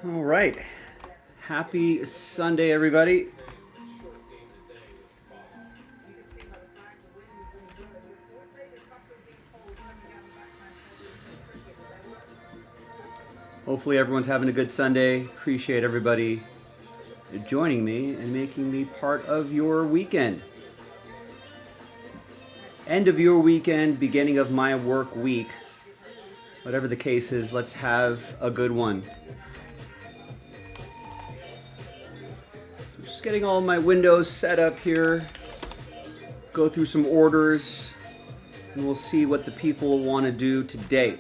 All right. Happy Sunday, everybody. Hopefully, everyone's having a good Sunday. Appreciate everybody joining me and making me part of your weekend. End of your weekend, beginning of my work week. Whatever the case is, let's have a good one. So just getting all my windows set up here. Go through some orders, and we'll see what the people want to do today.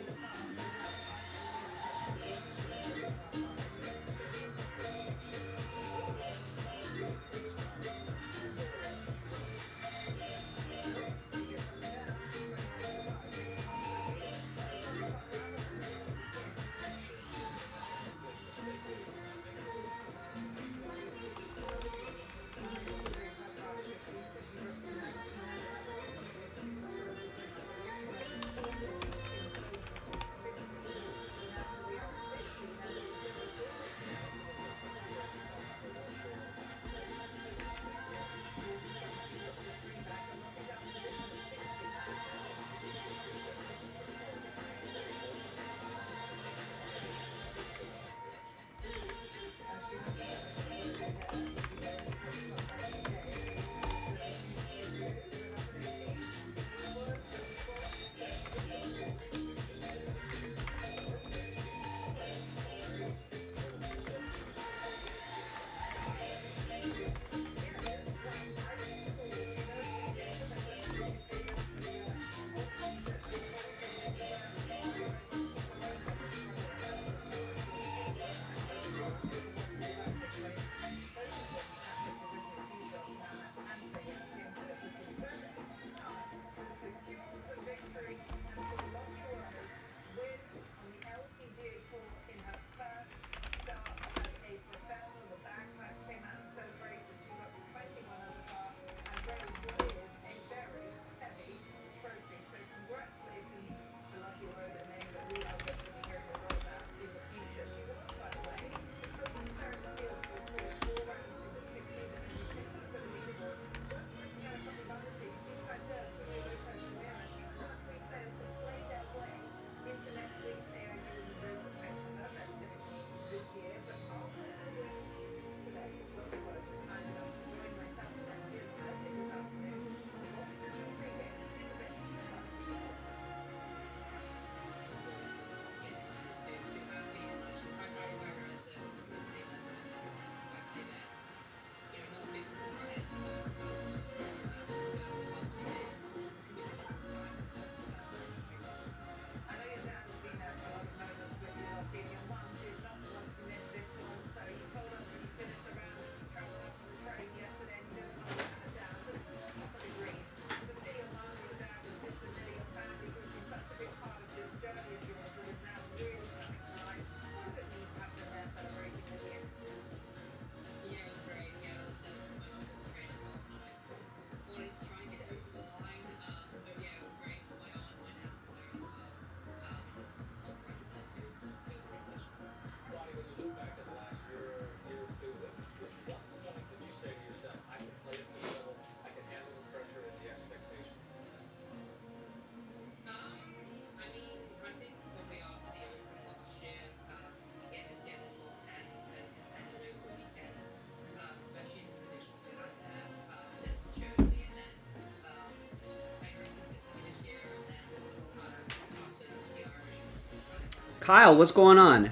Kyle, what's going on?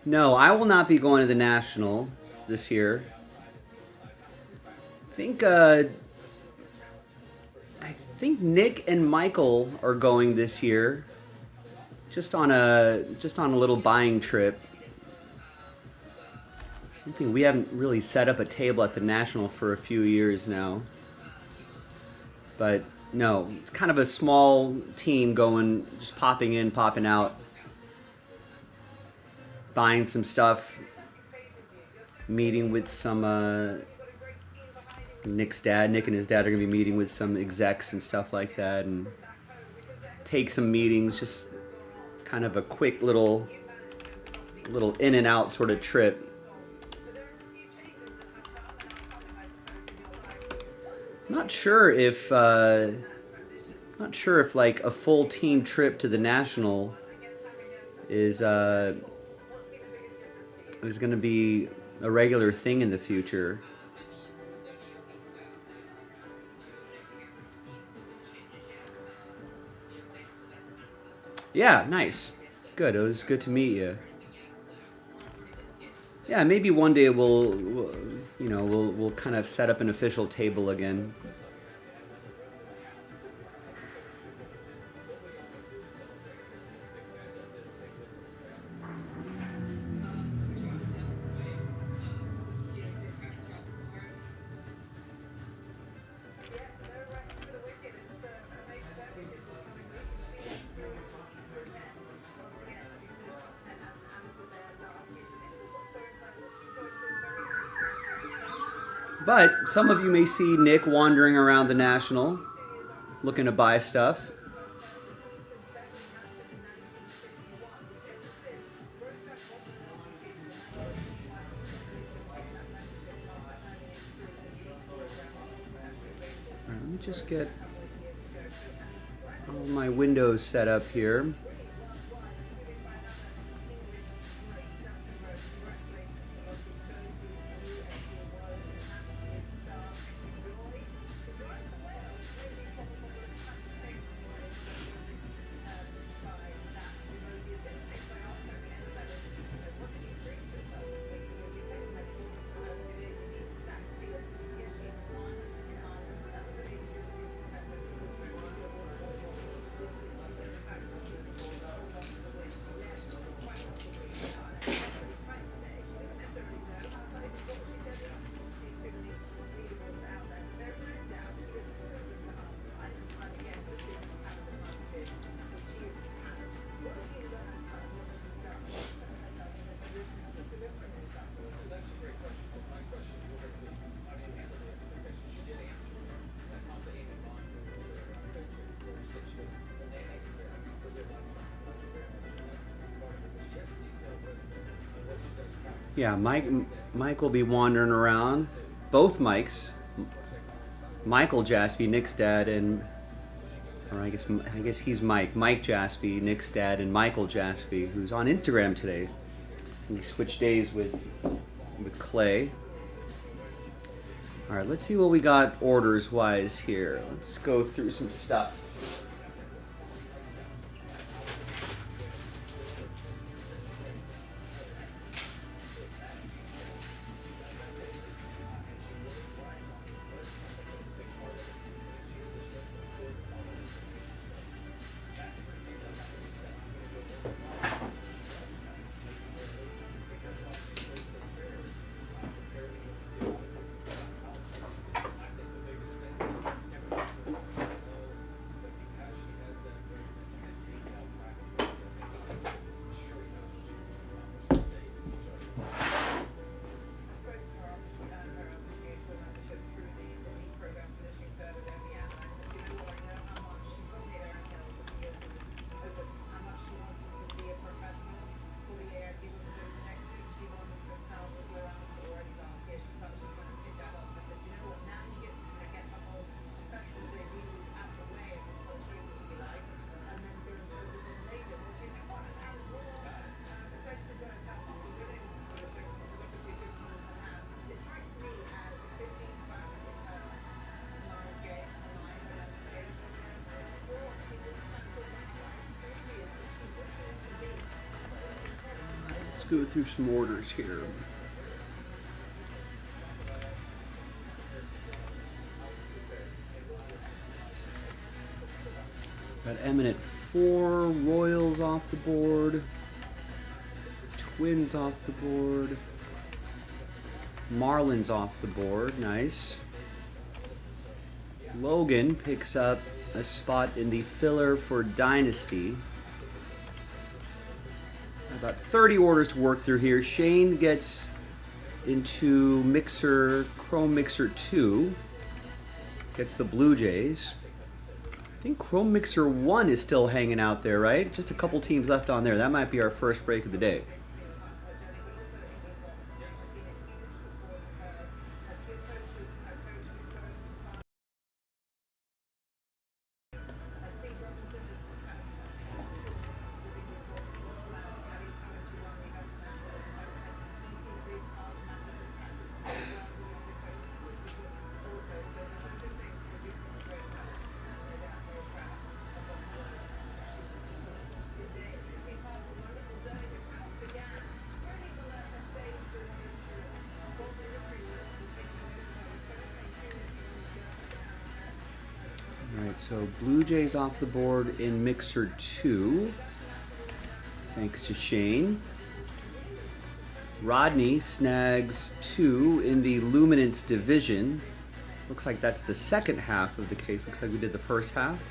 No, I will not be going to the National this year. I think Nick and Michael are going this year, just on a little buying trip. I think we haven't really set up a table at the National for a few years now. But no, it's kind of a small team going, just popping in, popping out, buying some stuff, meeting with some Nick's dad. Nick and his dad are gonna be meeting with some execs and stuff like that, and take some meetings. Just kind of a quick little A little in and out sort of trip. Not sure if like a full team trip to the National is going to be a regular thing in the future. Yeah, nice. Good. It was good to meet you. Yeah, maybe one day we'll kind of set up an official table again. But some of you may see Nick wandering around the National, looking to buy stuff. All right, let me just get all my windows set up here. Yeah, Mike will be wandering around. Both Mikes, Michael JASPY, Nick's dad, or I guess he's Mike JASPY, Nick's dad, and Michael JASPY, who's on Instagram today. And he switched days with Clay. All right, let's see what we got orders wise here. Let's go through some stuff. Go through some orders here. Got Eminent 4, Royals off the board, Twins off the board, Marlins off the board, nice. Logan picks up a spot in the filler for Dynasty. About 30 orders to work through here. Shane gets into Chrome Mixer 2. Gets the Blue Jays. I think Chrome Mixer 1 is still hanging out there, right? Just a couple teams left on there. That might be our first break of the day. Alright, so Blue Jays off the board in Mixer 2. Thanks to Shane. Rodney snags 2 in the Luminance division. Looks like that's the second half of the case. Looks like we did the first half.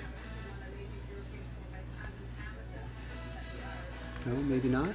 No, maybe not.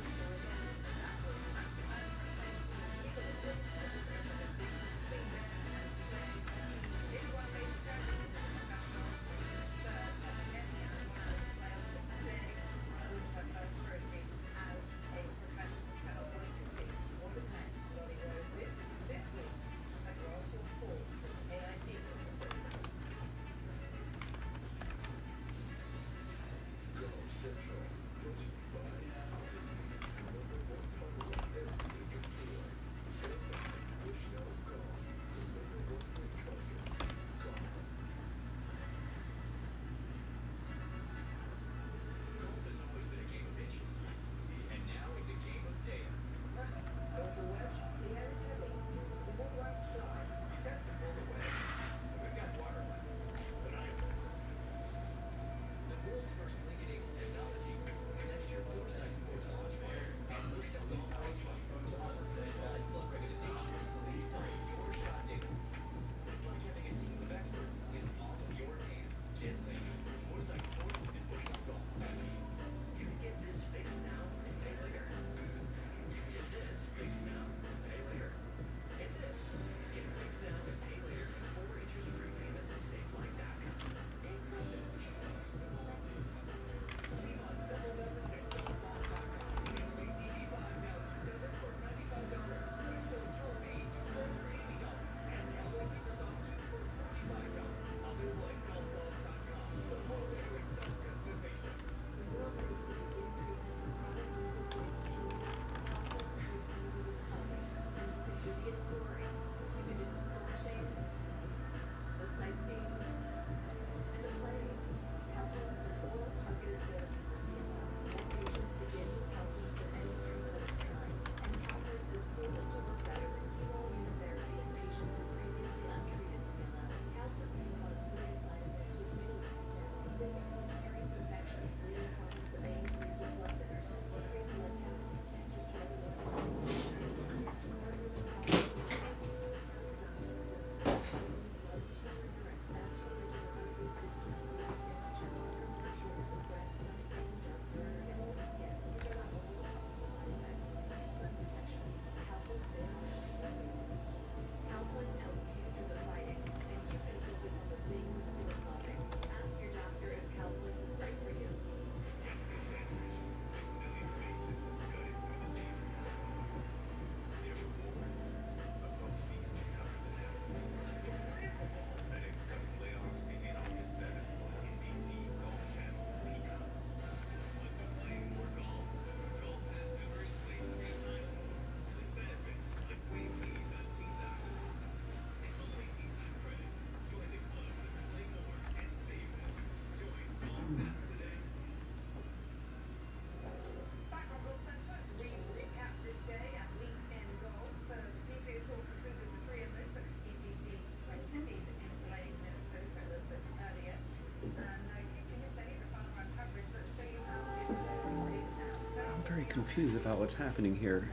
Very confused about what's happening here.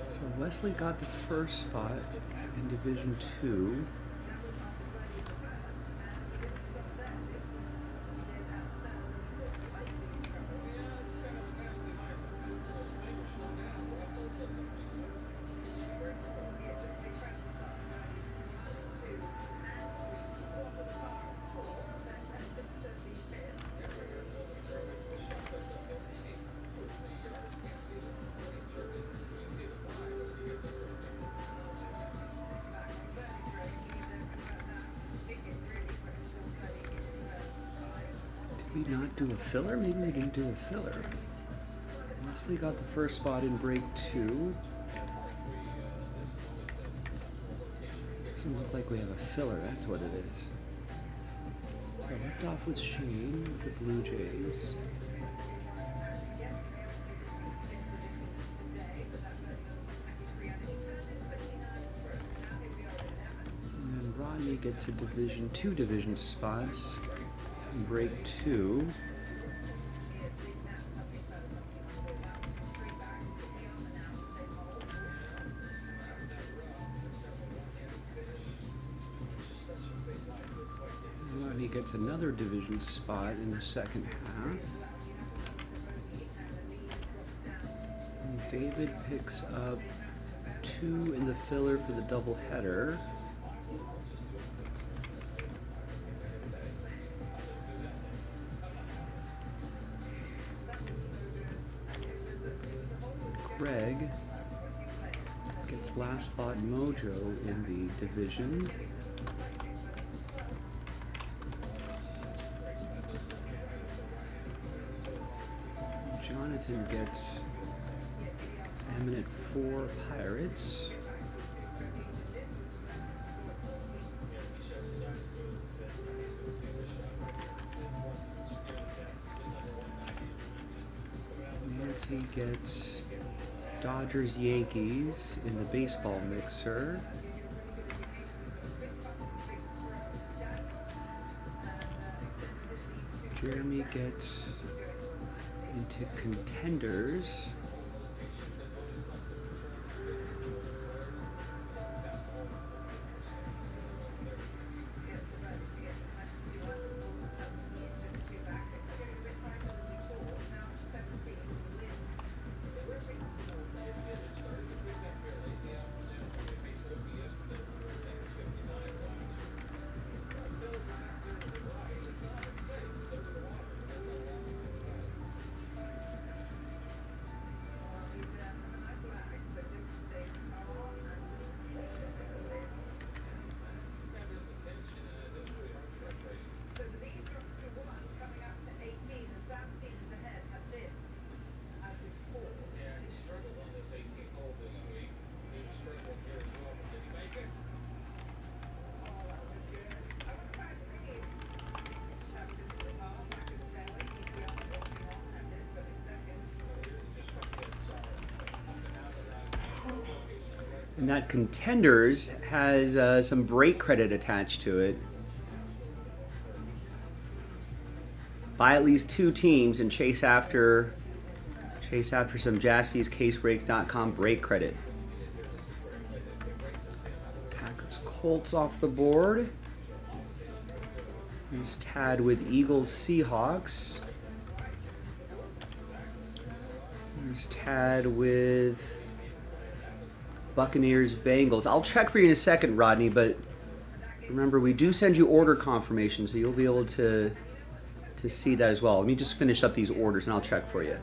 So Wesley got the first spot in Division 2. Did we not do a filler? Maybe we didn't do a filler. Wesley got the first spot in break 2. Doesn't look like we have a filler, that's what it is. So I left off with Shane with the Blue Jays. Jeremy gets a two division spots. Break 2. Rodney gets another division spot in the second half. And David picks up 2 in the filler for the doubleheader. Greg gets last spot mojo in the division. Jonathan gets eminent 4 Pirates. Nancy gets Dodgers Yankees in the baseball mixer. Jeremy gets into contenders. And that contenders has some break credit attached to it. Buy at least 2 teams and chase after some Jaspy's casebreaks.com break credit. Packers Colts off the board. Here's Tad with Eagles Seahawks. Here's Tad with Buccaneers Bengals. I'll check for you in a second, Rodney, but remember we do send you order confirmation, so you'll be able to see that as well. Let me just finish up these orders and I'll check for you.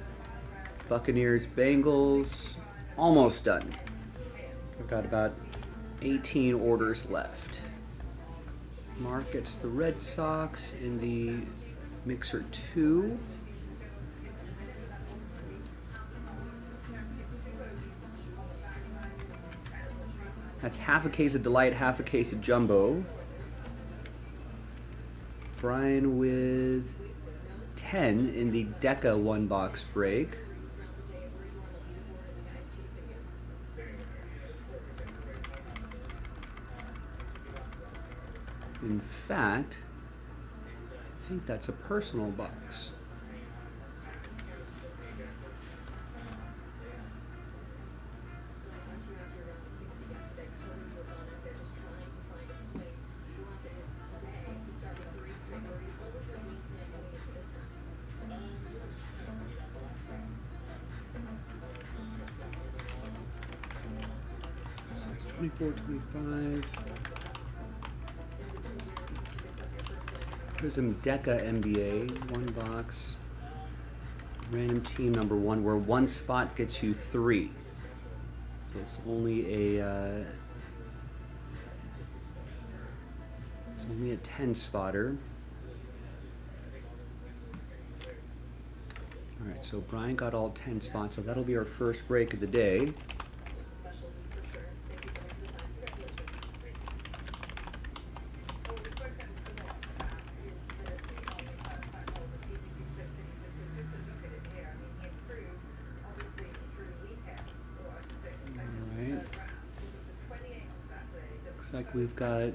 Buccaneers Bengals, almost done. I've got about 18 orders left. Mark gets the Red Sox in the mixer 2. That's half a case of Delight, half a case of Jumbo. Brian with 10 in the Deca 1-box break. In fact, I think that's a personal box. So it's 24, 25. Prism Deca NBA, 1-box. Random team number 1, where 1 spot gets you 3. So it's only a 10 spotter. All right, so Brian got all 10 spots, so that'll be our first break of the day. Looks like we've got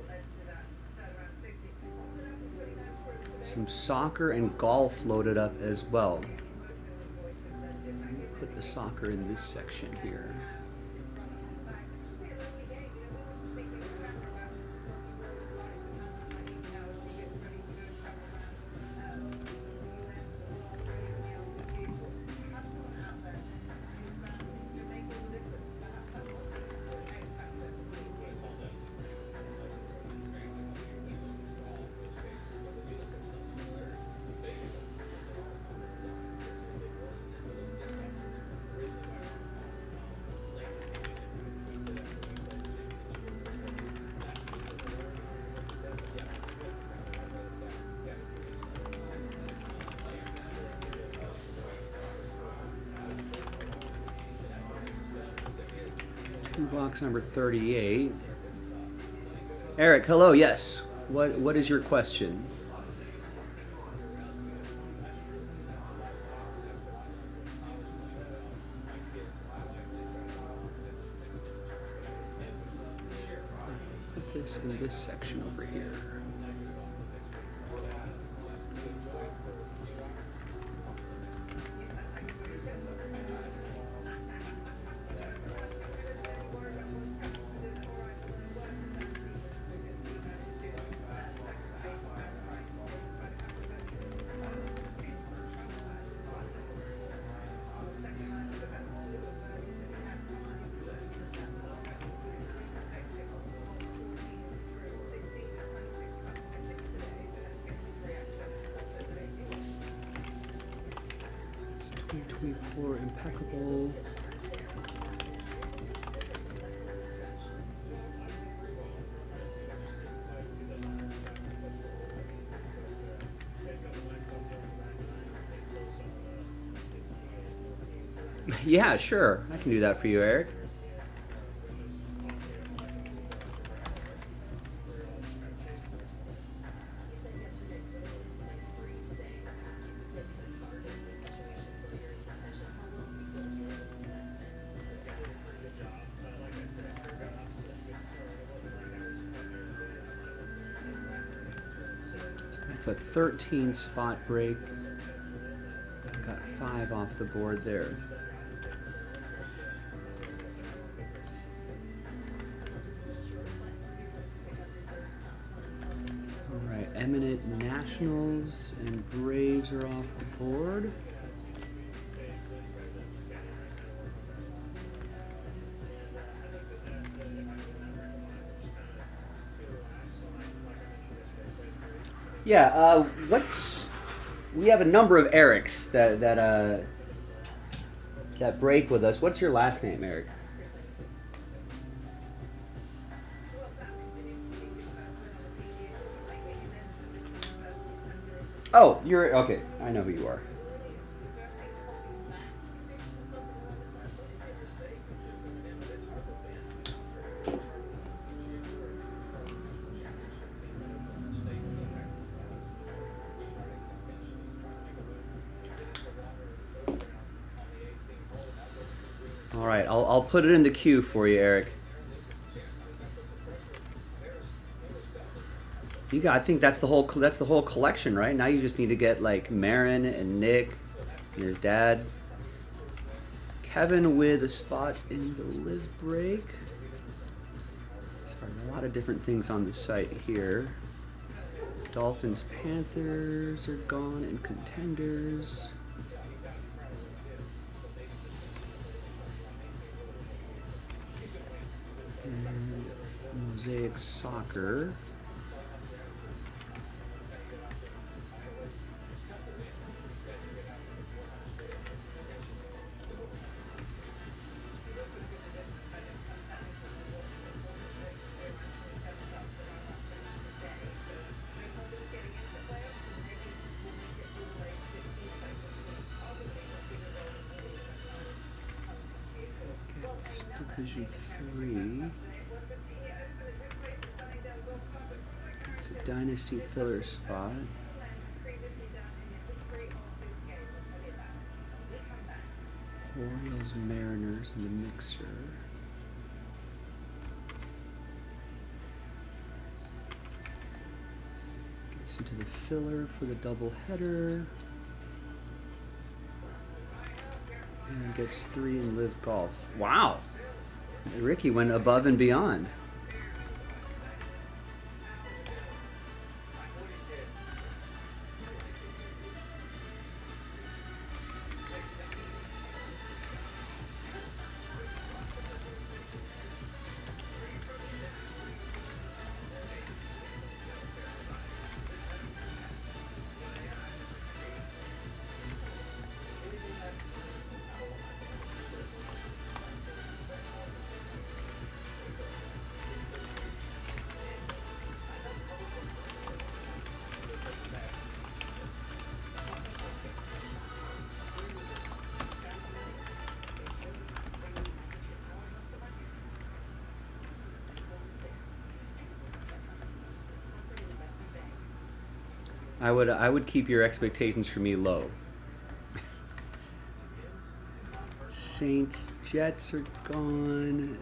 Some soccer and golf loaded up as well. Put the soccer in this section here. Box number 38. Eric, hello. Yes. What is your question? Put this in this section over here. For Impeccable. Yeah, sure. I can do that for you, Eric. It's a 13 spot break. Got 5 off the board there. All right, Eminent Nationals and Braves are off the board. Yeah, we have a number of Erics that break with us. What's your last name, Eric? Oh, you're okay. I know who you are. All right, I'll put it in the queue for you, Eric. I think that's the whole collection, right? Now you just need to get like Marin and Nick and his dad. Kevin with a spot in the live break. Sorry, a lot of different things on the site here. Dolphins, Panthers are gone, and contenders. And Mosaic Soccer. Division 3. It's a Dynasty filler spot. Orioles and Mariners in the mixer. Gets Gets into the filler for the double header. And gets 3 in Live Golf. Wow. Ricky went above and beyond. I would keep your expectations for me low. Saints, Jets are gone.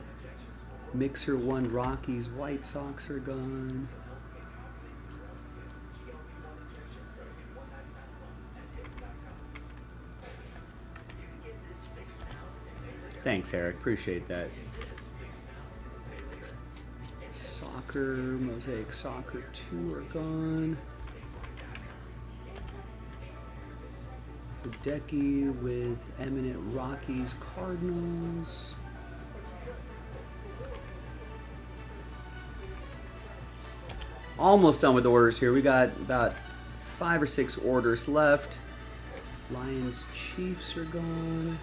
Mixer 1, Rockies, White Sox are gone. Thanks, Eric. Appreciate that. Soccer, Mosaic Soccer 2 are gone. The Deca with Eminent Rockies, Cardinals. Almost done with the orders here. We got about 5 or 6 orders left. Lions, Chiefs are gone.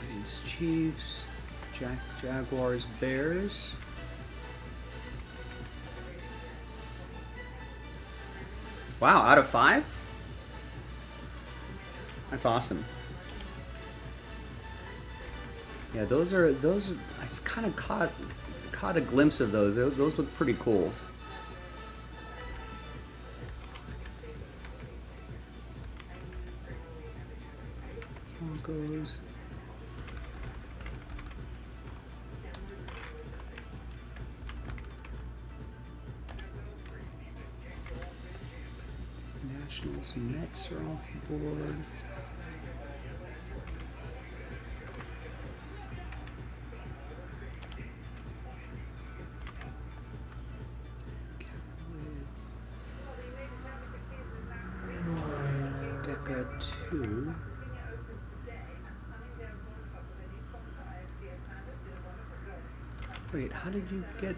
Lions, Chiefs. Jaguars, Bears. Wow, out of 5? That's awesome. Yeah, those I kind of caught a glimpse of those. Those look pretty cool. Broncos. Nationals, Mets are off the board. Deca 2. Wait, how did you get...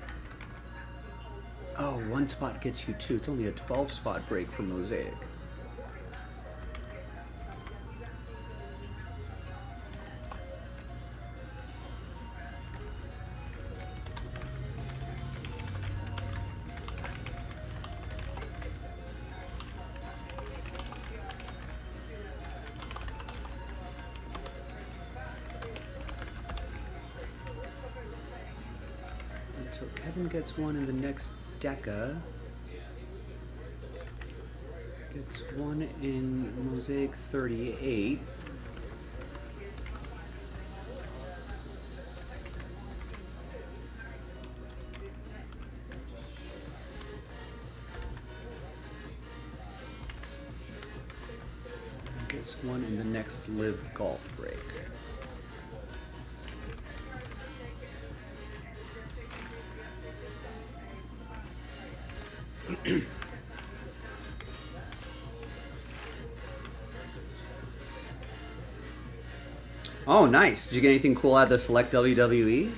Oh, 1 spot gets you 2. It's only a 12 spot break for Mosaic. So Kevin gets 1 in the next Deca. Gets 1 in Mosaic 38. Gets 1 in the next Live Golf break. Oh, nice. Did you get anything cool out of the Select WWE?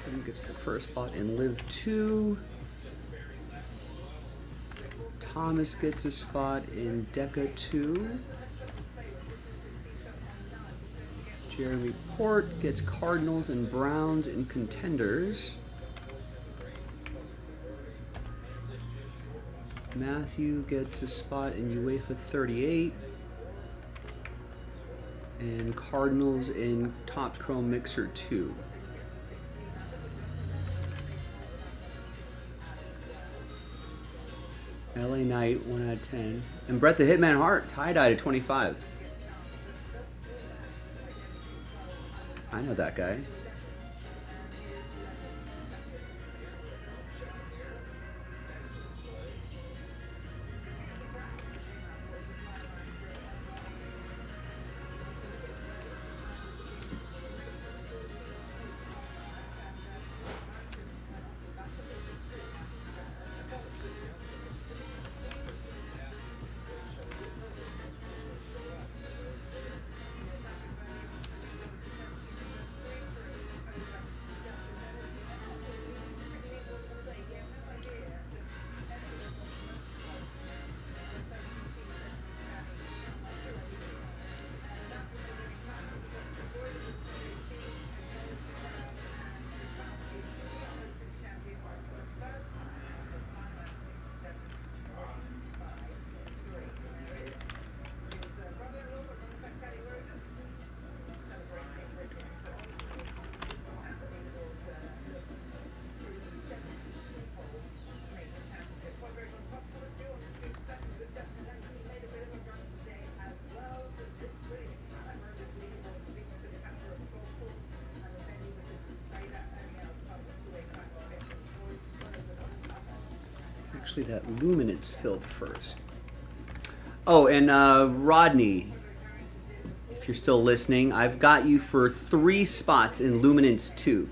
Kevin gets the first spot in Live 2. Thomas gets a spot in Deca 2. Jeremy Port gets Cardinals and Browns in Contenders. Matthew gets a spot in UEFA 38. And Cardinals in Top Chrome Mixer 2. LA Knight, 1 out of 10. And Brett the Hitman Hart, tie-dye to 25. know that guy. Actually, that Luminance filled first. Oh, and Rodney, if you're still listening, I've got you for 3 spots in Luminance 2.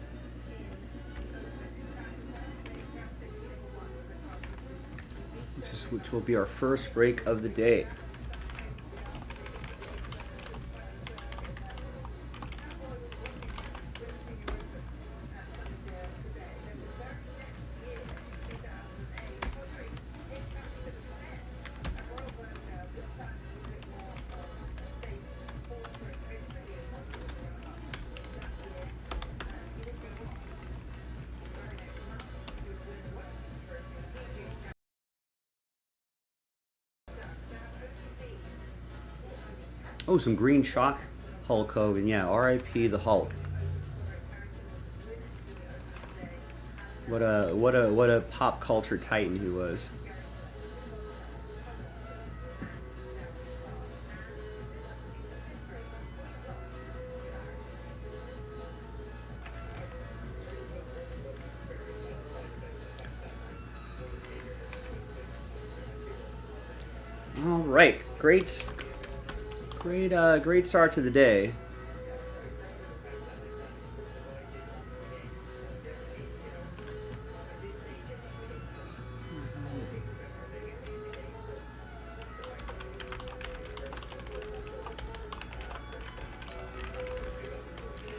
Which will be our first break of the day. Oh, some green chalk, Hulk Hogan. Yeah, R.I.P. the Hulk. What a pop culture titan he was. All right, great start to the day.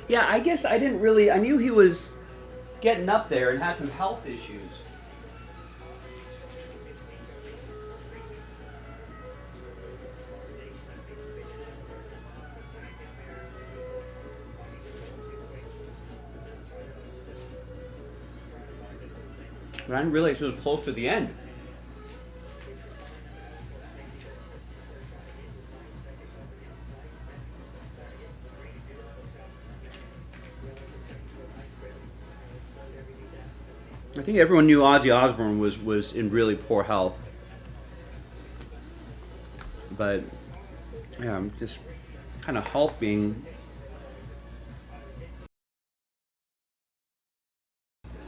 Yeah, I guess I didn't really. I knew he was getting up there and had some health issues. But I didn't realize it was close to the end. I think everyone knew Ozzy Osbourne was in really poor health. But yeah, I'm just kind of Hulk being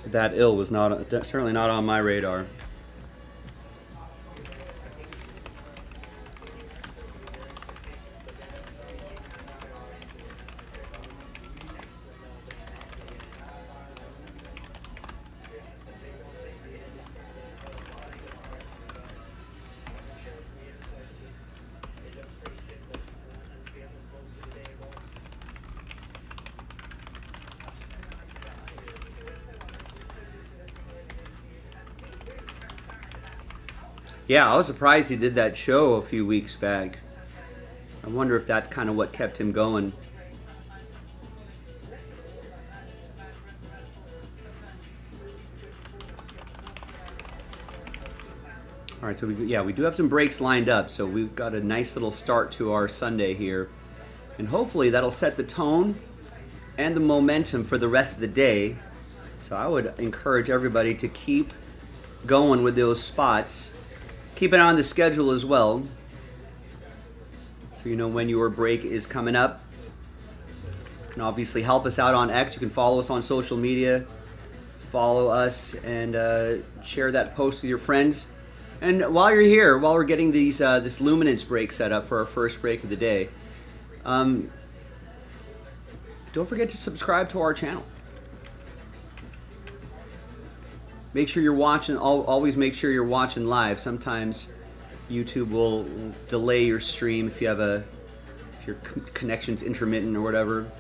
that ill was certainly not on my radar. Yeah, I was surprised he did that show a few weeks back. I wonder if that's kind of what kept him going. All right, so we do have some breaks lined up, so we've got a nice little start to our Sunday here. And hopefully that'll set the tone and the momentum for the rest of the day. So I would encourage everybody to keep going with those spots. Keep it on the schedule as well, so you know when your break is coming up. And obviously help us out on X. You can follow us on social media. Follow us and share that post with your friends. And while you're here, while we're getting these this Luminance break set up for our first break of the day, don't forget to subscribe to our channel. Make sure you're watching. Always make sure you're watching live. Sometimes YouTube will delay your stream if your connection's intermittent or whatever.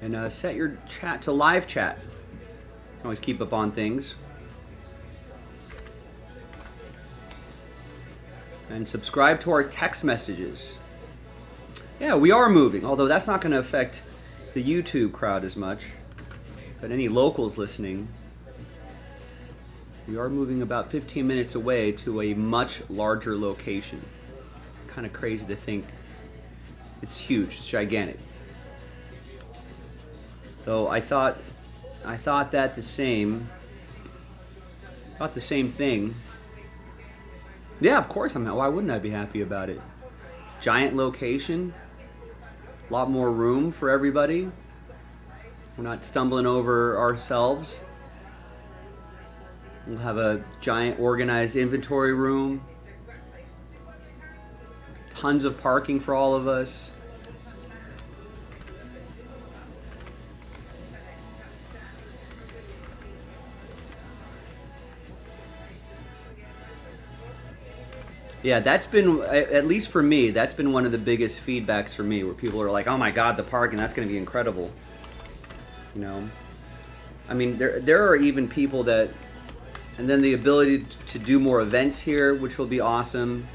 And set your chat to live chat. Always keep up on things. And subscribe to our text messages. Yeah, we are moving, although that's not going to affect the YouTube crowd as much. But any locals listening, we are moving about 15 minutes away to a much larger location. Kind of crazy to think. It's huge. It's gigantic. So I thought that the same thing. Yeah, of course I'm. Why wouldn't I be happy about it? Giant location, a lot more room for everybody. We're not stumbling over ourselves. We'll have a giant organized inventory room. Tons of parking for all of us. Yeah, that's been, at least for me, that's been one of the biggest feedbacks for me, where people are like, oh my God, the parking, that's going to be incredible. You know? I mean, there are even people that, and then the ability to do more events here, which will be awesome.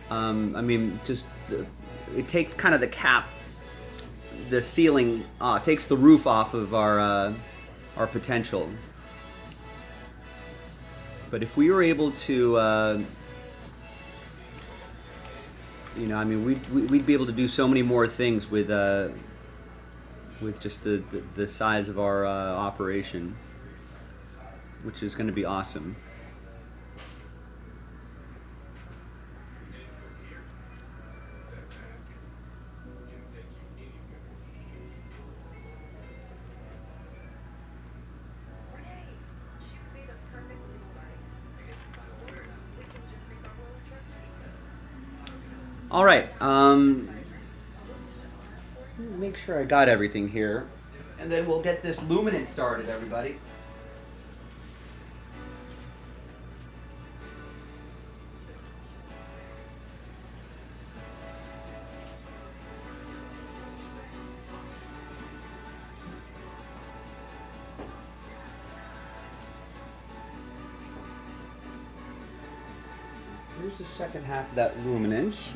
I mean, just, it takes kind of the cap, the ceiling, takes the roof off of our potential. But if we were able to, you know, I mean, we'd be able to do so many more things with just the size of our operation, which is going to be awesome. All right, make sure I got everything here, and then we'll get this Luminance started, everybody. Here's the second half of that Luminance.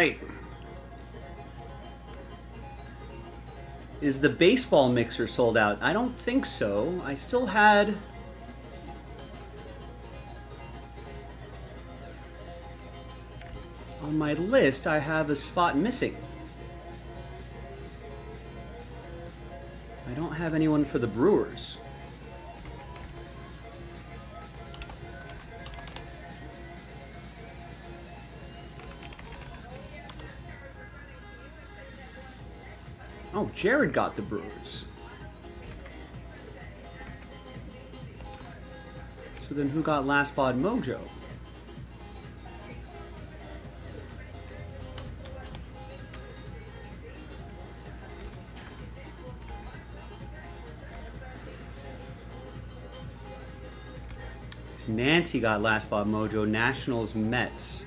right. Is the baseball mixer sold out? I don't think so. I still had... On my list, I have a spot missing. I don't have anyone for the Brewers. Oh, Jared got the Brewers. So then who got Last Spot Mojo? Nancy got Last Spot Mojo. Nationals, Mets.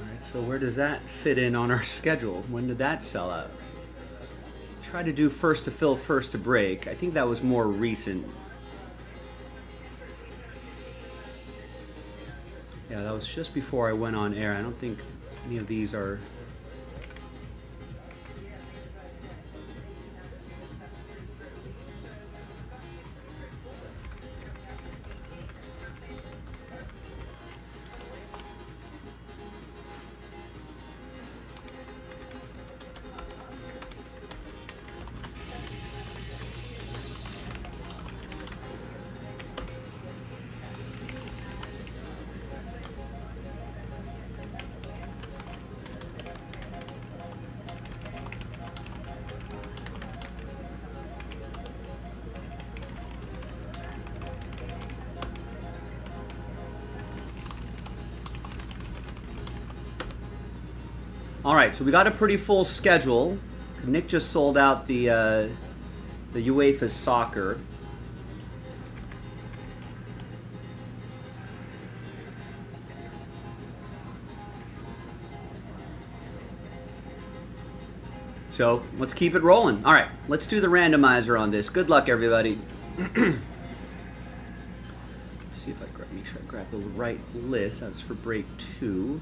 Alright, so where does that fit in on our schedule? When did that sell out? Try to do first to fill, first to break. I think that was more recent. Yeah, that was just before I went on air. I don't think any of these are... All right, so we got a pretty full schedule. Nick just sold out the UEFA soccer. So let's keep it rolling. All right, let's do the randomizer on this. Good luck, everybody. Let's see if I make sure I grab the right list. That's for break 2.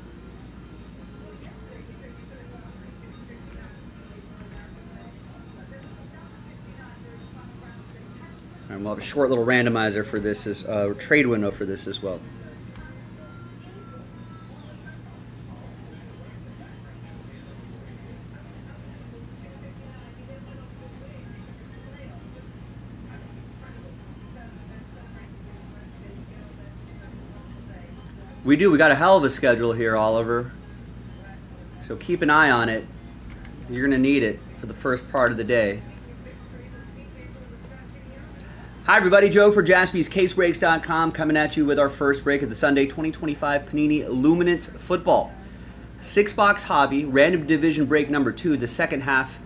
And we'll have a short little randomizer for this, as trade window for this as well. We got a hell of a schedule here, Oliver. So keep an eye on it. You're going to need it for the first part of the day. Hi everybody, Joe for JaspysCaseBreaks.com coming at you with our first break of the Sunday 2025 Panini Luminance Football. 6-box hobby, random division break number 2, the second half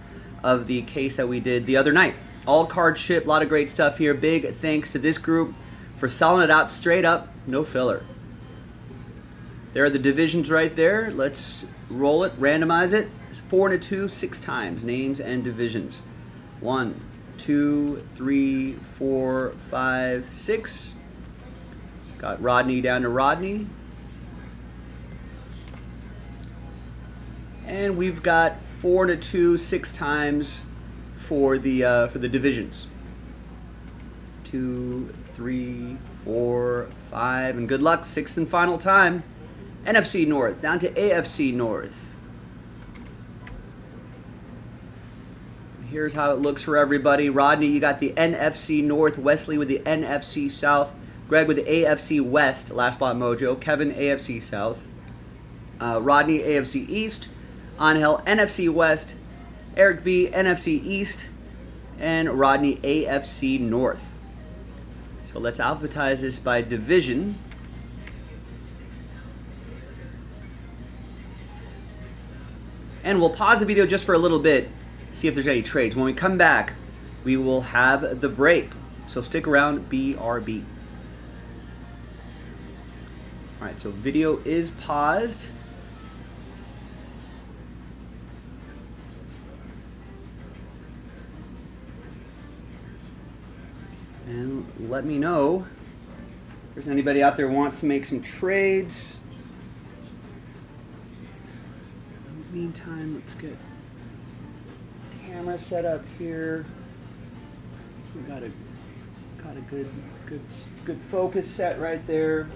of the case that we did the other night. All card ship, a lot of great stuff here. Big thanks to this group for selling it out straight up, no filler. There are the divisions right there. Let's roll it, randomize it. It's 4 and a 2, 6 times, names and divisions. 1, 2, 3, 4, 5, 6. Got Rodney down to Rodney. And we've got 4 and a 2, 6 times for the divisions. 2, 3, 4, 5, and good luck, 6th and final time. NFC North down to AFC North. Here's how it looks for everybody. Rodney, you got the NFC North. Wesley with the NFC South. Greg with the AFC West. Last Spot Mojo. Kevin, AFC South. Rodney, AFC East. Angel, NFC West. Eric B, NFC East. And Rodney, AFC North. So let's alphabetize this by division. And we'll pause the video just for a little bit, see if there's any trades. When we come back, we will have the break. So stick around, BRB. All right, so video is paused. And let me know If there's anybody out there who wants to make some trades. In the meantime, let's get camera set up here. We got a good focus set right there.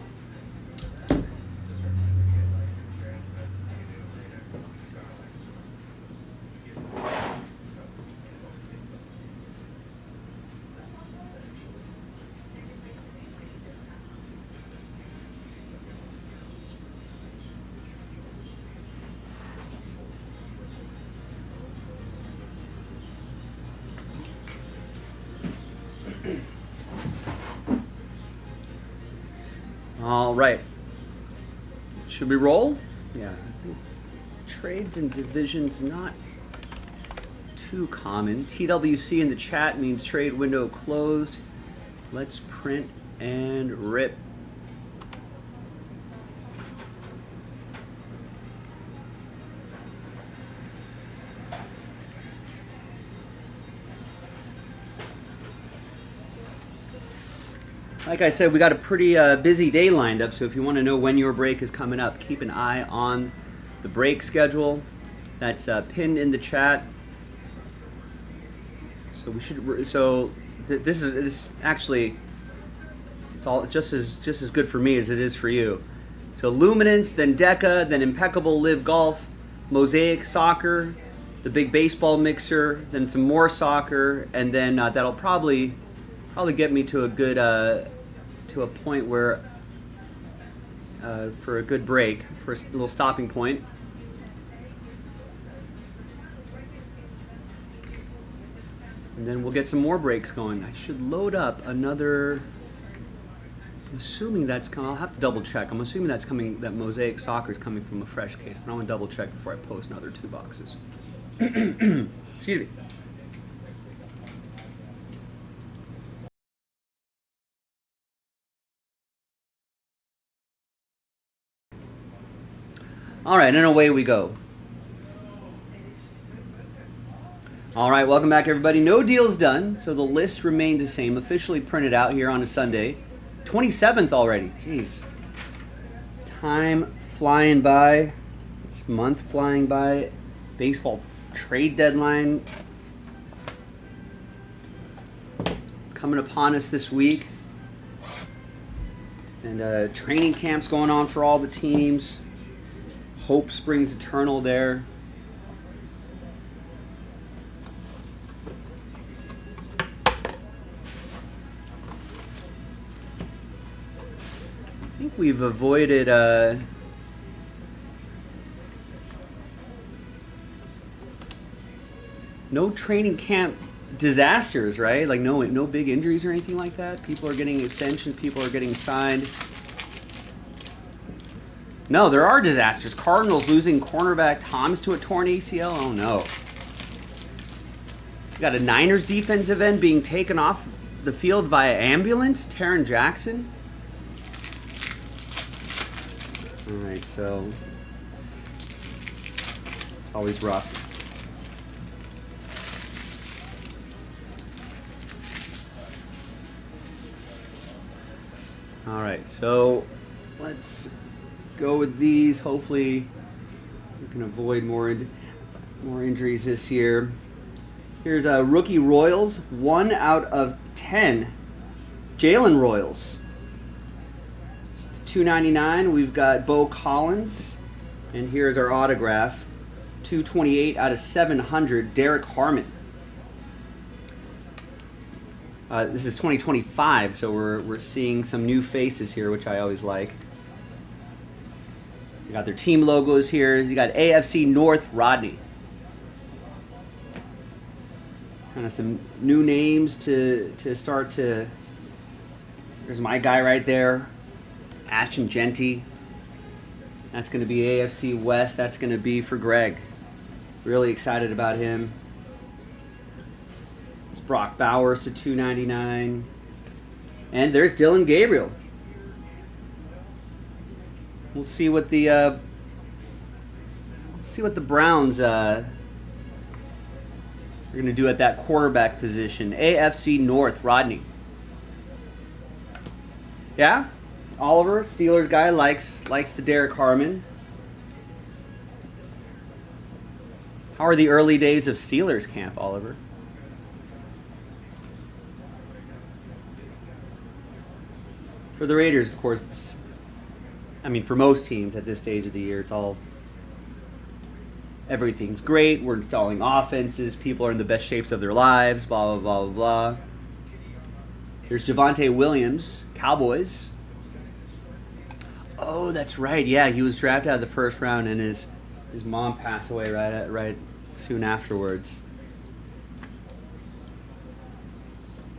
All right. Should we roll? Yeah. I think trades and divisions not too common. TWC in the chat means trade window closed. Let's print and rip. Like I said, we got a pretty busy day lined up, so if you want to know when your break is coming up, keep an eye on the break schedule. That's pinned in the chat. So we should. So this is actually it's all just as good for me as it is for you. So Luminance, then Deca, then Impeccable Live Golf, Mosaic Soccer, the big baseball mixer, then some more soccer, and then that'll probably get me to a good to a point where for a good break, for a little stopping point. And then we'll get some more breaks going. I should load up another. I'm assuming that's coming. I'll have to double check. I'm assuming that's coming. That Mosaic Soccer is coming from a fresh case, but I want to double check before I post another 2 boxes. Excuse me. All right, and away we go. All right, welcome back, everybody. No deals done, so the list remains the same. Officially printed out here on a Sunday. 27th already. Jeez. Time flying by. This month flying by. Baseball trade deadline coming upon us this week. And training camps going on for all the teams. Hope springs eternal there. I think we've avoided no training camp disasters, right? Like no big injuries or anything like that. People are getting extensions, people are getting signed. No, there are disasters. Cardinals losing cornerback Thomas to a torn ACL. Oh no. We got a Niners defensive end being taken off the field via ambulance. Taron Jackson. All right, so it's always rough. All right, so let's go with these. Hopefully we can avoid more injuries this year. Here's a rookie Royals, 1 out of 10. Jalen Royals. $2.99. We've got Bo Collins, and here's our autograph. $2.28 out of 700. Derek Harmon. This is 2025, so we're seeing some new faces here, which I always like. You got their team logos here. You got AFC North Rodney. Kind of some new names to start to. There's my guy right there, Ashton Genty. That's going to be AFC West. That's going to be for Greg. Really excited about him. It's Brock Bowers to $2.99. And there's Dylan Gabriel. We'll see what the Browns are going to do at that quarterback position. AFC North, Rodney. Yeah? Oliver, Steelers guy, likes the Derek Harmon. How are the early days of Steelers camp, Oliver? For the Raiders, of course, it's... I mean, for most teams at this stage of the year, it's all... Everything's great. We're installing offenses. People are in the best shapes of their lives. Blah, blah, blah, blah, blah. There's Javonte Williams, Cowboys. Oh, that's right. Yeah, he was drafted out of the first round, and his mom passed away right soon afterwards.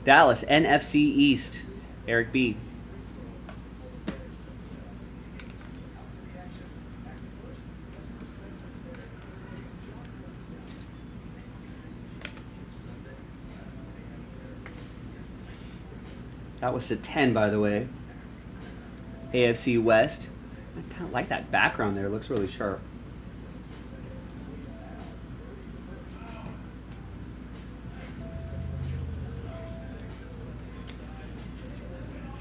Dallas, NFC East, Eric B. That was to 10, by the way. AFC West. I kind of like that background there. It looks really sharp.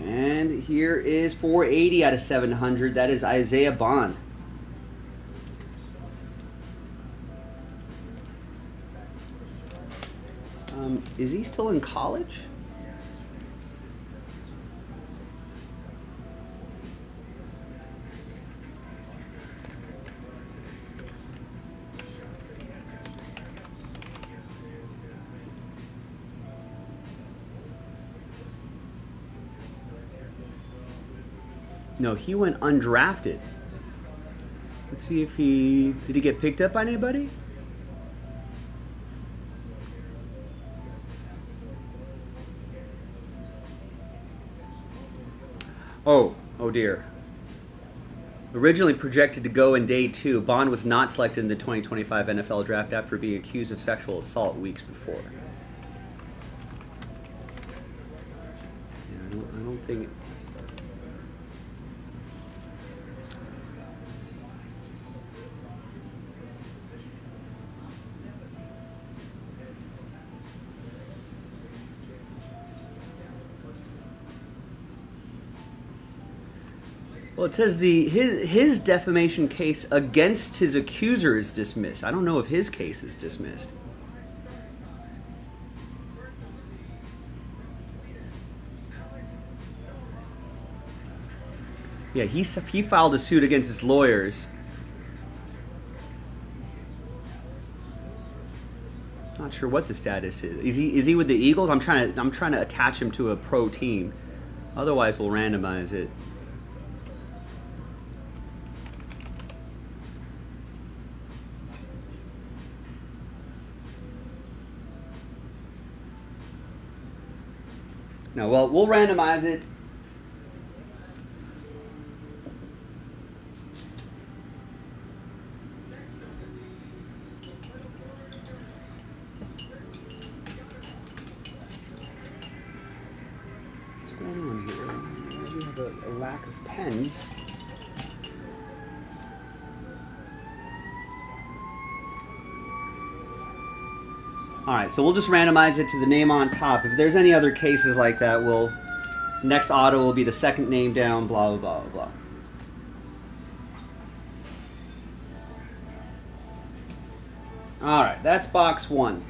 And here is 480 out of 700. That is Isaiah Bond. Is he still in college? No, he went undrafted. Let's see if did he get picked up by anybody? Oh dear. Originally projected to go in day 2, Bond was not selected in the 2025 NFL draft after being accused of sexual assault weeks before. Yeah, I don't think... Well, it says his defamation case against his accuser is dismissed. I don't know if his case is dismissed. Yeah, he filed a suit against his lawyers. Not sure what the status is. Is he with the Eagles? I'm trying to attach him to a pro team. Otherwise, we'll randomize it. No, well, we'll randomize it. What's going on here? We have a lack of pens. Alright, so we'll just randomize it to the name on top. If there's any other cases like that, next auto will be the second name down, blah, blah, blah, blah. Alright, that's box 1.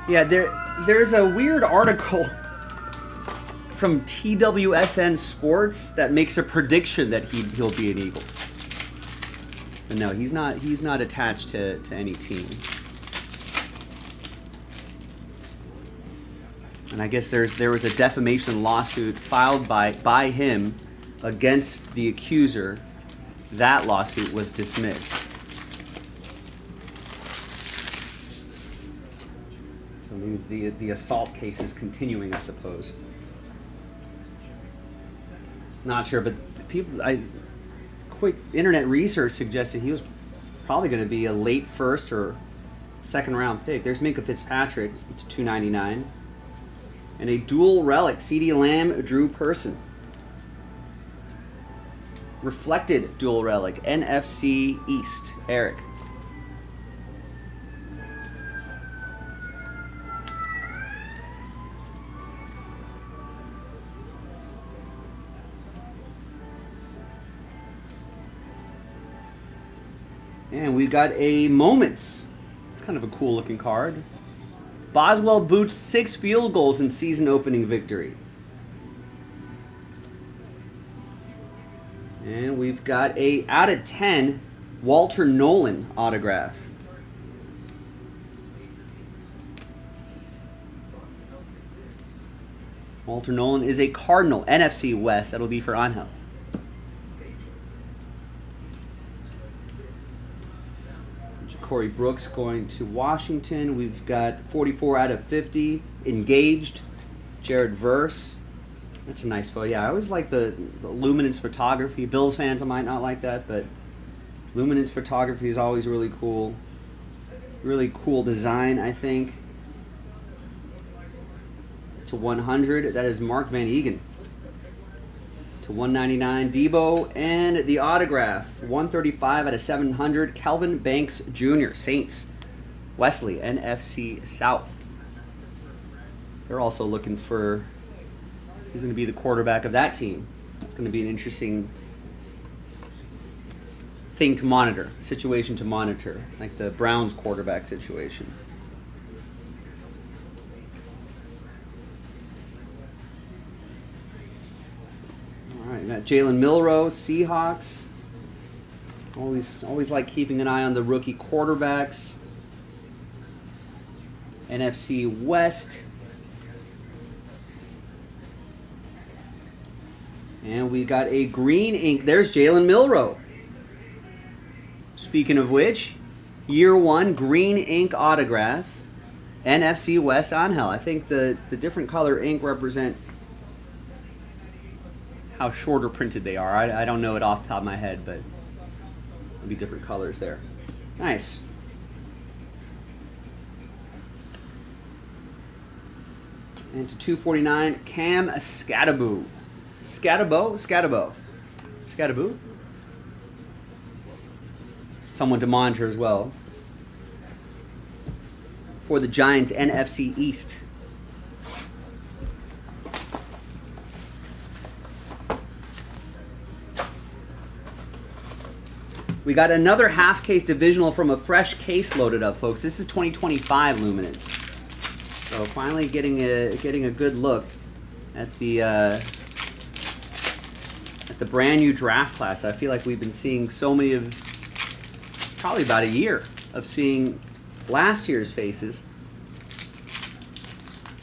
Yeah, there's a weird article from TWSN Sports that makes a prediction that he'll be an Eagle. But no, he's not attached to any team. And I guess there was a defamation lawsuit filed by him against the accuser. That lawsuit was dismissed. So maybe the assault case is continuing, I suppose. Not sure, but quick internet research suggested he was probably going to be a late first or second round pick. There's Minka Fitzpatrick. It's $2.99. And a dual relic, CeeDee Lamb, Drew Person. Reflected dual relic, NFC East, Eric. And we got a Moments. It's kind of a cool looking card. Boswell boots 6 field goals in season opening victory. And we've got a out of 10 Walter Nolan autograph. Walter Nolan is a Cardinal, NFC West. That'll be for Angel. Corey Brooks going to Washington. We've got 44 out of 50. Engaged. Jared Verse. That's a nice photo. Yeah, I always like the Luminance photography. Bills fans might not like that, but Luminance photography is always really cool. Really cool design, I think. To 100, that is Mark Van Eegen. To 199, Debo, and the autograph, 135 out of 700, Kelvin Banks Jr., Saints, Wesley, NFC South. They're also looking for who's going to be the quarterback of that team. It's going to be an interesting thing to monitor, situation to monitor, like the Browns quarterback situation. All right, got Jalen Milroe, Seahawks. Always like keeping an eye on the rookie quarterbacks. NFC West. And we got a green ink. There's Jalen Milroe. Speaking of which, year 1 green ink autograph. NFC West Angel. I think the different color ink represent how shorter printed they are. I don't know it off the top of my head, but it'll be different colors there. Nice. And to 249, Cam Scattaboo. Scattaboo. Someone to monitor as well. For the Giants, NFC East. We got another half case divisional from a fresh case loaded up, folks. This is 2025 Luminance. So finally getting a good look at the brand new draft class. I feel like we've been seeing so many of, probably about a year of seeing last year's faces.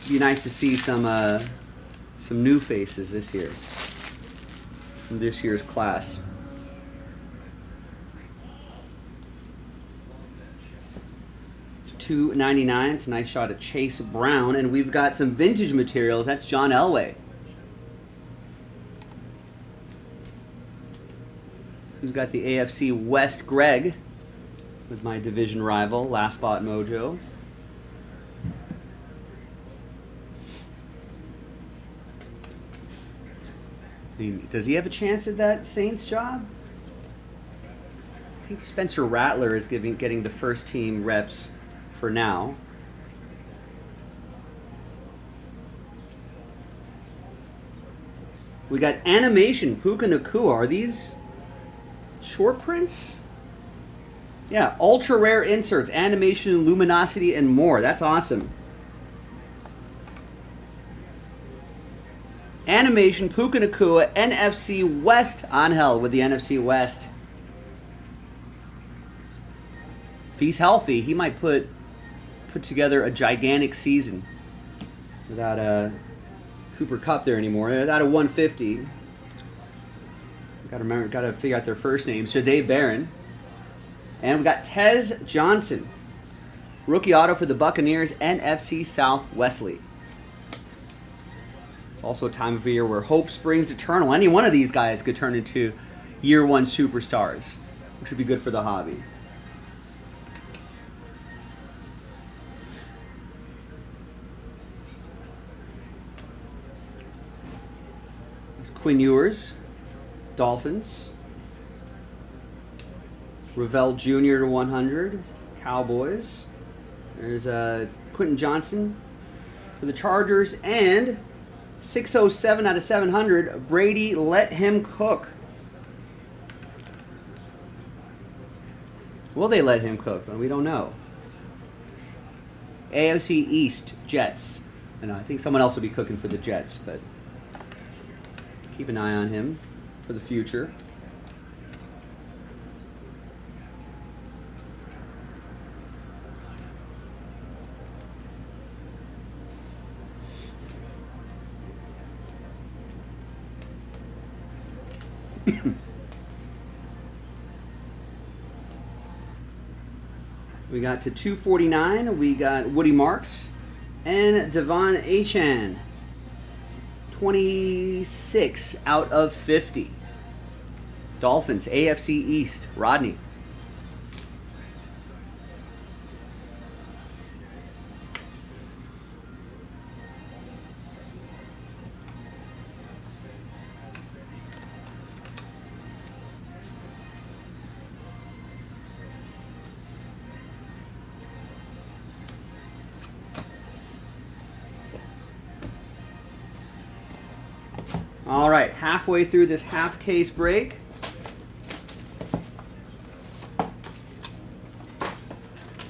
It'd be nice to see some new faces this year from this year's class. $2.99. It's a nice shot of Chase Brown, and we've got some vintage materials. That's John Elway. Who's got the AFC West? Greg was my division rival. Last Spot Mojo. I mean, does he have a chance at that Saints job? I think Spencer Rattler is getting the first team reps for now. We got animation, Puka Nacua. Are these short prints? Yeah, ultra rare inserts, animation, luminosity, and more. That's awesome. Animation, Puka Nacua, NFC West Angel with the NFC West. If he's healthy, he might put together a gigantic season without Cooper Kupp there anymore. Without a 150. Got to figure out their first names. So Dave Barron, and we got Tez Johnson, rookie auto for the Buccaneers, NFC South Wesley. That's also a time of year where hope springs eternal. Any one of these guys could turn into year one superstars, which would be good for the hobby. There's Quinn Ewers, Dolphins. Ravel Jr. to 100, Cowboys. There's Quentin Johnson for the Chargers, and 607 out of 700, Brady Let Him Cook. Will they let him cook? Well, we don't know. AFC East, Jets. And I think someone else will be cooking for the Jets, but keep an eye on him for the future. We got to 249. We got Woody Marks and Devon Achane. 26 out of 50. Dolphins, AFC East, Rodney. All right, halfway through this half case break.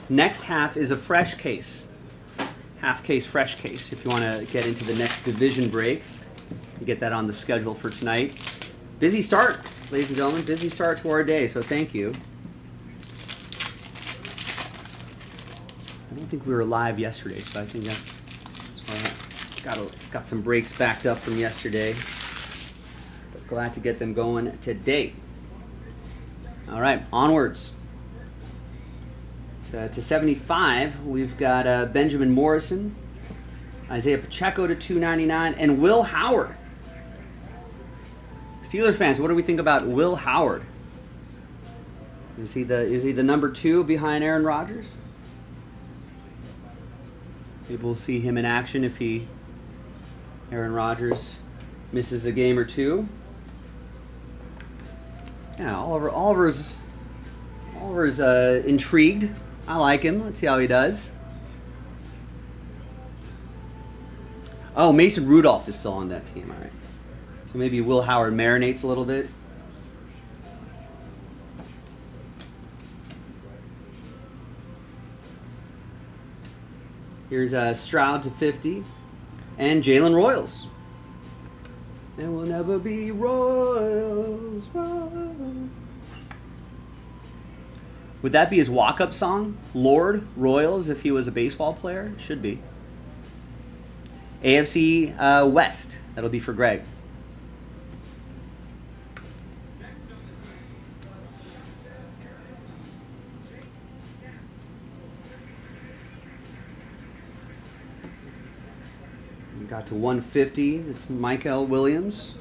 Next half is a fresh case. Half case, fresh case. If you want to get into the next division break, get that on the schedule for tonight. Busy start, ladies and gentlemen. Busy start to our day, so thank you. I don't think we were live yesterday, so I think that's why I got some breaks backed up from yesterday. But glad to get them going today. All right, onwards. To 75, we've got Benjamin Morrison, Isaiah Pacheco to 299, and Will Howard. Steelers fans, what do we think about Will Howard? Is he the number 2 behind Aaron Rodgers? Maybe we'll see him in action if Aaron Rodgers misses a game or two. Yeah, Oliver's intrigued. I like him. Let's see how he does. Oh, Mason Rudolph is still on that team. All right. So maybe Will Howard marinates a little bit. Here's Stroud to 50. And Jalen Royals. There will never be Royals. Would that be his walk-up song? Lord Royals, if he was a baseball player? Should be. AFC West. That'll be for Greg. We got to 150. It's Michael Williams.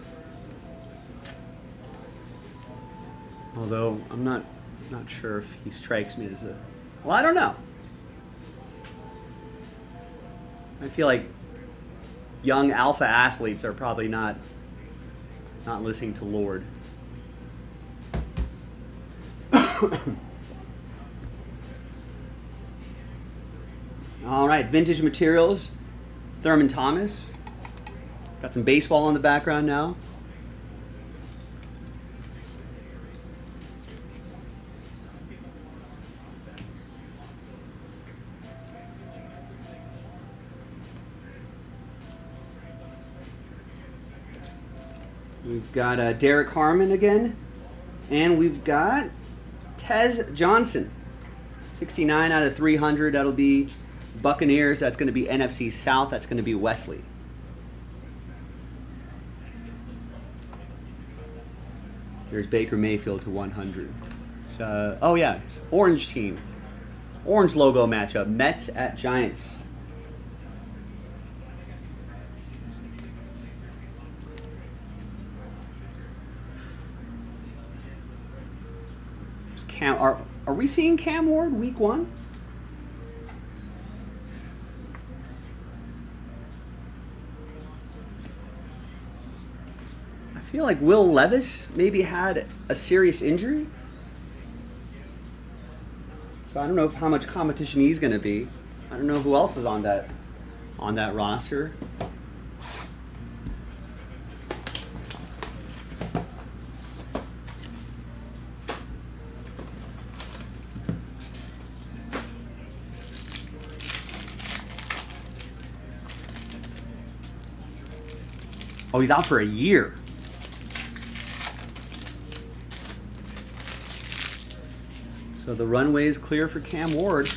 Although I'm not sure if he strikes me as a... Well, I don't know. I feel like young alpha athletes are probably not listening to Lord. All right, vintage materials. Thurman Thomas. Got some baseball in the background now. We've got Derek Harmon again. And we've got Tez Johnson. 69 out of 300. That'll be Buccaneers. That's going to be NFC South. That's going to be Wesley. There's Baker Mayfield to 100. It's, it's orange team. Orange logo matchup. Mets at Giants. Cam, are we seeing Cam Ward week 1? I feel like Will Levis maybe had a serious injury. So I don't know how much competition he's going to be. I don't know who else is on that roster. Oh, he's out for a year. So the runway is clear for Cam Ward.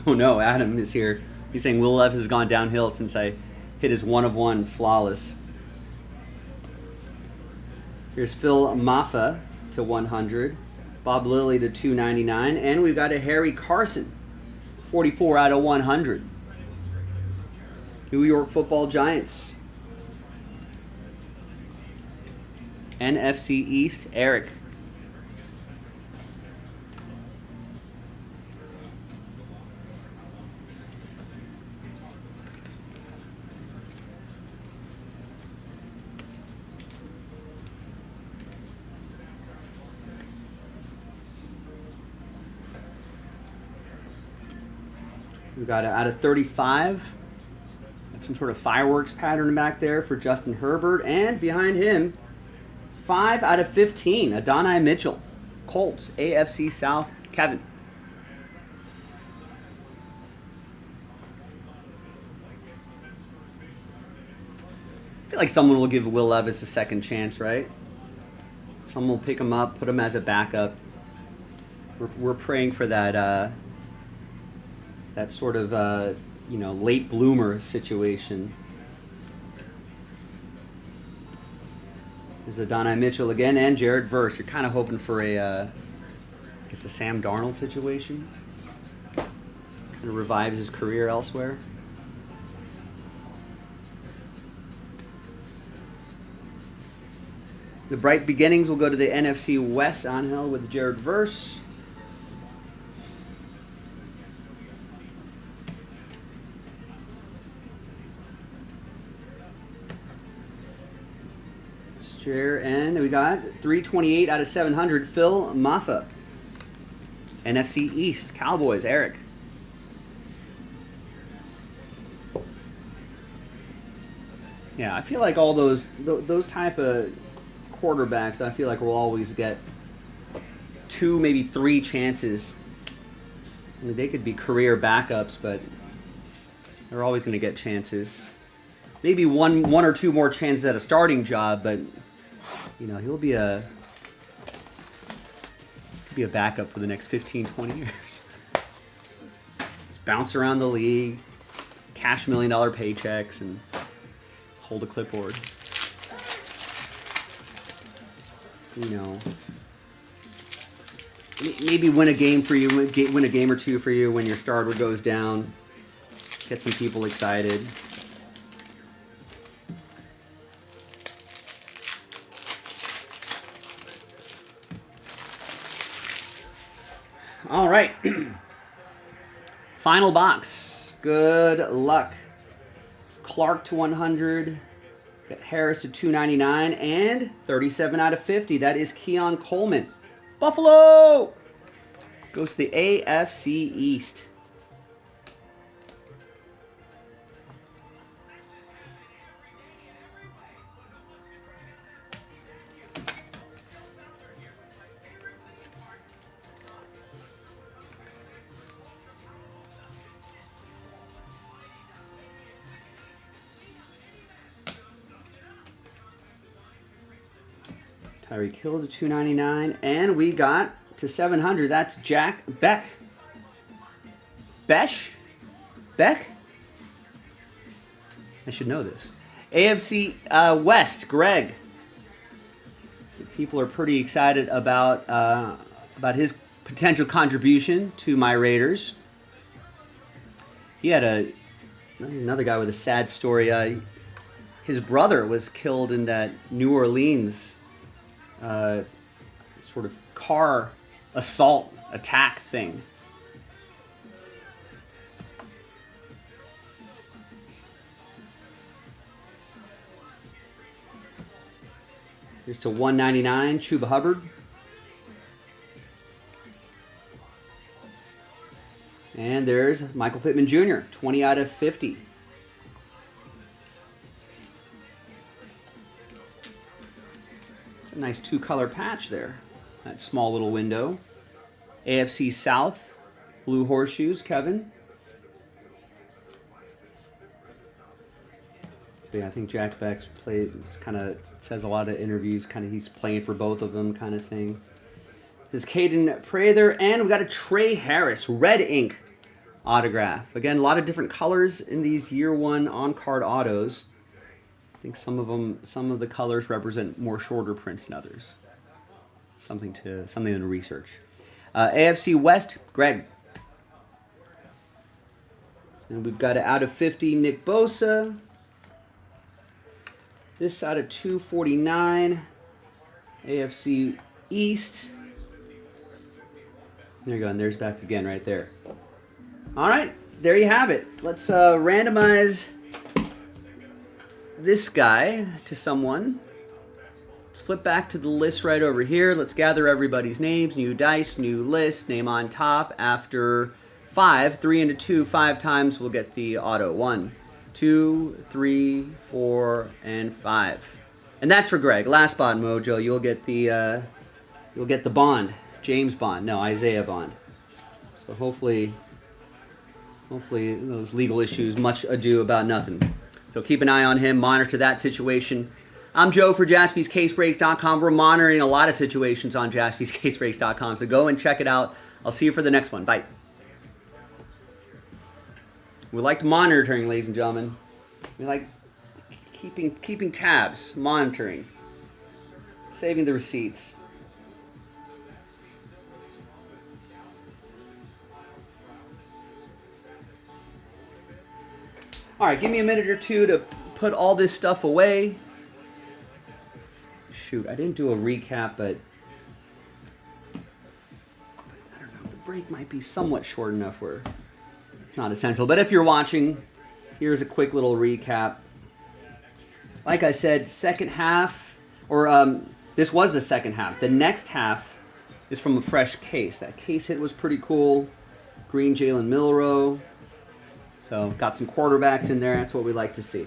Oh no, Adam is here. He's saying Will Levis has gone downhill since I hit his 1 of 1 flawless. Here's Phil Maffa to 100. Bob Lilly to 299. And we've got a Harry Carson, 44 out of 100. New York Football Giants. NFC East, Eric. We've got out of 35. Got some sort of fireworks pattern back there for Justin Herbert. And behind him, 5 out of 15. Adonai Mitchell, Colts, AFC South, Kevin. I feel like someone will give Will Levis a second chance, right? Someone will pick him up, put him as a backup. We're praying for that that sort of late bloomer situation. There's Adonai Mitchell again and Jared Verse. You're kind of hoping for a Sam Darnold situation. Kind of revives his career elsewhere. The bright beginnings will go to the NFC West, Angel, with Jared Verse. And we got 328 out of 700, Phil Maffa. NFC East, Cowboys, Eric. Yeah, I feel like all those type of quarterbacks, I feel like we'll always get 2, maybe 3 chances. I mean, they could be career backups, but they're always going to get chances. Maybe one or 2 more chances at a starting job, but he'll be a backup for the next 15, 20 years. Just bounce around the league, cash $1 million paychecks, and hold a clipboard. Maybe win a game for you, win a game or 2 for you when your starter goes down. Get some people excited. All right. Final box. Good luck. It's Clark to 100. Got Harris to 299 and 37 out of 50. That is Keon Coleman. Buffalo goes to the AFC East. Tyreek Hill to 299, and we got to 700. That's Jack Beck. Beck? I should know this. AFC West, Greg. People are pretty excited about his potential contribution to my Raiders. He had another guy with a sad story. His brother was killed in that New Orleans sort of car assault attack thing. Here's to 199, Chuba Hubbard. And there's Michael Pittman Jr., 20 out of 50. It's a nice two-color patch there. That small little window. AFC South, blue horseshoes, Kevin. So yeah, I think Jack Beck's played, kind of says a lot of interviews, kind of he's playing for both of them kind of thing. This is Caden Prather, and we got a Trey Harris, red ink autograph. Again, a lot of different colors in these year one on-card autos. I think some of the colors represent more shorter prints than others. Something to research. AFC West, Greg. And we've got it out of 50, Nick Bosa. This out of 249, AFC East. There you go, and there's back again right there. All right, there you have it. Let's randomize this guy to someone. Let's flip back to the list right over here. Let's gather everybody's names. New dice, new list, name on top. After 5, 3 into 2, 5 times, we'll get the auto. 1, 2, 3, 4, and 5. And that's for Greg. Last spot, Mojo. You'll get the Bond, James Bond. No, Isaiah Bond. So hopefully those legal issues, much ado about nothing. So keep an eye on him, monitor that situation. I'm Joe for JaspysCaseBreaks.com. We're monitoring a lot of situations on JaspysCaseBreaks.com, so go and check it out. I'll see you for the next one. Bye. We like monitoring, ladies and gentlemen. We like keeping tabs, monitoring, saving the receipts. All right, give me a minute or two to put all this stuff away. Shoot, I didn't do a recap, but I don't know, the break might be somewhat short enough where it's not essential. But if you're watching, here's a quick little recap. Like I said, second half, or this was the second half. The next half is from a fresh case. That case hit was pretty cool. Green Jalen Milroe. So got some quarterbacks in there. That's what we like to see.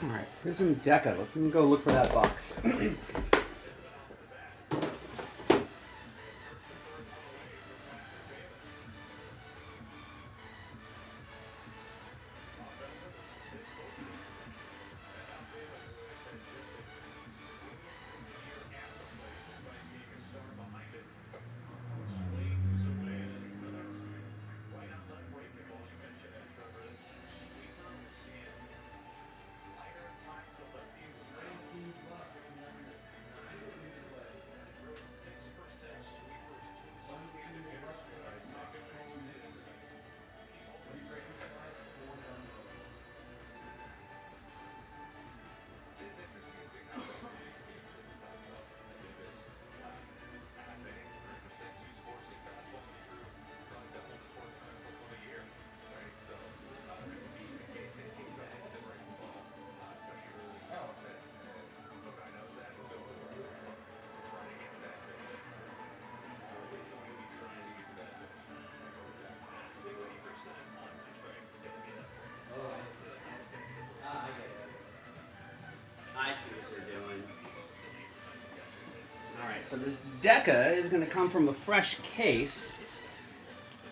All right, Prism Deca. Let me go look for that box. I see what they're doing. All right, so this Deca is going to come from a fresh case.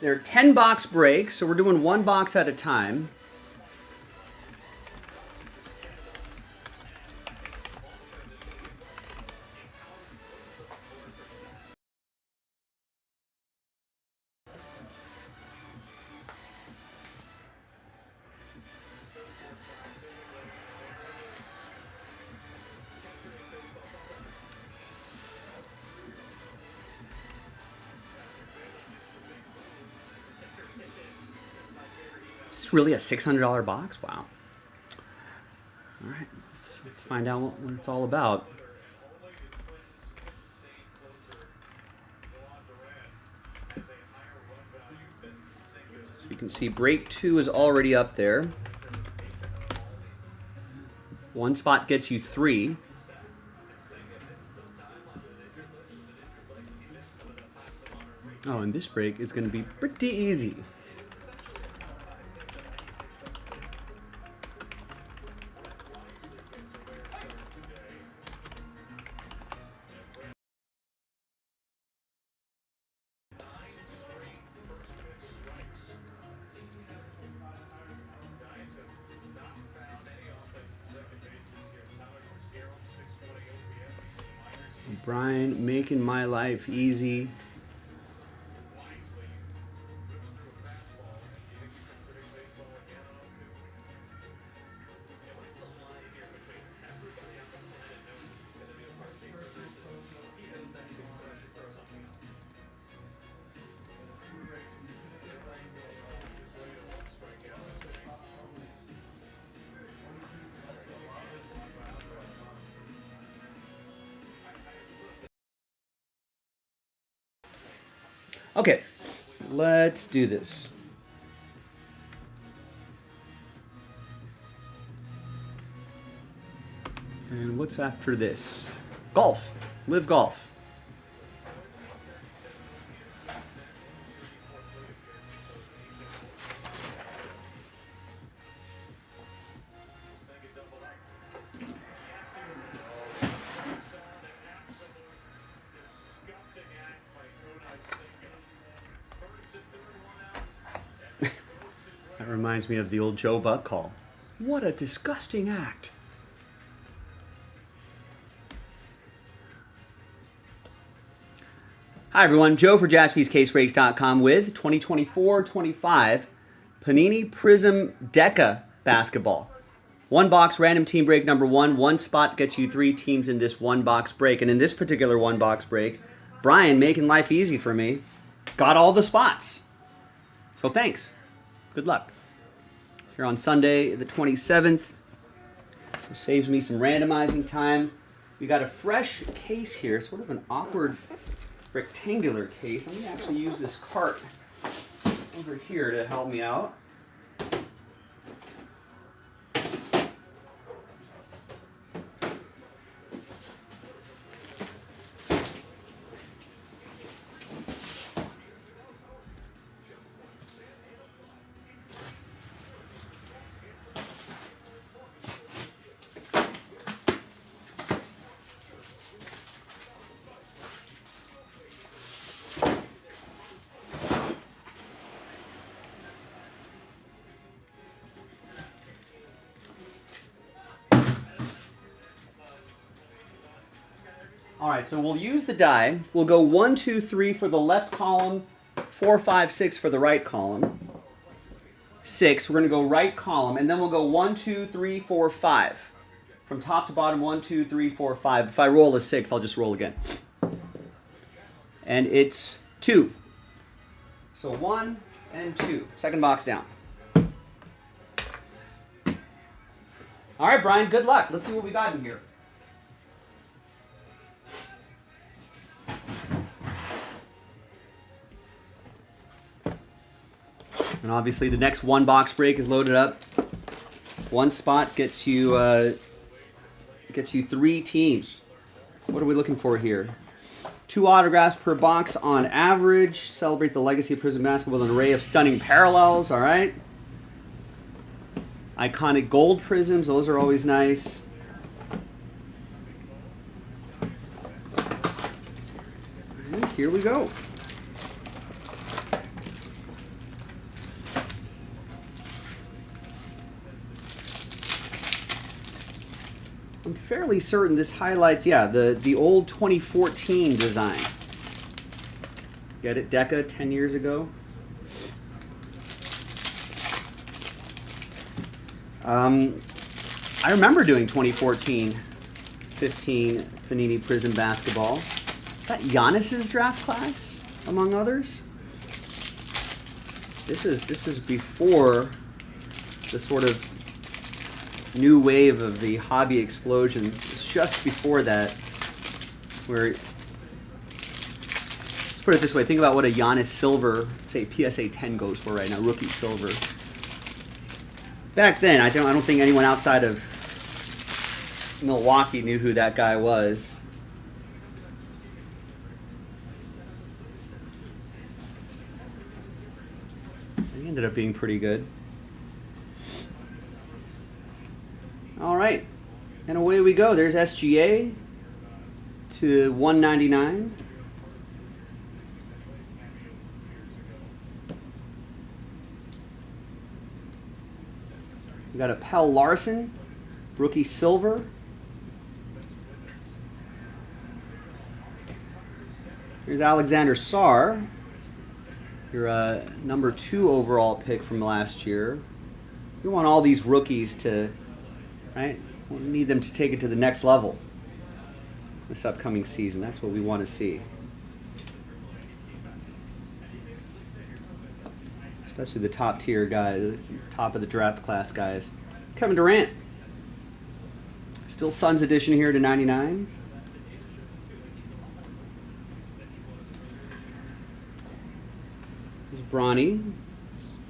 They're 10-box breaks, so we're doing one box at a time. Is this really a $600 box? Wow. All right, let's find out what it's all about. So you can see break 2 is already up there. One spot gets you 3. Oh, and this break is going to be pretty easy. Brian making my life easy. Okay, let's do this. And what's after this? Golf. Live golf. That reminds me of the old Joe Buck call. What a disgusting act. Hi everyone, Joe for JaspysCaseBreaks.com with 2024-25 Panini Prism Deca basketball. One box random team break number 1. One spot gets you 3 teams in this one box break. And in this particular one box break, Brian making life easy for me got all the spots. So thanks. Good luck. here on Sunday, the 27th. So saves me some randomizing time. We got a fresh case here, sort of an awkward rectangular case. I'm going to actually use this cart over here to help me out. All right, so we'll use the die. We'll go 1, 2, 3 for the left column, 4, 5, 6 for the right column. 6, we're going to go right column, and then we'll go 1, 2, 3, 4, 5. From top to bottom, 1, 2, 3, 4, 5. If I roll a 6, I'll just roll again. And it's 2. So 1 and 2. Second box down. All right, Brian, good luck. Let's see what we got in here. And obviously the next one box break is loaded up. One spot gets you 3 teams. What are we looking for here? 2 autographs per box on average. Celebrate the legacy of Prism Basketball with an array of stunning parallels. All right. Iconic gold prisms. Those are always nice. And here we go. I'm fairly certain this highlights, yeah, the old 2014 design. Get it? Deca, 10 years ago. I remember doing 2014-15 Panini Prism Basketball. Is that Giannis's draft class, among others? This is before the sort of new wave of the hobby explosion. It's just before that, where, let's put it this way, think about what a Giannis silver, say PSA 10 goes for right now, rookie silver. Back then, I don't think anyone outside of Milwaukee knew who that guy was. He ended up being pretty good. All right, and away we go. There's SGA to 199. We got a Pell Larson, rookie silver. Here's Alexander Sarr, your number 2 overall pick from last year. We want all these rookies to, right? We need them to take it to the next level this upcoming season. That's what we want to see. Especially the top tier guys, the top of the draft class guys. Kevin Durant. Still Suns edition here to 99. There's Bronny.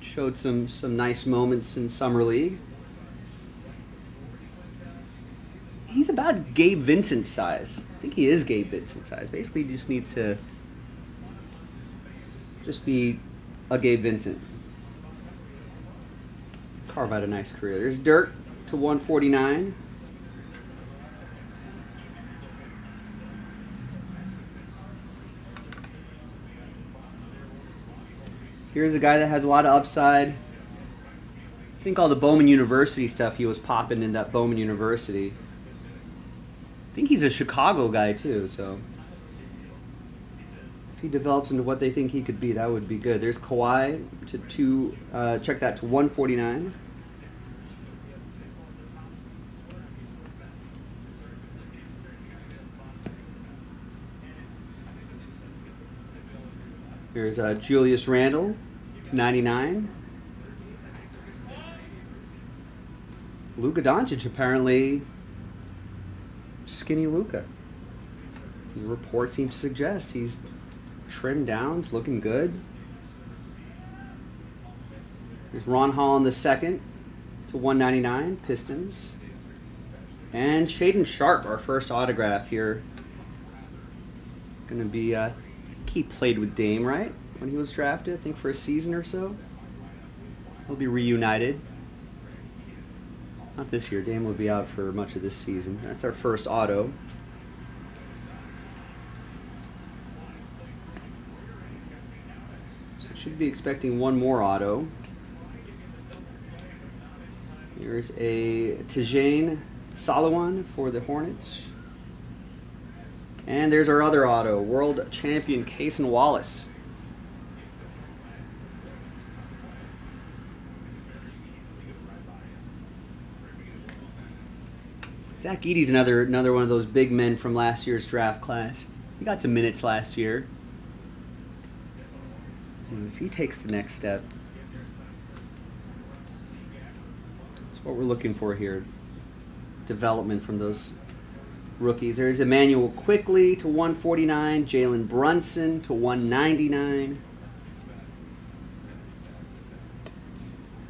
Showed some nice moments in Summer League. He's about Gabe Vincent's size. I think he is Gabe Vincent's size. Basically, he just needs to just be a Gabe Vincent. Carve out a nice career. There's Dirk to 149. Here's a guy that has a lot of upside. I think all the Bowman University stuff, he was popping in that Bowman University. I think he's a Chicago guy too, so if he develops into what they think he could be, that would be good. There's Kawhi to check that to 149. Here's Julius Randle to 99. Luka Doncic apparently skinny Luka. The report seems to suggest he's trimmed down, it's looking good. There's Ron Holland the second to 199, Pistons. And Shaedon Sharpe, our first autograph here. Gonna be, he played with Dame, right? When he was drafted, I think for a season or so. He'll be reunited. Not this year, Dame will be out for much of this season. That's our first auto. So should be expecting one more auto. Here's a Tijane Salawan for the Hornets. And there's our other auto, world champion Cason Wallace. Zach Edey's another one of those big men from last year's draft class. He got some minutes last year. And if he takes the next step, that's what we're looking for here. Development from those rookies. There's Emmanuel Quickley to 149, Jalen Brunson to 199.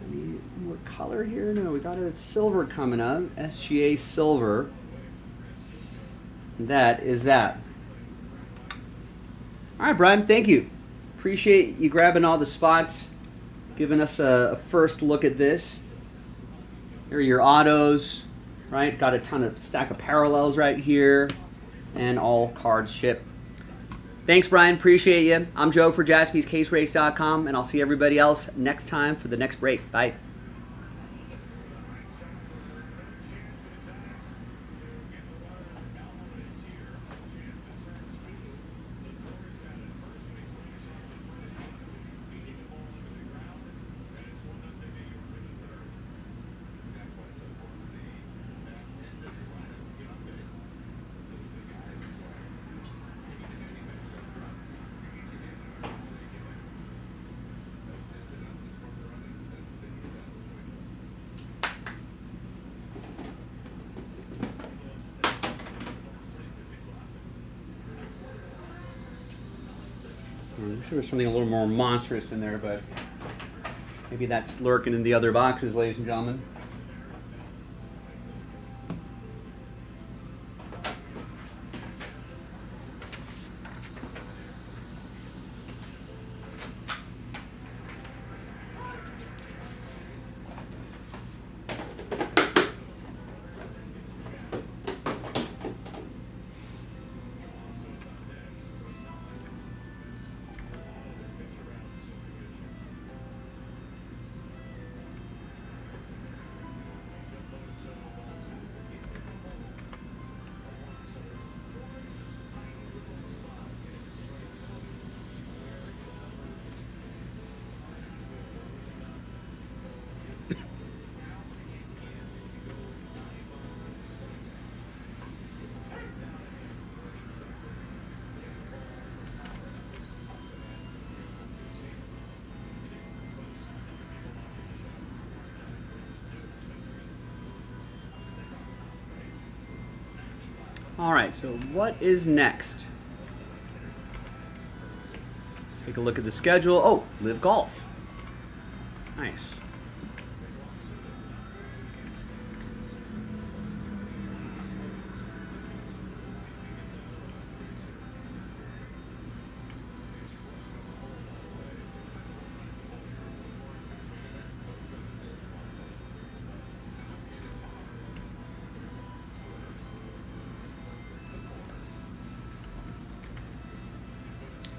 Any more color here? No, we got a silver coming up. SGA silver. And that is that. All right, Brian, thank you. Appreciate you grabbing all the spots, giving us a first look at this. Here are your autos. Right, got a ton of stack of parallels right here, and all cards shipped. Thanks, Brian. Appreciate you. I'm Joe for JaspysCaseBreaks.com, and I'll see everybody else next time for the next break. Bye. I'm sure there's something a little more monstrous in there, but maybe that's lurking in the other boxes, ladies and gentlemen. All right, so what is next? Let's take a look at the schedule. Oh, Live Golf. Nice.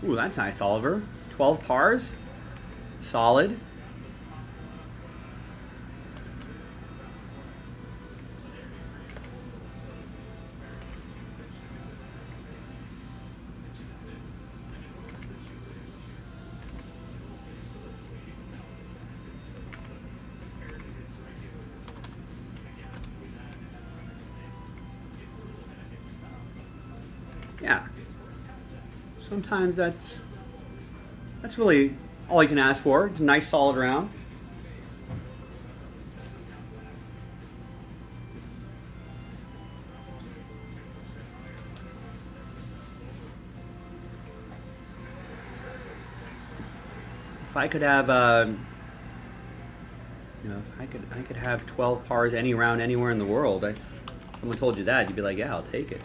Ooh, that's nice, Oliver. 12 pars. Solid. Yeah. Sometimes that's really all you can ask for. It's a nice solid round. if I could have, you know, if I could have 12 pars any round anywhere in the world. If someone told you that, you'd be like, yeah, I'll take it.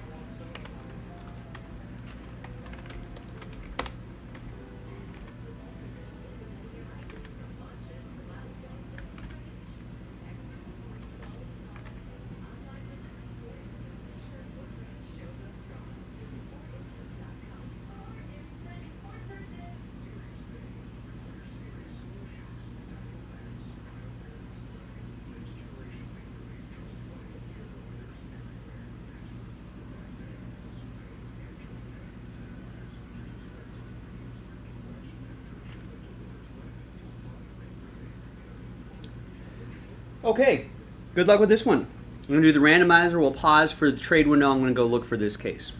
Okay, good luck with this one. I'm going to do the randomizer. We'll pause for the trade window. I'm going to go look for this case.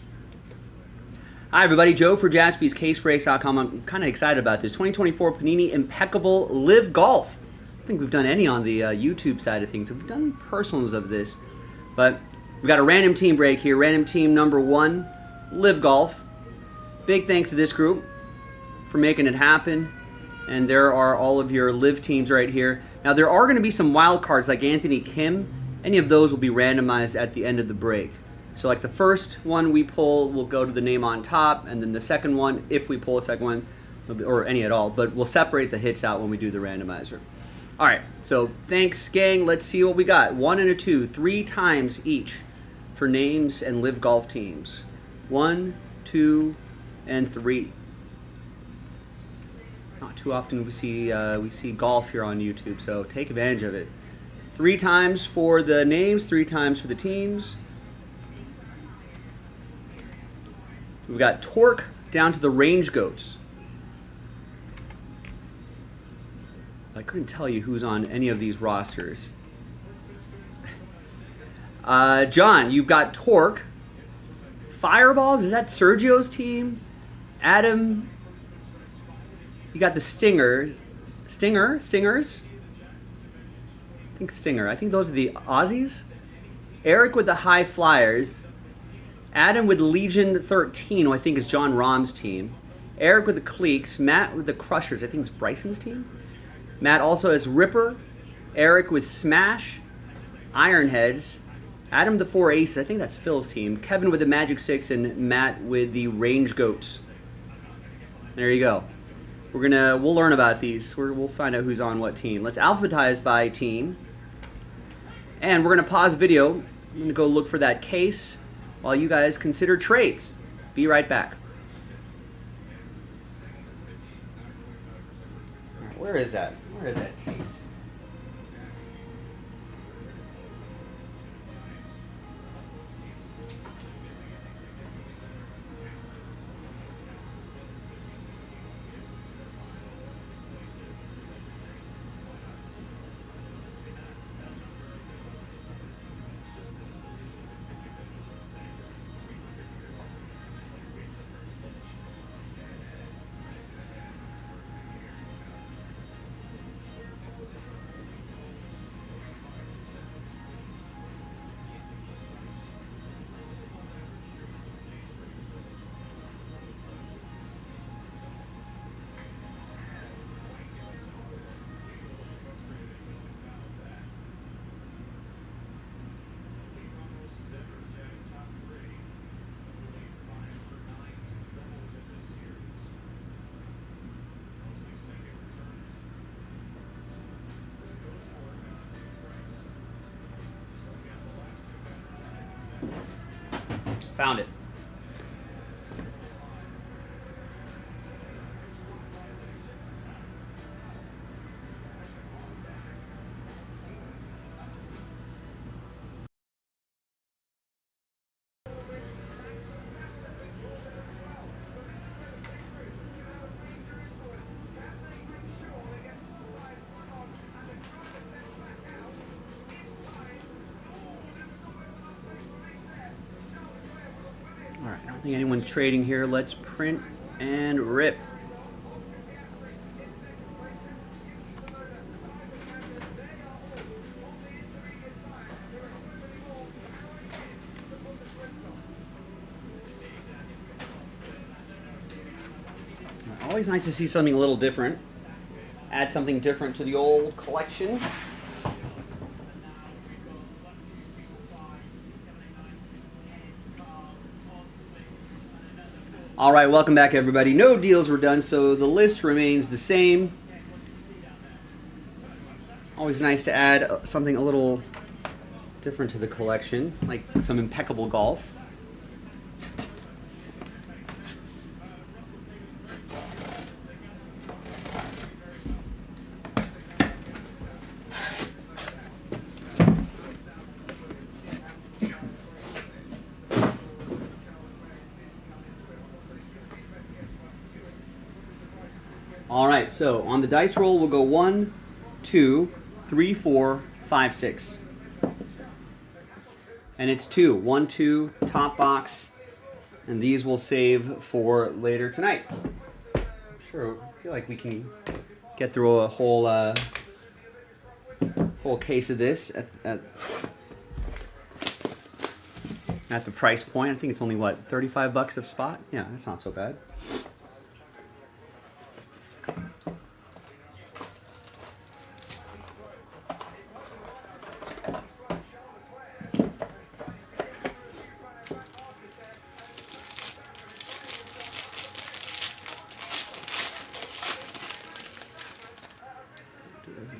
Hi, everybody. Joe for JaspysCaseBreaks.com. I'm kind of excited about this. 2024 Panini Impeccable Live Golf. I don't think we've done any on the YouTube side of things. We've done personals of this. But we've got a random team break here. Random team number 1, Live Golf. Big thanks to this group for making it happen. And there are all of your live teams right here. Now, there are going to be some wild cards like Anthony Kim. Any of those will be randomized at the end of the break. So like the first one we pull will go to the name on top, and then the second one, if we pull a second one, or any at all, but we'll separate the hits out when we do the randomizer. All right, so thanks, gang. Let's see what we got. 1 and a 2, 3 times each for names and live golf teams. 1, 2, and 3. Not too often we see golf here on YouTube, so take advantage of it. 3 times for the names, 3 times for the teams. We've got Torque down to the Range Goats. I couldn't tell you who's on any of these rosters. John, you've got Torque. Fireballs, is that Sergio's team? Adam, you got the Stingers. Stingers? I think Stinger. I think those are the Aussies. Eric with the High Flyers. Adam with Legion 13, who I think is John Rahm's team. Eric with the Cleeks. Matt with the Crushers. I think it's Bryson's team. Matt also has Ripper. Eric with Smash. Ironheads. Adam the 4 Aces. I think that's Phil's team. Kevin with the Magic 6 and Matt with the Range Goats. There you go. We'll learn about these. We'll find out who's on what team. Let's alphabetize by team. And we're gonna pause video. I'm gonna go look for that case while you guys consider trades. Be right back. All right, where is that? Where is that case? Found it. All right, I don't think anyone's trading here. Let's print and rip. Always nice to see something a little different. Add something different to the old collection. All right, welcome back, everybody. No deals were done, so the list remains the same. Always nice to add something a little different to the collection, like some Impeccable golf. All right, so on the dice roll, we'll go 1, 2, 3, 4, 5, 6. And it's 2. 1, 2, top box. And these we'll save for later tonight. Sure, I feel like we can get through a whole case of this at the price point. I think it's only, what, $35 a spot? Yeah, that's not so bad.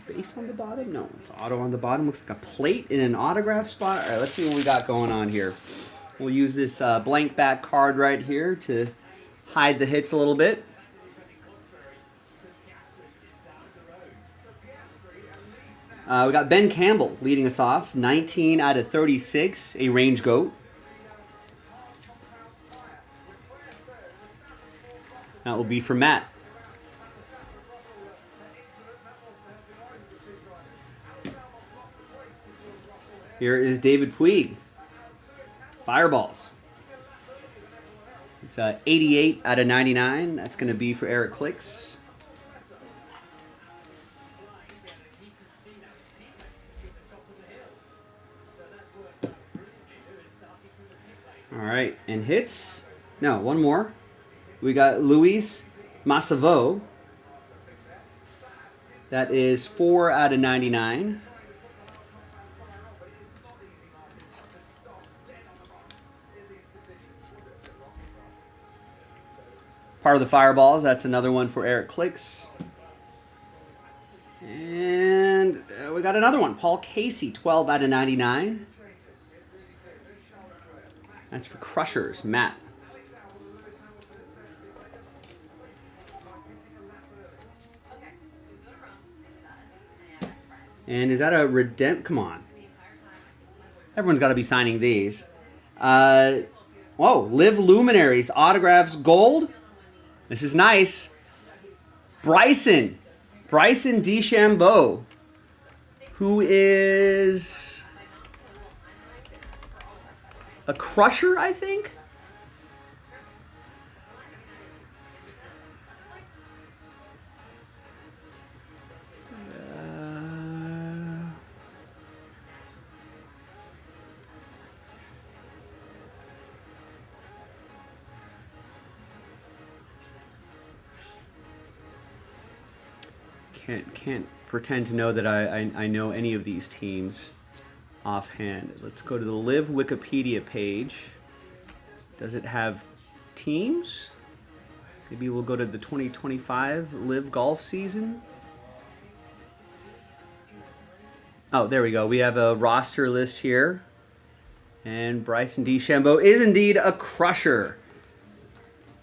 Base on the bottom? No, it's auto on the bottom. Looks like a plate in an autograph spot. All right, let's see what we got going on here. We'll use this blank back card right here to hide the hits a little bit. We got Ben Campbell leading us off. 19 out of 36, a range goat. That will be for Matt. Here is David Puig. Fireballs. It's 88 out of 99. That's going to be for Eric Clicks. All right, and hits. No, one more. We got Luis Massavo. That is 4 out of 99. Part of the Fireballs. That's another one for Eric Clicks. And we got another one. Paul Casey, 12 out of 99. That's for Crushers, Matt. And is that a Come on. Everyone's got to be signing these. Whoa, Live Luminaries, autographs, gold. This is nice. Bryson DeChambeau, who is a Crusher, I think. Can't pretend to know that I know any of these teams offhand. Let's go to the Live Wikipedia page. Does it have teams? Maybe we'll go to the 2025 Live Golf season. Oh, there we go. We have a roster list here. And Bryson DeChambeau is indeed a Crusher.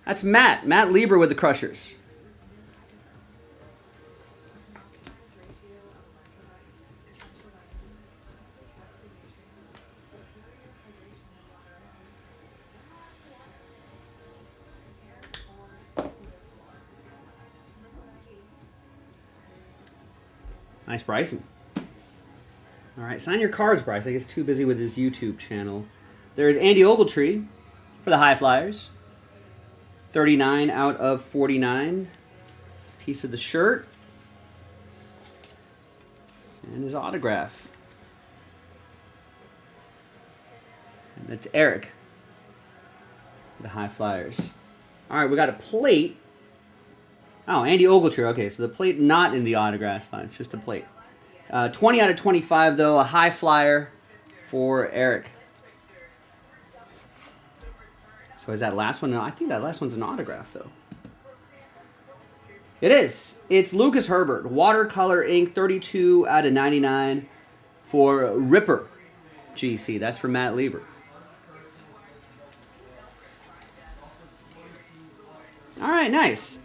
That's Matt Lieber with the Crushers. Nice, Bryson. All right, sign your cards, Bryce. I guess too busy with his YouTube channel. There's Andy Ogletree for the High Flyers. 39 out of 49. Piece of the shirt. And his autograph. And that's Eric. The High Flyers. All right, we got a plate Oh, Andy Ogletree. Okay, so the plate not in the autograph fine. It's just a plate. 20 out of 25, though. A high flyer for Eric. So is that last one? No, I think that last one's an autograph, though. It is. It's Lucas Herbert. Watercolor ink, 32 out of 99 for Ripper GC. That's for Matt Lieber. All right, nice.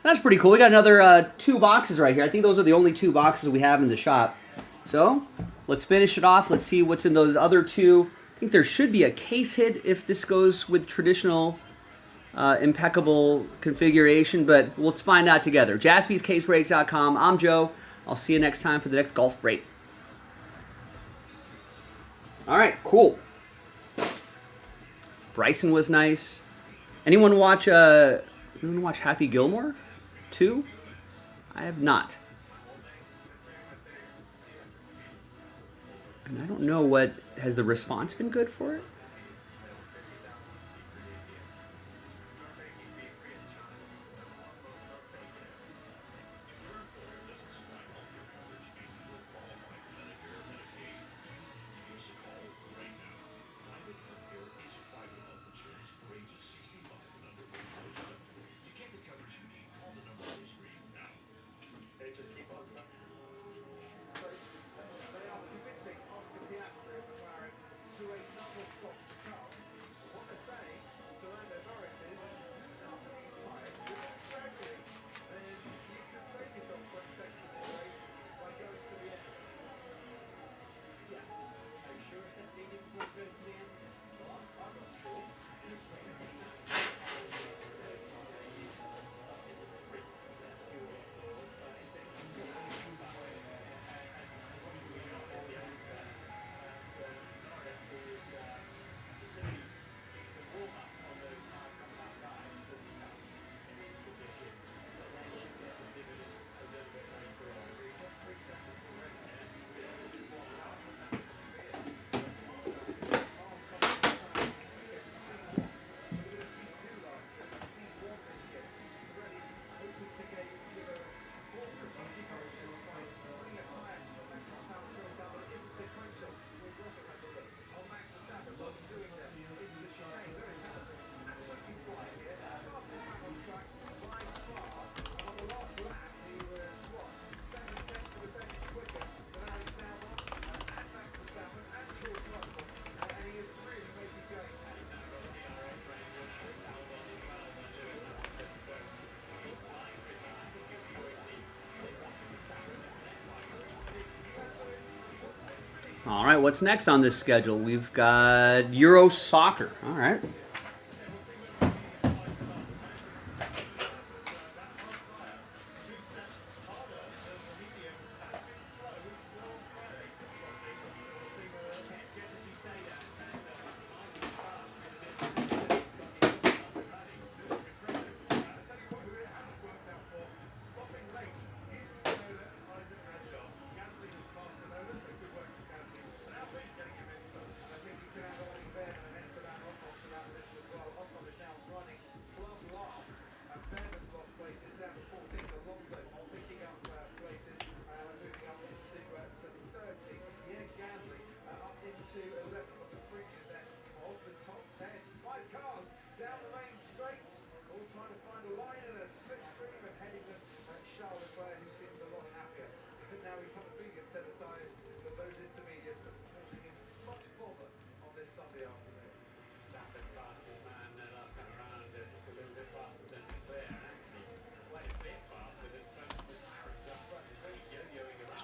That's pretty cool. We got another 2 boxes right here. I think those are the only 2 boxes we have in the shop. So let's finish it off. Let's see what's in those other 2. I think there should be a case hit if this goes with traditional impeccable configuration, but let's find out together. JaspysCaseBreaks.com. I'm Joe. I'll see you next time for the next golf break. All right, cool. Bryson was nice. Anyone watch Happy Gilmore 2? I have not. And I don't know what has the response been good for it. All right, what's next on this schedule? We've got Euro Soccer. All right.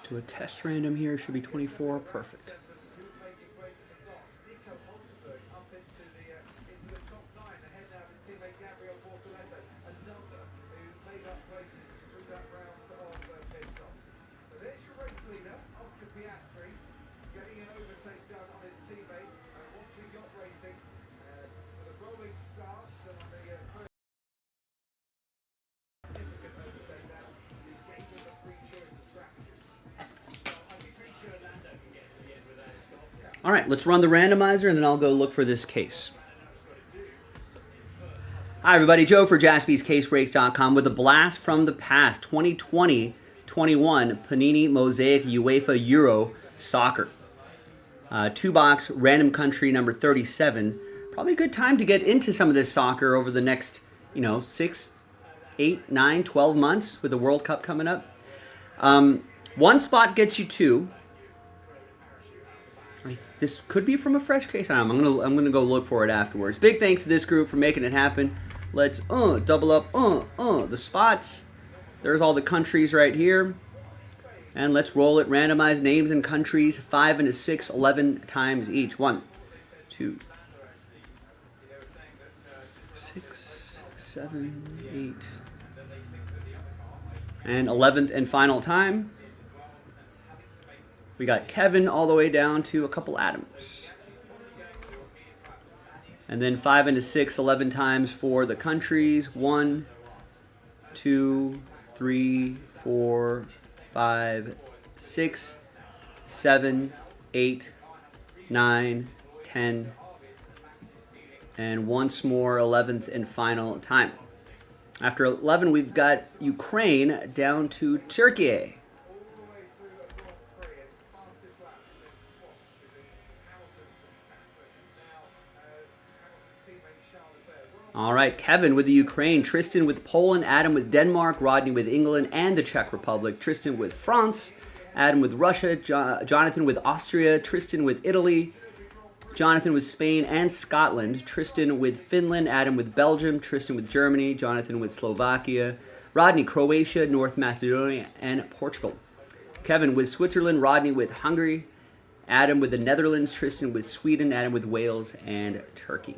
To a test random here, should be 24, perfect. All right, let's run the randomizer, and then I'll go look for this case. Hi, everybody. Joe for JaspysCaseBreaks.com with a blast from the past 2020-21 Panini Mosaic UEFA Euro Soccer. 2-box random country number 37. Probably a good time to get into some of this soccer over the next, 6, 8, 9, 12 months with the World Cup coming up. One spot gets you two. This could be from a fresh case. I'm gonna go look for it afterwards. Big thanks to this group for making it happen. Let's double up the spots. There's all the countries right here. And let's roll it. Randomize names and countries 5 into 6, 11 times each. 1, 2, 6, 7, 8. And 11th and final time. We got Kevin all the way down to a couple Adams. And then 5 into 6, 11 times for the countries. 1, 2, 3, 4, 5, 6, 7, 8, 9, 10. And once more, 11th and final time. After 11, we've got Ukraine down to Turkey. All right, Kevin with the Ukraine, Tristan with Poland, Adam with Denmark, Rodney with England and the Czech Republic, Tristan with France, Adam with Russia, Jonathan with Austria, Tristan with Italy, Jonathan with Spain and Scotland, Tristan with Finland, Adam with Belgium, Tristan with Germany, Jonathan with Slovakia, Rodney, Croatia, North Macedonia, and Portugal. Kevin with Switzerland, Rodney with Hungary, Adam with the Netherlands, Tristan with Sweden, Adam with Wales and Turkey.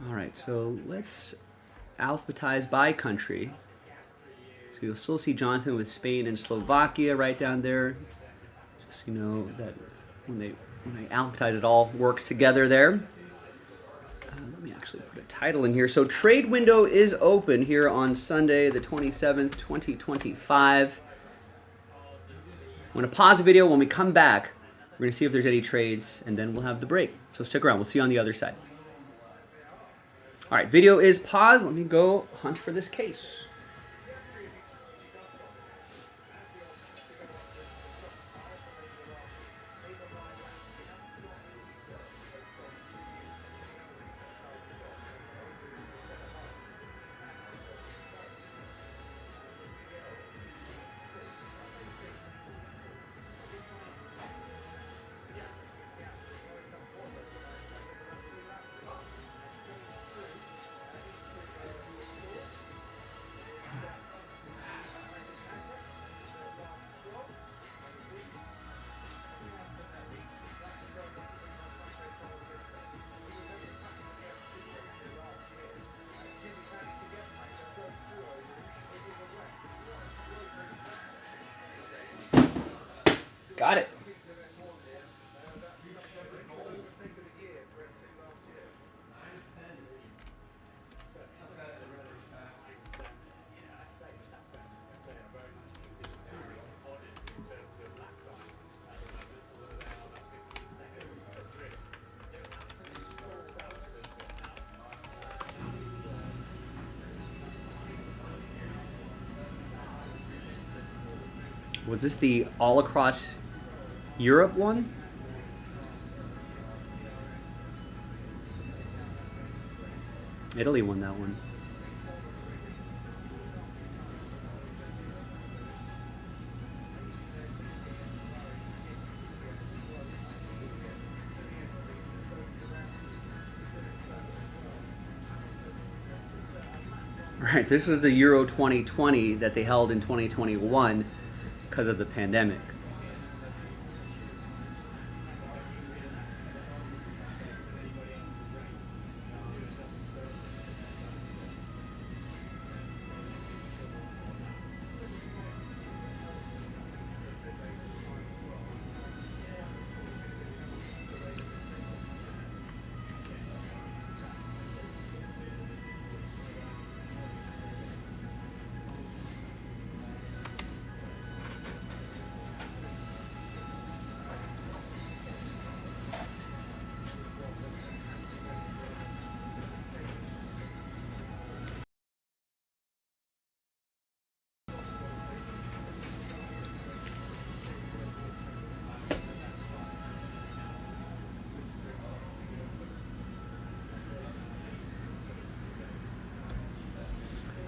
All right, so let's alphabetize by country. So you'll still see Jonathan with Spain and Slovakia right down there. Just so you know that when I alphabetize, it all works together there. Let me actually put a title in here. So trade window is open here on Sunday, the 27th, 2025. I'm going to pause the video. When we come back, we're going to see if there's any trades, and then we'll have the break. So stick around. We'll see you on the other side. All right, video is paused. Let me go hunt for this case. Got it. Was this the all across Europe one? Italy won that one. Right, this was the Euro 2020 that they held in 2021 because of the pandemic.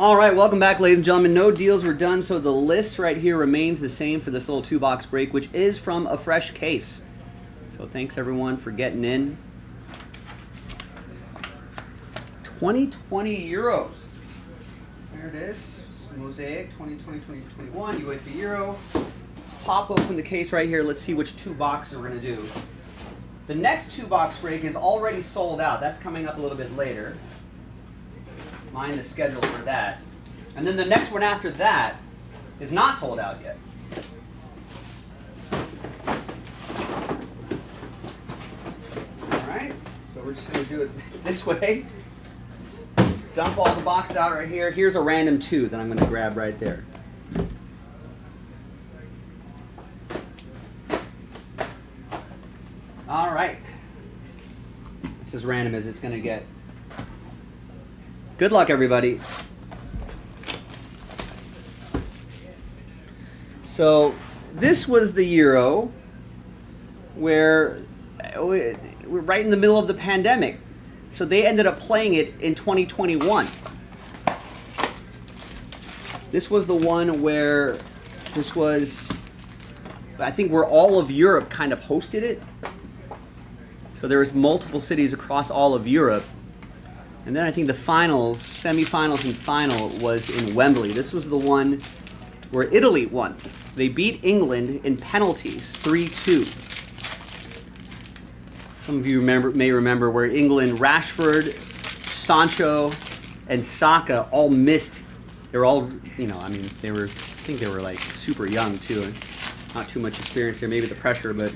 All right, welcome back, ladies and gentlemen. No deals were done, so the list right here remains the same for this little 2-box break, which is from a fresh case. So thanks, everyone, for getting in. 2020 Euros. There it is. Mosaic 2020-2021 UEFA Euro. Let's pop open the case right here. Let's see which 2 boxes we're going to do. The next 2-box break is already sold out. That's coming up a little bit later. Mind the schedule for that. And then the next one after that is not sold out yet. Alright, so we're just going to do it this way. Dump all the boxes out right here. Here's a random 2 that I'm going to grab right there. Alright. It's as random as it's going to get. Good luck, everybody. So this was the Euro where we're right in the middle of the pandemic. So they ended up playing it in 2021. This was the one where this was, I think, where all of Europe kind of hosted it. So there was multiple cities across all of Europe. And then I think the finals, semifinals and final was in Wembley. This was the one where Italy won. They beat England in penalties, 3-2. Some of you may remember where England, Rashford, Sancho, and Saka all missed. They were all, I think they were like super young too, and not too much experience there. Maybe the pressure, but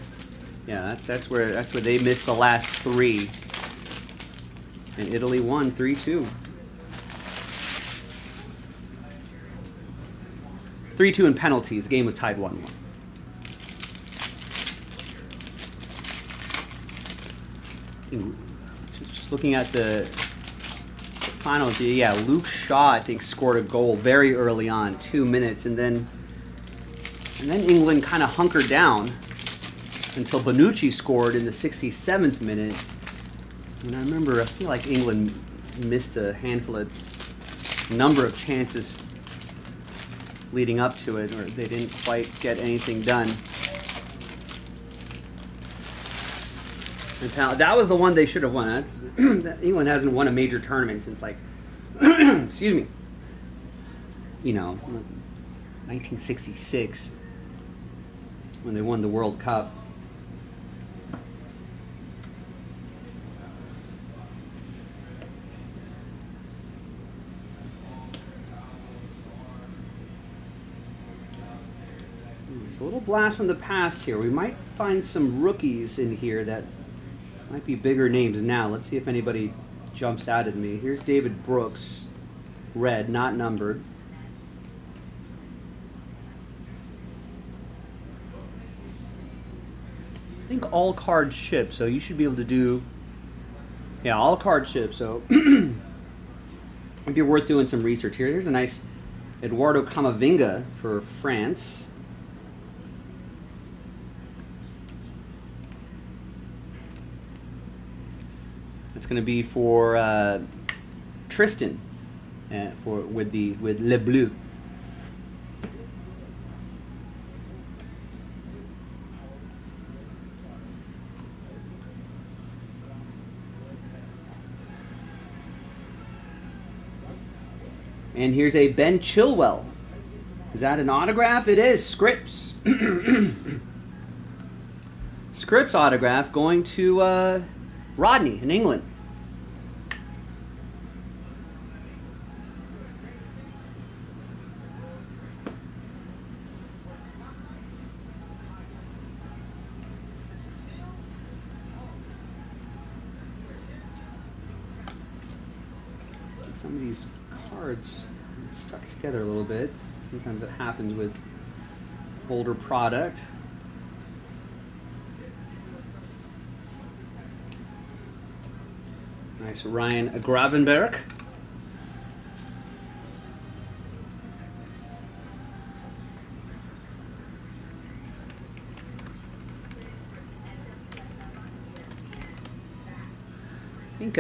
yeah, that's where they missed the last 3. And Italy won 3-2. 3-2 in penalties. The game was tied 1-1. Just looking at the final, yeah, Luke Shaw, I think, scored a goal very early on, 2 minutes, and then England kind of hunkered down until Bonucci scored in the 67th minute. And I feel like England missed a number of chances leading up to it, or they didn't quite get anything done. And that was the one they should have won. England hasn't won a major tournament since, like, excuse me, 1966, when they won the World Cup. So a little blast from the past here. We might find some rookies in here that might be bigger names now. Let's see if anybody jumps out at me. Here's David Brooks, red, not numbered. I think all card ship, so you should be able to do, yeah, all card ship, so it'd be worth doing some research here. Here's a nice Eduardo Camavinga for France. It's going to be for Tristan, with Le Bleu. And here's a Ben Chilwell. Is that an autograph? It is. Scripps. Scripps autograph going to Rodney in England. Some of these cards are stuck together a little bit. Sometimes it happens with older product. Nice Ryan Gravenberch. I think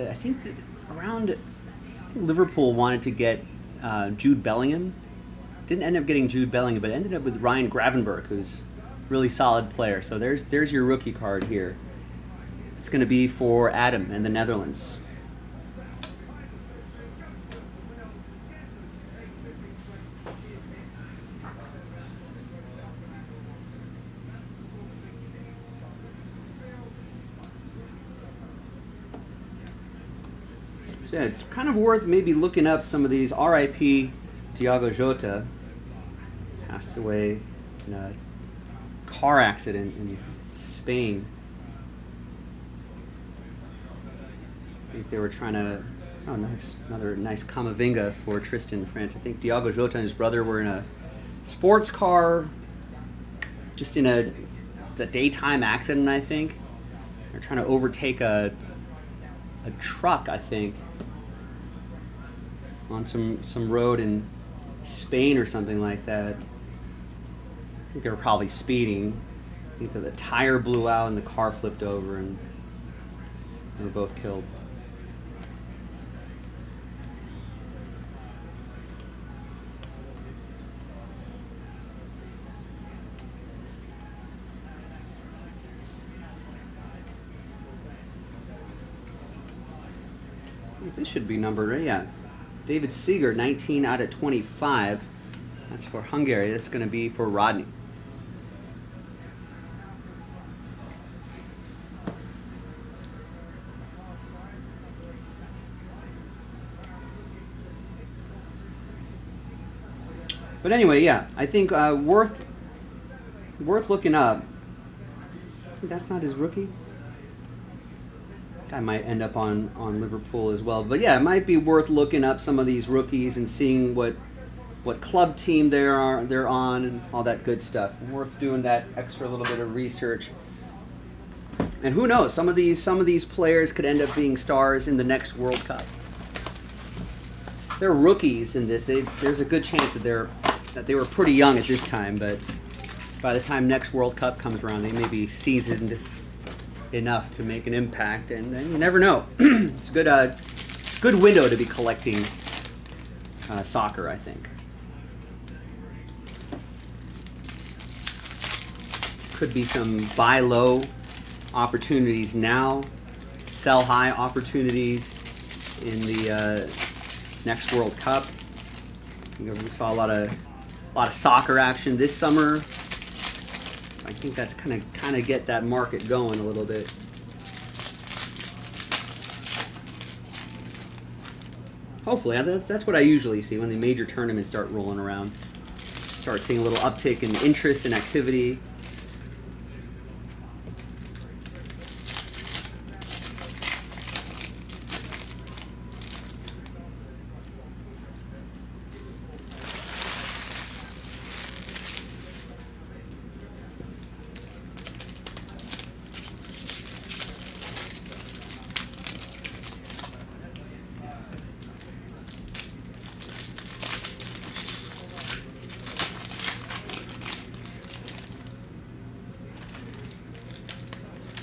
I think that around Liverpool wanted to get Jude Bellingham. Didn't end up getting Jude Bellingham, but ended up with Ryan Gravenberch, who's a really solid player. So there's your rookie card here. It's going to be for Adam in the Netherlands. So yeah, it's kind of worth maybe looking up some of these. R.I.P. Thiago Jota passed away in a car accident in Spain. I think they were trying to. Oh, nice! Another nice Camavinga for Tristan, France. I think Thiago Jota and his brother were in a sports car, just in it's a daytime accident. I think they're trying to overtake a truck. I think on some road in Spain or something like that. I think they were probably speeding. I think that the tire blew out and the car flipped over and they were both killed. I think this should be numbered, right? Yeah. David Seeger, 19 out of 25. That's for Hungary. That's going to be for Rodney. But anyway, yeah, I think worth looking up. That's not his rookie. Guy might end up on Liverpool as well. But yeah, it might be worth looking up some of these rookies and seeing what club team they're on and all that good stuff. Worth doing that extra little bit of research. And who knows, some of these players could end up being stars in the next World Cup. They're rookies in this. There's a good chance that they were pretty young at this time, but by the time next World Cup comes around, they may be seasoned enough to make an impact, and you never know. It's a good window to be collecting soccer, I think. Could be some buy low opportunities now, sell high opportunities in the next World Cup. We saw a lot of soccer action this summer. I think that's kind of get that market going a little bit. Hopefully, that's what I usually see when the major tournaments start rolling around. Start seeing a little uptick in interest and activity.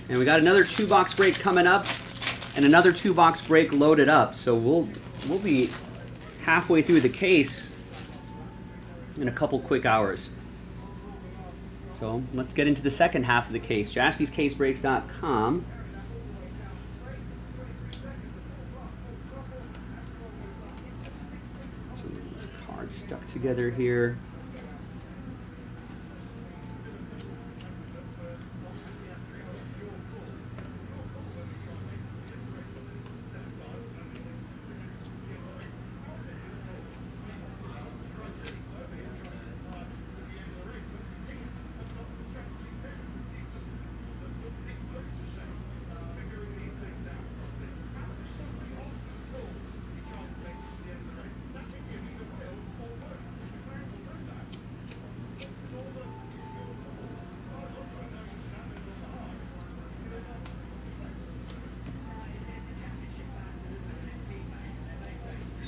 And we got another 2-box break coming up and another 2-box break loaded up. So we'll be halfway through the case in a couple quick hours. So let's get into the second half of the case. JaspysCaseBreaks.com. Some of these cards stuck together here.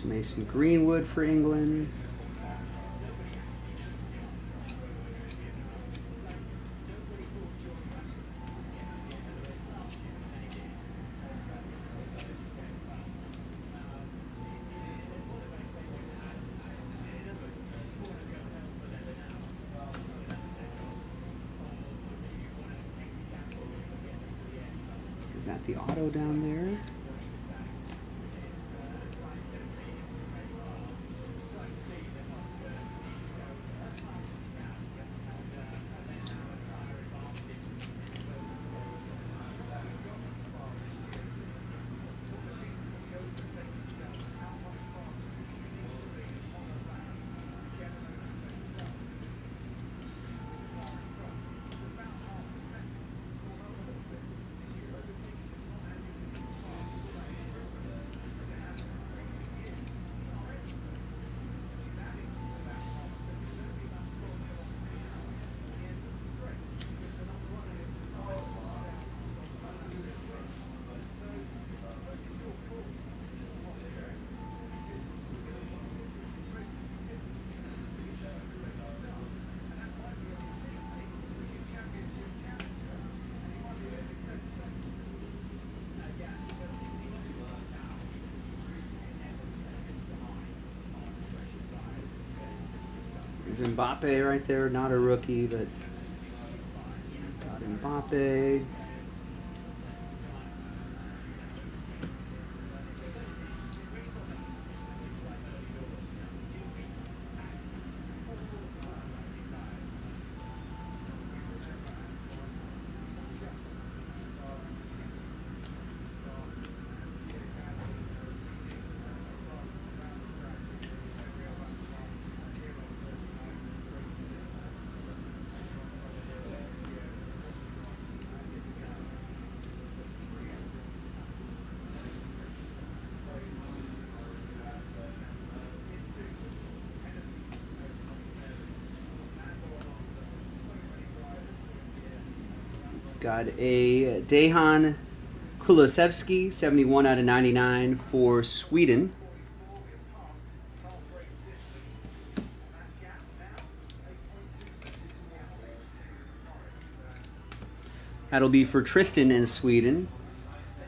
Mason Greenwood for England. Is that the auto down there? There's Mbappe right there, not a rookie, but got Mbappe. Got a Dejan Kulusevski, 71 out of 99 for Sweden. That'll be for Tristan in Sweden.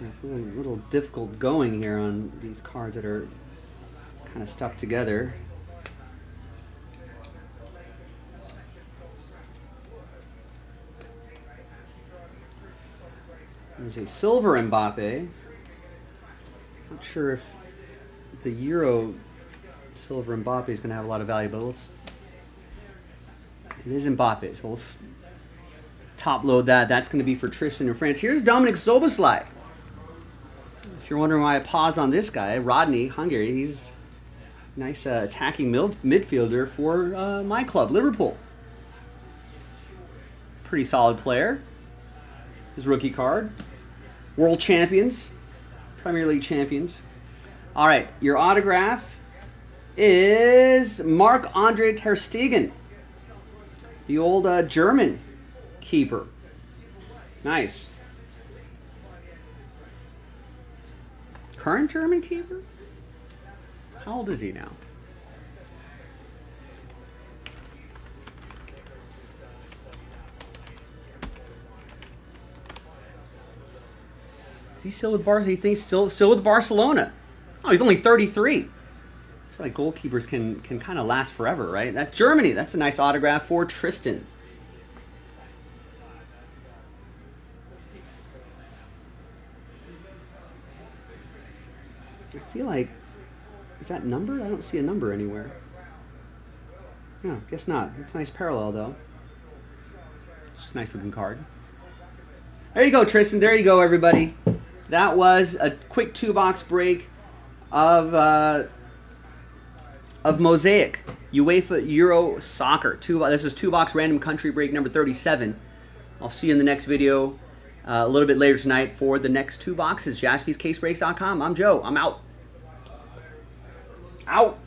It's a little difficult going here on these cards that are kind of stuck together. There's a silver Mbappe. Not sure if the Euro silver Mbappe is going to have a lot of value, but it is Mbappe, so we'll top load that. That's going to be for Tristan in France. Here's Dominic Szoboszlai. If you're wondering why I pause on this guy, Rodney, Hungary, he's a nice attacking midfielder for my club, Liverpool. Pretty solid player. His rookie card. World champions. Premier League champions. All right, your autograph is Marc-Andre ter Stegen. The old German keeper. Nice. Current German keeper? How old is he now? Is he still with Barcelona? He thinks still with Barcelona. Oh, he's only 33. I feel like goalkeepers can kind of last forever, right? That's Germany. That's a nice autograph for Tristan. I feel like, is that numbered? I don't see a number anywhere. No, guess not. It's a nice parallel, though. Just a nice looking card. There you go, Tristan. There you go, everybody. That was a quick 2-box break of Mosaic UEFA Euro Soccer. This is 2-box random country break number 37. I'll see you in the next video a little bit later tonight for the next 2 boxes. JaspysCaseBreaks.com. I'm Joe. I'm out. Out.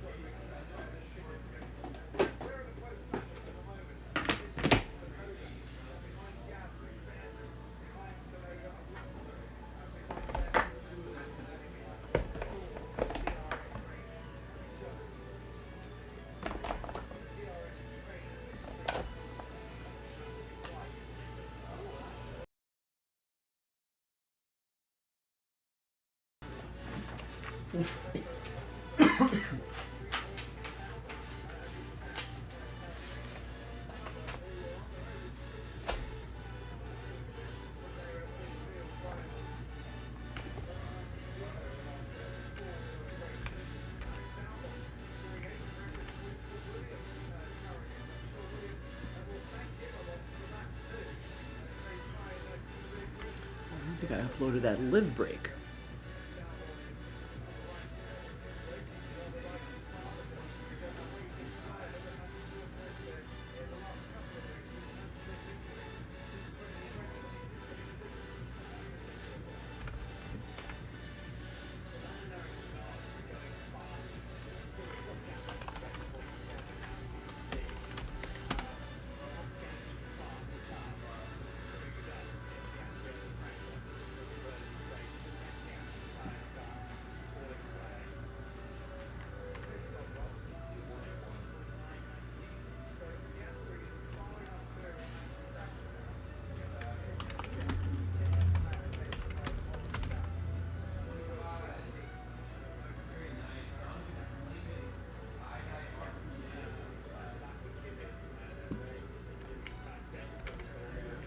think I uploaded that live break.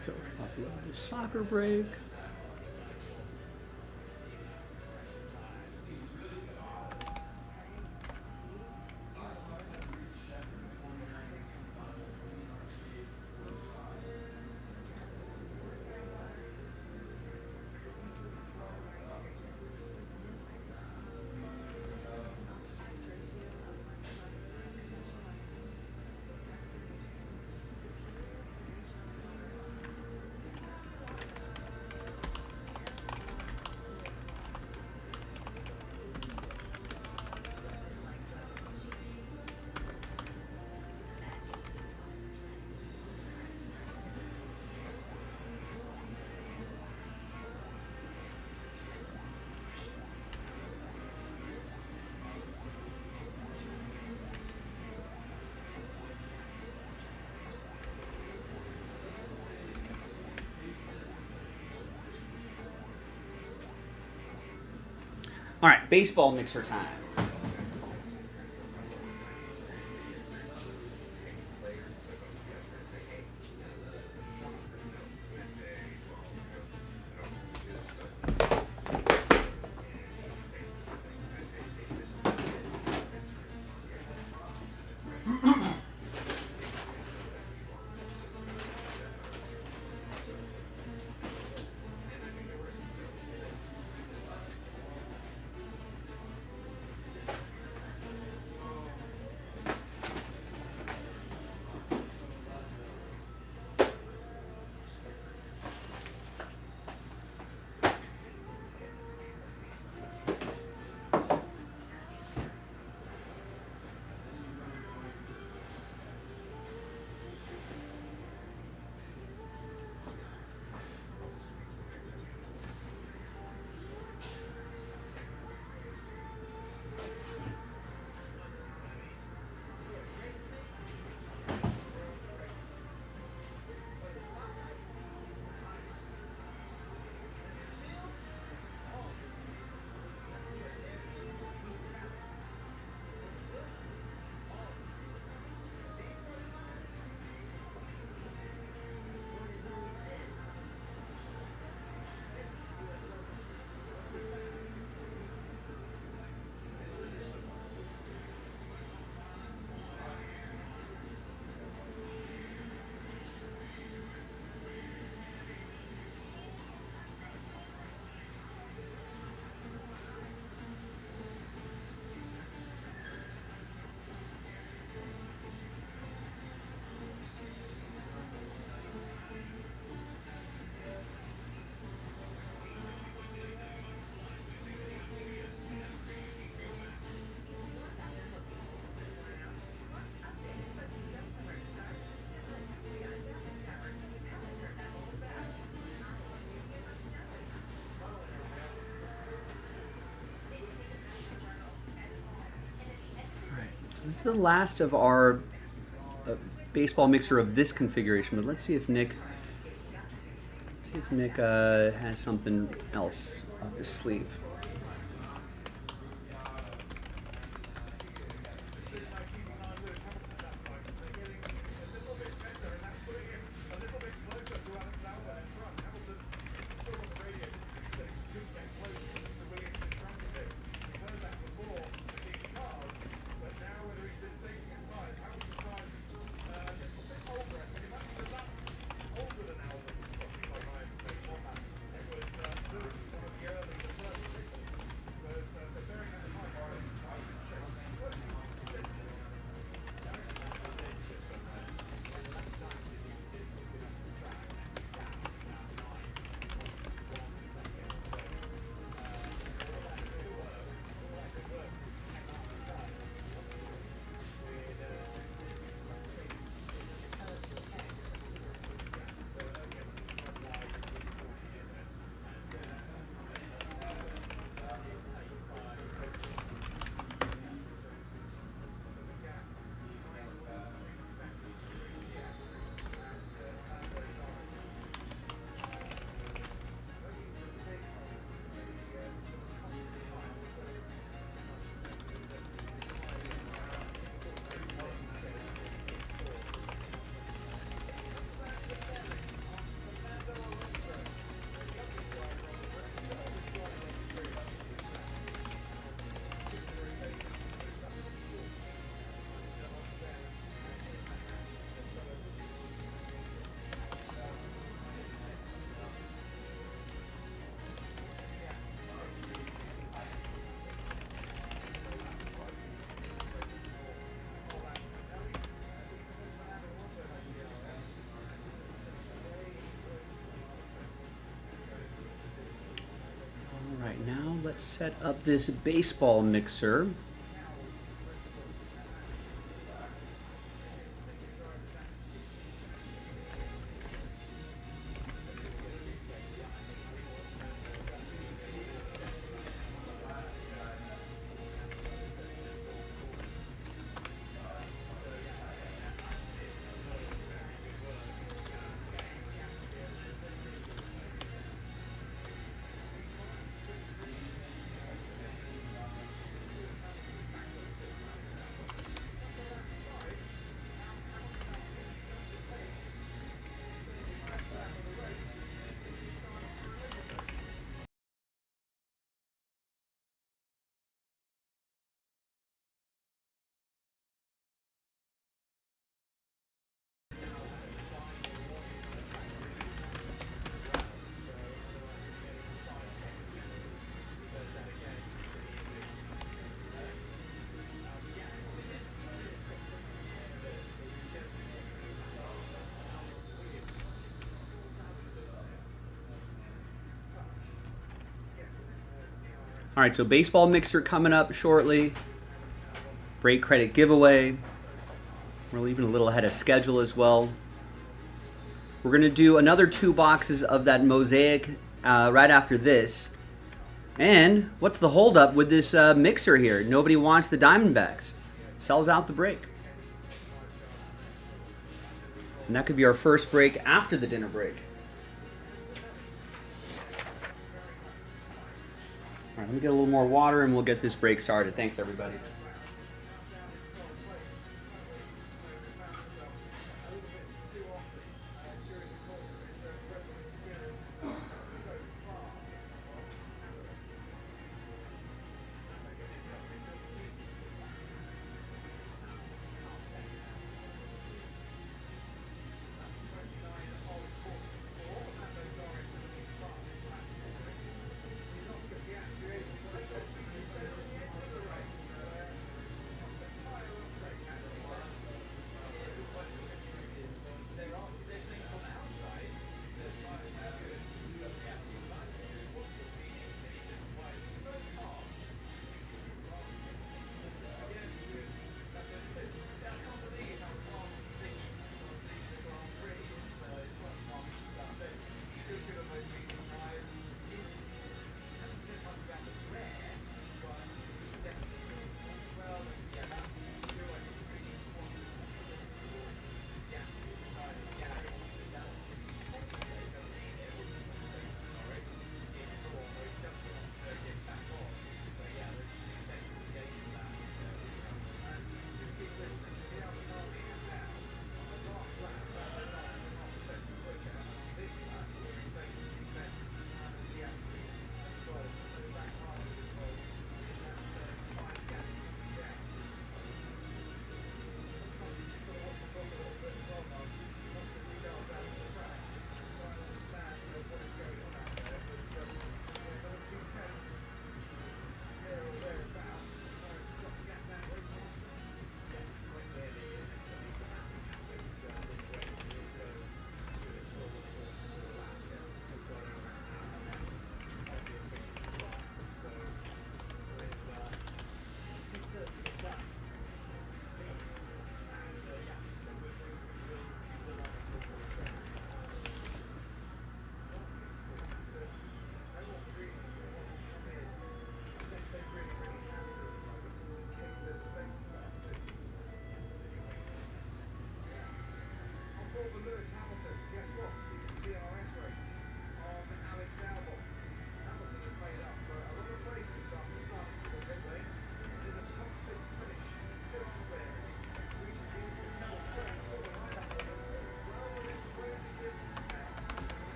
So upload the soccer break. All right, baseball mixer time. This is the last of our baseball mixer of this configuration, but let's see if Nick has something else up his sleeve. let's set up this baseball mixer. All right, so baseball mixer coming up shortly. Break credit giveaway. We're leaving a little ahead of schedule as well. We're going to do another 2 boxes of that mosaic right after this. And what's the holdup with this mixer here? Nobody wants the Diamondbacks. Sells out the break. And that could be our first break after the dinner break. All right, let me get a little more water and we'll get this break started. Thanks, everybody.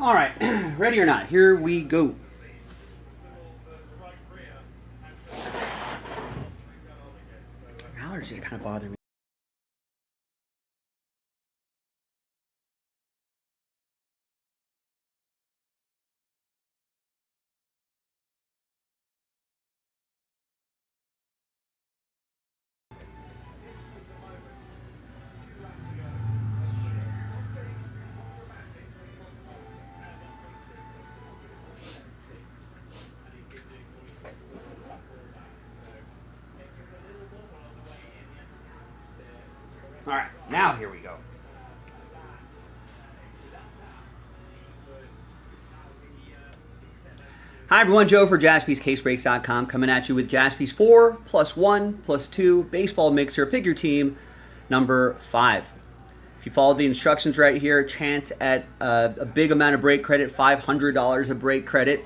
All right, ready or not, here we go. Allergies are kind of bothering me. All right, now here we go. Hi everyone, Joe for JaspysCaseBreaks.com coming at you with Jaspy's 4+1+2 baseball mixer. Pick your team, number 5. If you follow the instructions right here, chance at a big amount of break credit, $500 of break credit.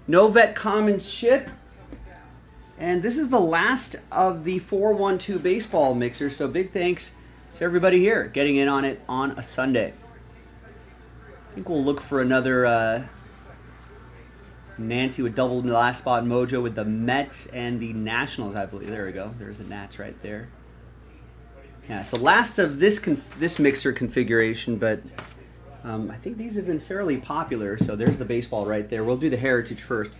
No vet common ship. And this is the last of the 4-1-2 baseball mixer, so big thanks to everybody here getting in on it on a Sunday. I think we'll look for another Nancy with double last spot mojo with the Mets and the Nationals, I believe. There we go. There's the Nats right there. Yeah, so last of this mixer configuration, but I think these have been fairly popular. So there's the baseball right there. We'll do the Heritage first.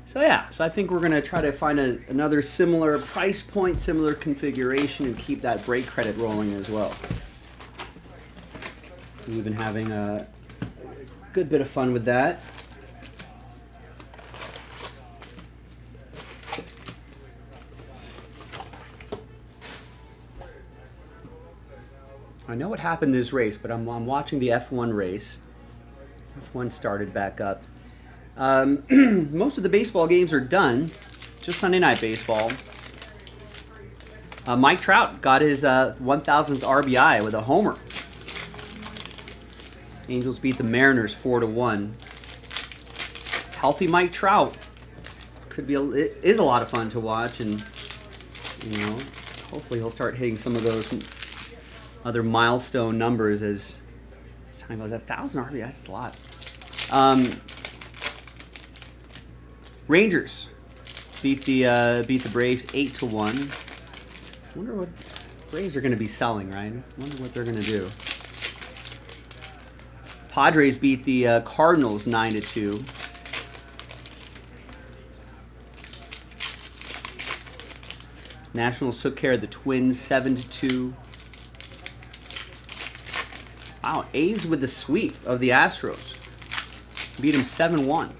So I think we're going to try to find another similar price point, similar configuration, and keep that break credit rolling as well. We've been having a good bit of fun with that. I know what happened in this race, but I'm watching the F1 race. F1 started back up. Most of the baseball games are done. Just Sunday Night Baseball. Mike Trout got his 1,000th RBI with a homer. Angels beat the Mariners 4-1. Healthy Mike Trout it is a lot of fun to watch, and hopefully he'll start hitting some of those other milestone numbers as time goes. 1,000 RBI, that's a lot. Rangers beat the Braves 8-1. I wonder what Braves are going to be selling, right? I wonder what they're going to do. Padres beat the Cardinals 9-2. Nationals took care of the Twins 7-2. Wow, A's with the sweep of the Astros. Beat them 7-1.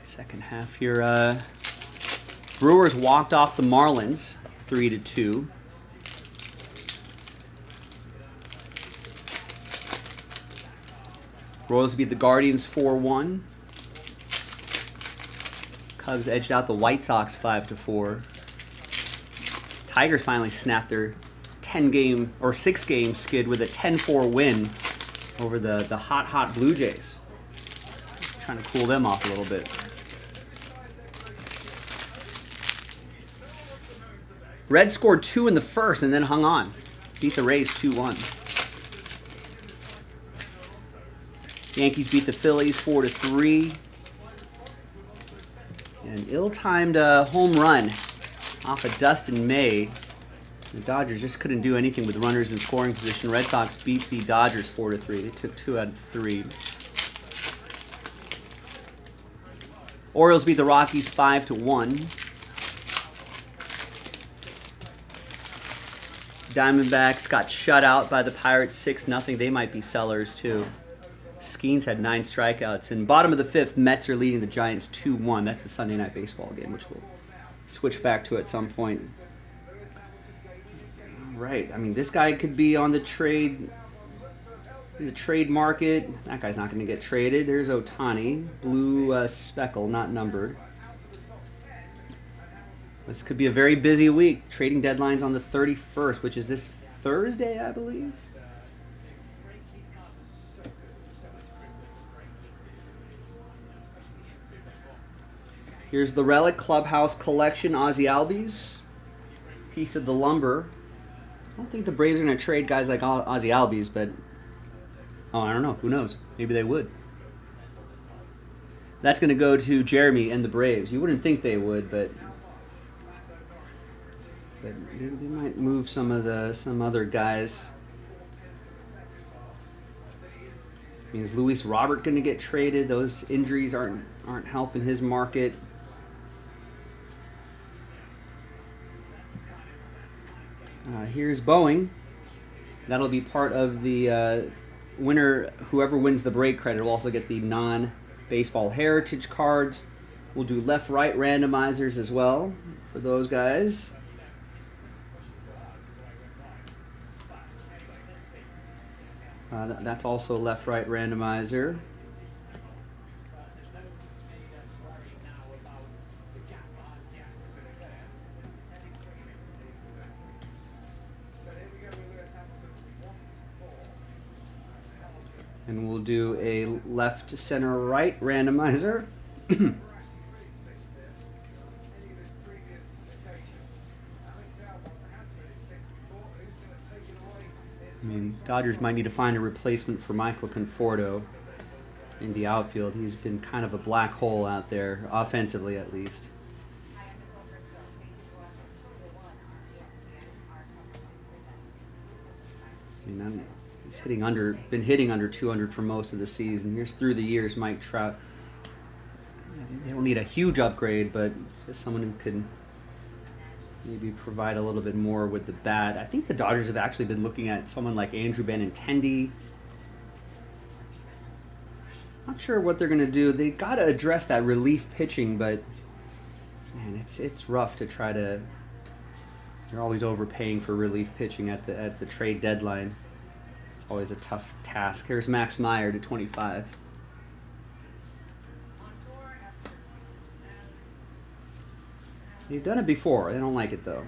Second half here, Brewers walked off the Marlins 3-2. Royals beat the Guardians 4-1. Cubs edged out the White Sox 5-4. Tigers finally snapped their 6-game skid with a 10-4 win over the hot Blue Jays. Trying to cool them off a little bit. Reds scored 2 in the first and then hung on. Beat the Rays 2-1. Yankees beat the Phillies 4-3. An ill-timed home run off of Dustin May. The Dodgers just couldn't do anything with runners in scoring position. Red Sox beat the Dodgers 4-3. They took 2 out of 3. Orioles beat the Rockies 5-1. Diamondbacks got shut out by the Pirates 6-0. They might be sellers too. Skeens had 9 strikeouts. And bottom of the 5th, Mets are leading the Giants 2-1. That's the Sunday Night Baseball game, which we'll switch back to at some point. All right. I mean, this guy could be on the trade market. That guy's not going to get traded. There's Ohtani. Blue speckle, not numbered. This could be a very busy week. Trading deadline's on the 31st, which is this Thursday, I believe. Here's the Relic Clubhouse Collection Ozzy Albies. Piece of the lumber. I don't think the Braves are going to trade guys like Ozzy Albies, but oh, I don't know. Who knows? Maybe they would. That's going to go to Jeremy and the Braves. You wouldn't think they would, but they might move some other guys. I mean, is Luis Robert going to get traded? Those injuries aren't helping his market. Here's Boeing. That'll be part of the winner. Whoever wins the break credit will also get the non-baseball heritage cards. We'll do left-right randomizers as well for those guys. That's also left-right randomizer. And we'll do a left, center, right randomizer. I mean, Dodgers might need to find a replacement for Michael Conforto in the outfield. He's been kind of a black hole out there, offensively at least. I mean, he's been hitting under 200 for most of the season. Here's through the years, Mike Trout. They don't need a huge upgrade, but just someone who could maybe provide a little bit more with the bat. I think the Dodgers have actually been looking at someone like Andrew Benintendi. Not sure what they're going to do. They got to address that relief pitching, but man, it's rough to try to. They're always overpaying for relief pitching at the trade deadline. It's always a tough task. Here's Max Meyer to 25. You've done it before. They don't like it though.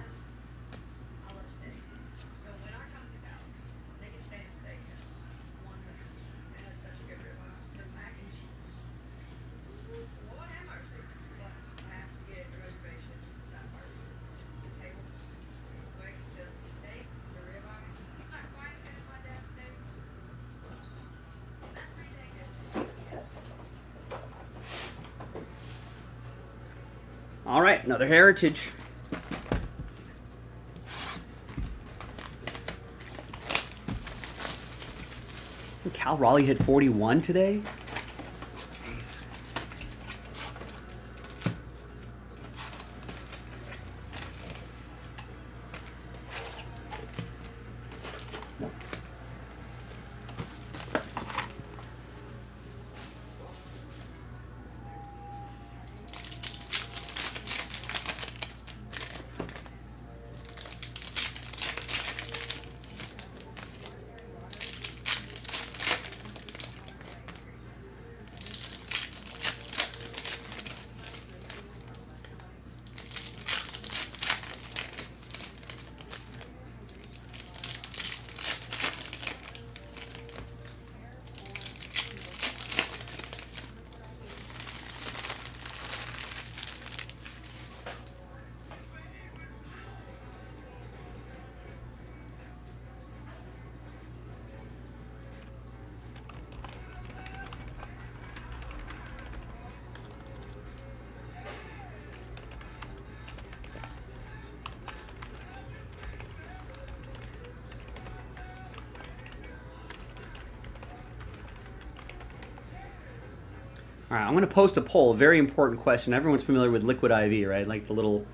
All right, another heritage. Cal Raleigh hit 41 today. Jeez. All right, I'm going to post a poll, a very important question. Everyone's familiar with liquid IV, right? Like the little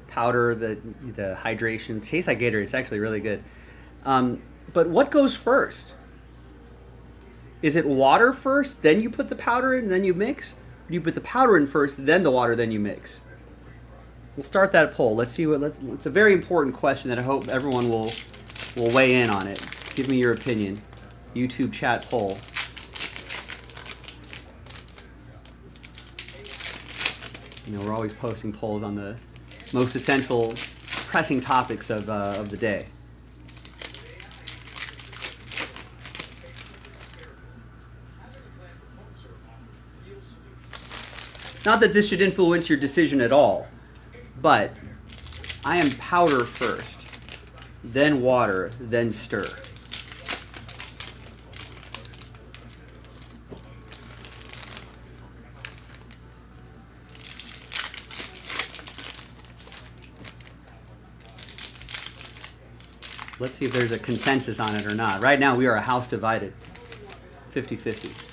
powder, the hydration. It tastes like Gatorade. It's actually really good. But what goes first? Is it water first, then you put the powder in, then you mix? Or you put the powder in first, then the water, then you mix? We'll start that poll. Let's see it's a very important question that I hope everyone will weigh in on it. Give me your opinion. YouTube chat poll. You know, we're always posting polls on the most essential, pressing topics of the day. Not that this should influence your decision at all, but I am powder first, then water, then stir. Let's see if there's a consensus on it or not. Right now we are a house divided, 50-50.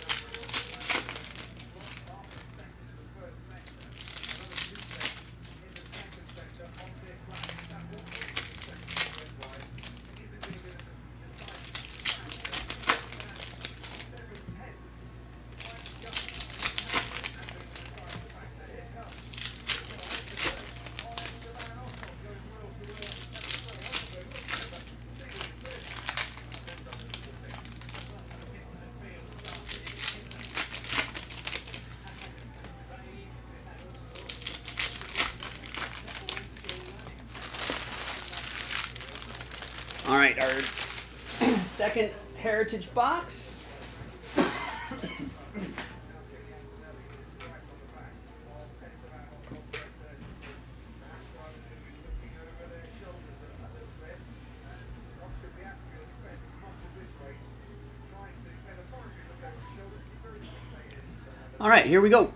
All right, our second heritage box. All right, here we go.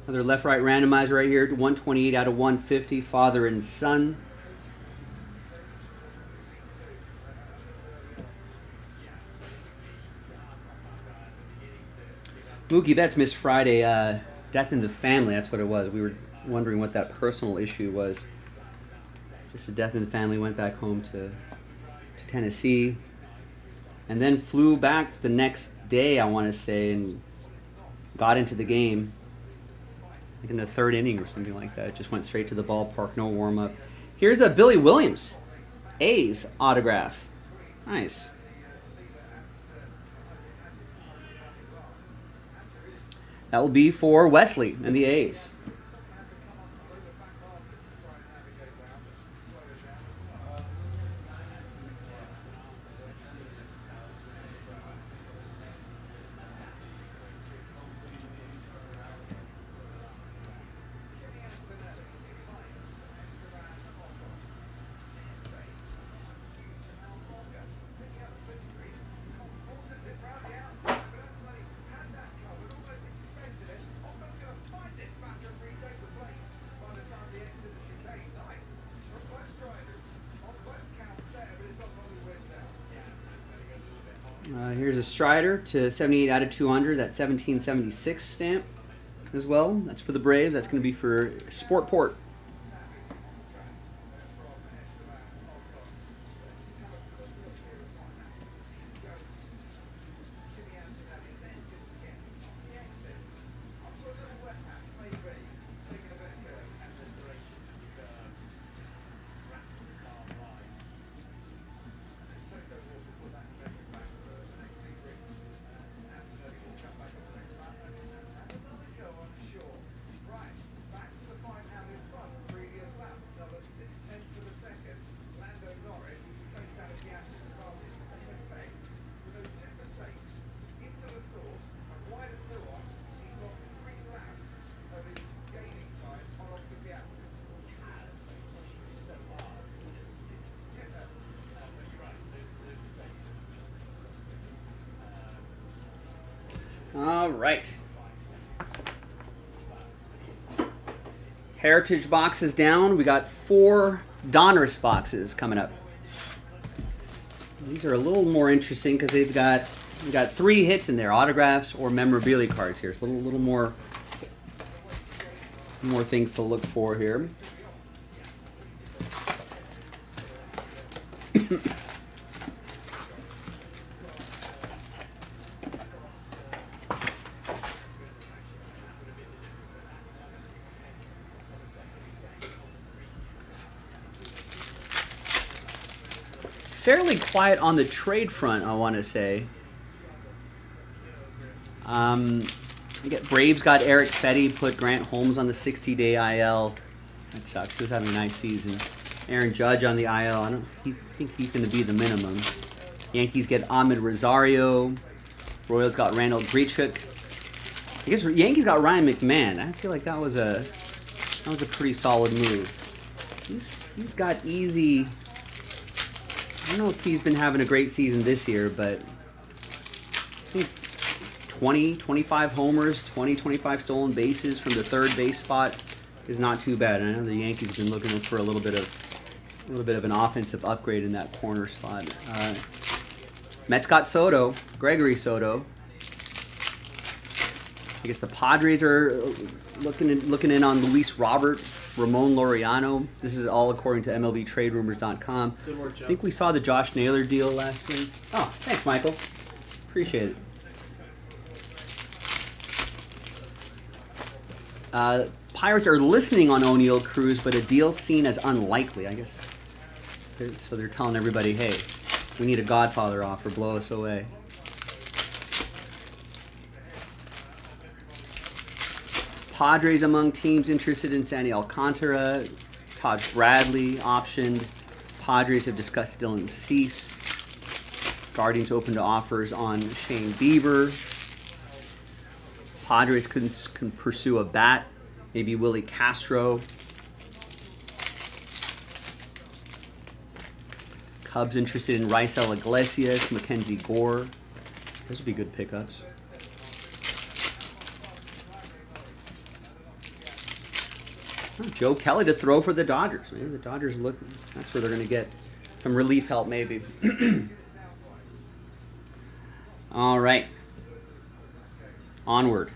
Another left-right randomizer right here, 128 out of 150, father and son. Mookie Betts missed Friday, death in the family, that's what it was. We were wondering what that personal issue was. Just a death in the family, went back home to Tennessee. And then flew back the next day, I want to say, and got into the game. Like in the third inning or something like that. Just went straight to the ballpark, no warm-up. Here's a Billy Williams, A's autograph. Nice. That will be for Wesley and the A's. Here's a Strider to 78 out of 200, that 1776 stamp as well. That's for the Braves. That's going to be for Sportport. All right. Heritage boxes down. We got 4 Donruss boxes coming up. These are a little more interesting because we got 3 hits in there, autographs or memorabilia cards here. It's a little more things to look for here. Fairly quiet on the trade front, I want to say. Braves got Eric Fetty, put Grant Holmes on the 60-day IL. That sucks. He was having a nice season. Aaron Judge on the IL. I think he's going to be the minimum. Yankees get Ahmed Rosario. Royals got Randall Grichuk. I guess Yankees got Ryan McMahon. I feel like that was a pretty solid move. He's got easy. I don't know if he's been having a great season this year, but I think 20, 25 homers, 20, 25 stolen bases from the third base spot is not too bad. And I know the Yankees have been looking for a little bit of an offensive upgrade in that corner slot. Mets got Soto, Gregory Soto. I guess the Padres are looking in on Luis Robert, Ramon Laureano. This is all according to MLBTradeRumors.com. Good work, Joe. I think we saw the Josh Naylor deal last week. Oh, thanks, Michael. Appreciate it. Pirates are listening on O'Neal Cruz, but a deal seen as unlikely, I guess. So they're telling everybody, hey, we need a Godfather offer, blow us away. Padres among teams interested in Sandy Alcantara. Todd Bradley optioned. Padres have discussed Dylan Cease. Guardians open to offers on Shane Bieber. Padres can pursue a bat. Maybe Willie Castro. Cubs interested in Raisel Iglesias, Mackenzie Gore. Those would be good pickups. Oh, Joe Kelly to throw for the Dodgers. Maybe the Dodgers look. That's where they're going to get some relief help, maybe. All right. Onward.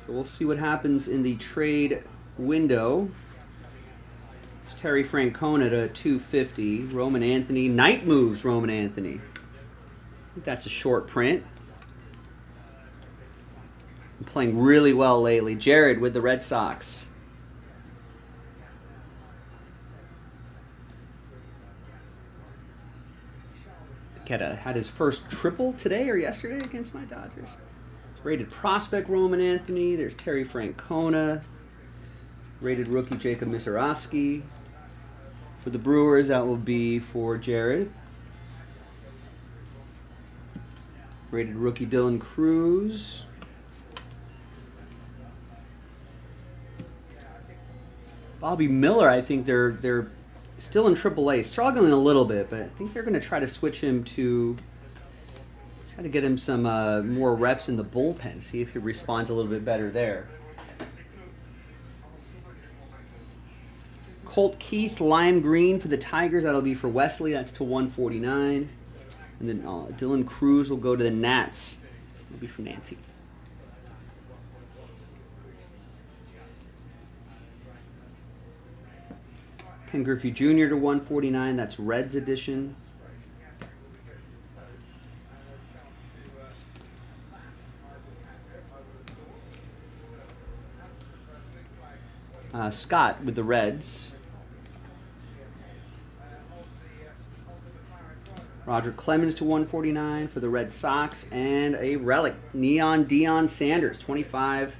So we'll see what happens in the trade window. It's Terry Francona to 250. Roman Anthony. Night moves Roman Anthony. I think that's a short print. Playing really well lately. Jared with the Red Sox. Deca had his first triple today or yesterday against my Dodgers. Rated prospect Roman Anthony. There's Terry Francona. Rated rookie Jacob Misiorowski. For the Brewers, that will be for Jared. Rated rookie Dylan Cruz. Bobby Miller, I think they're still in AAA, struggling a little bit, but I think they're going to try to switch him to try to get him some more reps in the bullpen, see if he responds a little bit better there. Colt Keith, lime green for the Tigers. That'll be for Wesley. That's to 149. And then Dylan Cruz will go to the Nats. That'll be for Nancy. Ken Griffey Jr. to 149. That's Reds edition. Scott with the Reds. Roger Clemens to 149 for the Red Sox. And a relic, Neon Deion Sanders, 25.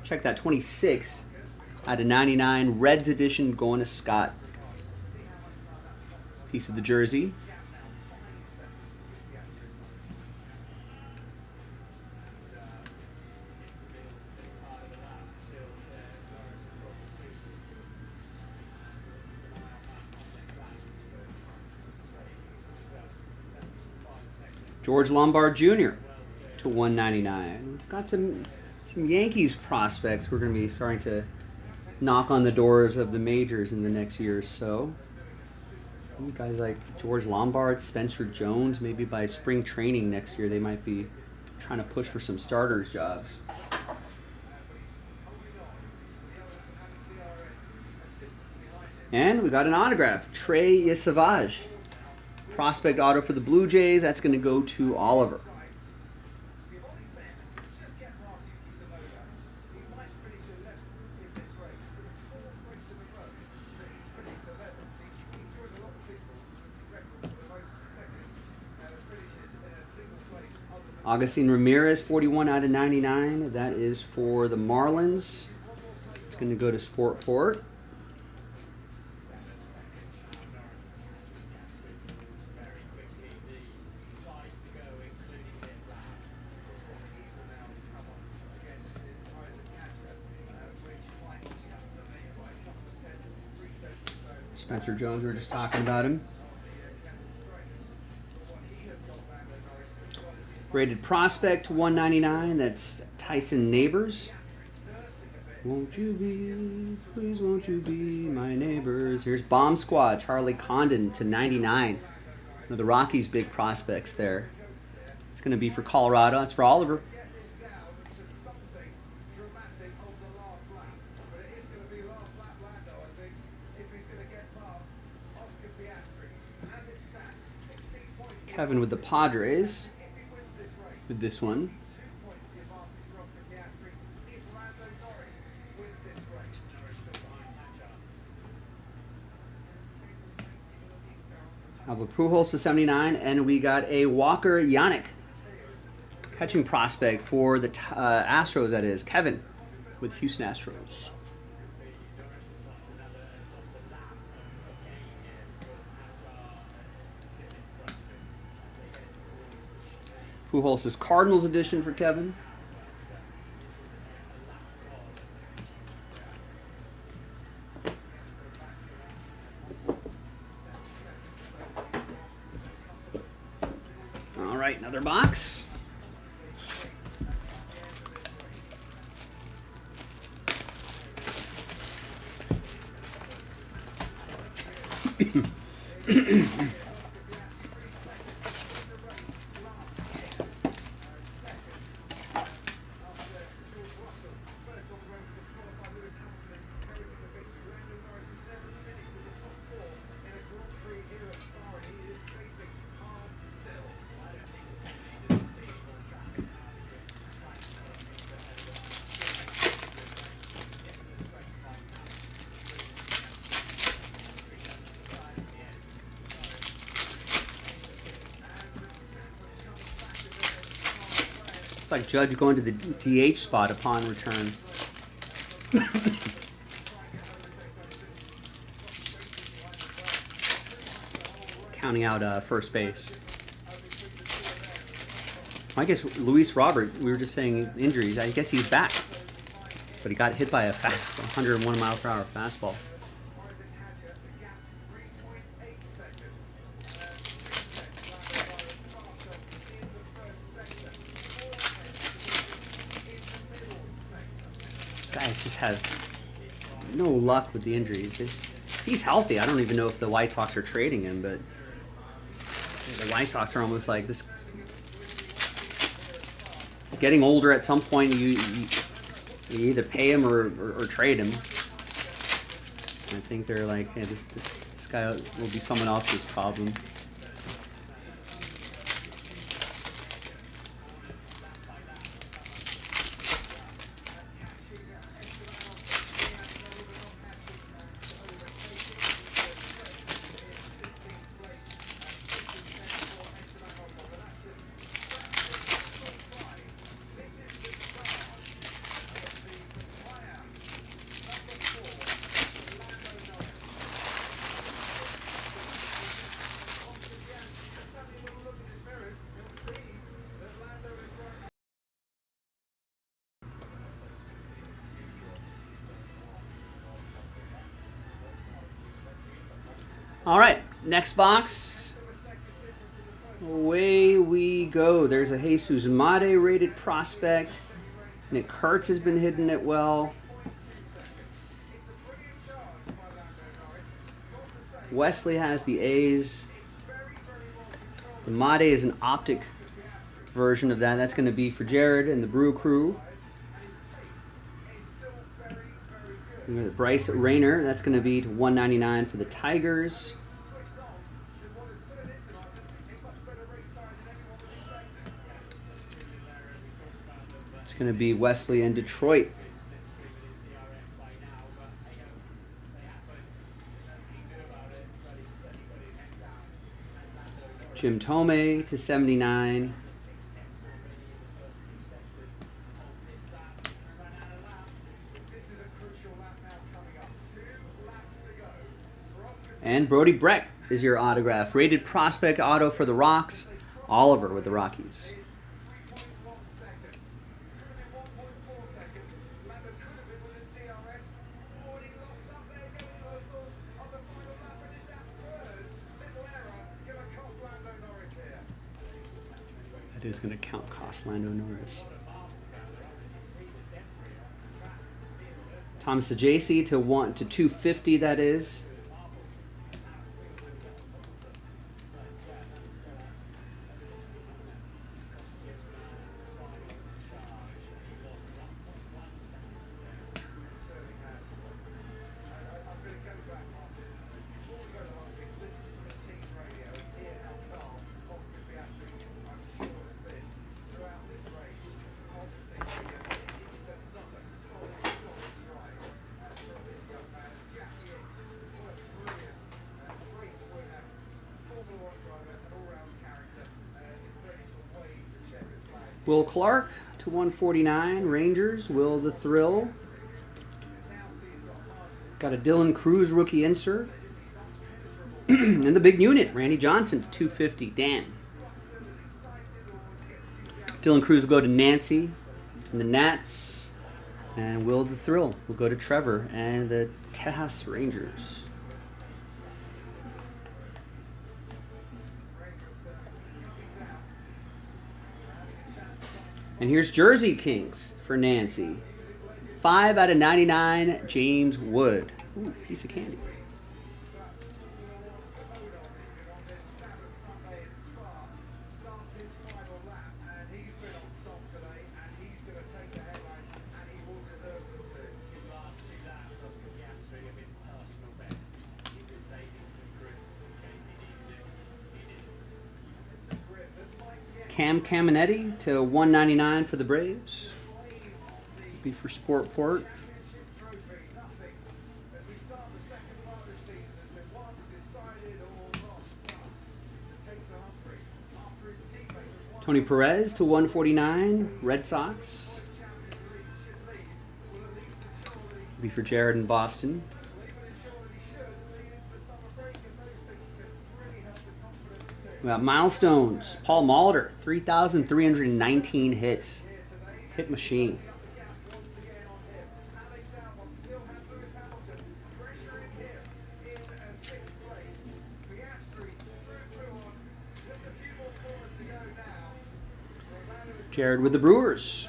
Check that, 26 out of 99. Reds edition going to Scott. Piece of the jersey. George Lombard Jr. to 199. We've got some Yankees prospects we're going to be starting to knock on the doors of the majors in the next year or so. Guys like George Lombard, Spencer Jones, maybe by spring training next year they might be trying to push for some starters jobs. And we got an autograph, Trey Savage. Prospect auto for the Blue Jays. That's going to go to Oliver. Augustine Ramirez, 41 out of 99. That is for the Marlins. It's going to go to Sportport. Spencer Jones, we were just talking about him. Rated prospect 199. That's Tyson Neighbors. Won't you be, please won't you be my neighbors. Here's Bomb Squad, Charlie Condon to 99. One of the Rockies' big prospects there. It's going to be for Colorado. It's for Oliver. Kevin with the Padres with this one. Albert Pujols to 79, and we got a Walker Yannick, catching prospect for the Astros, that is. Kevin with Houston Astros. Pujols' Cardinals edition for Kevin. All right, another box. It's like Judge going to the DH spot upon return. Counting out first base. I guess Luis Robert, we were just saying injuries. I guess he's back. But he got hit by a fastball, 101 mile per hour fastball. Guy just has no luck with the injuries. He's healthy. I don't even know if the White Sox are trading him, but the White Sox are almost like this. It's getting older. At some point, you either pay him or trade him. I think they're like, hey, this guy will be someone else's problem. All right, next box. Away we go. There's a Jesus Mate rated prospect. Nick Kurtz has been hitting it well. Wesley has the A's. The Mate is an optic version of that. That's going to be for Jared and the Brew Crew. Bryce Rayner, that's going to be to 199 for the Tigers. It's going to be Wesley in Detroit. Jim Thome to 79. And Brody Breck is your autograph. Rated prospect auto for the Rocks. Oliver with the Rockies. That is going to count cost Lando Norris. Thomas JC to 250, that is. Will Clark to 149, Rangers. Will the Thrill. Got a Dylan Cruz rookie insert. And the big unit, Randy Johnson to 250, Dan. Dylan Cruz will go to Nancy and the Nats. And Will the Thrill will go to Trevor and the Tejas Rangers. And here's Jersey Kings for Nancy. 5 out of 99, James Wood. Ooh, piece of candy. Cam Caminetti to 199 for the Braves. Be for Sportport. Tony Perez to 149, Red Sox. Be for Jared in Boston. We got milestones. Paul Molitor, 3,319 hits. Hit machine. Jared with the Brewers.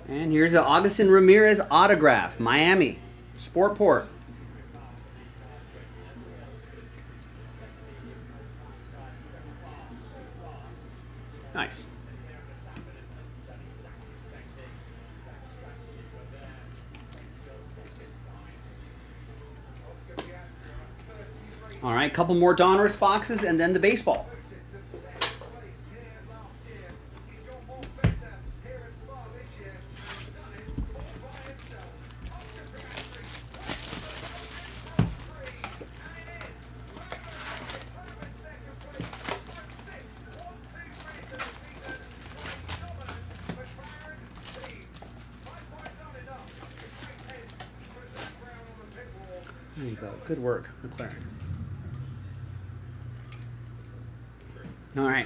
And here's an Augustin Ramirez autograph. Miami. Sportport. Nice. All right, couple more Donruss boxes and then the baseball. There you go. Good work, McLaren. All right.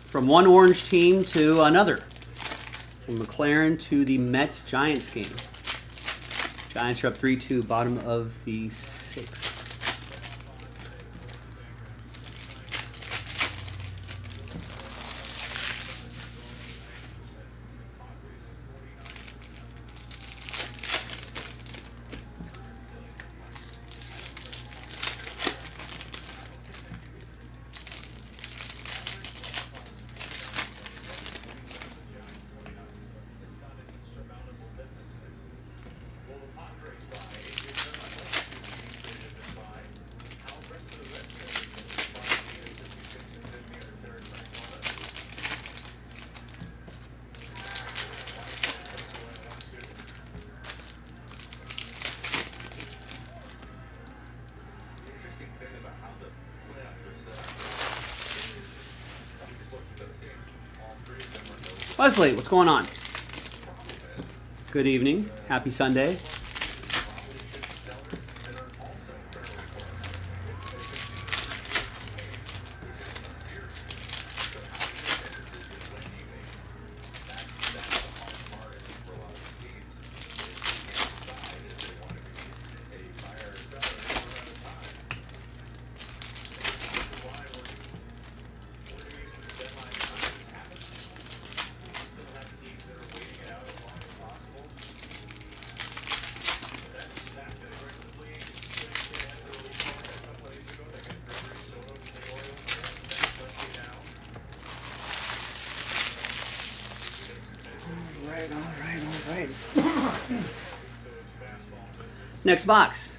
From one orange team to another. From McLaren to the Mets-Giants game. Giants are up 3-2, bottom of the sixth. Leslie, what's going on? Good evening. Happy Sunday. Next box.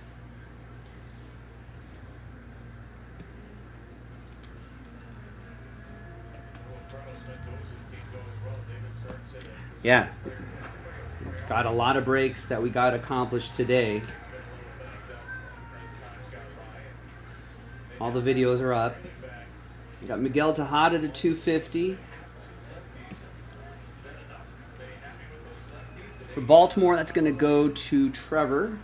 Yeah. Got a lot of breaks that we got accomplished today. All the videos are up. We got Miguel Tejada to 250. For Baltimore, that's going to go to Trevor.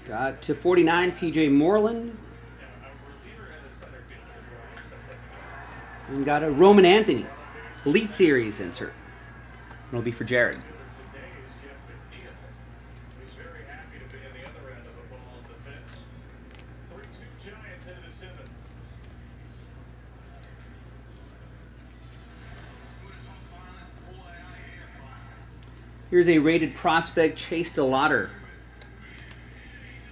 Got to 49, PJ Moreland. And got a Roman Anthony Elite Series insert. It'll be for Jared. Here's a rated prospect, Chase DeLauder.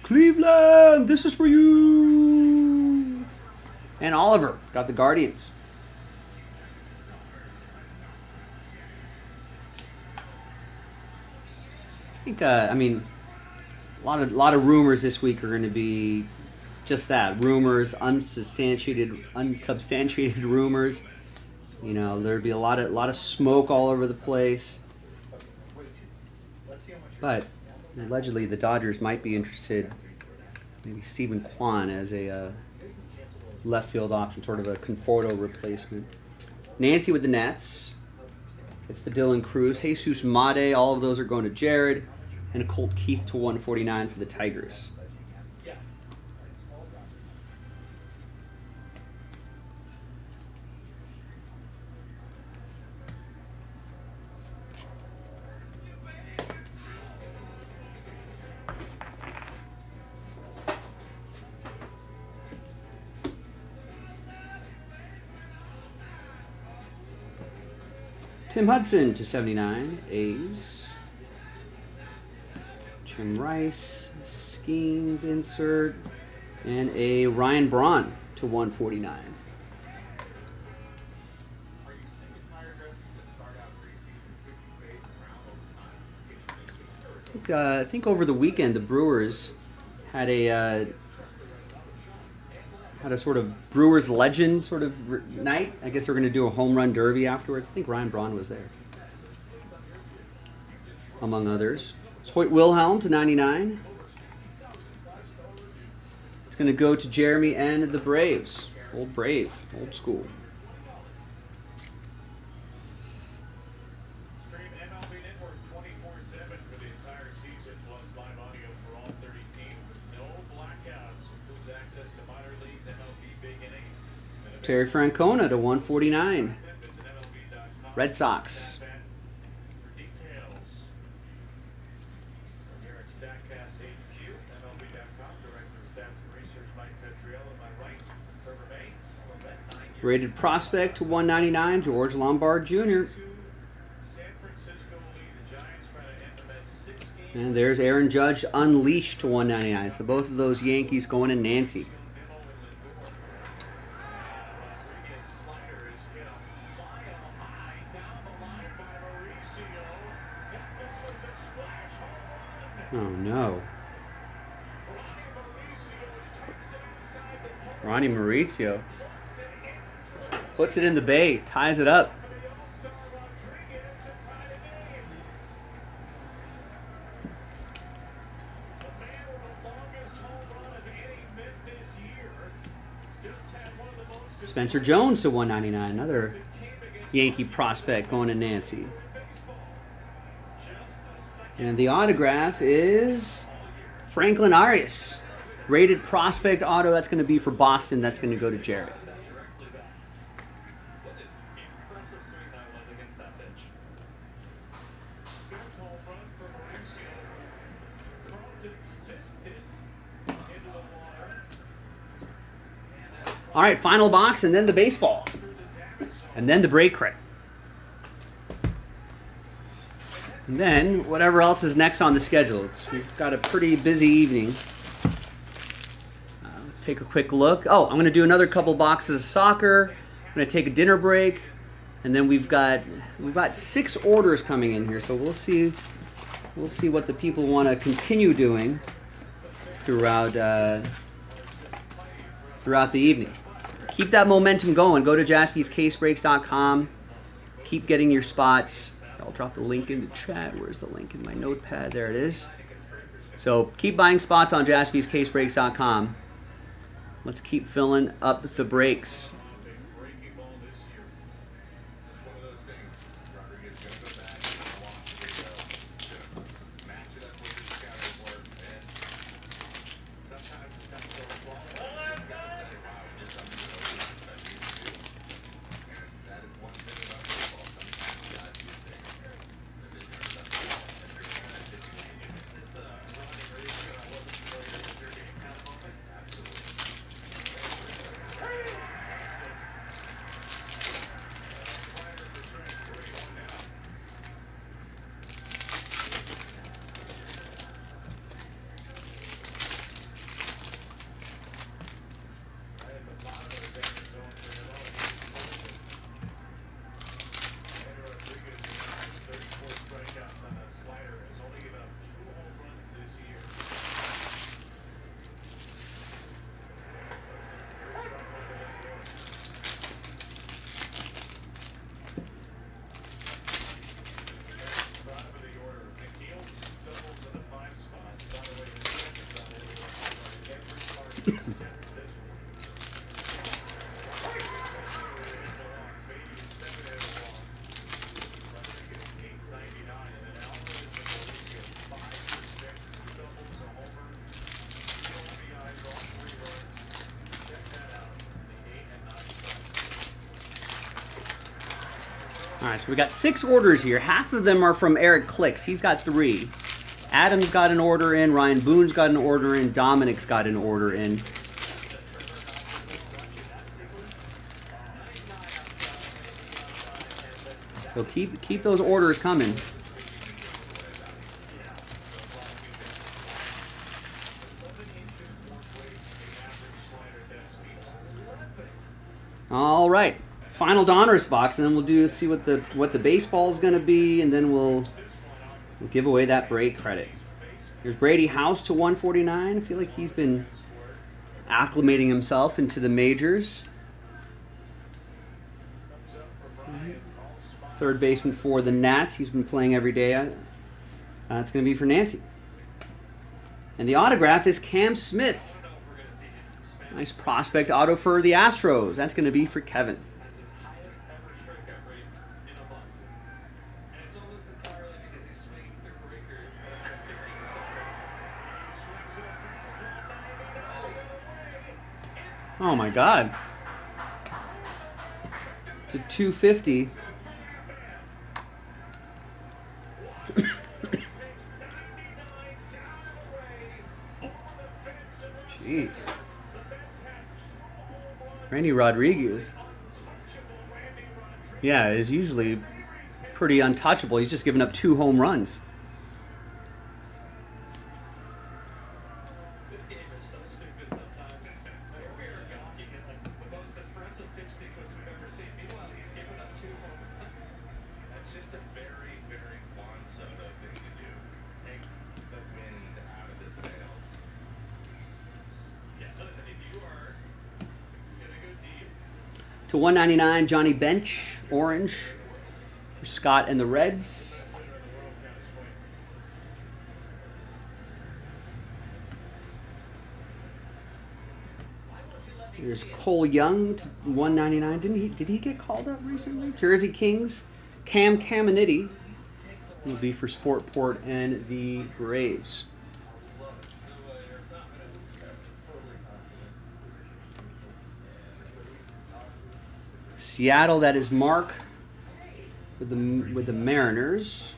Cleveland, this is for you. And Oliver got the Guardians. I think, I mean, a lot of rumors this week are going to be just that, rumors, unsubstantiated rumors. You know, there'd be a lot of smoke all over the place. But allegedly, the Dodgers might be interested, maybe Stephen Kwan as a left field option, sort of a Conforto replacement. Nancy with the Nets. It's the Dylan Cruz. Jesus Made, all of those are going to Jared. And a Colt Keith to 149 for the Tigers. Tim Hudson to 79, A's. Jim Rice, Skeens insert, and a Ryan Braun to 149. I think over the weekend the Brewers had a sort of Brewers legend sort of night. I guess they were going to do a home run derby afterwards. I think Ryan Braun was there, among others. Hoyt Wilhelm to 99. It's going to go to Jeremy and the Braves. Old Brave, old school. Stream MLB Network 24/7 for the entire season, plus live audio for all 30 teams with no blackouts. Includes access to minor leagues, MLB Big Inning. Terry Francona to 149. Red Sox. Rated prospect to 199, George Lombard Jr. And there's Aaron Judge unleashed to 199. So both of those Yankees going to Nancy. Oh no. Ronnie Mauricio puts it in the bay, ties it up. Spencer Jones to 199, another Yankee prospect going to Nancy. And the autograph is Franklin Arias. Rated prospect auto, that's going to be for Boston, that's going to go to Jared. All right, final box, and then the baseball. And then the break crate. And then whatever else is next on the schedule. We've got a pretty busy evening. Let's take a quick look. Oh, I'm going to do another couple boxes of soccer. I'm gonna take a dinner break, and then we've got 6 orders coming in here. So we'll see what the people want to continue doing throughout throughout the evening. Keep that momentum going. Go to JaspysCaseBreaks.com. Keep getting your spots. I'll drop the link in the chat. Where's the link in my notepad? There it is. So keep buying spots on JaspysCaseBreaks.com. Let's keep filling up the breaks. All right, so we got 6 orders here. Half of them are from Eric Clicks. He's got 3. Adam's got an order in. Ryan Boone's got an order in. Dominic's got an order in. So keep those orders coming. All right. Final Donruss box, and then we'll see what the baseball is going to be, and then we'll give away that break credit. Here's Brady House to 149. I feel like he's been acclimating himself into the majors. Third baseman for the Nats. He's been playing every day. It's going to be for Nancy. And the autograph is Cam Smith. Nice prospect auto for the Astros. That's going to be for Kevin. Oh my God. To 250. Jeez. Randy Rodriguez. Yeah, is usually pretty untouchable. He's just given up 2 home runs. To 199, Johnny Bench, orange, for Scott and the Reds. There's Cole Young to 199. Did he get called up recently? Jersey Kings, Cam Caminiti will be for Sportport and the Braves. Seattle, that is Mark with the Mariners.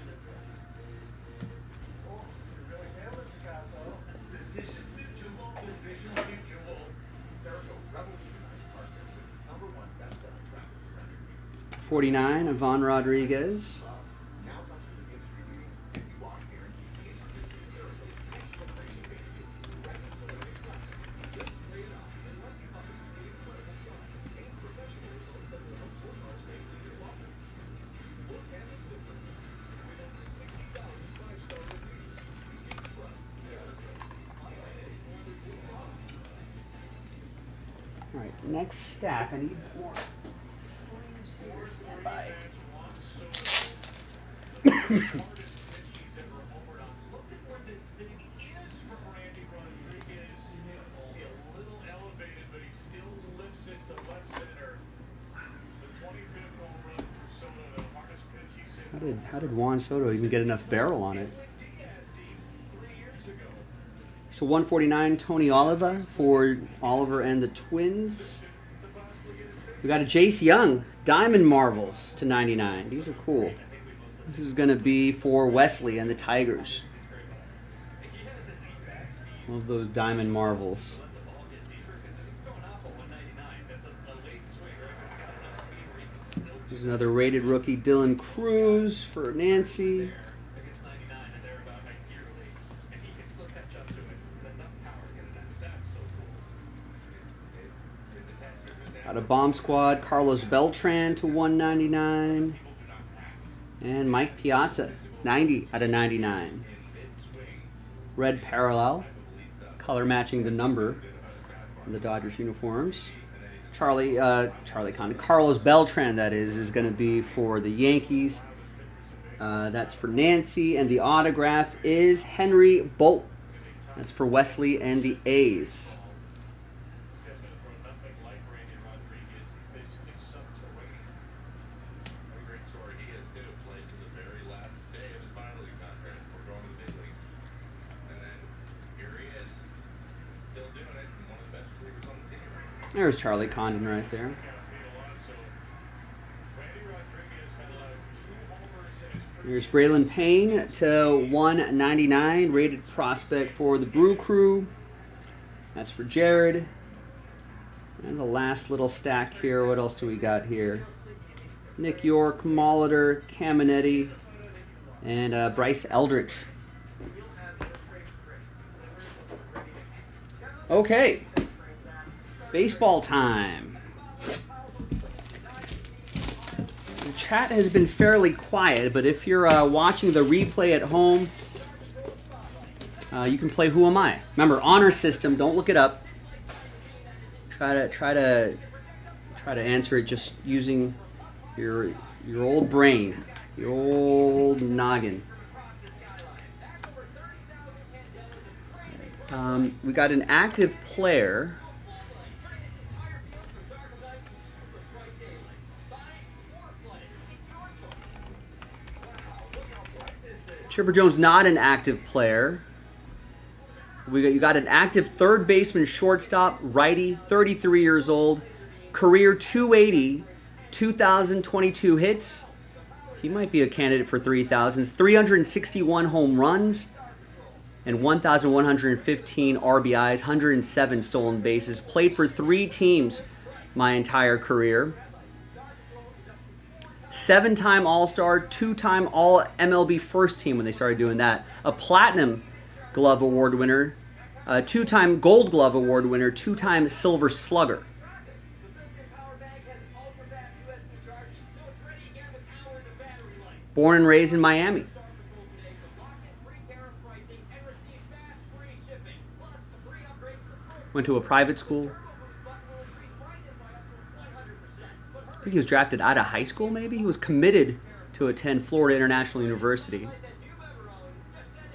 .49, Ivan Rodriguez. next stack. I need more sleeves here. Stand by. How did Juan Soto even get enough barrel on it? So 149, Tony Oliva for Oliver and the Twins. We got a Jace Young, Diamond Marvels to 99. These are cool. This is going to be for Wesley and the Tigers. Love those Diamond Marvels. There's another rated rookie, Dylan Cruz for Nancy. Got a Bomb Squad, Carlos Beltran to 199. And Mike Piazza, 90 out of 99. Red parallel, color matching the number in the Dodgers uniforms. Carlos Beltran, that is going to be for the Yankees. That's for Nancy, and the autograph is Henry Bolt. That's for Wesley and the A's. There's Charlie Condon right there. There's Braylon Payne to 199, rated prospect for the Brew Crew. That's for Jared. And the last little stack here, what else do we got here? Nick York, Molitor, Caminetti, and Bryce Eldridge. Okay. Baseball time. The chat has been fairly quiet, but if you're watching the replay at home, you can play Who Am I? Remember, honor system. Don't look it up. Try to answer it just using your old brain, your old noggin. We got an active player. Chipper Jones not an active player. You got an active third baseman, shortstop, righty, 33 years old, career 280, 2022 hits. He might be a candidate for 3,000. 361 home runs and 1,115 RBIs, 107 stolen bases. Played for 3 teams my entire career. 7-time All-Star, 2-time All-MLB first team when they started doing that. A Platinum Glove Award winner, 2-time Gold Glove Award winner, 2-time Silver Slugger. Born and raised in Miami. Went to a private school. I think he was drafted out of high school, maybe? He was committed to attend Florida International University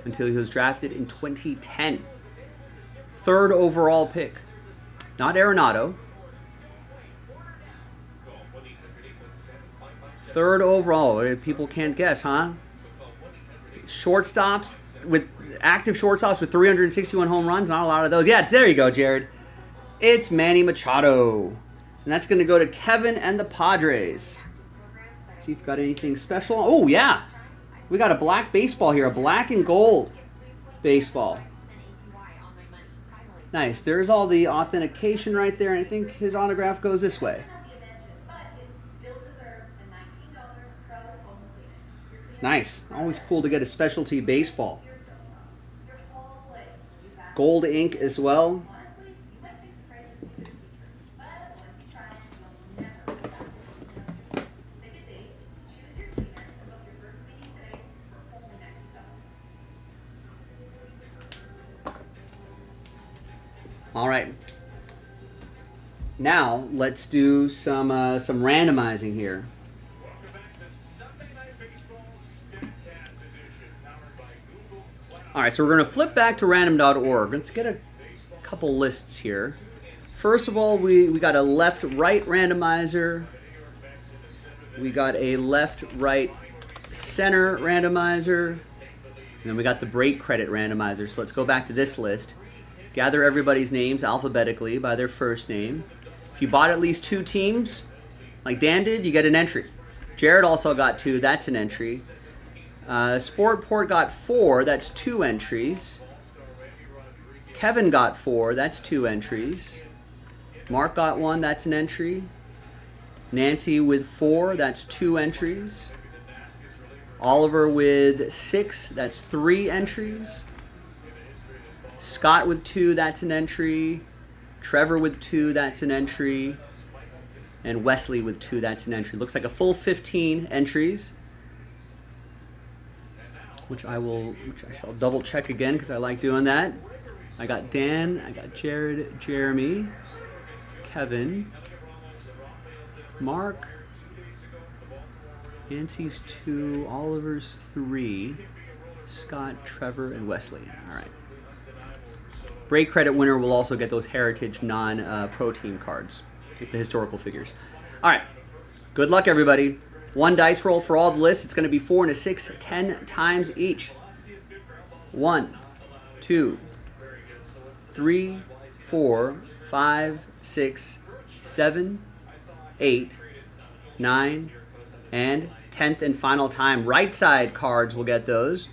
until he was drafted in 2010. 3rd overall pick. Not Arenado. 3rd overall. People can't guess, huh? Shortstops, with active shortstops with 361 home runs. Not a lot of those. Yeah, there you go, Jared. It's Manny Machado. And that's going to go to Kevin and the Padres. Let's see if we've got anything special. Oh, yeah. We got a black baseball here. A black and gold baseball. Nice. There's all the authentication right there. And I think his autograph goes this way. Nice. Always cool to get a specialty baseball. Gold ink as well. All right. Now let's do some randomizing here. Welcome back to Sunday Night Baseball StatCast edition, powered by Google Cloud. All right, so we're going to flip back to random.org. Let's get a couple lists here. First of all, we got a left-right randomizer. We got a left-right center randomizer. And then we got the break credit randomizer. So let's go back to this list. Gather everybody's names alphabetically by their first name. If you bought at least 2 teams, like Dan did, you get an entry. Jared also got 2. That's an entry. Sportport got 4. That's 2 entries. Kevin got 4. That's 2 entries. Mark got 1. That's an entry. Nancy with 4. That's 2 entries. Oliver with 6. That's 3 entries. Scott with 2. That's an entry. Trevor with 2. That's an entry. And Wesley with 2. That's an entry. Looks like a full 15 entries. Which I shall double check again because I like doing that. I got Dan, I got Jared, Jeremy, Kevin, Mark, Nancy's 2, Oliver's 3, Scott, Trevor, and Wesley. All right. Break credit winner will also get those Heritage non-pro team cards, the historical figures. All right. Good luck, everybody. 1 dice roll for all the lists. It's going to be 4 and a 6, 10 times each. 1, 2, 3, 4, 5, 6, 7, 8, 9, and 10th and final time. Right side cards will get those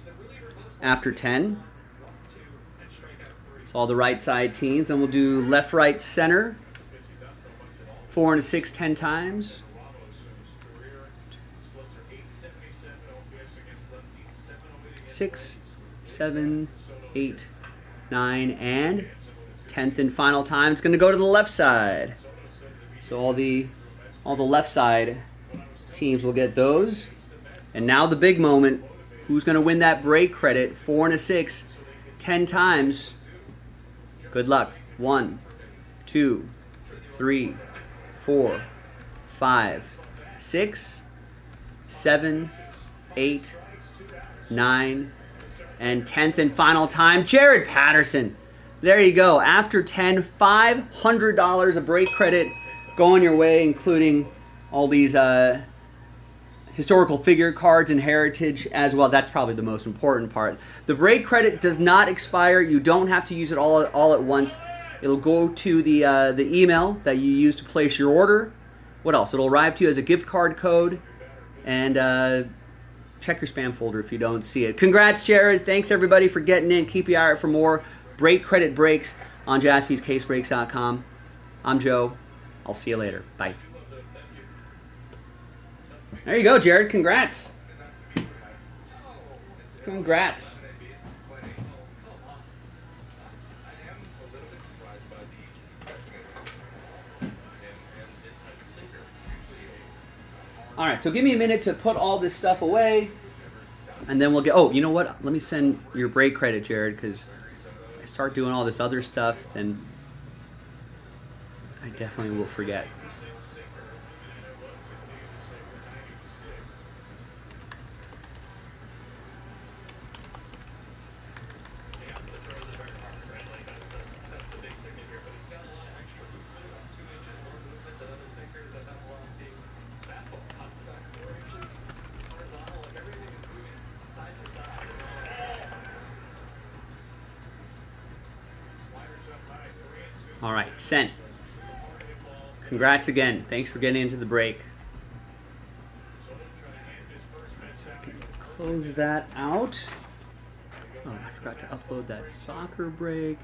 after 10. So all the right side teams. And we'll do left, right, center. 4 and a 6, 10 times. 6, 7, 8, 9, and 10th and final time. It's going to go to the left side. So all the left side teams will get those. And now the big moment. Who's going to win that break credit? 4 and a 6, 10 times. Good luck. 1, 2, 3, 4, 5, 6, 7, 8, 9, and 10th and final time. Jared Patterson. There you go. After 10, $500 of break credit going your way, including all these historical figure cards and heritage as well. That's probably the most important part. The break credit does not expire. You don't have to use it all at once. It'll go to the email that you use to place your order. What else? It'll arrive to you as a gift card code. And check your spam folder if you don't see it. Congrats, Jared. Thanks, everybody, for getting in. Keep your eye out for more break credit breaks on JaspysCaseBreaks.com. I'm Joe. I'll see you later. Bye. There you go, Jared. Congrats. Congrats. All right, so give me a minute to put all this stuff away, and then we'll get... Oh, you know what? Let me send your break credit, Jared, because if I start doing all this other stuff, then I definitely will forget. All right, sent. Congrats again. Thanks for getting into the break. So I can close that out. Oh, I forgot to upload that soccer break.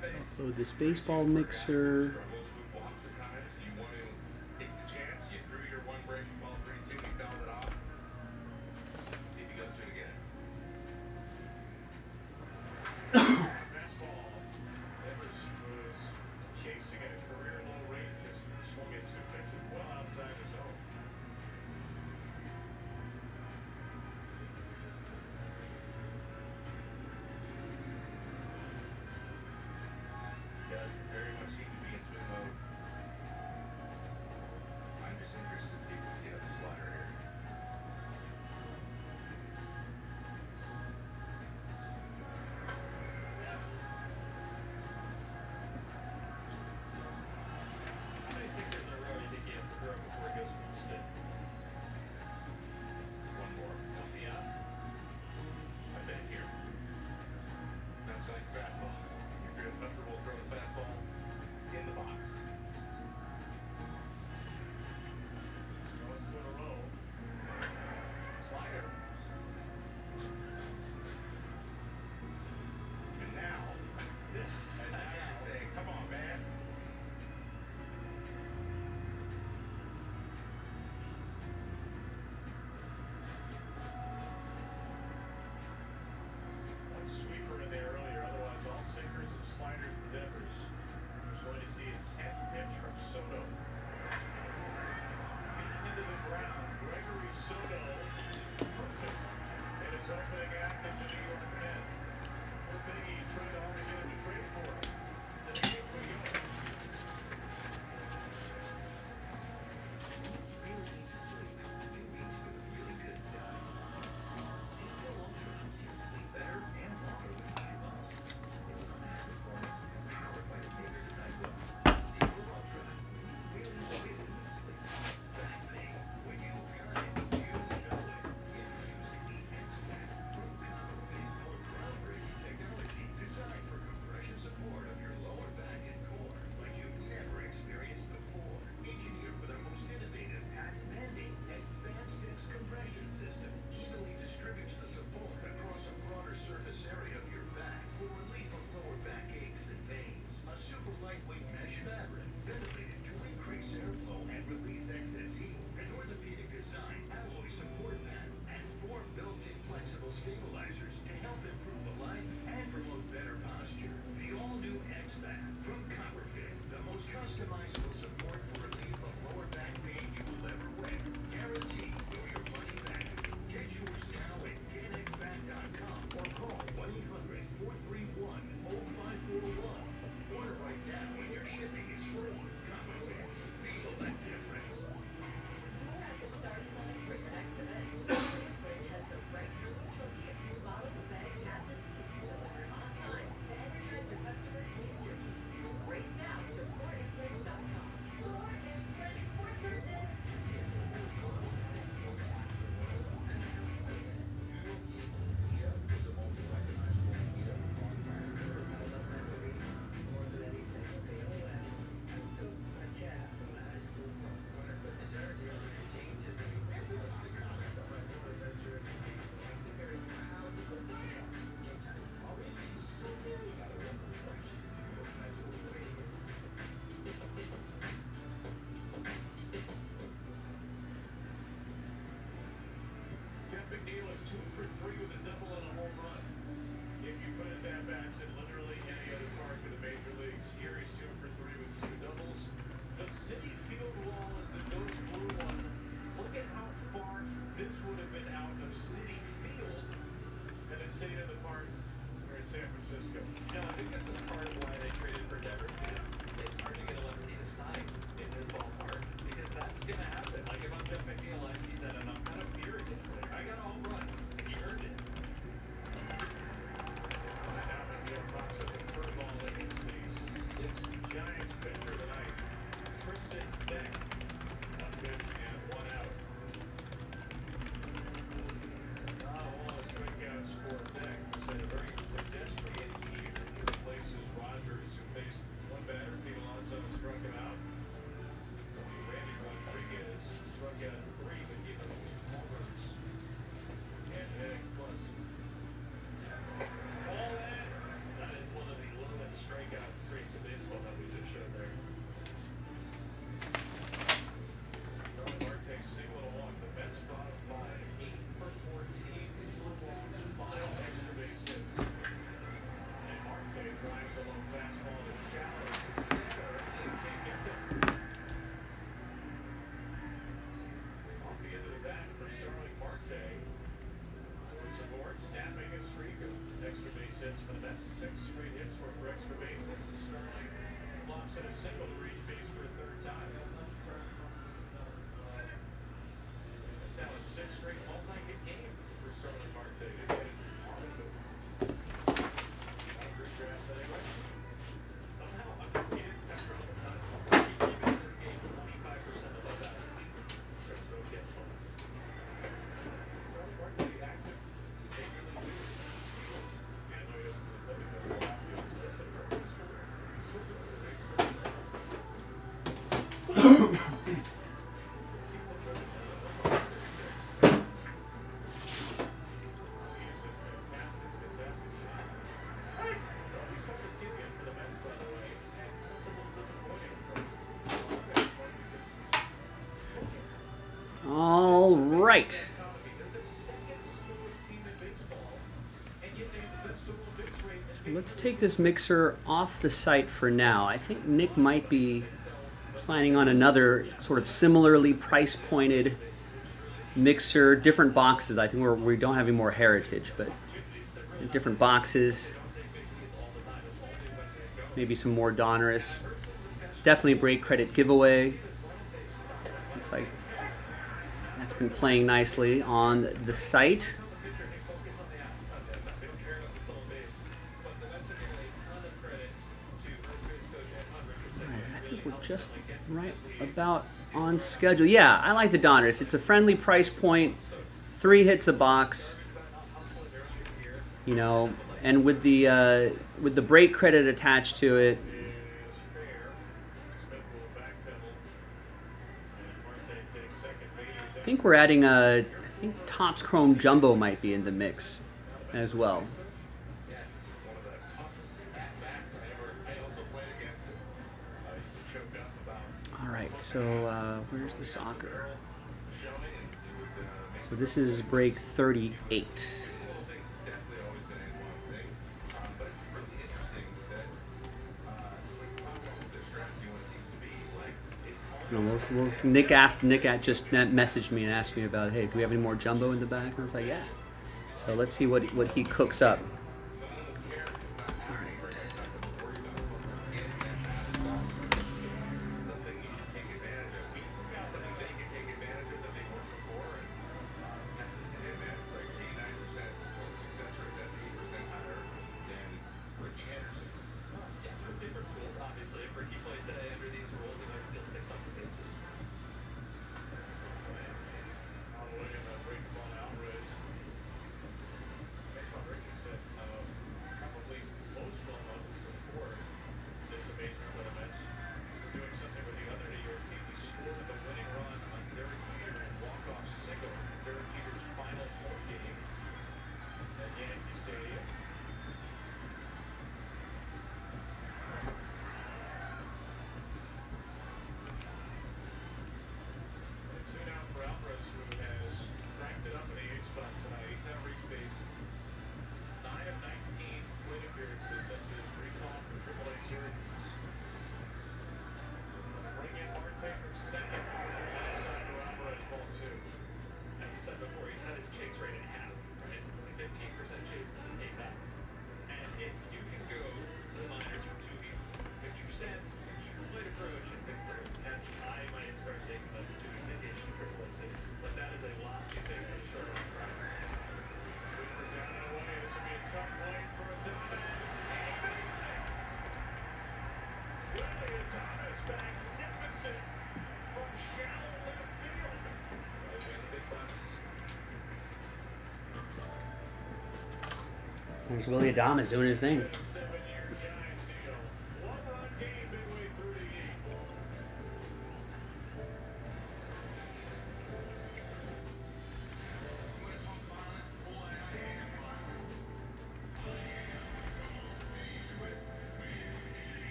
Let's upload this baseball mixer. stabilizers to help improve the life and promote better posture. The all-new X-Back from Copperfit, the most customizable support for relief of lower back pain you will ever wear. Guaranteed your money back. Get yours now at getxback.com or call 1-800-431-0541. Order right now and your shipping is free. Copperfit, feel the difference. At the start line for your next event, Impeccable has the right tools from hip bottles, bags, hats, and tees delivered on time to energize your customers and your team. Race now to pourimprint.com. Pour Imprint for certain. Jeff McNeil is 2 for 3 with a double and a home run. If you put his at-bats in literally any other park in the major leagues, here he's 2 for 3 with 2 doubles. The Citi Field wall is the nose blue one. Look at how far this would have been out of Citi Field and it stayed in the park here in San Francisco. Yeah, I think this is part of why they traded for Devers, because it's hard to get a lefty to sign in this ballpark, because that's going to happen. Like, if I'm Jeff McNeil, I see that and I'm kind of furious. Like, I got a home run, and he earned it. And now McNeil pops up a curveball against the 6th Giants pitcher tonight, Tristan Deck. 1 pitch and 1 out. All the strikeouts for Deck. He's had a very pedestrian year. He replaces Rogers, who faced 1 batter. Pete Alonso struck him out. Randy Rodriguez struck out 3, but gave him 2 homers. And Deck plus. All that, that is one of the lowest strikeout rates in baseball that we just showed there. Marte single to walk. The Mets bottom 5, 8 for 14, 2 walks, 5 extra base hits. And Marte drives a low fastball to shallow center. And can't get there. Off the end of the bat for Starling Marte. Lewis aboard, snapping a streak of extra base hits for the Mets. 6 straight hits for extra bases. And Starling lobs in a single to reach base for a 3rd time. It's now a 6th straight multi-hit game for Starling Marte. To get it hard. Bruce, you're asked that anyway. Somehow, I'm forgetting after all this time, he keep in this game 25% above average. There's no guess balls. Starling Marte active. Major League leader in steals. And though he doesn't really play the double outfield, he says that he's still doing the big things. Seems like Travis had a little bit. He is a fantastic shot. Well, he's trying to steal again for the Mets, by the way. And that's a little disappointing for All right. They're the 2nd slowest team in baseball, and yet they have the best total base rate. So let's take this mixer off the site for now. I think Nick might be planning on another sort of similarly price pointed mixer, different boxes. I think we don't have any more Heritage, but different boxes. Maybe some more Donruss. Definitely a break credit giveaway. Looks like that's been playing nicely on the site. I think we're just right about on schedule. Yeah, I like the Donruss. It's a friendly price point, 3 hits a box. You know, and with the break credit attached to it, I think we're adding I think Topps Chrome Jumbo might be in the mix as well. All right, so where's the soccer? So this is break 38. Nick just messaged me and asked me about, hey, do we have any more jumbo in the back? And I was like, yeah. So let's see what he cooks up. Obviously, if Ricky played today under these rules, he might steal 600 bases. All the way in the break on Alvarez. Based on Ricky said, probably most blown up before this amazing run of Mets. We're doing something with the other New York team. We scored the winning run on Derek Jeter's walk-off single. Derek Jeter's final home game at Yankee Stadium. Two down for Alvarez, who has cranked it up in the 8th spot tonight. He's now reached base 9 of 19 plate appearances since his recall from AAA Syracuse. Bring in Marte from second. Outside to Alvarez, ball 2. As you said before, he cut his chase rate in half, right? It's only 15% chases and 8 back. And if you can go to the minors for 2 weeks, fix your stance, fix your plate approach, and fix the catch, I might start taking like a 2-week vacation for AAA 6. But that is a lot to fix in a short run. Super down and away. This will be a tough point for Adonis. And a big 6. Willie Adonis, magnificent from shallow left field. Big bonus. There's Willie Adames doing his thing. 7-year Giants deal. 1-run game midway through the 8th.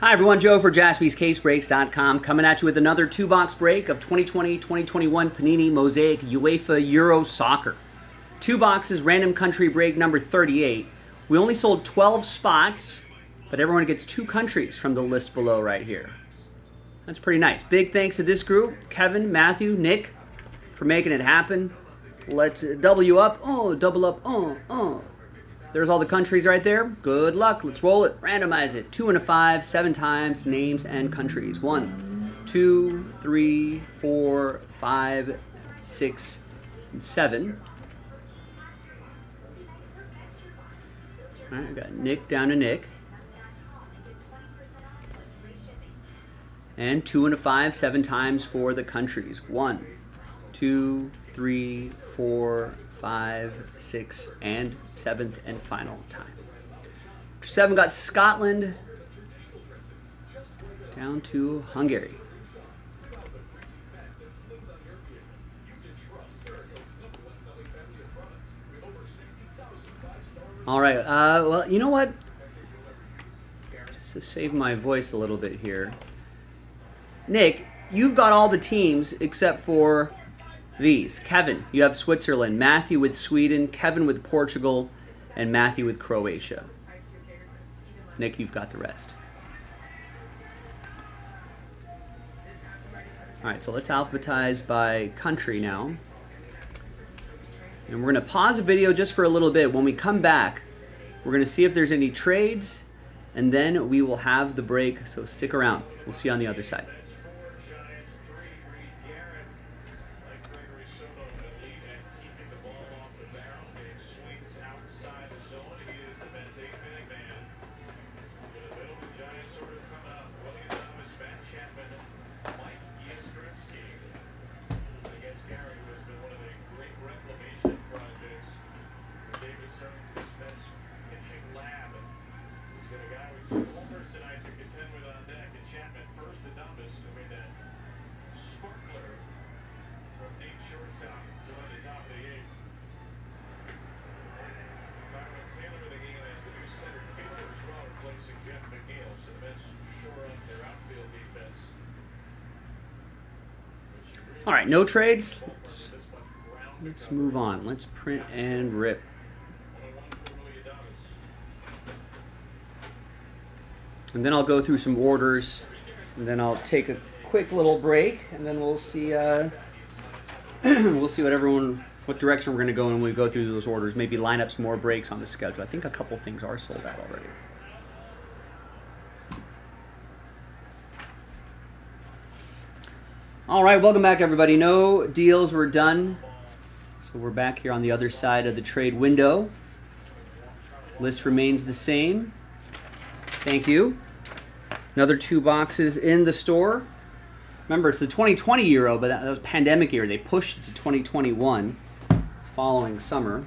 Hi everyone, Joe for JaspysCaseBreaks.com coming at you with another 2-box break of 2020-2021 Panini Mosaic UEFA Euro Soccer. 2 boxes, random country break number 38. We only sold 12 spots, but everyone gets 2 countries from the list below right here. That's pretty nice. Big thanks to this group, Kevin, Matthew, Nick, for making it happen. Let's double you up. Oh, double up. There's all the countries right there. Good luck. Let's roll it. Randomize it. 2 and a 5, 7 times, names and countries. 1, 2, 3, 4, 5, 6, and 7. All right, I got Nick down to Nick. And 2 and a 5, 7 times for the countries. 1, 2, 3, 4, 5, 6, and 7th and final time. 7 got Scotland down to Hungary. All right. Well, you know what? Just to save my voice a little bit here. Nick, you've got all the teams except for these. Kevin, you have Switzerland. Matthew with Sweden. Kevin with Portugal. And Matthew with Croatia. Nick, you've got the rest. All right, so let's alphabetize by country now. And we're going to pause the video just for a little bit. When we come back, we're going to see if there's any trades, and then we will have the break, so stick around. We'll see you on the other side. That's 4, Giants 3, Reed Garrett. Like Gregory Soto, elite at keeping the ball off the barrel, getting swings outside the zone. He is the Mets' 8th-inning man. In the middle, the Giants sort of come out. Willie Thomas, Matt Chapman, Mike Yastrzemski against Garrett, who has been one of the great reclamation projects. David Stearns' Mets pitching lab. He's got a guy with 2 homers tonight to contend with on deck. And Chapman first to Thomas, who made that sparkler from deep shortstop to on the top of the 8th. Tyrone Taylor with the game as the new center fielder as well, replacing Jeff McNeil. So the Mets shore up their outfield defense. All right, no trades. This much ground to Let's move on. Let's print and rip. 1-1 for Willie Adames. And then I'll go through some orders, and then I'll take a quick little break, and then we'll see we'll see what direction we're going to go when we go through those orders. Maybe line up some more breaks on the schedule. I think a couple things are sold out already. All right, welcome back, everybody. No deals were done, so we're back here on the other side of the trade window. List remains the same. Thank you. Another 2 boxes in the store. Remember, it's the 2020 Euro, but that was pandemic year. They pushed it to 2021 following summer.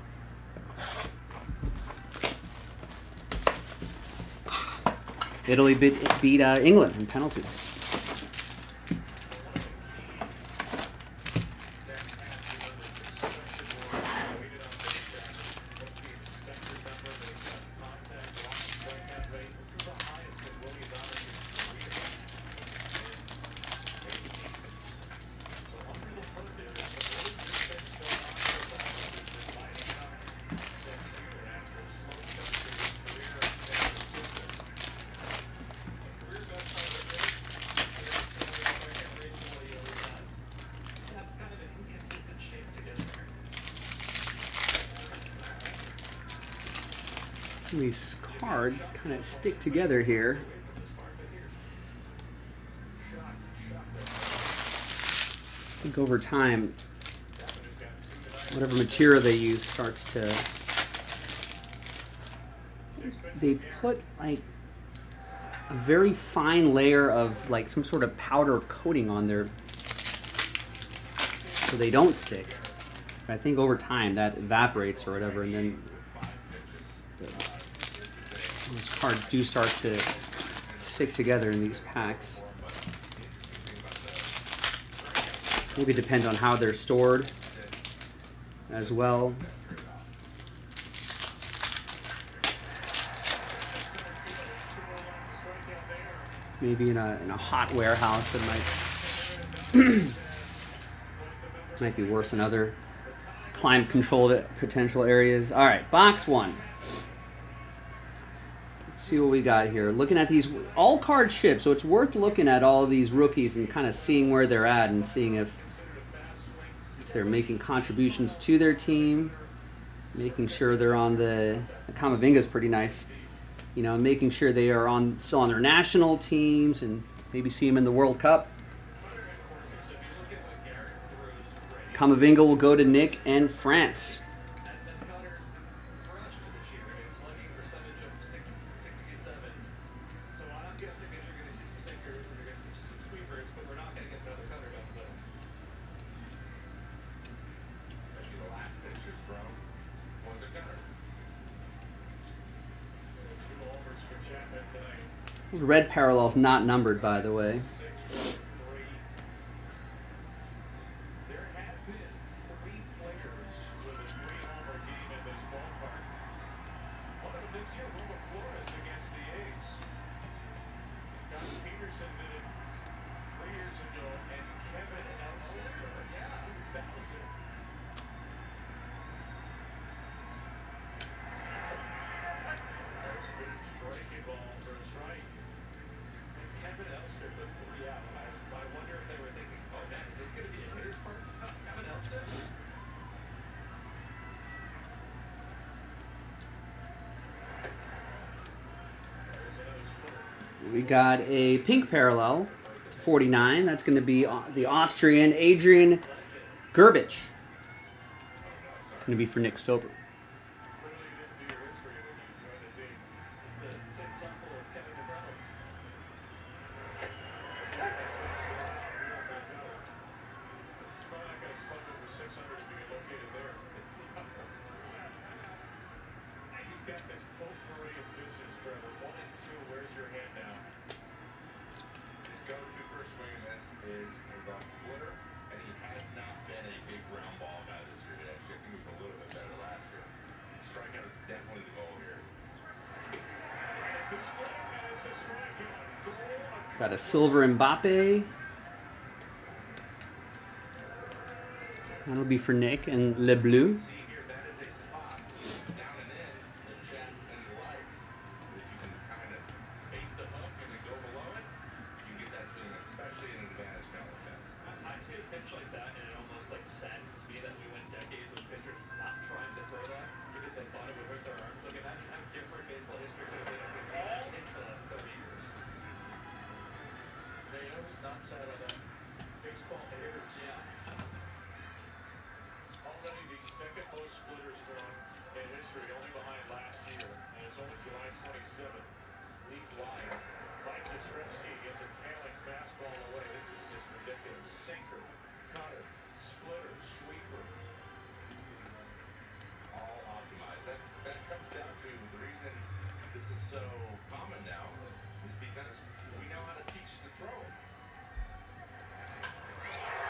Italy beat England in penalties. These cards kind of stick together here. I think over time, whatever material they use starts to... They put like a very fine layer of like some sort of powder coating on there so they don't stick. I think over time that evaporates or whatever, and then those cards do start to stick together in these packs. Maybe it depends on how they're stored as well. Maybe in a hot warehouse it might be worse in other climate controlled potential areas. All right, box 1. See what we got here. Looking at these all card ships, so it's worth looking at all of these rookies and kind of seeing where they're at and seeing if they're making contributions to their team, making sure they're on the Camavinga's pretty nice, you know, making sure they are still on their national teams and maybe see them in the World Cup. Camavinga will go to Nick and France. Those red parallels not numbered, by the way. There have been 3 players with a 3-homer game in this ballpark. One of them this year, Wilmer Flores against the A's. Gus Peterson did it 3 years ago, and Kevin Elster, 2000. There's been striking ball for a strike. Kevin Elster, but yeah, I wonder if they were thinking, oh man, is this going to be a hitter's park? Kevin Elster? There's another splitter. We got a pink parallel to 49. That's going to be the Austrian Adrian Gerbich. It's going to be for Nick Stoper. Clearly you didn't do your history when you joined the team. It's the temple of Kevin McReynolds. Probably not going to slug over 600 to be located there. He's got this potpourri of pitches, Trevor. 1 and 2. Where's your hand now? His go-to first swing and miss is a rough splitter, and he has not been a big ground ball guy this year. Actually, I think he was a little bit better last year. Strikeout is definitely the goal here. It's the split, and it's a strikeout. Goal. Got a silver Mbappe. That'll be for Nick and Le Bleu. See here, that is a spot down and in that Jack and likes. If you can kind of bait the hook most splitters thrown in history, only behind last year, and it's only July 27th. It's league wide. Mike Yastrzemski gets a tailing fastball away. This is just ridiculous. Sinker, cutter, splitter, sweeper. All optimized. That comes down to the reason this is so common now is because we know how to teach the throw.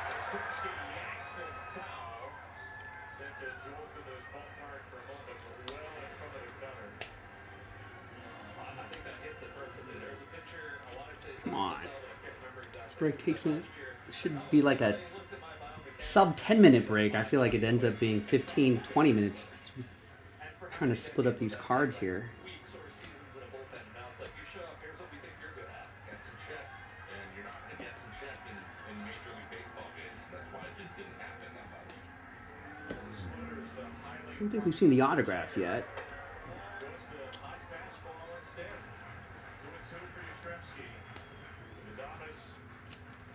Yastrzemski yanks it foul. Sent to Jordan's ballpark for a moment, but well in front of the cutter. I think that hits it perfectly. There's a picture, I want to say Come on. I can't remember exactly. This break what takes it it. said last year. Should be like a He looked at my biography sub 10-minute break. I feel like it ends up being 15, 20 minutes. Trying to split up these cards here. weeks or seasons in a bullpen. Now it's like you show up, here's what we think you're good at. Guess and check. And you're not going to guess and check in Major League Baseball games. That's why it just didn't happen that much. Splitter is the highly I don't think we've seen the autograph yet. goes the high fastball instead. 2-2 for Yastrzemski. Adames,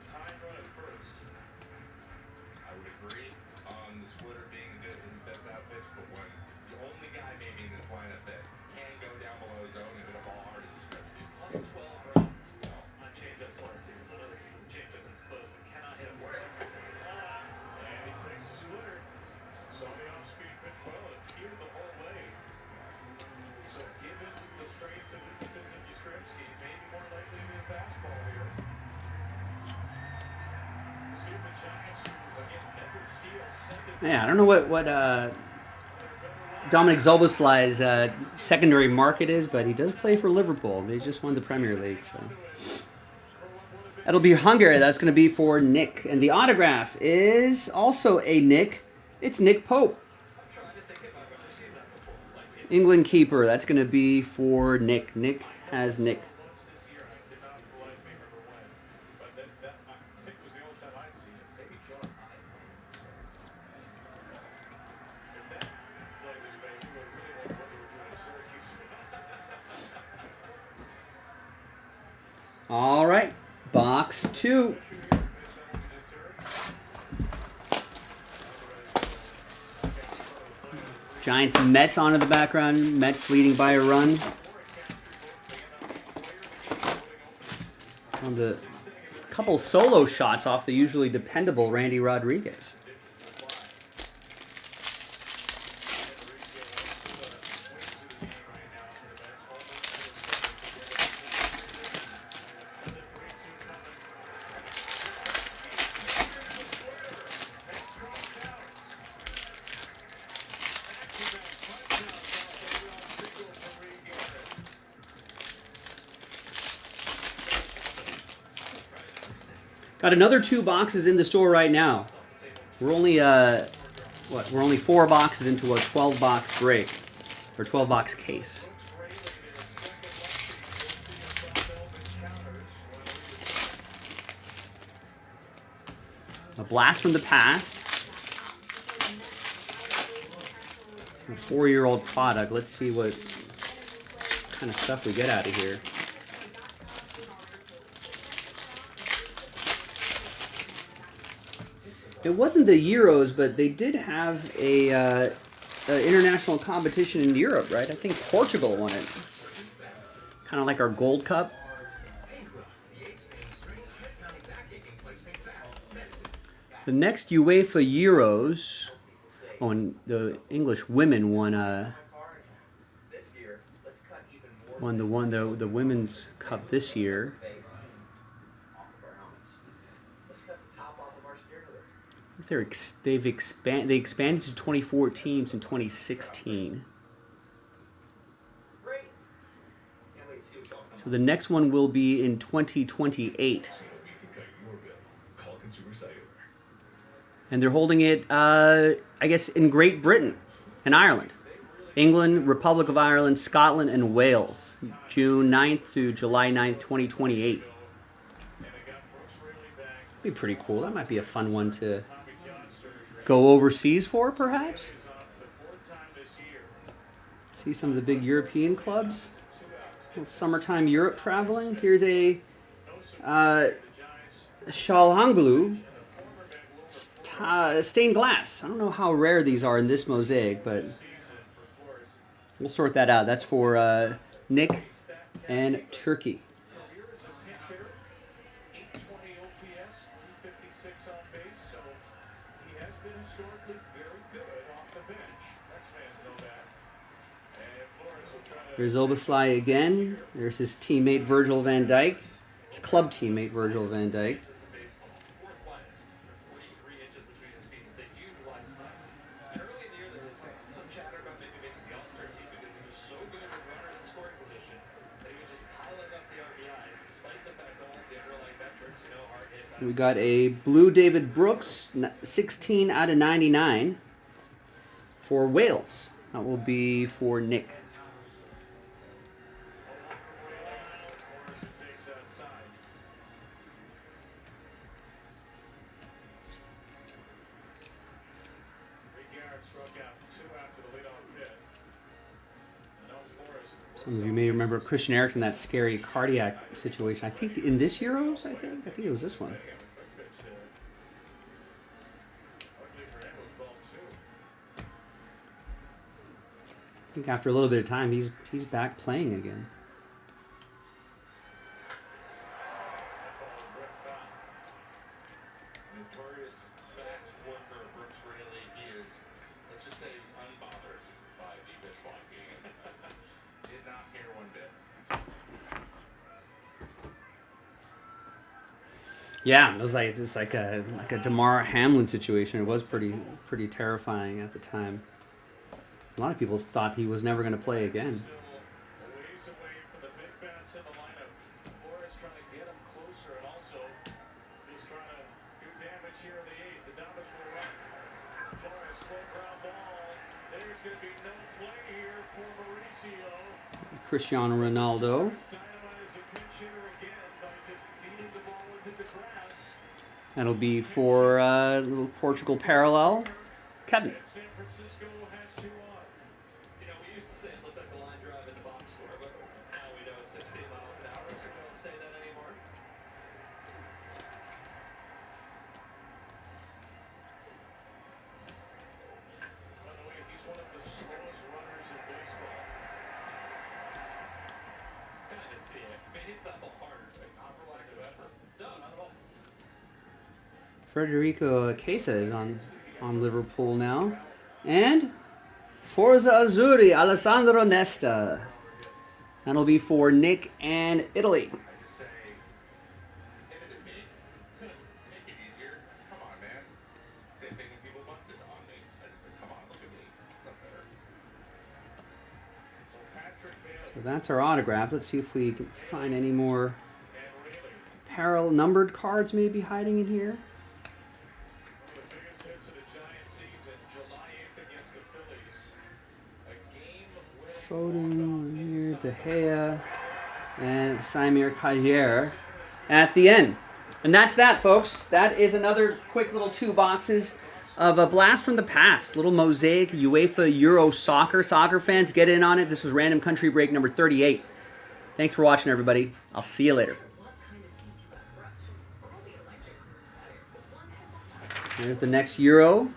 time run at first. I would agree on the splitter being his best out pitch, but when the only guy maybe in this lineup that can go down below zone and hit a ball hard is Yastrzemski. Plus 12 runs on changeups last year. So I know this is the changeup that's close, but cannot hit a four-seamer. And he takes the splitter. Saw the off-speed pitch well and appeared the whole way. So given the strengths and weaknesses of Yastrzemski, maybe more likely to be a fastball here. We'll see if the Giants, who again never steal, send it. Yeah, I don't know what Dominic Zoboslai's secondary market is, but he does play for Liverpool. They just won the Premier League, so that'll be Hungary. That's going to be for Nick, and the autograph is also a Nick. It's Nick Pope, I'm trying to think if I've ever seen that before. Like, if England keeper. That's going to be for Nick. Nick has Nick. Once this year, I did not realize me remember when, but that I think was the only time I'd seen it. Maybe John Hyde. If that played this way, we would really wonder what they were doing at Syracuse. All right, box 2. Giants and Mets on in the background. Mets leading by a run. On the couple solo shots off the usually dependable Randy Rodriguez. Got another 2 boxes in the store right now. We're only We're only 4 boxes into a 12-box break or 12-box case. A blast from the past. A 4-year-old product. Let's see what kind of stuff we get out of here. It wasn't the Euros, but they did have a international competition in Europe, right? I think Portugal won it. Kind of like our Gold Cup. The next UEFA Euros, oh, and the English women won the Women's Cup this year. They expanded to 24 teams in 2016. So the next one will be in 2028. And they're holding it, I guess, in Great Britain and Ireland. England, Republic of Ireland, Scotland, and Wales. June 9th to July 9th, 2028. Be pretty cool. That might be a fun one to go overseas for, perhaps. See some of the big European clubs. A little summertime Europe traveling. Here's a Shalhanglu stained glass. I don't know how rare these are in this mosaic, but season for Flores. we'll sort that out. That's for Nick and Turkey. Career as a pinch hitter, 820 OPS, 356 on base, so he has been historically very good off the bench. Mets fans know that. And Flores will try to There's Obaslai again. There's his teammate Virgil van Dijk. His club teammate Virgil van Dijk. This is baseball. Fourth widest. 43 inches between his feet. It's a huge wide stance. And early in the year, there was some chatter about maybe making the All-Star team because he was so good with runners in scoring position that he was just piling up the RBIs, despite the fact that all the underlying metrics, hard hit. We got a blue David Brooks, 16 out of 99 for Wales. That will be for Nick. Flores takes outside. Ricard struck out 2 after the leadoff hit. And now Flores. Some of you may remember Christian Eriksen, that scary cardiac situation. I think in this Euros, I think it was this one. Pitch there. Luckily for him, it was ball 2. I think after a little bit of time, he's back playing again. That ball is ripped foul. Notorious fast worker Brooks Raley. He is, let's just say he's unbothered by the pitch clock being in. Did not care one bit. Yeah, it was like a Damar Hamlin situation. It was pretty terrifying at the time. A lot of people thought he was never going to play again. Still a ways away from the big bats in the lineup. Flores trying to get him closer and also he's trying to do damage here in the 8th. The Dodgers will run. Flores slow ground ball. There's going to be no play here for Mauricio. Cristiano Ronaldo. This Dynamite is a pinch hitter again by just beating the ball into the grass. That'll be for little Portugal parallel. Kevin. And San Francisco has 2 on. We used to say it looked like a line drive in the box score, but now we know it's 16 miles an hour, so we don't say that anymore. By the way, he's one of the slowest runners in baseball. Kind of see it. He hits that ball hard, but not for lack of effort. No, not at all. Federico Chiesa is on Liverpool now. And Forza Azzurri, Alessandro Nesta. That'll be for Nick and Italy. I just say, hit it at me. Make it easier. Come on, man. Same thing when people bumped it on me. Come on, look at me. It's not fair. So Patrick Bailey So that's our autograph. Let's see if we can find any more and Rayleigh. parallel numbered cards maybe hiding in here. One of the biggest hits of the Giants season, July 8th against the Phillies. A game-winning Foden here, De Gea, and Samir Kajer at the end. And that's that, folks. That is another quick little 2 boxes of a blast from the past. Little mosaic UEFA Euro soccer. Soccer fans, get in on it. This was Random Country Break number 38. Thanks for watching, everybody. I'll see you later. What kind of teeth do I brush? All the electric ones better, but one simple touch. There's the next Euro.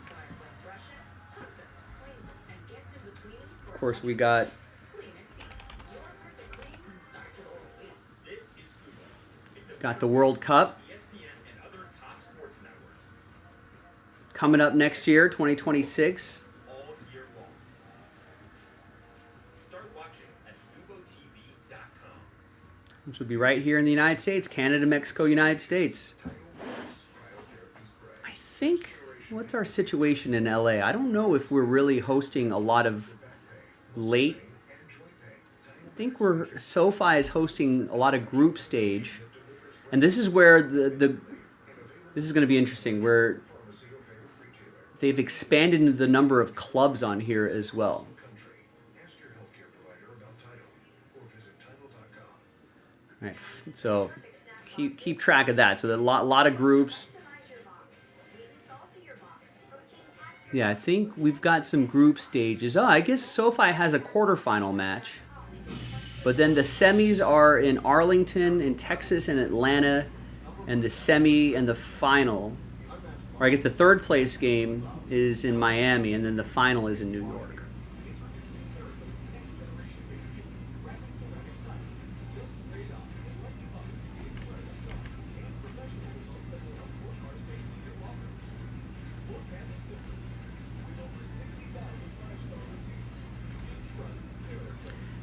Brush it, hooks it, cleans it, and gets in between them for Of course, we got cleaner teeth. Your perfect clean starts with Oral-B. This is Fubo. It's a got the World Cup ESPN and other top sports networks coming up next year, 2026. all year long. Start watching at FuboTV.com. Which will be right here in the United States. Canada, Mexico, United States. I think, what's our situation in LA? I don't know if we're really hosting a lot of late. I think SoFi is hosting a lot of group stage. And this is where this is going to be interesting, where they've expanded the number of clubs on here as well. Ask your healthcare provider about Title or visit Title.com. Right, so keep track of that. So there are a lot of groups. Customize your box. Sweet and salty your box. Protein packed. Yeah, I think we've got some group stages. Oh, I guess SoFi has a quarterfinal match. But then the semis are in Arlington, in Texas, and Atlanta. And the semi and the final or I guess the third place game is in Miami, and then the final is in New York.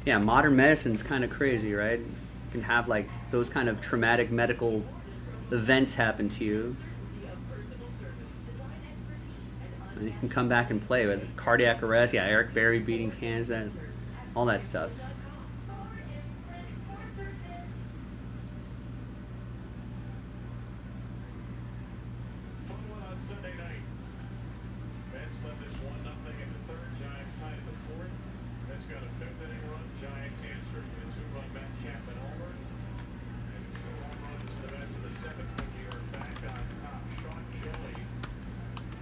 Yeah, modern medicine's kind of crazy, right? You can have like those kind of traumatic medical events happen to you, and you can come back and play with cardiac arrest. Yeah, Eric Berry beating cans, that, all that stuff. Fun one on Sunday night. Mets led this 1-0 in the third. Giants tied in the fourth. Mets got a fifth inning run. Giants answered with a 2-run Matt Chapman homer. And 2 home runs to the Mets in the seventh when you are back on top. Sean Kelly,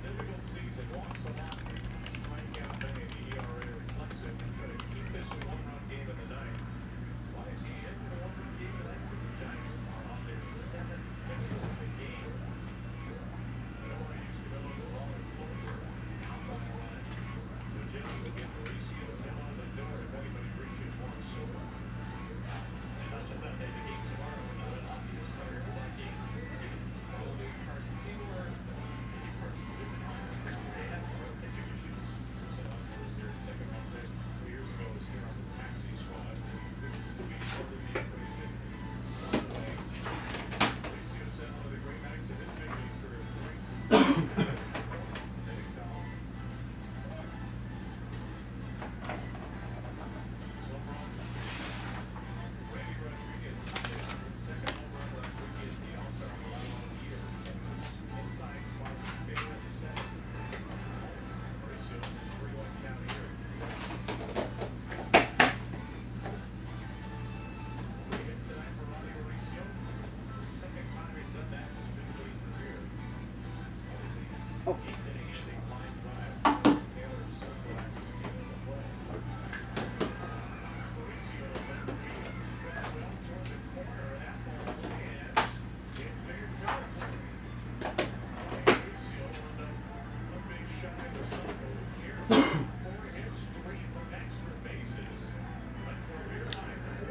difficult season, walks a lot, strikeout many. The ERA reflects it. Try to keep this a 1-run game in the ninth. Why is he in the 1-run game tonight? Because the Giants are on their 7th hit of the game.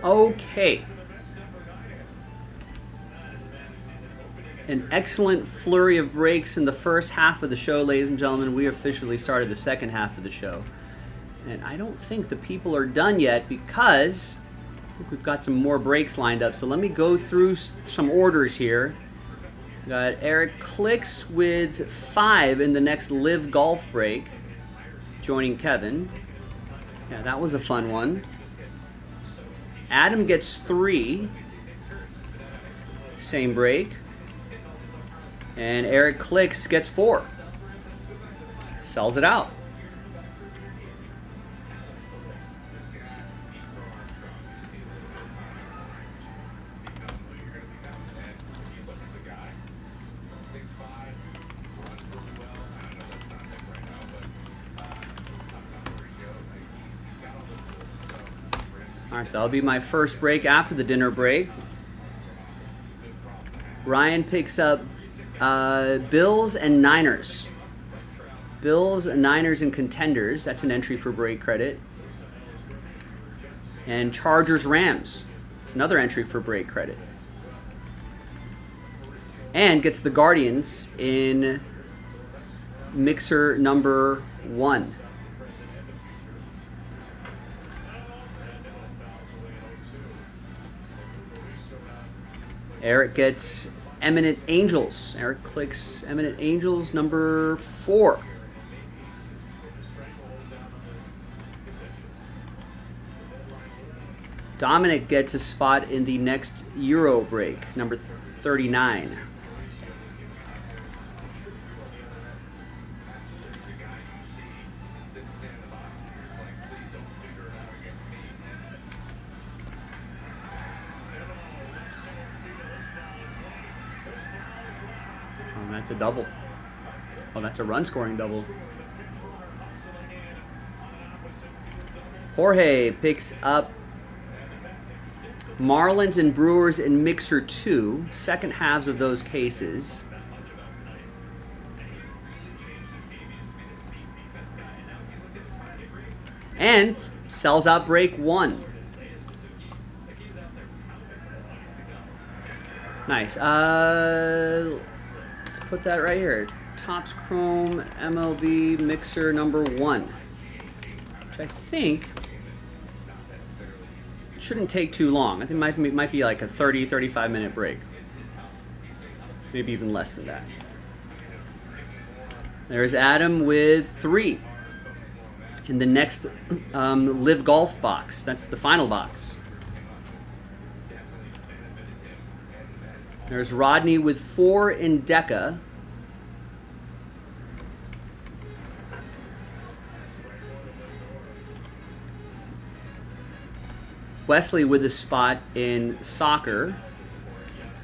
Okay. An excellent flurry of breaks in the first half of the show, ladies and gentlemen. We officially started the second half of the show. And I don't think the people are done yet because I think we've got some more breaks lined up. So let me go through some orders here. Got Eric Clicks with 5 in the next Live Golf break, joining Kevin. Yeah, that was a fun one. Adam gets 3, same break. And Eric Clicks gets 4. Sells it out. All right, so that'll be my first break after the dinner break. Ryan picks up Bills and Niners. Bills, Niners, and Contenders. That's an entry for break credit. And Chargers, Rams. It's another entry for break credit. And gets the Guardians in mixer number 1. Eric gets Eminent Angels. Eric clicks Eminent Angels number 4. Dominic gets a spot in the next Euro break, number 39. Oh, that's a double. Oh, that's a run-scoring double. Jorge picks up Marlins and Brewers in Mixer 2, second halves of those cases. And sells out break 1. Nice. Let's put that right here. Topps Chrome MLB Mixer number 1. Which I think shouldn't take too long. I think it might be like a 30-35 minute break. Maybe even less than that. There's Adam with 3 in the next Live Golf box. That's the final box. There's Rodney with 4 in Deca. Wesley with a spot in Soccer.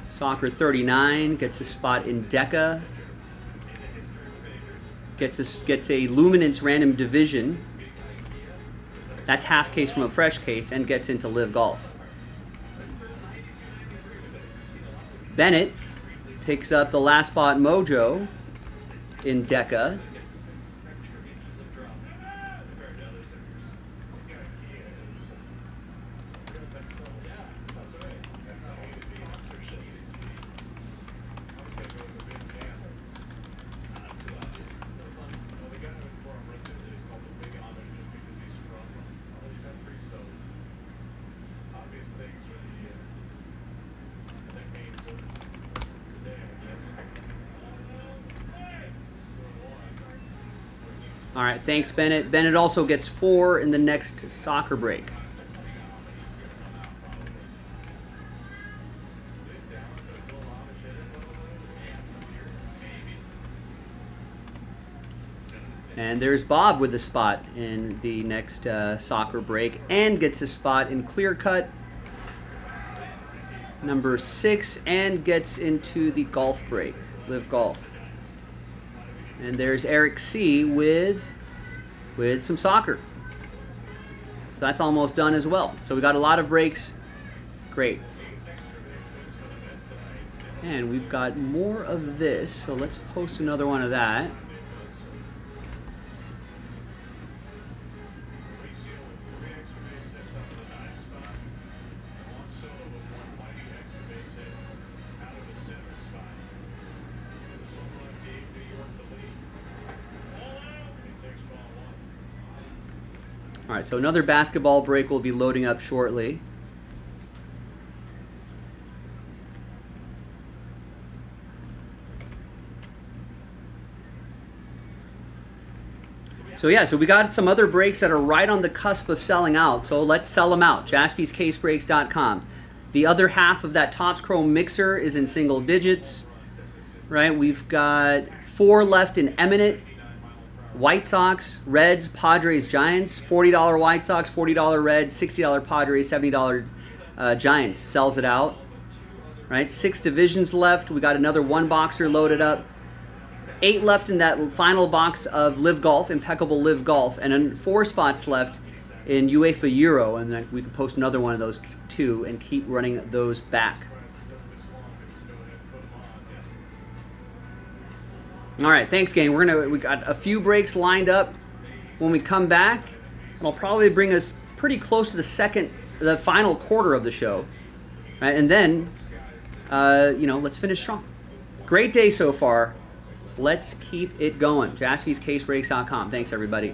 Soccer 39 gets a spot in Deca. Gets a Luminance random division. That's half case from a fresh case and gets into Live Golf. Bennett picks up the last spot Mojo in Deca. All right, thanks, Bennett. Bennett also gets 4 in the next Soccer break. And there's Bob with a spot in the next Soccer break and gets a spot in Clear Cut number 6 and gets into the Golf break, Live Golf. And there's Eric C with some Soccer. So that's almost done as well. So we got a lot of breaks. Great. And we've got more of this. So let's post another one of that. All right, so another basketball break will be loading up shortly. So yeah, so we got some other breaks that are right on the cusp of selling out. So let's sell them out. JaspysCaseBreaks.com. The other half of that Topps Chrome mixer is in single digits, right? We've got 4 left in Eminent. White Sox, Reds, Padres, Giants, $40 White Sox, $40 Reds, $60 Padres, $70 Giants. Sells it out. Right? 6 divisions left. We got another 1 boxer loaded up. 8 left in that final box of Live Golf, Impeccable Live Golf, and then 4 spots left in UEFA Euro, and then we can post another one of those too and keep running those back. All right, thanks, gang. We got a few breaks lined up when we come back. It'll probably bring us pretty close to the final quarter of the show, right? And then, let's finish strong. Great day so far. Let's keep it going. JaspysCaseBreaks.com. Thanks, everybody.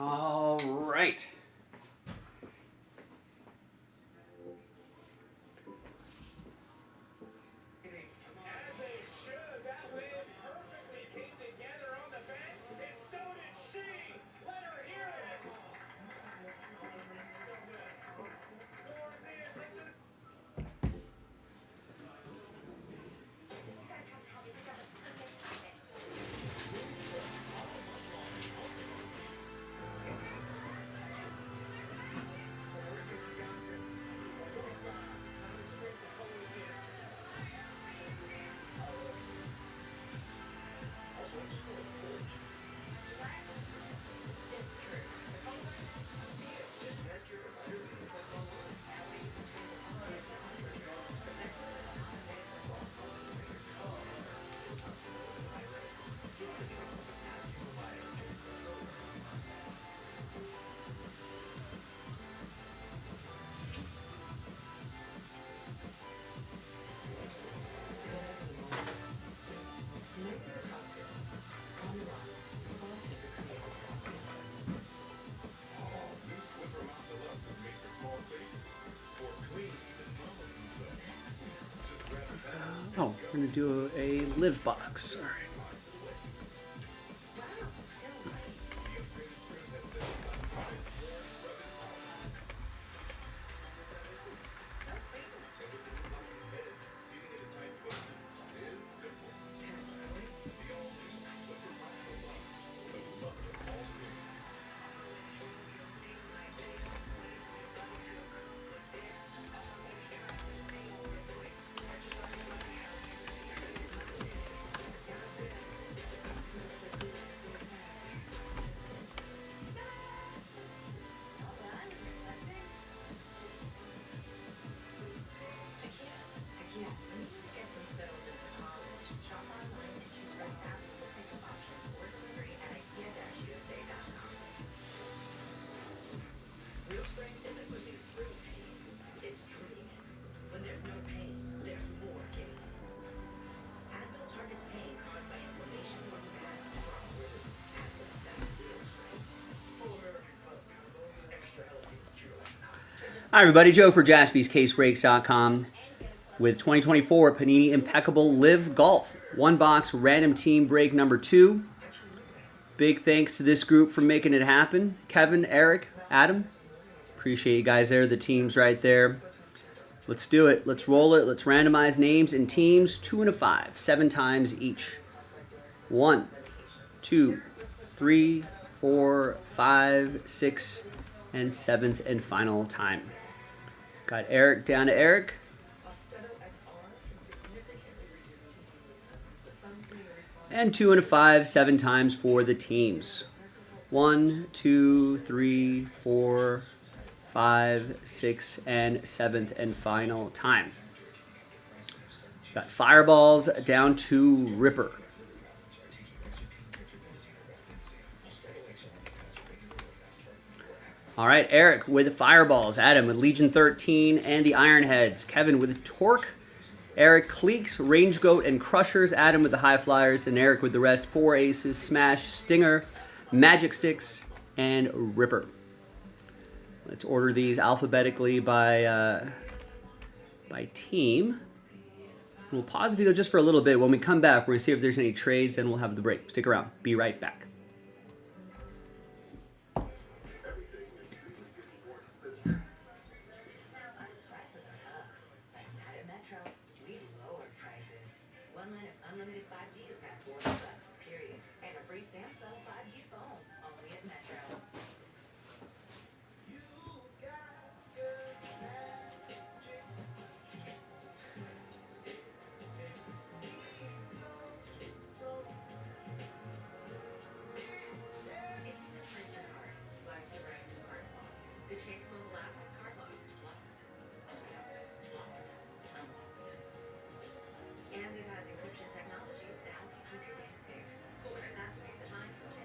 All right. As they should. That land perfectly came together on the bench, and so did she. Let her hear it. Scores in. Listen. Oh, we're gonna do a live box. All right. Real strength isn't pushing through pain. It's treating it. When there's no pain, there's more gain. Advil targets pain caused by inflammation or past trauma relief. Advil, that's real strength. Full American Club Combo, extra healthy cures. Hi, everybody. Joe for JaspysCaseBreaks.com with 2024 Panini Impeccable Live Golf. One box random team break number 2. Big thanks to this group for making it happen. Kevin, Eric, Adam. Appreciate you guys there. The teams right there. Let's do it. Let's roll it. Let's randomize names and teams 2 and a 5, 7 times each. 1, 2, 3, 4, 5, 6, and 7th and final time. Got Eric down to Eric. And 2 and a 5, 7 times for the teams. 1, 2, 3, 4, 5, 6, and 7th and final time. Got Fireballs down to Ripper. All right, Eric with Fireballs, Adam with Legion 13 and the Ironheads, Kevin with Torque, Eric Cleeks, Range Goat, and Crushers, Adam with the High Flyers, and Eric with the rest, 4 Aces, Smash, Stinger, Magic Sticks, and Ripper. Let's order these alphabetically by team. We'll pause the video just for a little bit. When we come back, we're going to see if there's any trades, and we'll have the break. Stick around. Be right back. Unlimited 5G is now $40, period. And a free Samsung 5G phone, only at Metro. If you just press your card, slide to the right and the card's locked. The Chase mobile app has card lock. Locked. And it has encryption technology to help you keep your data safe. That's peace of mind from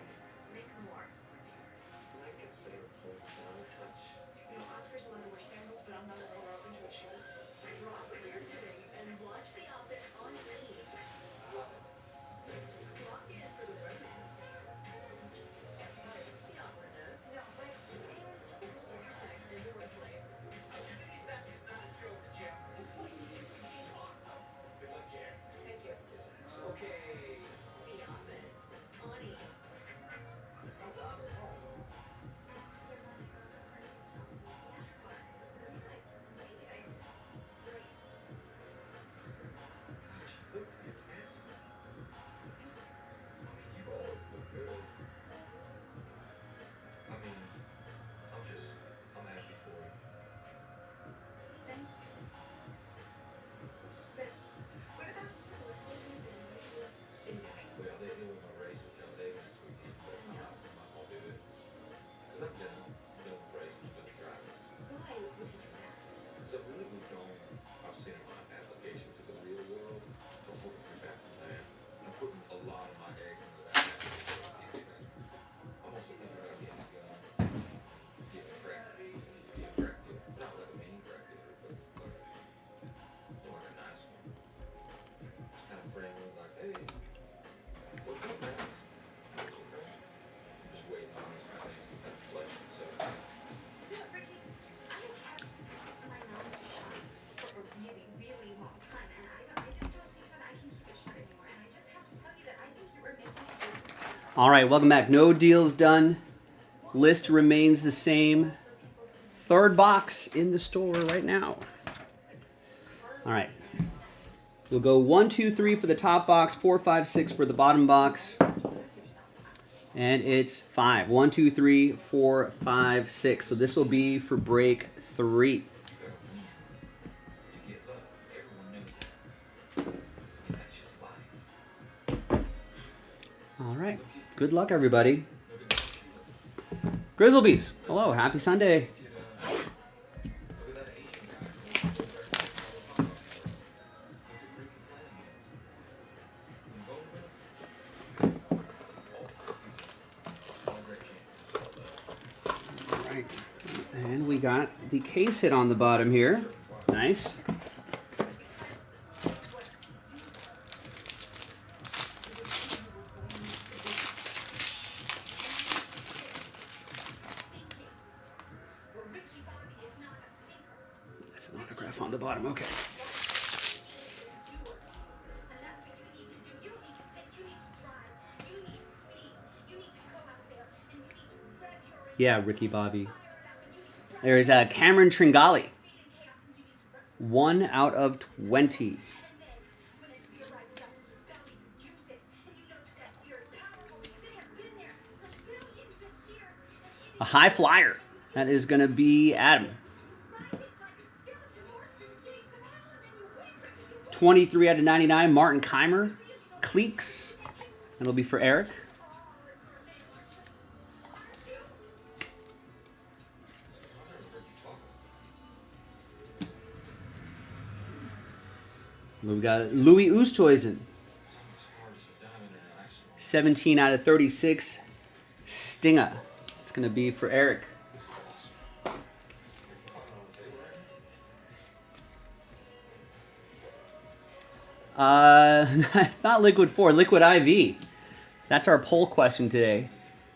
I've seen my application to the real world, so I'm hoping back from that. I'm putting a lot of my eggs into that. I'm also thinking about getting a practice, not like a main practice, but like a nice one. Kind of friend was like, hey, what's up, man? Just waiting on these things to kind of flesh themselves out. Ricky, I have kept my mouth shut for a really, really long time, and I just don't think that I can keep it shut anymore. And I just have to tell you that I think you were making a big mistake. All right, welcome back. No deals done. List remains the same. Third box in the store right now. All right. We'll go 1, 2, 3 for the top box, 4, 5, 6 for the bottom box. And it's 5. 1, 2, 3, 4, 5, 6. So this will be for break 3. To get love, everyone knows that. That's just life. All right. Good luck, everybody. Grizzlebees. Hello. Happy Sunday. All right. And we got the case hit on the bottom here. Nice. Ricky Bobby is not a thinker. That's an autograph on the bottom. Okay. And that's what you need to do. You don't need to think. You need to drive. You need speed. You need to go out there and you need to rev your engine, Yeah, Ricky Bobby. fire it up, and you need to There's Cameron Tringali. speed and chaos, and you need to wrestle. 1 out of 20. And then, when a fear rises up in your belly, you use it. And you know that fear is powerful because it has been there for billions of years. And it A high flyer. That is going to be Adam. ride it like a skeleton horse through the gates of hell, and then you win, Ricky. You win. 23 out of 99, Martin Keimer. Cleeks. That'll be for Eric. We got Louis Oosthuizen. It's almost hard as a diamond in an ice storm. 17 out of 36, Stinga. It's going to be for Eric. This is awesome. Not Liquid 4, Liquid IV. That's our poll question today.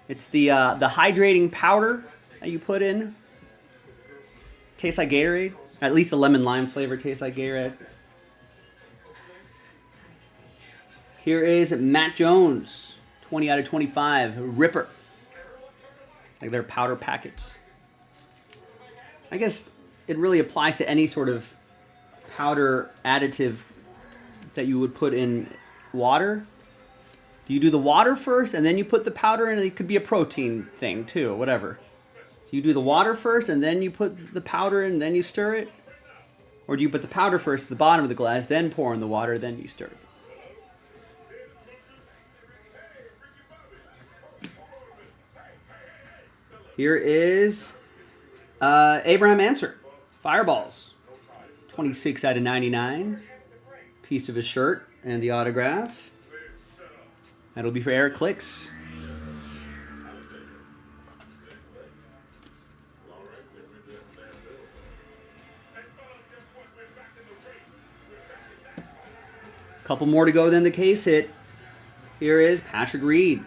It's the hydrating powder that you put in. Tastes like Gatorade. At least the lemon lime flavor tastes like Gatorade. Here is Matt Jones, 20 out of 25, Ripper. It's like their powder packets. I guess it really applies to any sort of powder additive that you would put in water. Do you do the water first and then you put the powder in? It could be a protein thing too, whatever. Do you do the water first and then you put the powder in and then you stir it? Or do you put the powder first at the bottom of the glass, then pour in the water, then you stir it? Here is Abraham Answer. Fireballs. 26 out of 99. Piece of his shirt and the autograph. That'll be for Eric Clicks. Couple more to go, then the case hit. Here is Patrick Reed.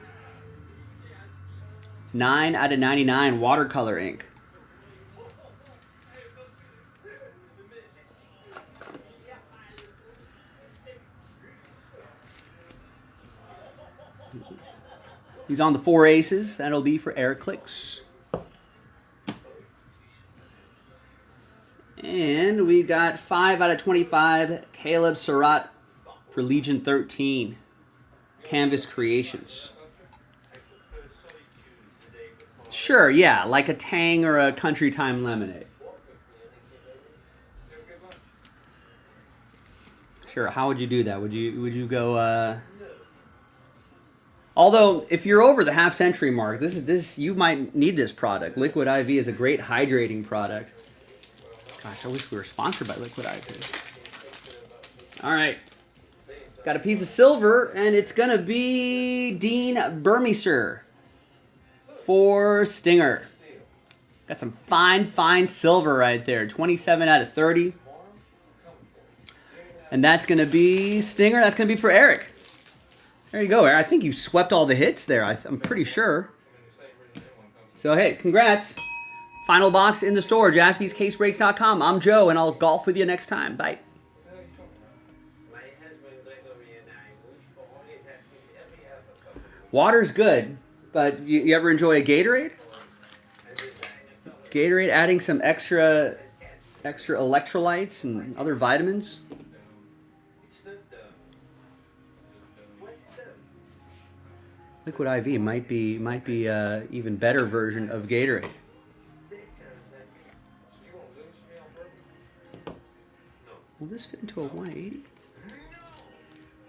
9 out of 99 watercolor ink. He's on the 4 aces. That'll be for Eric Clicks. And we got 5 out of 25 Caleb Surratt for Legion 13. Canvas Creations. Sure, yeah, like a Tang or a Country Time Lemonade. Sure, how would you do that? Would you go although if you're over the half century mark, this you might need this product. Liquid IV is a great hydrating product. Gosh, I wish we were sponsored by Liquid IV. All right. Got a piece of silver, and it's going to be Dean Burmeister for Stinger. Got some fine, fine silver right there. 27 out of 30. And that's going to be Stinger. That's going to be for Eric. There you go, Eric. I think you swept all the hits there. I'm pretty sure. So, hey, congrats. Final box in the store, jaspyscasebreaks.com. I'm Joe, and I'll golf with you next time. Bye. Water's good, but you ever enjoy a Gatorade? Gatorade adding some extra electrolytes and other vitamins. Liquid IV might be a even better version of Gatorade. Will this fit into a 180?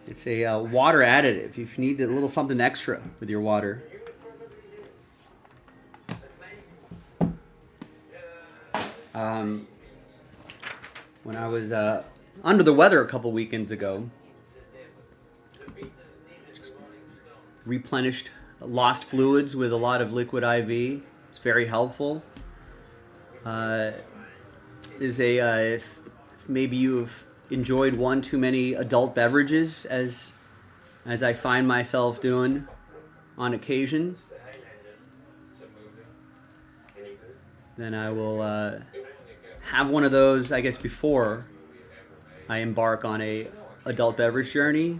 It's a water additive. If you need a little something extra with your water. When I was under the weather a couple weekends ago, replenished lost fluids with a lot of liquid IV. It's very helpful. If maybe you've enjoyed one too many adult beverages, as I find myself doing on occasion, then I will have one of those, I guess, before I embark on a adult beverage journey,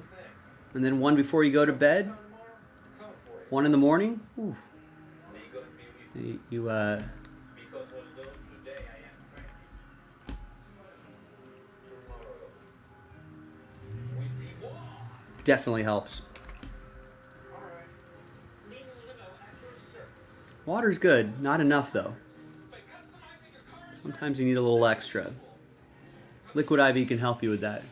and then one before you go to bed. One in the morning. Ooh. You definitely helps. Water's good, not enough though. Sometimes you need a little extra. Liquid IV can help you with that.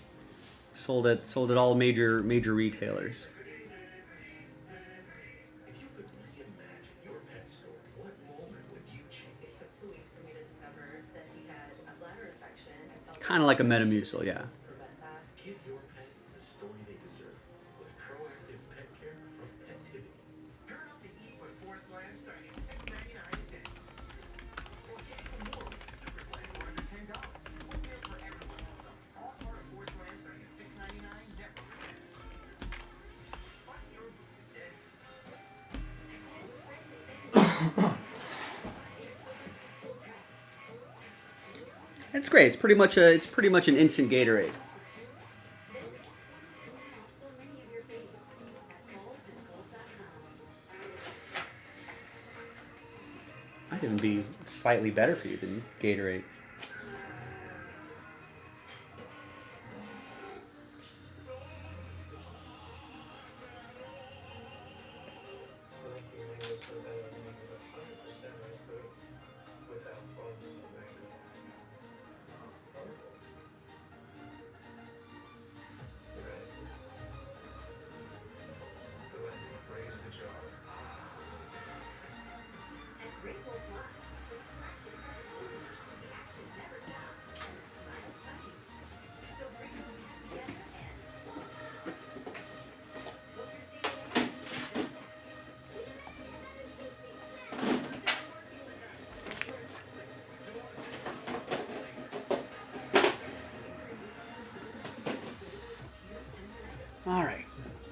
Sold at all major retailers. If you could reimagine your pet store, what moment would you change? It took 2 weeks for me to discover that he had a bladder infection. I felt Kind of like a Metamucil, yeah. to prevent that. Give your pet the story they deserve with proactive pet care from Petivity. Turn up the eat with 4 slams starting at $6.99 a Denny's. Or get even more with the Super Slam for under $10. 4 meals for everyone this summer. All part of 4 slams starting at $6.99, never return. Find your move at Denny's. It's great. It's pretty much an instant Gatorade. So many of your favorites at Kohl's and Kohl's.com. Might even be slightly better for you than Gatorade. At Great Wolf Lodge, the scratch is the action never stops and the smiles crazy. So bring your pet together and what you're seeing All right,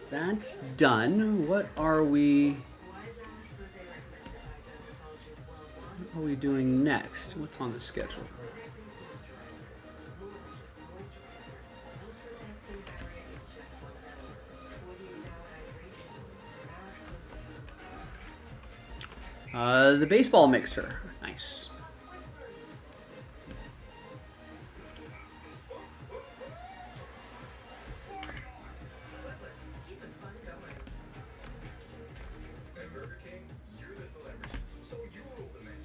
that's done. What are we doing next? What's on the schedule? The baseball mixer. Nice. At Burger King, you're the celebrity, so you rule the menu.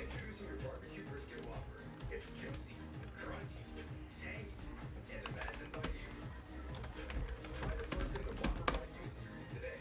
Introducing your barbecue brisket whopper. It's juicy, crunchy, tangy, and imagined by you. Try the first in the Whopper by You series today.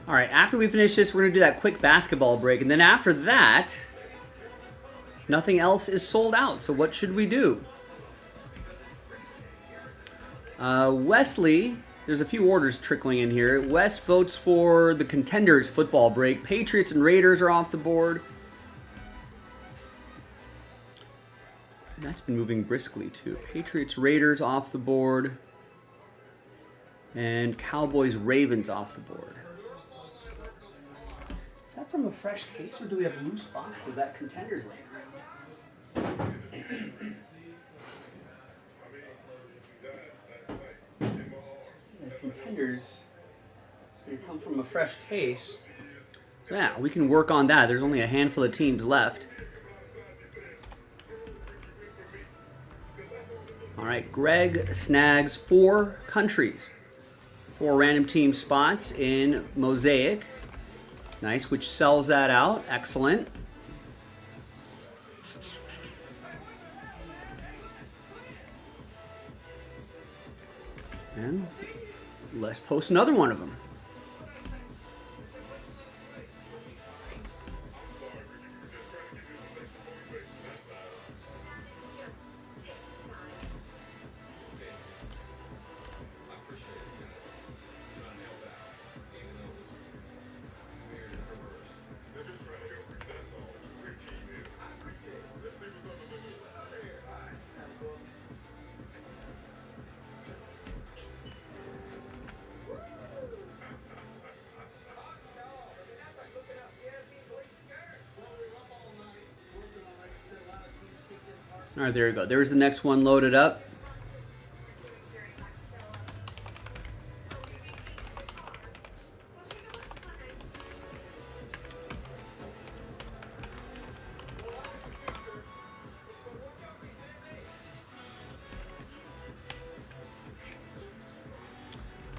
All right, after we finish this, we're going to do that quick basketball break. And then after that, nothing else is sold out. So what should we do? Wesley, there's a few orders trickling in here. Wes votes for the Contenders football break. Patriots and Raiders are off the board. That's been moving briskly too. Patriots, Raiders off the board. And Cowboys, Ravens off the board. Is that from a fresh case or do we have loose boxes of that Contenders later? The Contenders is going to come from a fresh case. So yeah, we can work on that. There's only a handful of teams left. All right, Greg snags 4 countries. 4 random team spots in Mosaic. Nice, which sells that out. Excellent. And let's post another one of them. I appreciate it, guys. Trying to help out, even though it was weird and perverse. They're just trying to help you, that's all. We're a team here. I appreciate it. Let's see what's up with the here. All right, have a good one. All right, there you go. There's the next one loaded up.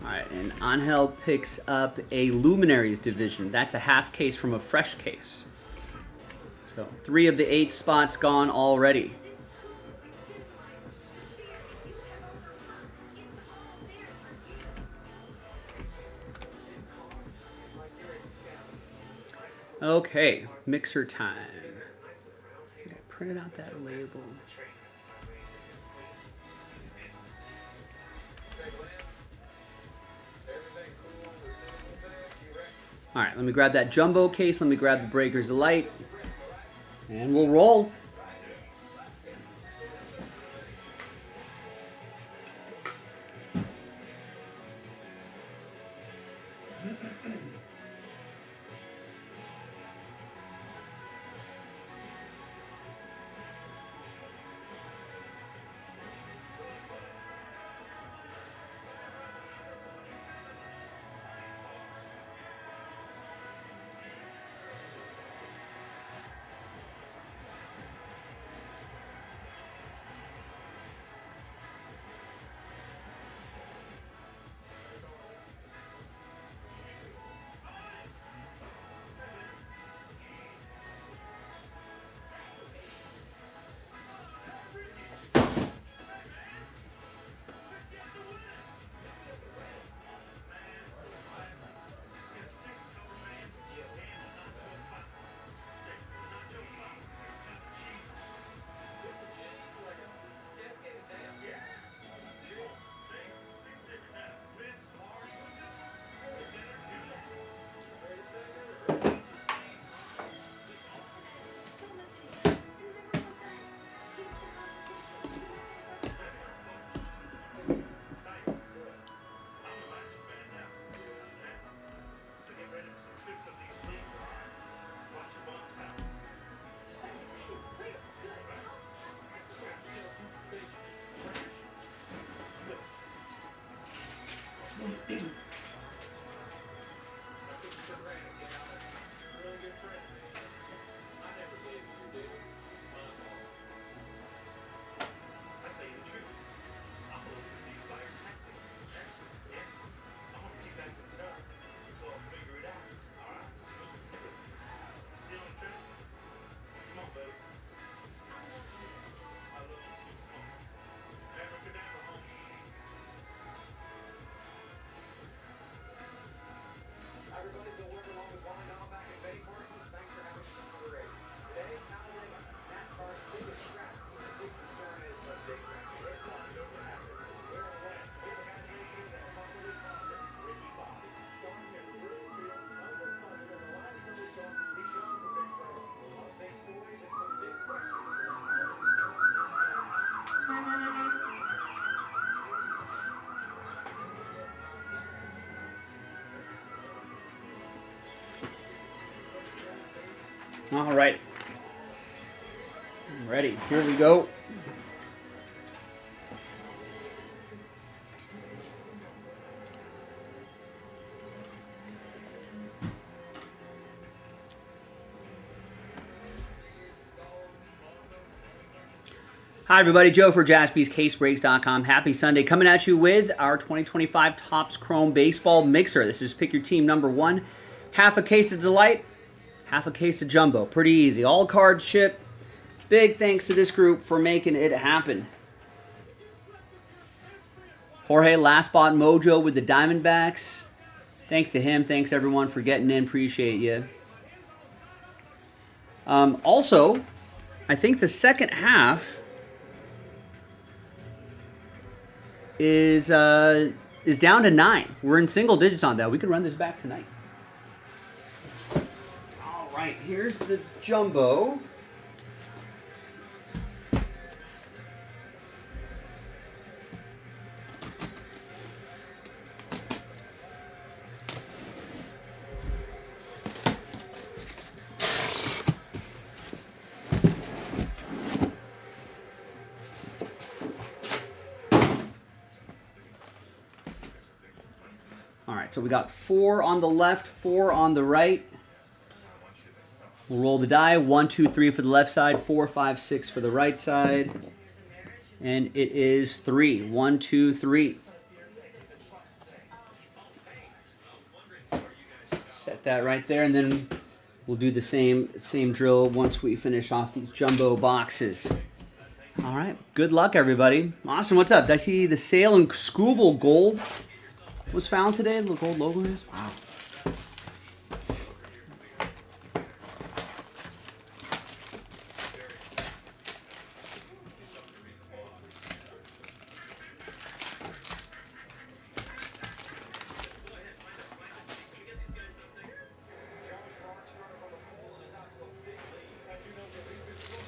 All right, and Angel picks up a Luminaries division. That's a half case from a fresh case. So 3 of the 8 spots gone already. Okay, mixer time. I printed out that label. All right, let me grab that jumbo case. Let me grab the Breakers of Light. And we'll roll. All right. I'm ready. Here we go. Hi, everybody. Joe for JaspysCaseBreaks.com. Happy Sunday. Coming at you with our 2025 Topps Chrome Baseball Mixer. This is pick your team number 1. Half a case of Delight, half a case of Jumbo. Pretty easy. All cards ship. Big thanks to this group for making it happen. Jorge Last Spot Mojo with the Diamondbacks. Thanks to him. Thanks, everyone, for getting in. Appreciate you. Also, I think the second half is down to 9. We're in single digits on that. We can run this back tonight. All right, here's the Jumbo. All right, so we got 4 on the left, 4 on the right. We'll roll the die. 1, 2, 3 for the left side, 4, 5, 6 for the right side. And it is 3. 1, 2, 3. Set that right there, and then we'll do the same drill once we finish off these Jumbo boxes. All right, good luck, everybody. Austin, what's up? Did I see the sale in Scooble Gold was found today? The gold logo is? Wow.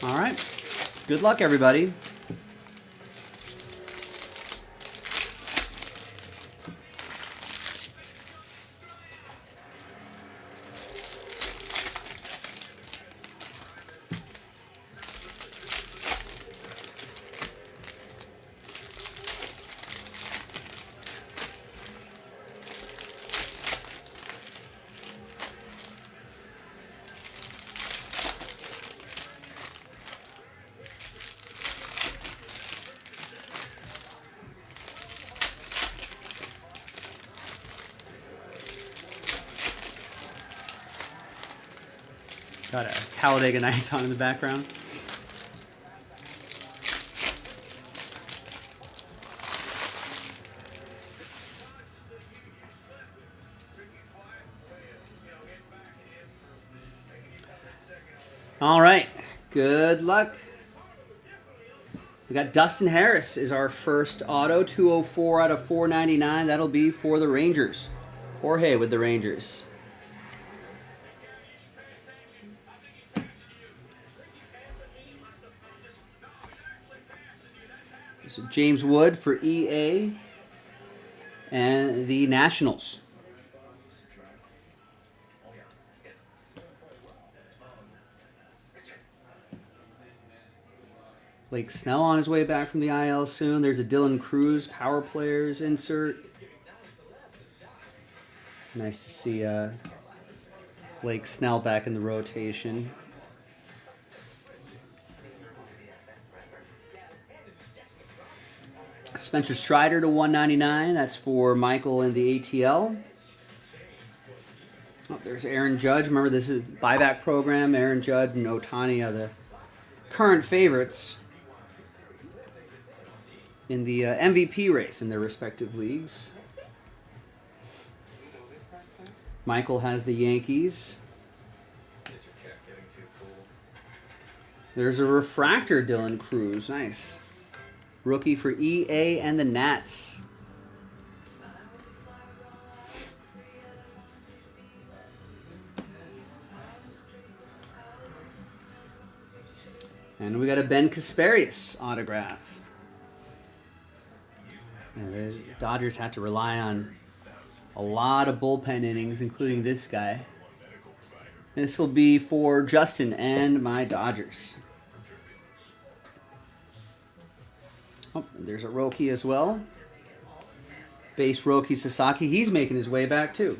All right. Good luck, everybody. Got a Talladega Nights on in the background. All right, good luck. We got Dustin Harris is our first auto, 204 out of 499. That'll be for the Rangers. Jorge with the Rangers. So James Wood for EA and the Nationals. Blake Snell on his way back from the IL soon. There's a Dylan Cruz Power Players insert. Nice to see Blake Snell back in the rotation. Spencer Strider to 199. That's for Michael in the ATL. Oh, there's Aaron Judge. Remember, this is buyback program. Aaron Judge and Ohtani are the current favorites in the MVP race in their respective leagues. Michael has the Yankees. There's a refractor, Dylan Cruz. Nice. Rookie for EA and the Nats. And we got a Ben Kasparius autograph. And the Dodgers have to rely on a lot of bullpen innings, including this guy. This will be for Justin and my Dodgers. Oh, there's a Roki as well. Base Roki Sasaki. He's making his way back too.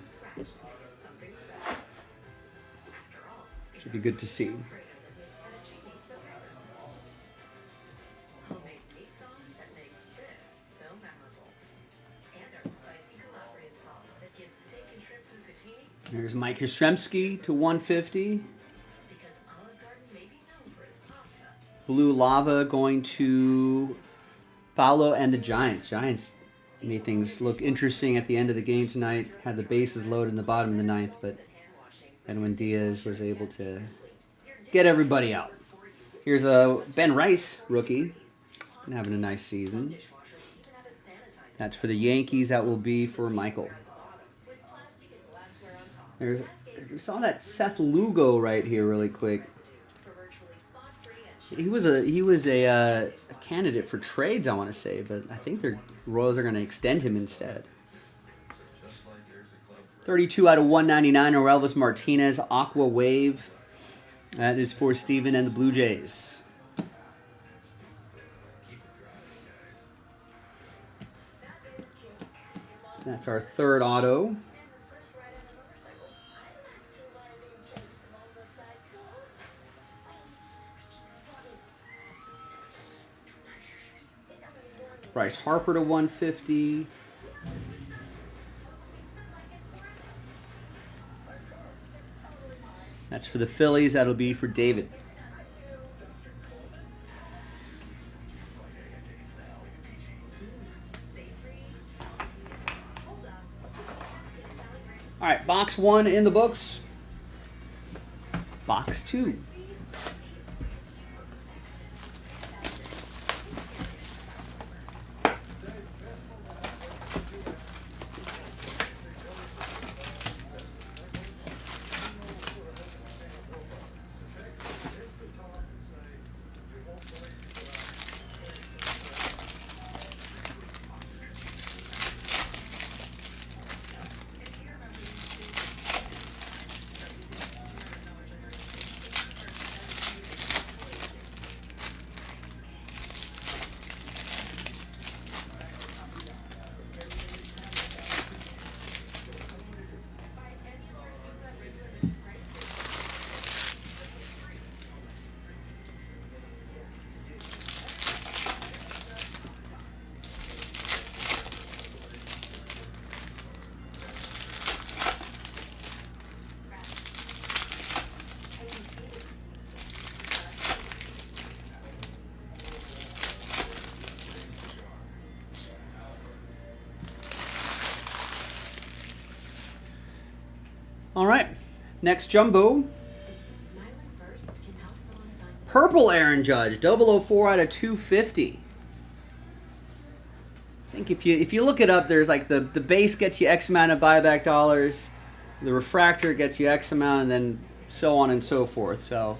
Should be good to see. Homemade meat sauce that makes this so memorable. And our spicy collaborated sauce that gives steak and shrimp bucatini. There's Mike Yastrzemski to 150. Because Olive Garden may be known for its pasta. Blue Lava going to Paolo and the Giants. Giants made things look interesting at the end of the game tonight. Had the bases loaded in the bottom of the ninth, but Edwin Diaz was able to get everybody out. Here's a Ben Rice rookie. He's been having a nice season. That's for the Yankees. That will be for Michael. There's, we saw that Seth Lugo right here really quick. He was a candidate for trades, I want to say, but I think the Royals are going to extend him instead. 32 out of 199, Orelvis Martinez, Aqua Wave. That is for Steven and the Blue Jays. That's our third auto. Bryce Harper to 150. That's for the Phillies. That'll be for David. All right, box 1 in the books. Box 2. All right, next jumbo. Purple Aaron Judge, 004 out of 250. I think if you look it up, there's like the base gets you X amount of buyback dollars, the refractor gets you X amount, and then so on and so forth. So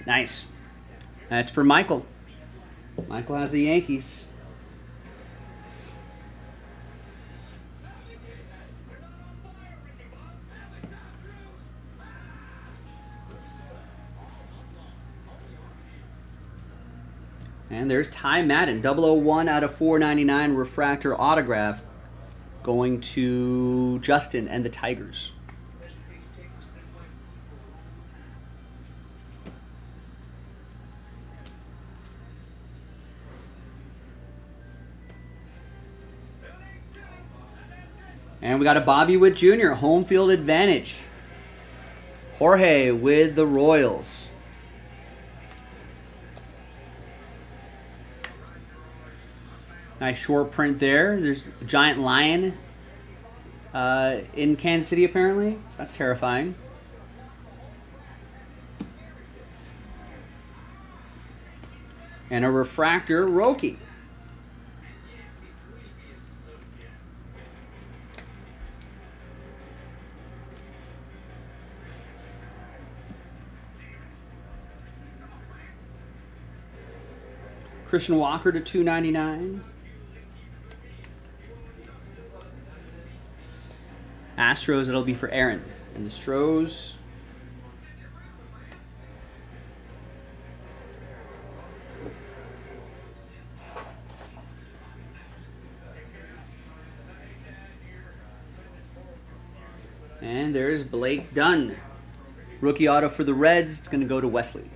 nice. That's for Michael. Michael has the Yankees. And there's Ty Madden, 001 out of 499 refractor autograph going to Justin and the Tigers. And we got a Bobby Witt Jr., home field advantage. Jorge with the Royals. Nice short print there. There's a giant lion in Kansas City, apparently. So that's terrifying. And a refractor, Roki. Christian Walker to 299. Astros, that'll be for Aaron. And the Stros. And there's Blake Dunn. Rookie auto for the Reds. It's going to go to Wesley.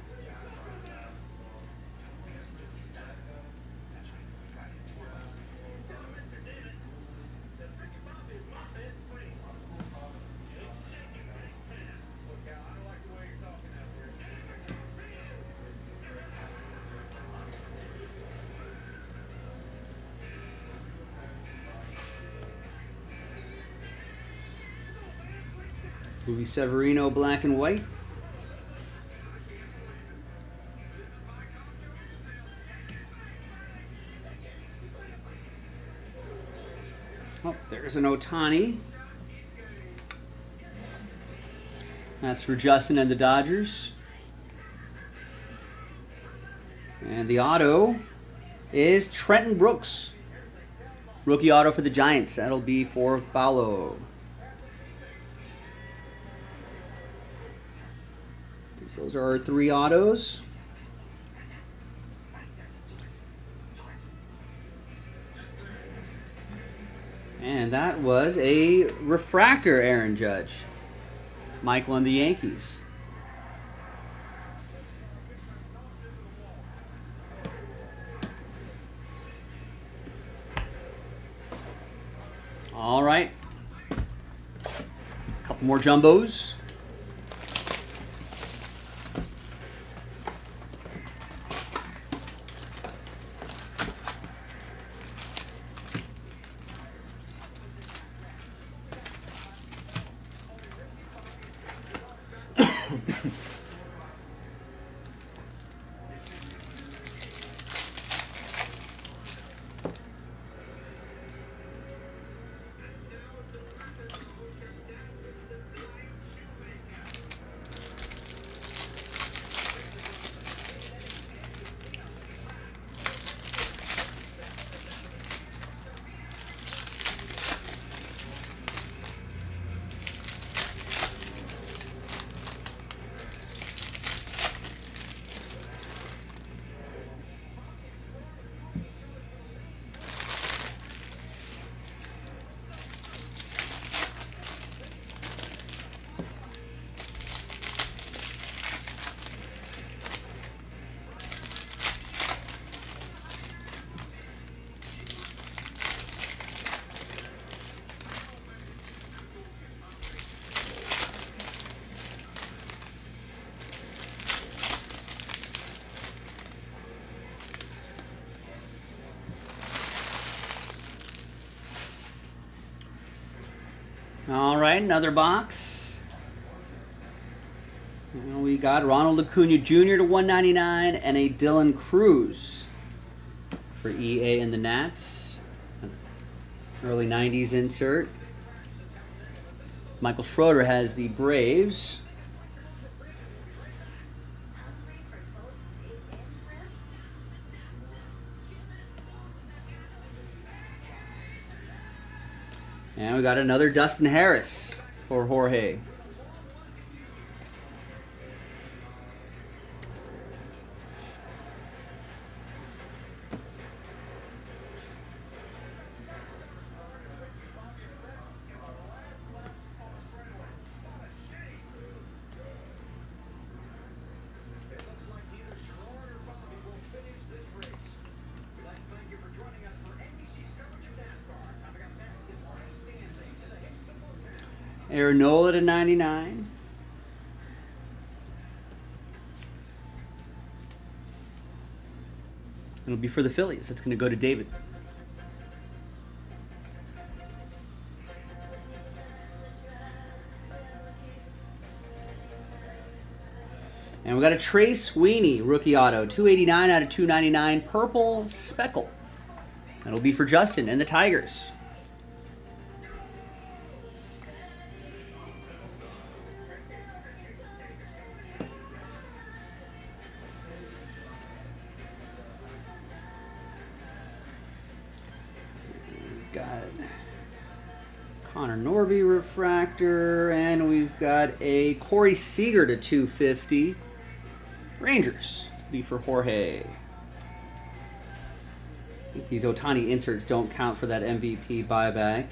Luis Severino, black and white. Oh, there's an Ohtani. That's for Justin and the Dodgers. And the auto is Trenton Brooks. Rookie auto for the Giants. That'll be for Paulo. Those are our 3 autos. And that was a refractor, Aaron Judge. Michael and the Yankees. All right. A couple more jumbos. All right, another box. And we got Ronald Acuna Jr. to 199 and a Dylan Cruz for EA and the Nats. Early 90s insert. Michael Schroeder has the Braves. And we got another Dustin Harris for Jorge. Aaronola to 99. It'll be for the Phillies. It's going to go to David. And we got a Trey Sweeney rookie auto, 289 out of 299, purple speckle. That'll be for Justin and the Tigers. Got Connor Norby refractor, and we've got a Corey Seager to 250. Rangers be for Jorge. I think these Ohtani inserts don't count for that MVP buyback.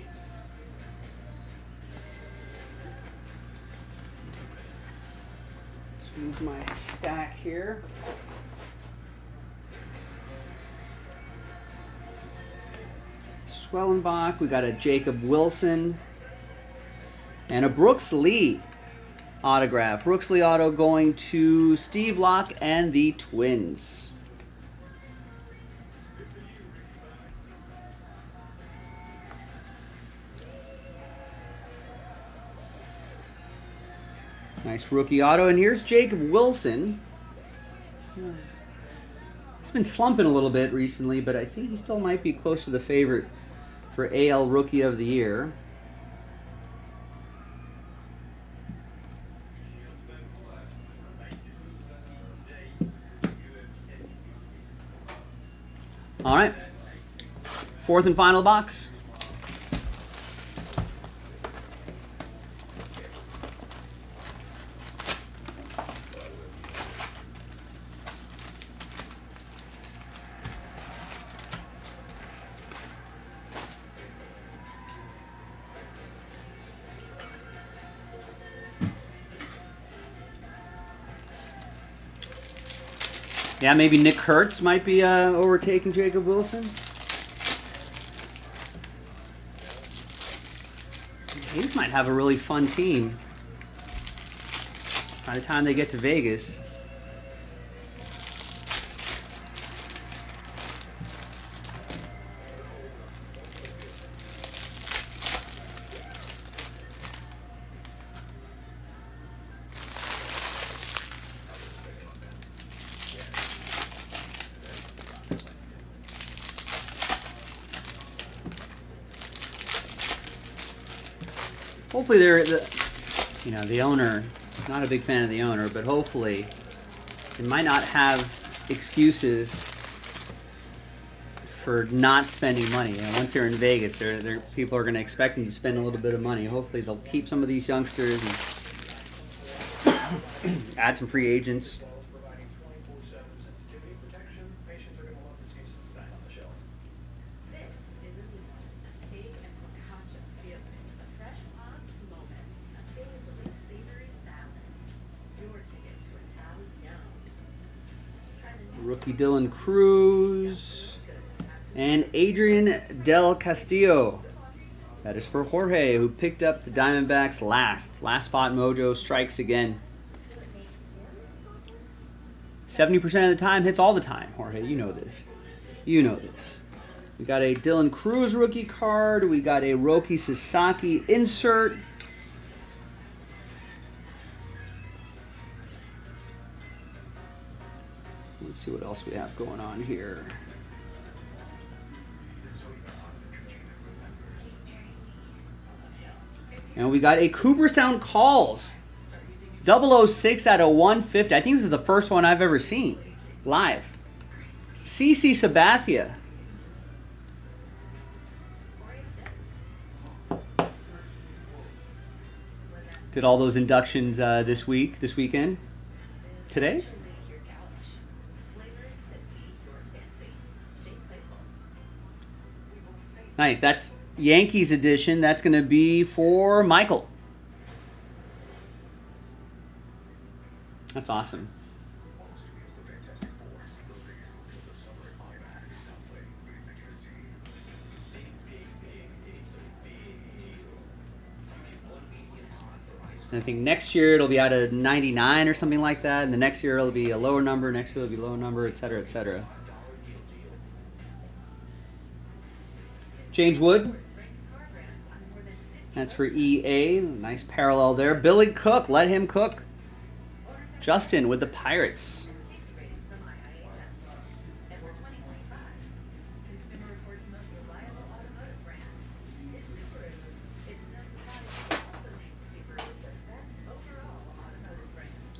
Let's move my stack here. Swellenbach, we got a Jacob Wilson, and a Brooks Lee autograph. Brooks Lee auto going to Steve Locke and the Twins. Nice rookie auto, and here's Jacob Wilson. He's been slumping a little bit recently, but I think he still might be close to the favorite for AL Rookie of the Year. All right, fourth and final box. Yeah, maybe Nick Kurtz might be overtaking Jacob Wilson. These might have a really fun team by the time they get to Vegas. Hopefully the owner, not a big fan of the owner, but hopefully they might not have excuses for not spending money. Once they're in Vegas, people are going to expect them to spend a little bit of money. Hopefully they'll keep some of these youngsters and add some free agents. Providing 24/7 sensitivity protection. Patients are going to love the season tonight on the shelf. This is a steak and focaccia feeling, a fresh odds moment, a basically savory salad. Your ticket to Italian. Rookie Dylan Cruz and Adrian Del Castillo. That is for Jorge, who picked up the Diamondbacks last. Last spot mojo strikes again. 70% of the time hits all the time, Jorge. You know this. You know this. We got a Dylan Cruz rookie card. We got a Roki Sasaki insert. Let's see what else we have going on here. And we got a Cooperstown Calls. 006 out of 150. I think this is the first one I've ever seen live. CC Sabathia. Did all those inductions this weekend? Today? Nice. That's Yankees edition. That's going to be for Michael. That's awesome. And I think next year it'll be out of 99 or something like that. And the next year it'll be a lower number. Next year it'll be a lower number, et cetera, et cetera. James Wood. That's for EA. Nice parallel there. Billy Cook. Let him cook. Justin with the Pirates.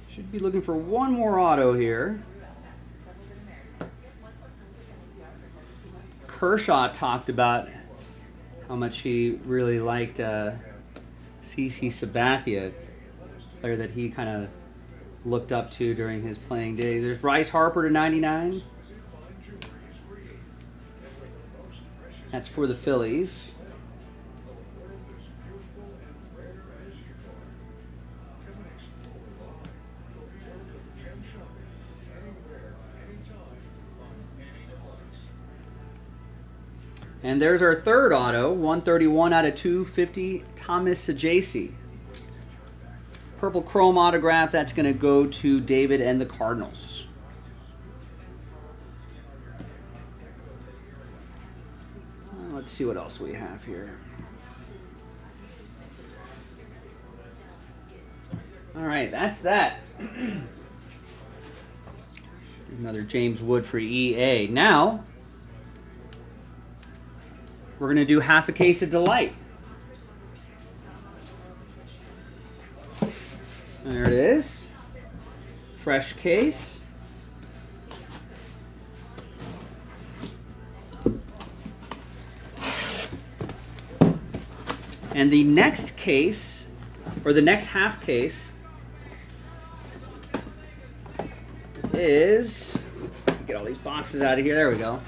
Should be looking for one more auto here. Kershaw talked about how much he really liked CC Sabathia, player that he kind of looked up to during his playing days. There's Bryce Harper to 99. That's for the Phillies. And there's our third auto, 131 out of 250, Thomas Sajasi. Purple chrome autograph, that's going to go to David and the Cardinals. Let's see what else we have here. All right, that's that. Another James Wood for EA. Now, we're going to do half a case of Delight. There it is. Fresh case. And the next case, or the next half case, is, get all these boxes out of here, there we go,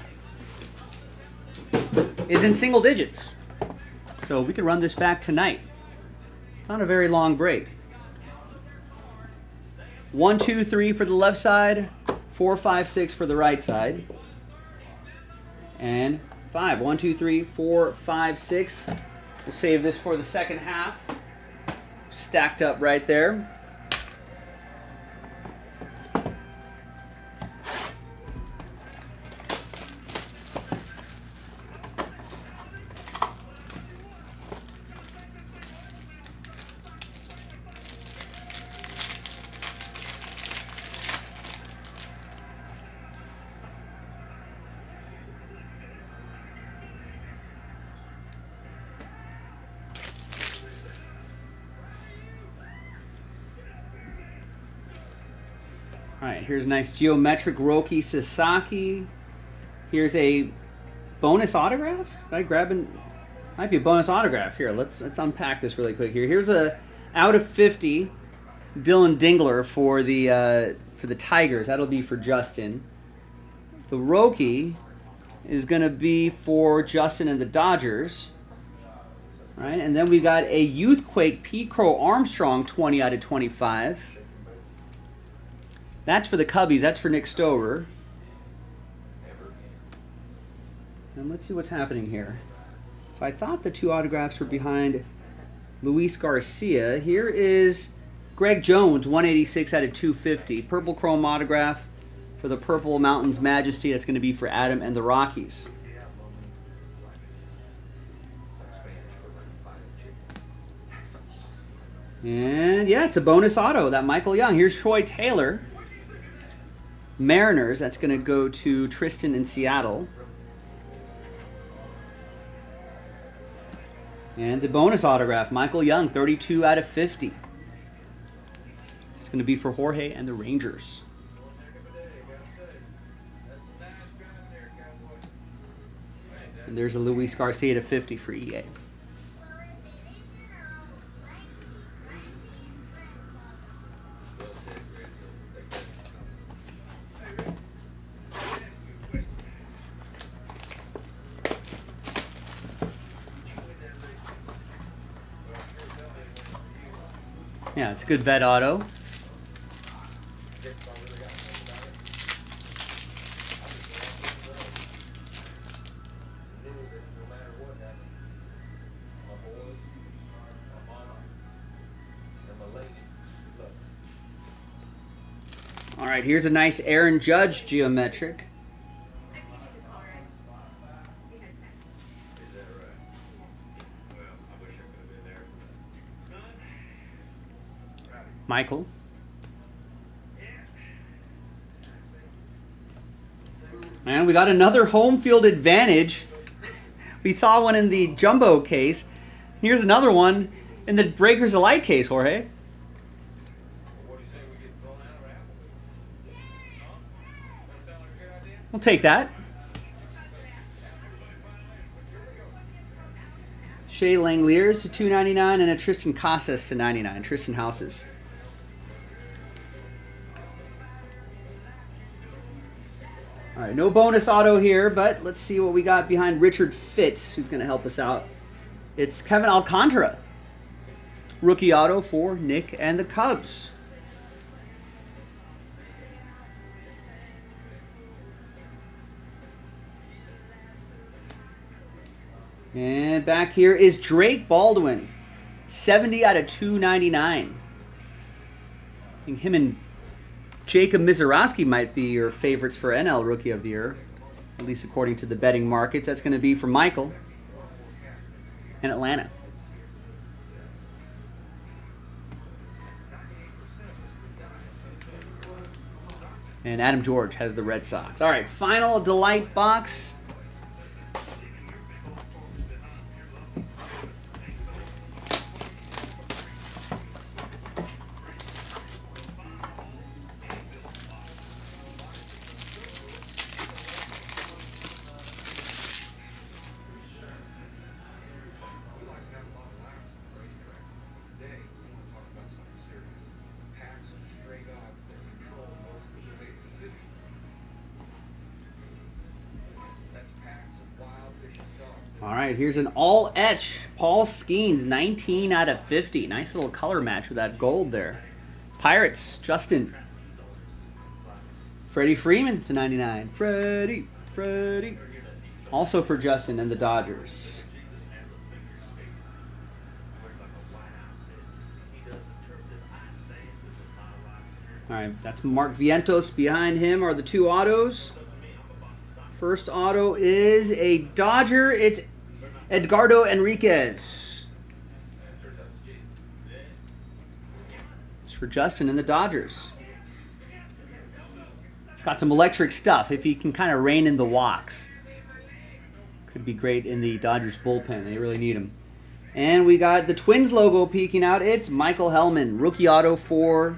is in single digits. So we could run this back tonight. It's not a very long break. 1, 2, 3 for the left side, 4, 5, 6 for the right side, and 5. 1, 2, 3, 4, 5, 6. We'll save this for the second half. Stacked up right there. All right, here's a nice geometric Roki Sasaki. Here's a bonus autograph. Did I grab it? Might be a bonus autograph. Here, let's unpack this really quick here. Here's a out of 50 Dylan Dingler for the Tigers. That'll be for Justin. The Roki is going to be for Justin and the Dodgers. All right, and then we got a Youthquake Pete Crow Armstrong 20 out of 25. That's for the Cubbies. That's for Nick Stover. And let's see what's happening here. So I thought the two autographs were behind Luis Garcia. Here is Greg Jones, 186 out of 250. Purple chrome autograph for the Purple Mountains Majesty. That's going to be for Adam and the Rockies. And yeah, it's a bonus auto, that Michael Young. Here's Troy Taylor. Mariners, that's going to go to Tristan in Seattle. And the bonus autograph, Michael Young, 32 out of 50. It's going to be for Jorge and the Rangers. And there's a Luis Garcia to 50 for EA. Yeah, it's a good vet auto. All right, here's a nice Aaron Judge geometric. Michael. And we got another home field advantage. We saw one in the jumbo case. Here's another one in the Breakers of Light case, Jorge. We'll take that. Shea Langeliers to 299 and a Tristan Casas to 99. Tristan Houses. All right, no bonus auto here, but let's see what we got behind Richard Fitz, who's going to help us out. It's Kevin Alcantara. Rookie auto for Nick and the Cubs. And back here is Drake Baldwin. 70 out of 299. I think him and Jacob Mizorowski might be your favorites for NL Rookie of the Year, at least according to the betting markets. That's going to be for Michael in Atlanta. And Adam George has the Red Sox. All right, final Delight box. All right, here's an all etch. Paul Skeens, 19 out of 50. Nice little color match with that gold there. Pirates, Justin. Freddie Freeman to 99. Freddie. Also for Justin and the Dodgers. All right, that's Mark Vientos. Behind him are the two autos. First auto is a Dodger. It's Edgardo Enriquez. It's for Justin and the Dodgers. It's got some electric stuff. If he can kind of rein in the walks, could be great in the Dodgers bullpen. They really need him. And we got the Twins logo peeking out. It's Michael Hellman, rookie auto for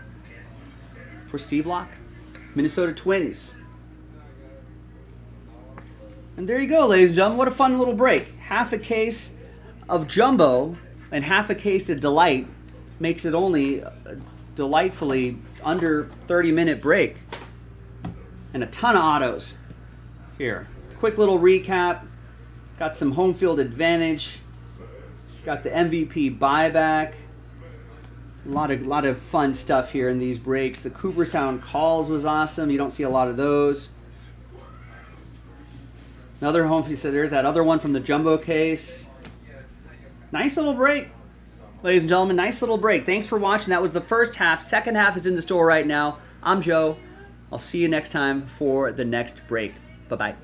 Steve Locke, Minnesota Twins. And there you go, ladies and gentlemen. What a fun little break. Half a case of Jumbo and half a case of Delight makes it only a delightfully under 30-minute break. And a ton of autos here. Quick little recap. Got some home field advantage. Got the MVP buyback. A lot of fun stuff here in these breaks. The Cooperstown calls was awesome. You don't see a lot of those. Another home field. So there's that other one from the Jumbo case. Nice little break. Ladies and gentlemen, nice little break. Thanks for watching. That was the first half. Second half is in the store right now. I'm Joe. I'll see you next time for the next break. Bye-bye.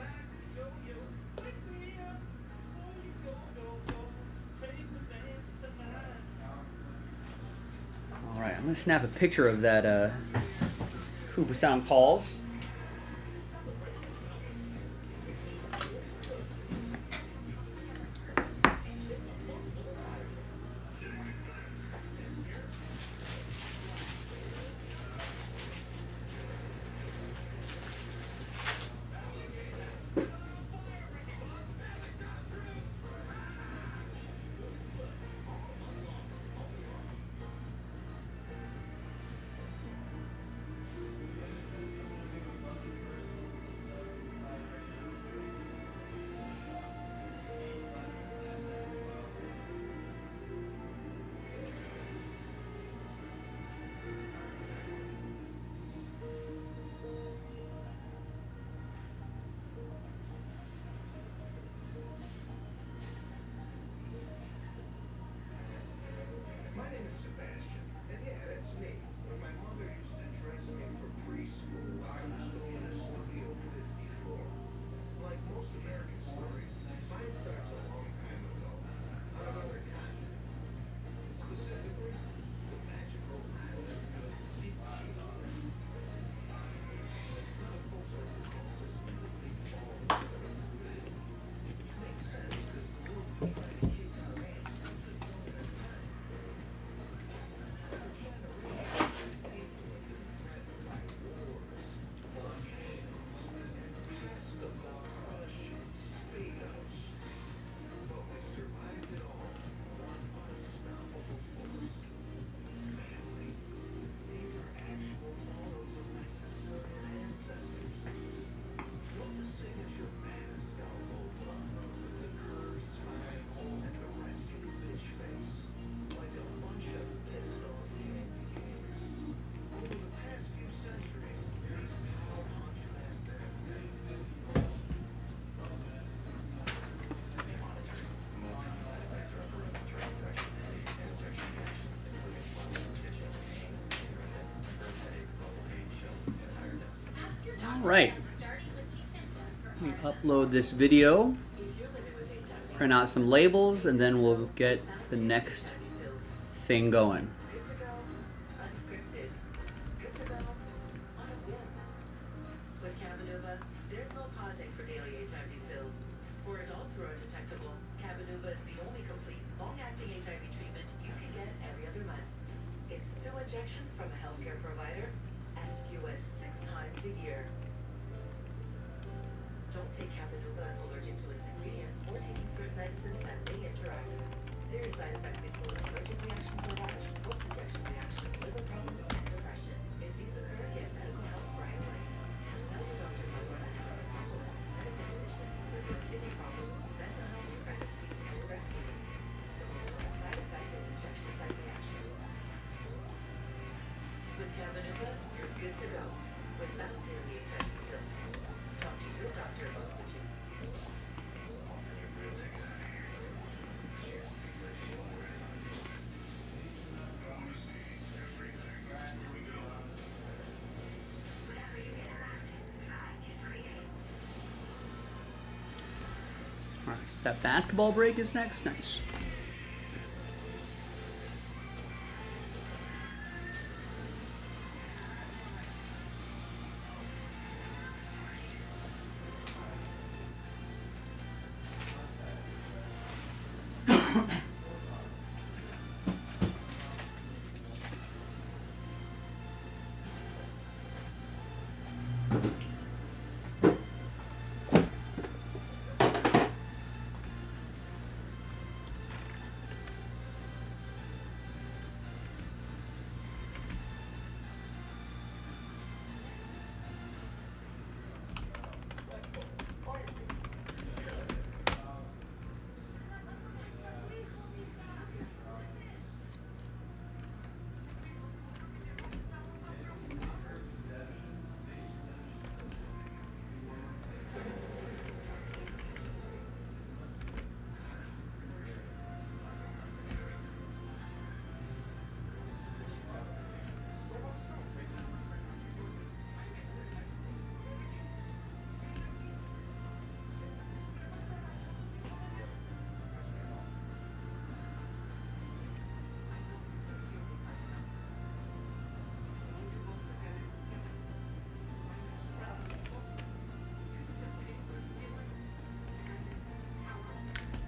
All right, I'm going to snap a picture of that Cooperstown calls. Right. Let me upload this video, print out some labels, and then we'll get the next thing going. Good to go, unscripted. Good to go, on a whim. With Cabenuva, there's no pausing for daily HIV pills. For adults who are undetectable, Cabenuva is the only complete, long-acting HIV treatment you can get every other month. It's 2 injections from a healthcare provider, as few as 6 times a year. Don't take Cabenuva if allergic to its ingredients or taking certain medicines that may interact. Serious side effects include allergic reactions or rash, post-injection reactions, liver problems, and depression. If these occur, get medical help right away. Tell your doctor about your medicines or supplements, medical condition, liver, kidney problems, mental health, pregnancy, and breastfeeding. The most common side effect is injection site reaction. With Cabenuva, you're good to go, without daily HIV pills. Talk to your doctor about switching. All right, that basketball break is next. Nice.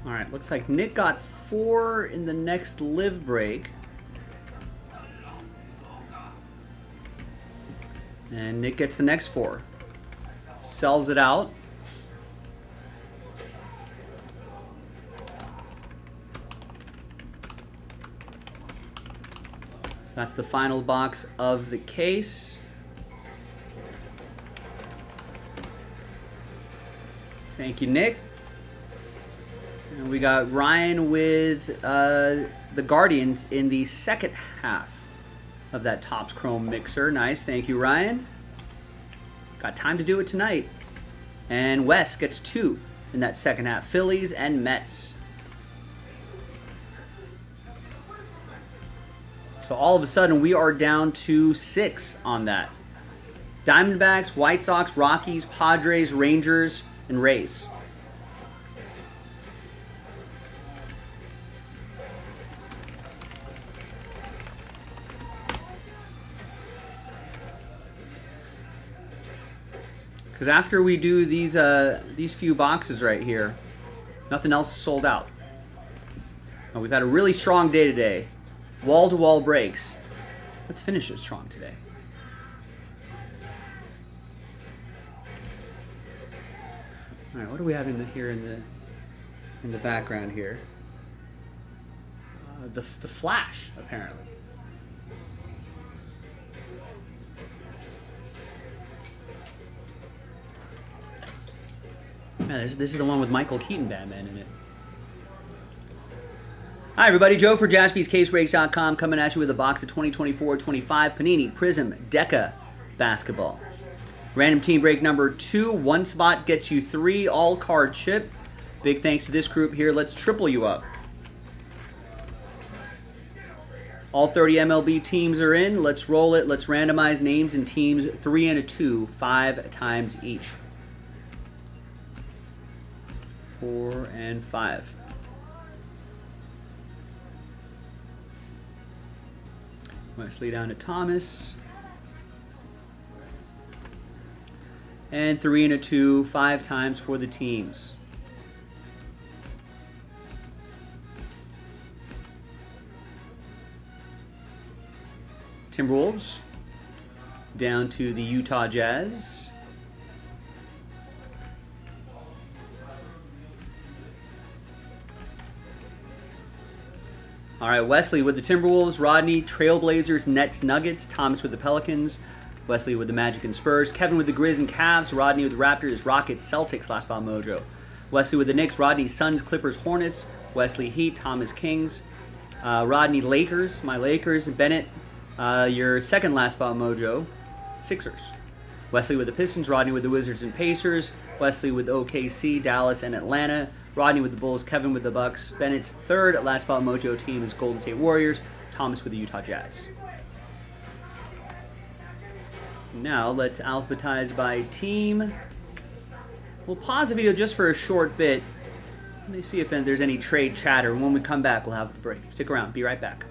All right, looks like Nick got 4 in the next live break. And Nick gets the next 4. Sells it out. So that's the final box of the case. Thank you, Nick. And we got Ryan with the Guardians in the second half of that Topps Chrome mixer. Nice, thank you, Ryan. Got time to do it tonight. And Wes gets 2 in that second half. Phillies and Mets. So all of a sudden we are down to 6 on that. Diamondbacks, White Sox, Rockies, Padres, Rangers, and Rays. Because after we do these few boxes right here, nothing else is sold out. Now, we've had a really strong day today. Wall-to-wall breaks. Let's finish it strong today. All right, what do we have here in the background here? The Flash, apparently. Yeah, this is the one with Michael Keaton Batman in it. Hi, everybody. Joe for JaspysCaseBreaks.com coming at you with a box of 2024-25 Panini Prism Deca basketball. Random team break number 2. One spot gets you 3 all-card chip. Big thanks to this group here. Let's triple you up. All 30 MLB teams are in. Let's roll it. Let's randomize names and teams 3 and a 2, 5 times each. 4 and 5. Wesley down to Thomas. And 3 and a 2, 5 times for the teams. Timberwolves down to the Utah Jazz. All right, Wesley with the Timberwolves, Rodney, Trailblazers, Nets, Nuggets, Thomas with the Pelicans, Wesley with the Magic and Spurs, Kevin with the Grizz and Cavs, Rodney with the Raptors, Rockets, Celtics, Last Spot Mojo. Wesley with the Knicks, Rodney, Suns, Clippers, Hornets, Wesley Heat, Thomas Kings, Rodney Lakers, my Lakers, Bennett, your second Last Spot Mojo, Sixers. Wesley with the Pistons, Rodney with the Wizards and Pacers, Wesley with OKC, Dallas, and Atlanta, Rodney with the Bulls, Kevin with the Bucks. Bennett's third Last Spot Mojo team is Golden State Warriors, Thomas with the Utah Jazz. Now let's alphabetize by team. We'll pause the video just for a short bit. Let me see if there's any trade chatter. When we come back, we'll have the break. Stick around. Be right back.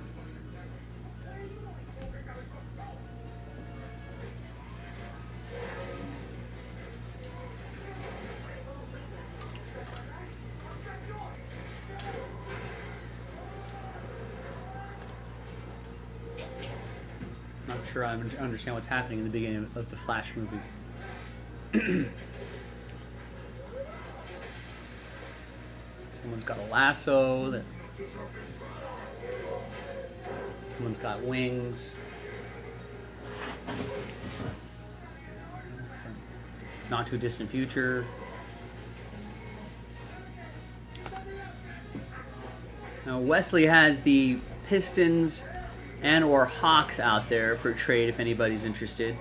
Not sure I understand what's happening in the beginning of the Flash movie. Someone's got a lasso. Someone's got wings. Not too distant future. Now Wesley has the Pistons and or Hawks out there for trade if anybody's interested.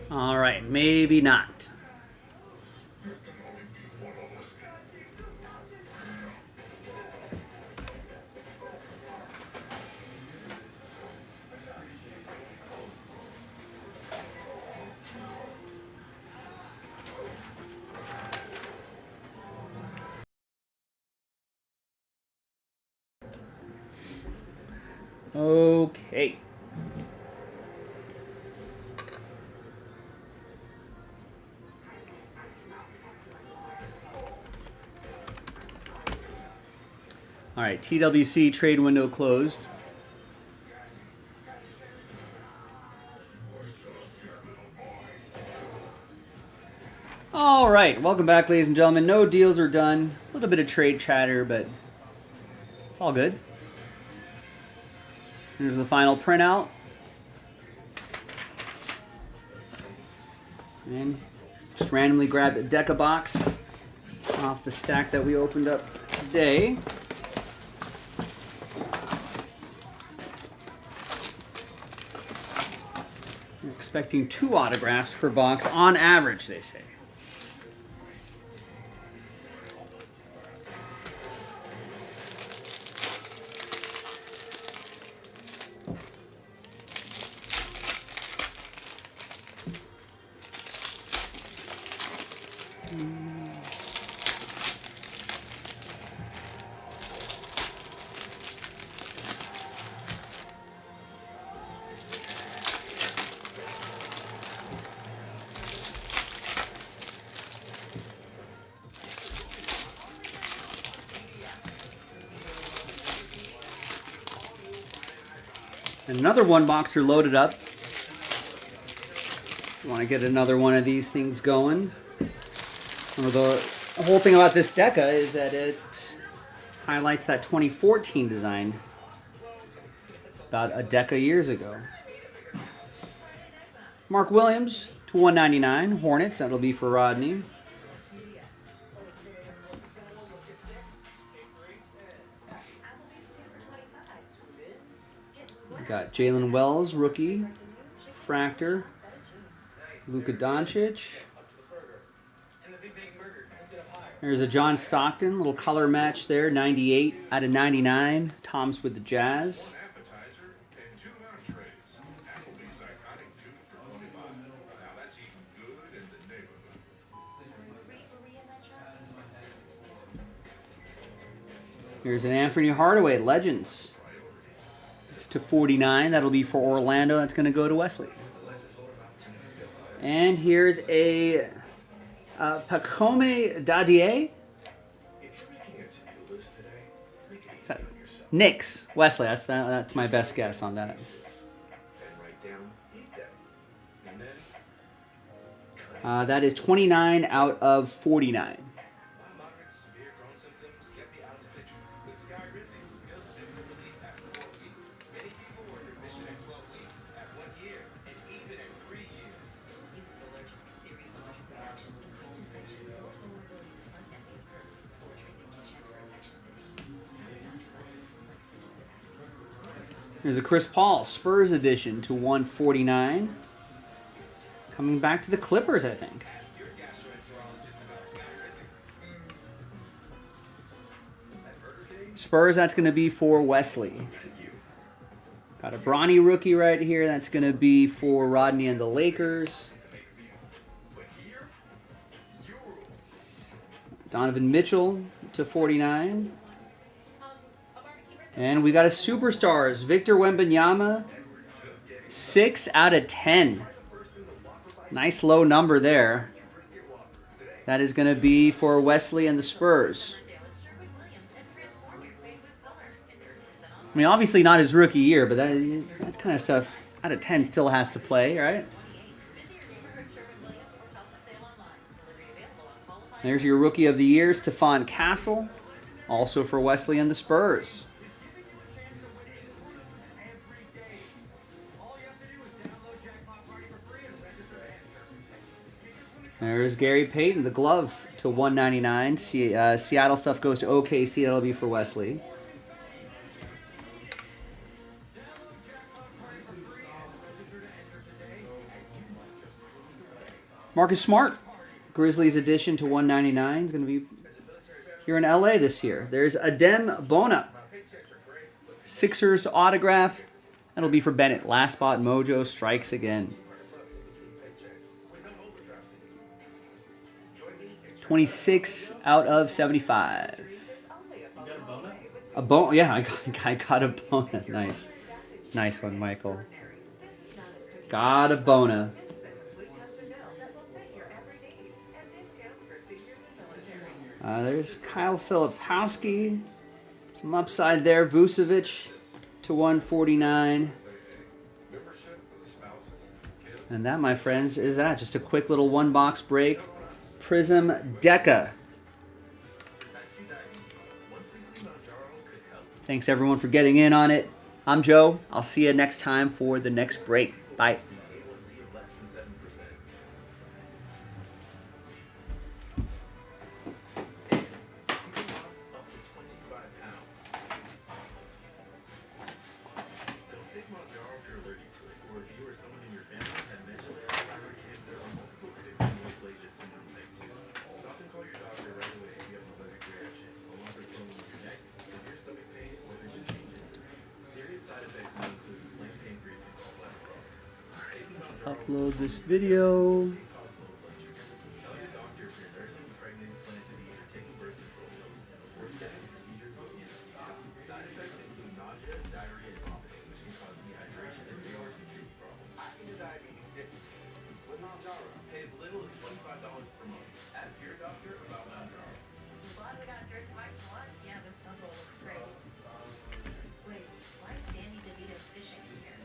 All right, maybe not. Okay. All right, TWC trade window closed. All right, welcome back, ladies and gentlemen. No deals are done. A little bit of trade chatter, but it's all good. Here's the final printout. And just randomly grabbed a Deca box off the stack that we opened up today. We're expecting 2 autographs per box on average, they say. And another one boxer loaded up. Want to get another one of these things going. The whole thing about this Deca is that it highlights that 2014 design about a Deca years ago. Mark Williams to 199. Hornets, that'll be for Rodney. We got Jalen Wells, rookie. Fractor. Luka Doncic. There's a John Stockton, little color match there, 98 out of 99. Tom's with the Jazz. Appetizer and 2 entrees. Applebee's iconic 2 for $25. Now that's eating good in the neighborhood. Here's an Anthony Hardaway, Legends. It's to 49. That'll be for Orlando. That's going to go to Wesley. And here's a Pacome Dadier. Knicks, Wesley. That's my best guess on that. That is 29 out of 49. Moderate to severe Crohn's symptoms kept me out of the picture. With Sky Rizzi, feel symptom relief after 4 weeks. Many people were in remission at 12 weeks, at 1 year, and even at 3 years. Reduce allergic, serious allergic reactions, increased infections, low vulnerability to fund and occur. Before treatment can check for infections and TB. Tell your doctor about flu-like symptoms of accidents. There's a Chris Paul Spurs edition to 149. Coming back to the Clippers, I think. Ask your gastroenterologist about Sky Rizzi. At Burger King, Spurs, that's going to be for Wesley. Got a Bronny rookie right here. That's going to be for Rodney and the Lakers. but here, you rule. Donovan Mitchell to 49. And we got a Superstars. Victor Wembanyama, 6 out of 10. Nice low number there. That is going to be for Wesley and the Spurs. I mean, obviously not his rookie year, but that kind of stuff out of 10 still has to play, right? There's your rookie of the year, Stephon Castle, also for Wesley and the Spurs. There's Gary Payton, the glove to 199. Seattle stuff goes to OKC. That'll be for Wesley. Marcus Smart, Grizzlies edition to 199. Is going to be here in LA this year. There's Adem Bona, Sixers autograph. That'll be for Bennett. Last spot mojo strikes again. 26 out of 75. A bone? Yeah, I got a Bona. Nice. Nice one, Michael. Got a Bona. There's Kyle Filipowski. Some upside there. Vucevic to 149. And that, my friends, is that. Just a quick little one-box break. Prism Deca. Thanks, everyone, for getting in on it. I'm Joe. I'll see you next time for the next break. Bye. Upload this video. Pay as little as $25 per month. Ask your doctor about Mounjaro. Glad we got Jersey Mike's lunch. Yeah, this sunbowl looks great. Wait, why is Danny DeVito fishing here?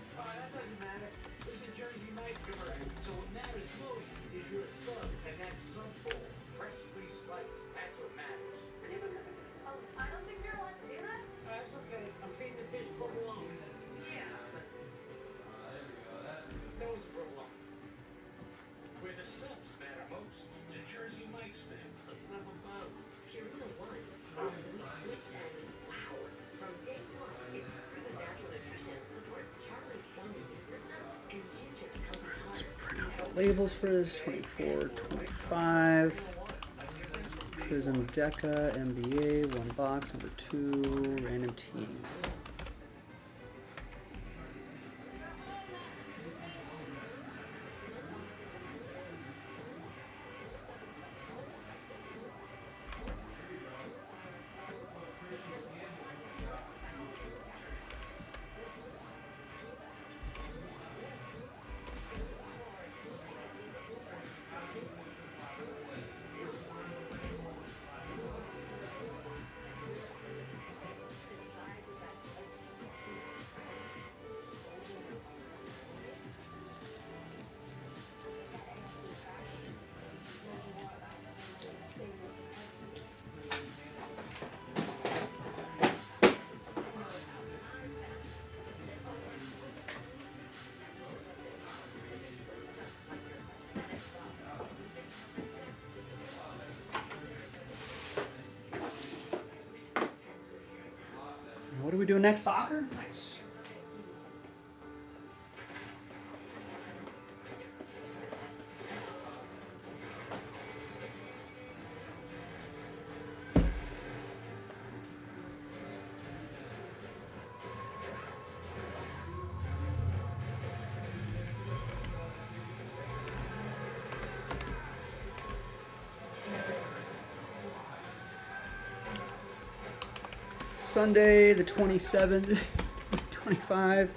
Labels for this 24, 25. Prism Deca, NBA, 1 box, number 2, random team. What are we doing next? Soccer? Nice. Sunday, the 27th, 25.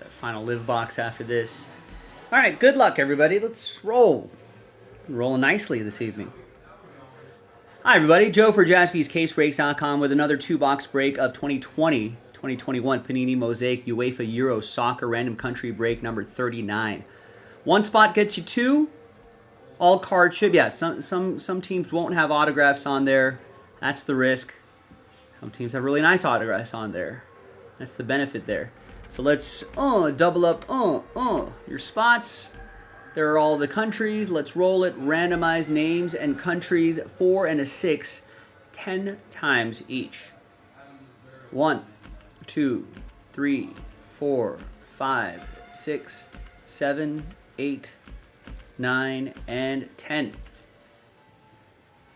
Final live box after this. All right, good luck, everybody. Let's roll. Rolling nicely this evening. Hi, everybody. Joe for JaspysCaseBreaks.com with another 2-box break of 2020-2021 Panini Mosaic UEFA Euro Soccer Random Country Break number 39. One spot gets you 2. All cards should. Yeah, some teams won't have autographs on there. That's the risk. Some teams have really nice autographs on there. That's the benefit there. So let's double up your spots. There are all the countries. Let's roll it. Randomize names and countries 4 and a 6, 10 times each. 1, 2, 3, 4, 5, 6, 7, 8, 9, and 10.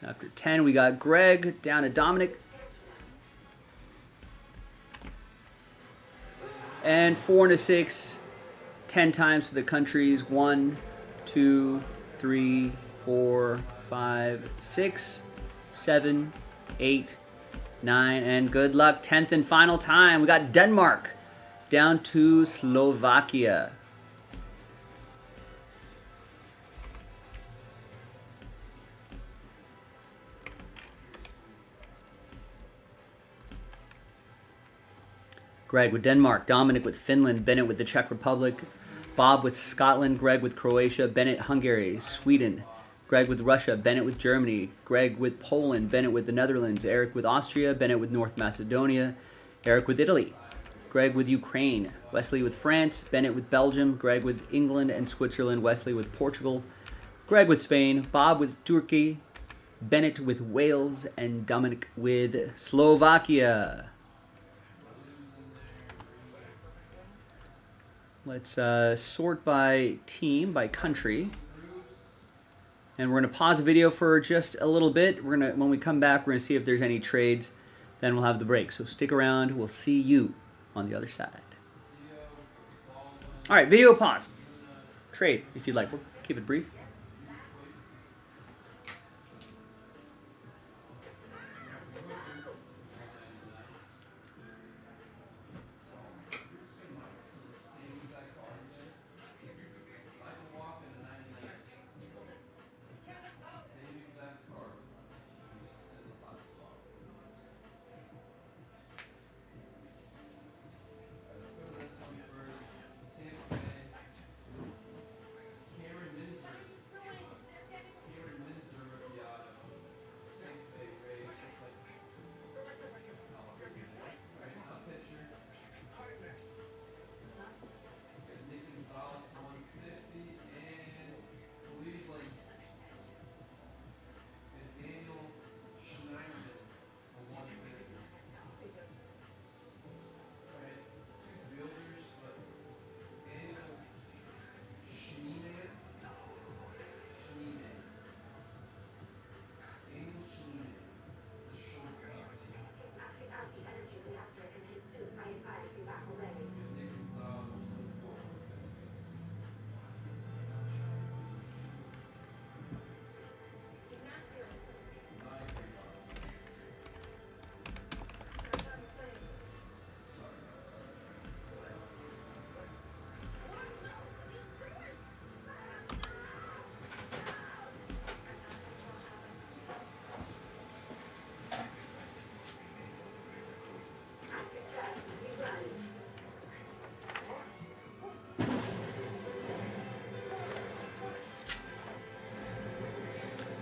After 10, we got Greg down to Dominic. And 4 and a 6, 10 times for the countries. 1, 2, 3, 4, 5, 6, 7, 8, 9, and good luck. 10th and final time. We got Denmark down to Slovakia. Greg with Denmark, Dominic with Finland, Bennett with the Czech Republic, Bob with Scotland, Greg with Croatia, Bennett Hungary, Sweden, Greg with Russia, Bennett with Germany, Greg with Poland, Bennett with the Netherlands, Eric with Austria, Bennett with North Macedonia, Eric with Italy, Greg with Ukraine, Wesley with France, Bennett with Belgium, Greg with England and Switzerland, Wesley with Portugal, Greg with Spain, Bob with Turkey, Bennett with Wales, and Dominic with Slovakia. Let's sort by team, by country. And we're going to pause the video for just a little bit. When we come back, we're going to see if there's any trades. Then we'll have the break. So stick around. We'll see you on the other side. All right, video pause. Trade, if you'd like. We'll keep it brief.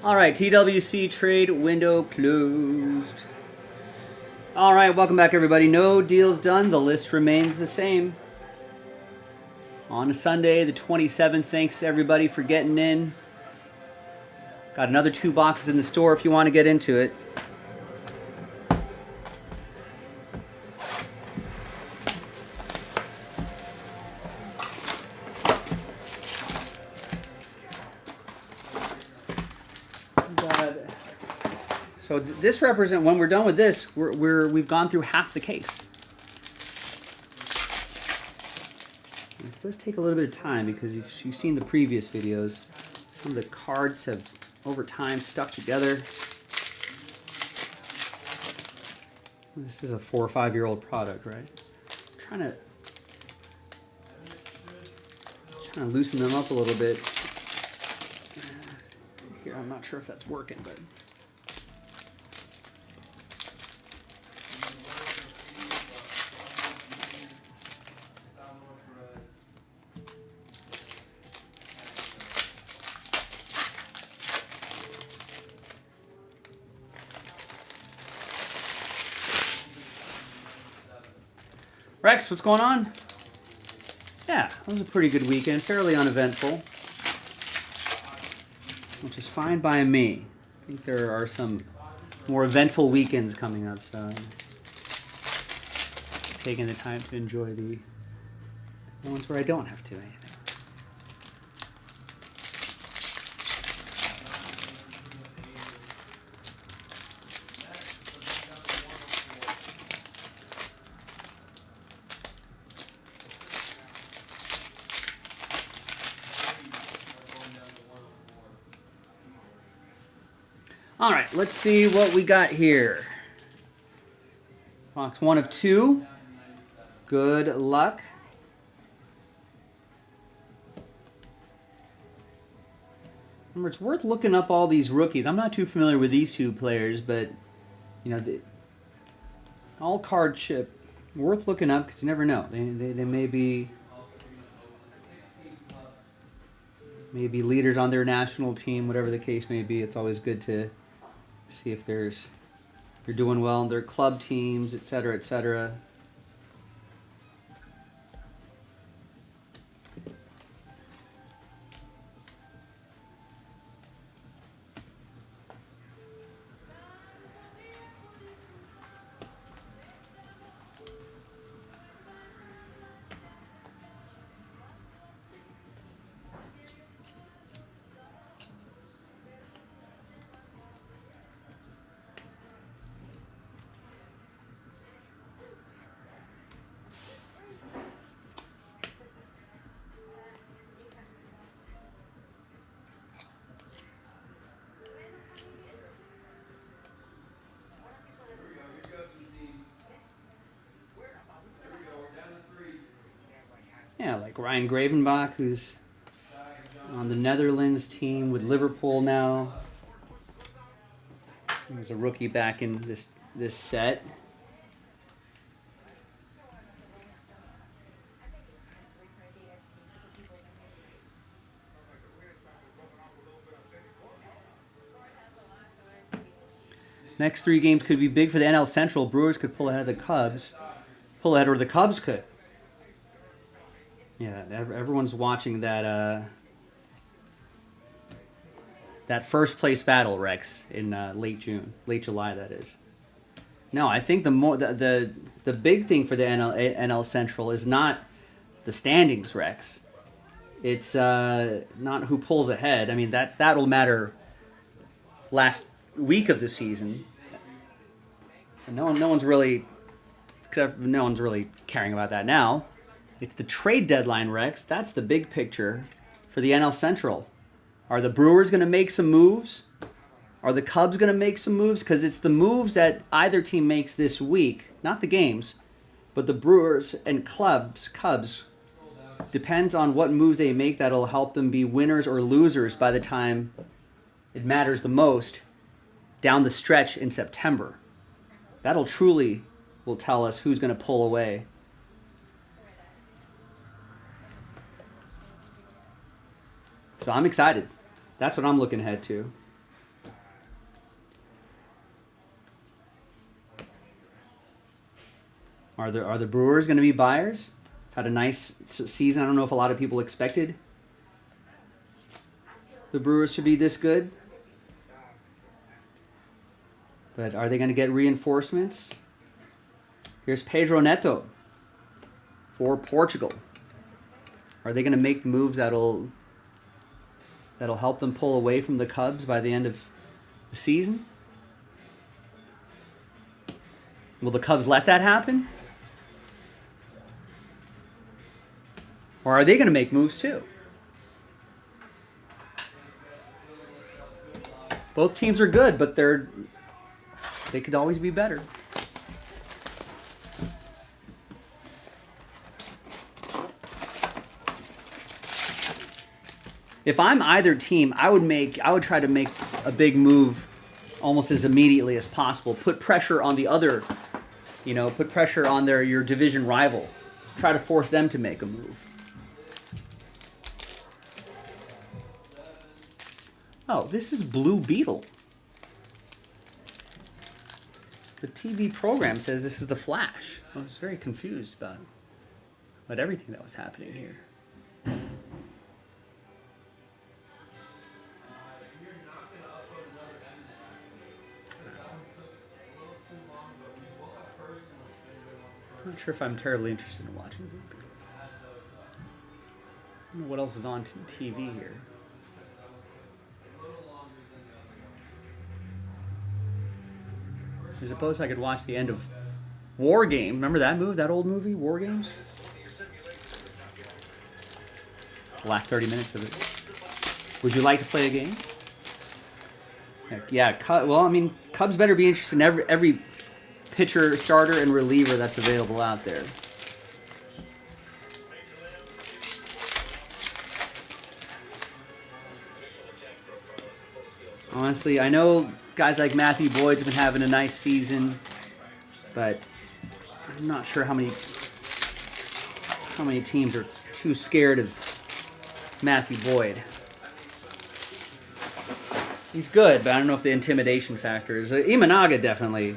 All right, TWC trade window closed. All right, welcome back, everybody. No deals done. The list remains the same. On a Sunday, the 27th. Thanks, everybody, for getting in. Got another 2 boxes in the store if you want to get into it. So this represents, when we're done with this, we've gone through half the case. This does take a little bit of time because you've seen the previous videos. Some of the cards have, over time, stuck together. This is a 4 or 5 year old product, right? I'm trying to loosen them up a little bit. Here, I'm not sure if that's working, but. Rex, what's going on? Yeah, that was a pretty good weekend, fairly uneventful, which is fine by me. I think there are some more eventful weekends coming up, so I'm taking the time to enjoy the ones where I don't have to anything. All right, let's see what we got here. Box 1 of 2. Good luck. Remember, it's worth looking up all these rookies. I'm not too familiar with these 2 players, but you know, all card chip, worth looking up because you never know. They may be leaders on their national team, whatever the case may be. It's always good to see if they're doing well in their club teams, etc., etc. Yeah, like Ryan Gravenbach, who's on the Netherlands team with Liverpool now. He was a rookie back in this set. Next 3 games could be big for the NL Central. Brewers could pull ahead of the Cubs. Pull ahead, or the Cubs could. Yeah, everyone's watching that first place battle, Rex, in late July, that is. No, I think the big thing for the NL Central is not the standings, Rex. It's not who pulls ahead. I mean, that'll matter last week of the season. No one's really caring about that now. It's the trade deadline, Rex. That's the big picture for the NL Central. Are the Brewers going to make some moves? Are the Cubs going to make some moves? Because it's the moves that either team makes this week, not the games, but the Brewers and Cubs, depends on what moves they make that'll help them be winners or losers by the time it matters the most down the stretch in September. That'll truly will tell us who's going to pull away. So I'm excited. That's what I'm looking ahead to. Are the Brewers going to be buyers? Had a nice season. I don't know if a lot of people expected the Brewers to be this good. But are they going to get reinforcements? Here's Pedro Neto for Portugal. Are they going to make the moves that'll help them pull away from the Cubs by the end of the season? Will the Cubs let that happen? Or are they going to make moves too? Both teams are good, but they could always be better. If I'm either team, I would try to make a big move almost as immediately as possible. Put pressure on the other, put pressure on your division rival. Try to force them to make a move. Oh, this is Blue Beetle. The TV program says this is the Flash. I was very confused about everything that was happening here. I'm not sure if I'm terribly interested in watching Blue Beetle. I don't know what else is on TV here. I suppose I could watch the end of War Game. Remember that old movie, War Games? The last 30 minutes of it. Would you like to play a game? Heck, yeah. Well, I mean, Cubs better be interested in every pitcher, starter, and reliever that's available out there. Honestly, I know guys like Matthew Boyd's been having a nice season, but I'm not sure how many teams are too scared of Matthew Boyd. He's good, but I don't know if the intimidation factor is. Imanaga definitely,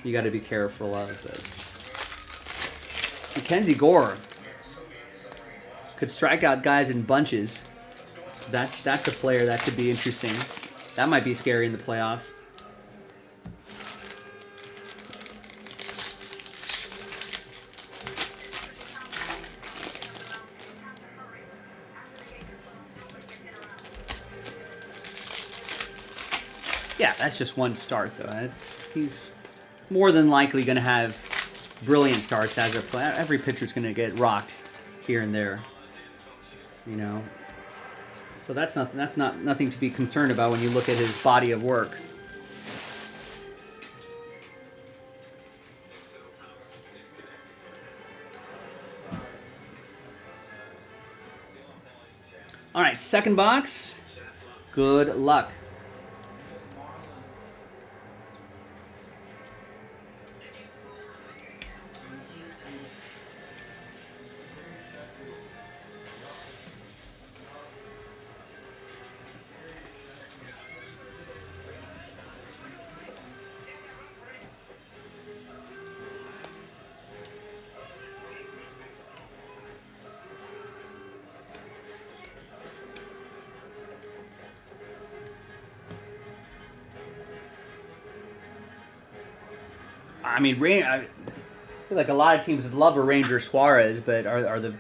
you got to be careful of. But Mackenzie Gore could strike out guys in bunches. That's a player that could be interesting. That might be scary in the playoffs. Yeah, that's just one start, though. He's more than likely going to have brilliant starts as a player. Every pitcher's going to get rocked here and there, So that's nothing to be concerned about when you look at his body of work. All right, second box. Good luck. I mean, I feel like a lot of teams would love a Ranger Suarez, but are the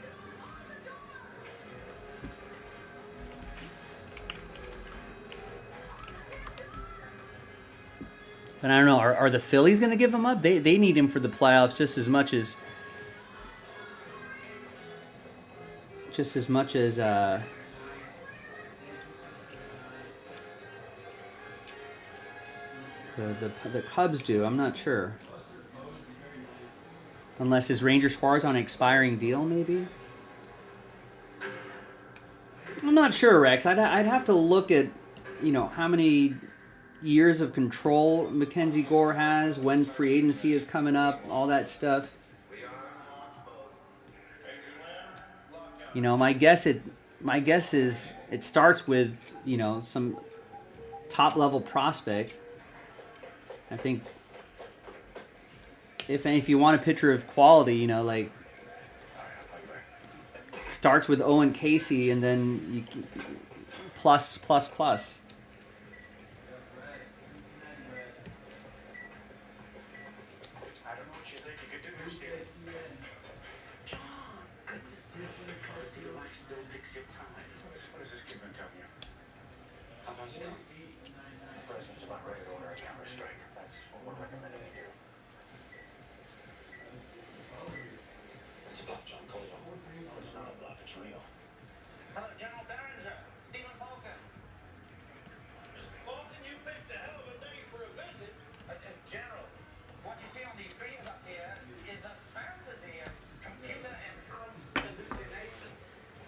But I don't know. Are the Phillies going to give him up? They need him for the playoffs just as much as the Cubs do. I'm not sure. Unless his Ranger Suarez on an expiring deal, maybe. I'm not sure, Rex. I'd have to look at, how many years of control Mackenzie Gore has, when free agency is coming up, all that stuff. My guess is it starts with, some top level prospect. I think if you want a picture of quality, you know, like starts with Owen Casey and then you plus plus plus. I don't know what you think you could do here, Steve. Good to see you. See, life still takes your time. What has this kid been telling you? How far is it going? The president's about ready to order a counterstrike. That's what we're recommending you do. It's a bluff, John. Call it off. It's not a bluff, it's real. Hello, General Berenger. Stephen Falcon. Mr. Falcon, you picked a hell of a day for a visit. General, what you see on these screens up here is a fantasy of computer-enhanced hallucination.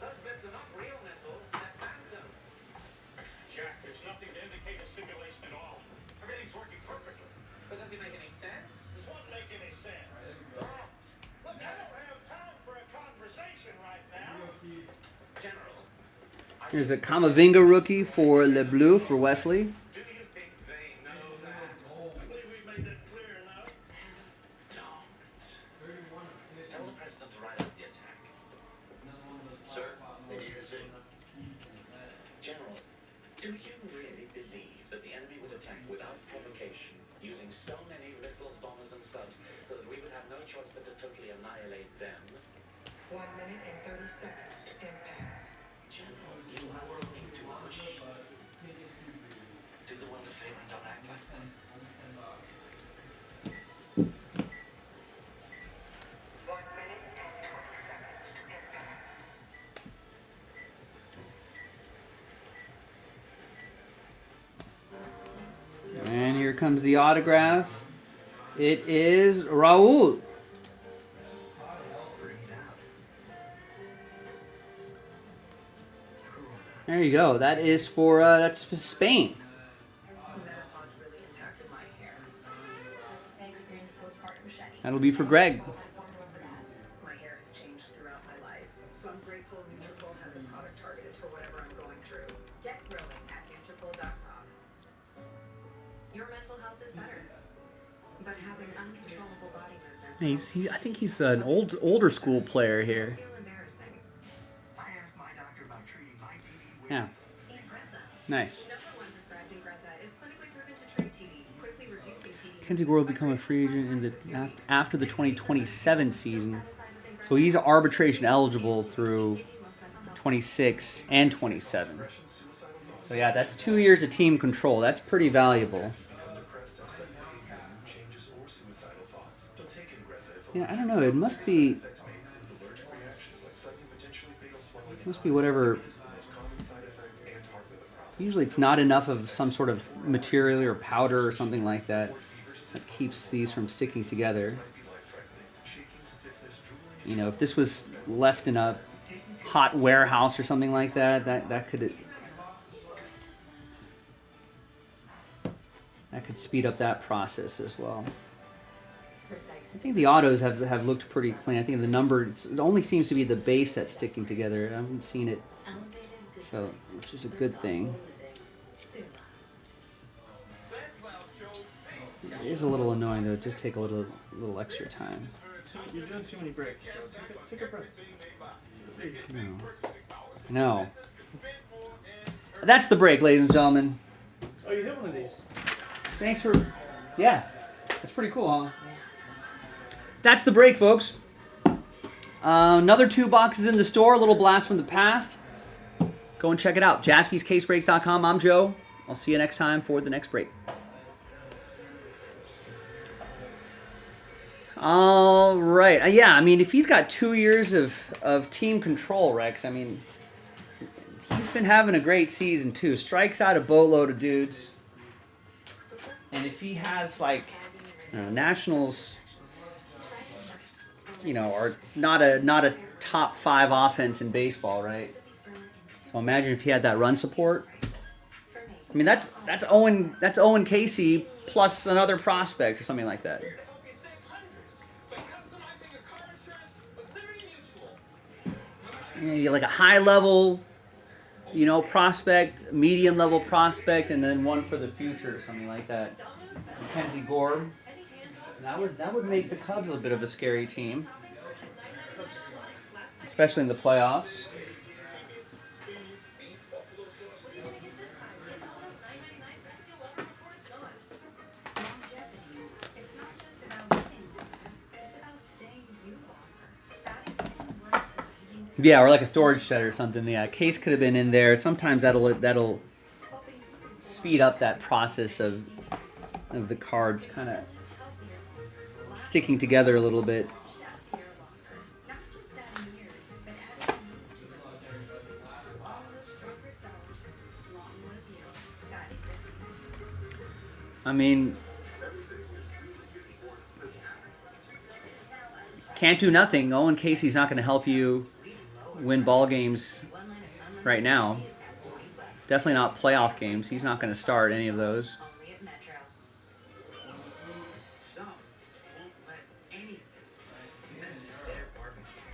Those bits are not real missiles, they're phantoms. Jack, there's nothing to indicate a simulation at all. Everything's working perfectly. But does it make any sense? Does what make any sense? That. Look, I don't have time for a conversation right now. General, Here's a Kamavinga rookie for Le Bleu for Wesley. do you think they know that? I believe we've made that clear enough. Don't. Tell the president to ride out the attack. Sir, they need to see. General, do you really believe that the enemy would attack without provocation, using so many missiles, bombers, and subs, so that we would have no choice but to totally annihilate them? 1 minute and 30 seconds to impact. General, you are listening too much. Do the world a favor and don't act like that. 1 minute and 20 seconds to impact. And here comes the autograph. It is Raul. There you go. That is for that's for Spain. Menopause really impacted my hair. I experienced postpartum shedding. That'll be for Greg. My hair has changed throughout my life, so I'm grateful Nutrafol has a product targeted for whatever I'm going through. Get growing at Nutrafol.com. Your mental health is better, but having uncontrollable body movements. I think he's an older school player here. Feel embarrassing. I asked my doctor about treating my TB with Yeah, Ingressa. nice. Number 1 prescribed Ingressa is clinically proven to treat TB, quickly reducing TB. Kenzie Gore will become a free agent in the after the 2027 season, so he's arbitration eligible through 26 and 27. So yeah, that's 2 years of team control. That's pretty valuable. depressed, upset, mood changes, or suicidal thoughts. Don't take Ingressa if Yeah, I don't know. It must be effects may include allergic reactions like sudden potentially fatal swelling. must be whatever. It's the most common side effect and heart rhythm problem. Usually, it's not enough of some sort of material or powder or something like that that keeps these from sticking together. Might be life-threatening. Shaking, stiffness, drooling, You know, if this was left in a hot warehouse or something like that, that could speed up that process as well. I think the autos have looked pretty clean. I think the number, it only seems to be the base that's sticking together. I haven't seen it, so which is a good thing. It is a little annoying though. Just take a little extra time. You're doing too many breaks, Joe. Take a breath. No. That's the break, ladies and gentlemen. Oh, you hit one of these. Thanks for, yeah, that's pretty cool, huh? That's the break, folks. Another 2 boxes in the store, a little blast from the past. Go and check it out. JaspysCaseBreaks.com. I'm Joe. I'll see you next time for the next break. All right. Yeah, I mean, if he's got 2 years of team control, Rex, I mean, he's been having a great season, too. Strikes out a boatload of dudes. And if he has, like, Nationals, you know, are not a top 5 offense in baseball, right? So imagine if he had that run support. I mean, that's Owen Casey plus another prospect or something like that. Here to help you save hundreds by customizing your car insurance with Liberty Mutual. You know, you get like a high level, you know, prospect, medium level prospect, and then one for the future or something like that. Kenzie Gore. Any hands That would make the Cubs a bit of a scary team, especially in the playoffs. What are you gonna get this time? It's almost $9.99 for Steel Lover before it's gone. Longevity. It's not just about living longer. It's about staying with you longer. That includes works for aging Yeah, or like a storage shed or something. Yeah, case could have been in there. Sometimes that'll helping speed up that process of the cards kind of healthier longer. sticking together a little bit. Healthier longer. Not just adding years, but adding you to those years. All those stronger cells, long live you. Fatty 50. I mean, can't do nothing. Owen Casey's not going to help you win ball games right now. Definitely not playoff games. He's not going to start any of those. Only at Metro. Some won't let anything mess with their barbecue,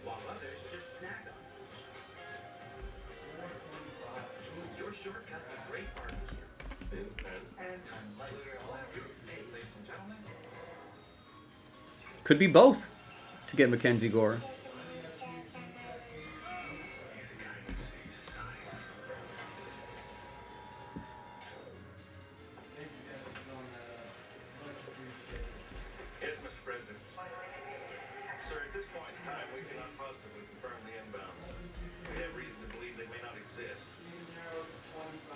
while others just snack on it. Your shortcut to great barbecue. And hey, ladies and gentlemen. Could be both to get Mackenzie Gore. Yes, Mr. President. Sir, at this point in time, we cannot positively confirm the inbounds. We have reason to believe they may not exist.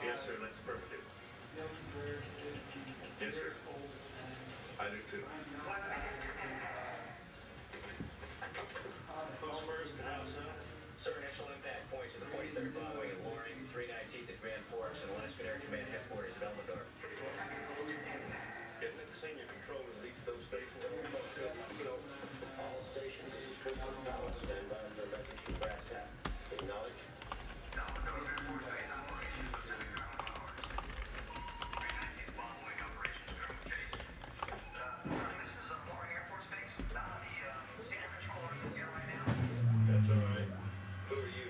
Yes, sir, that's affirmative. Yes, sir. I do too. Who's first? House up? Sir, initial impact points in the 43rd Broadway in Loring, 319th at Grand Forks, and 1 Air Command headquarters at Elmendorf. Getting into senior control of each of those stations. I don't know about two. All stations, this is Crystal Palace. Stand by for a message from Brass Tap. Acknowledge. That's all right. Who are you?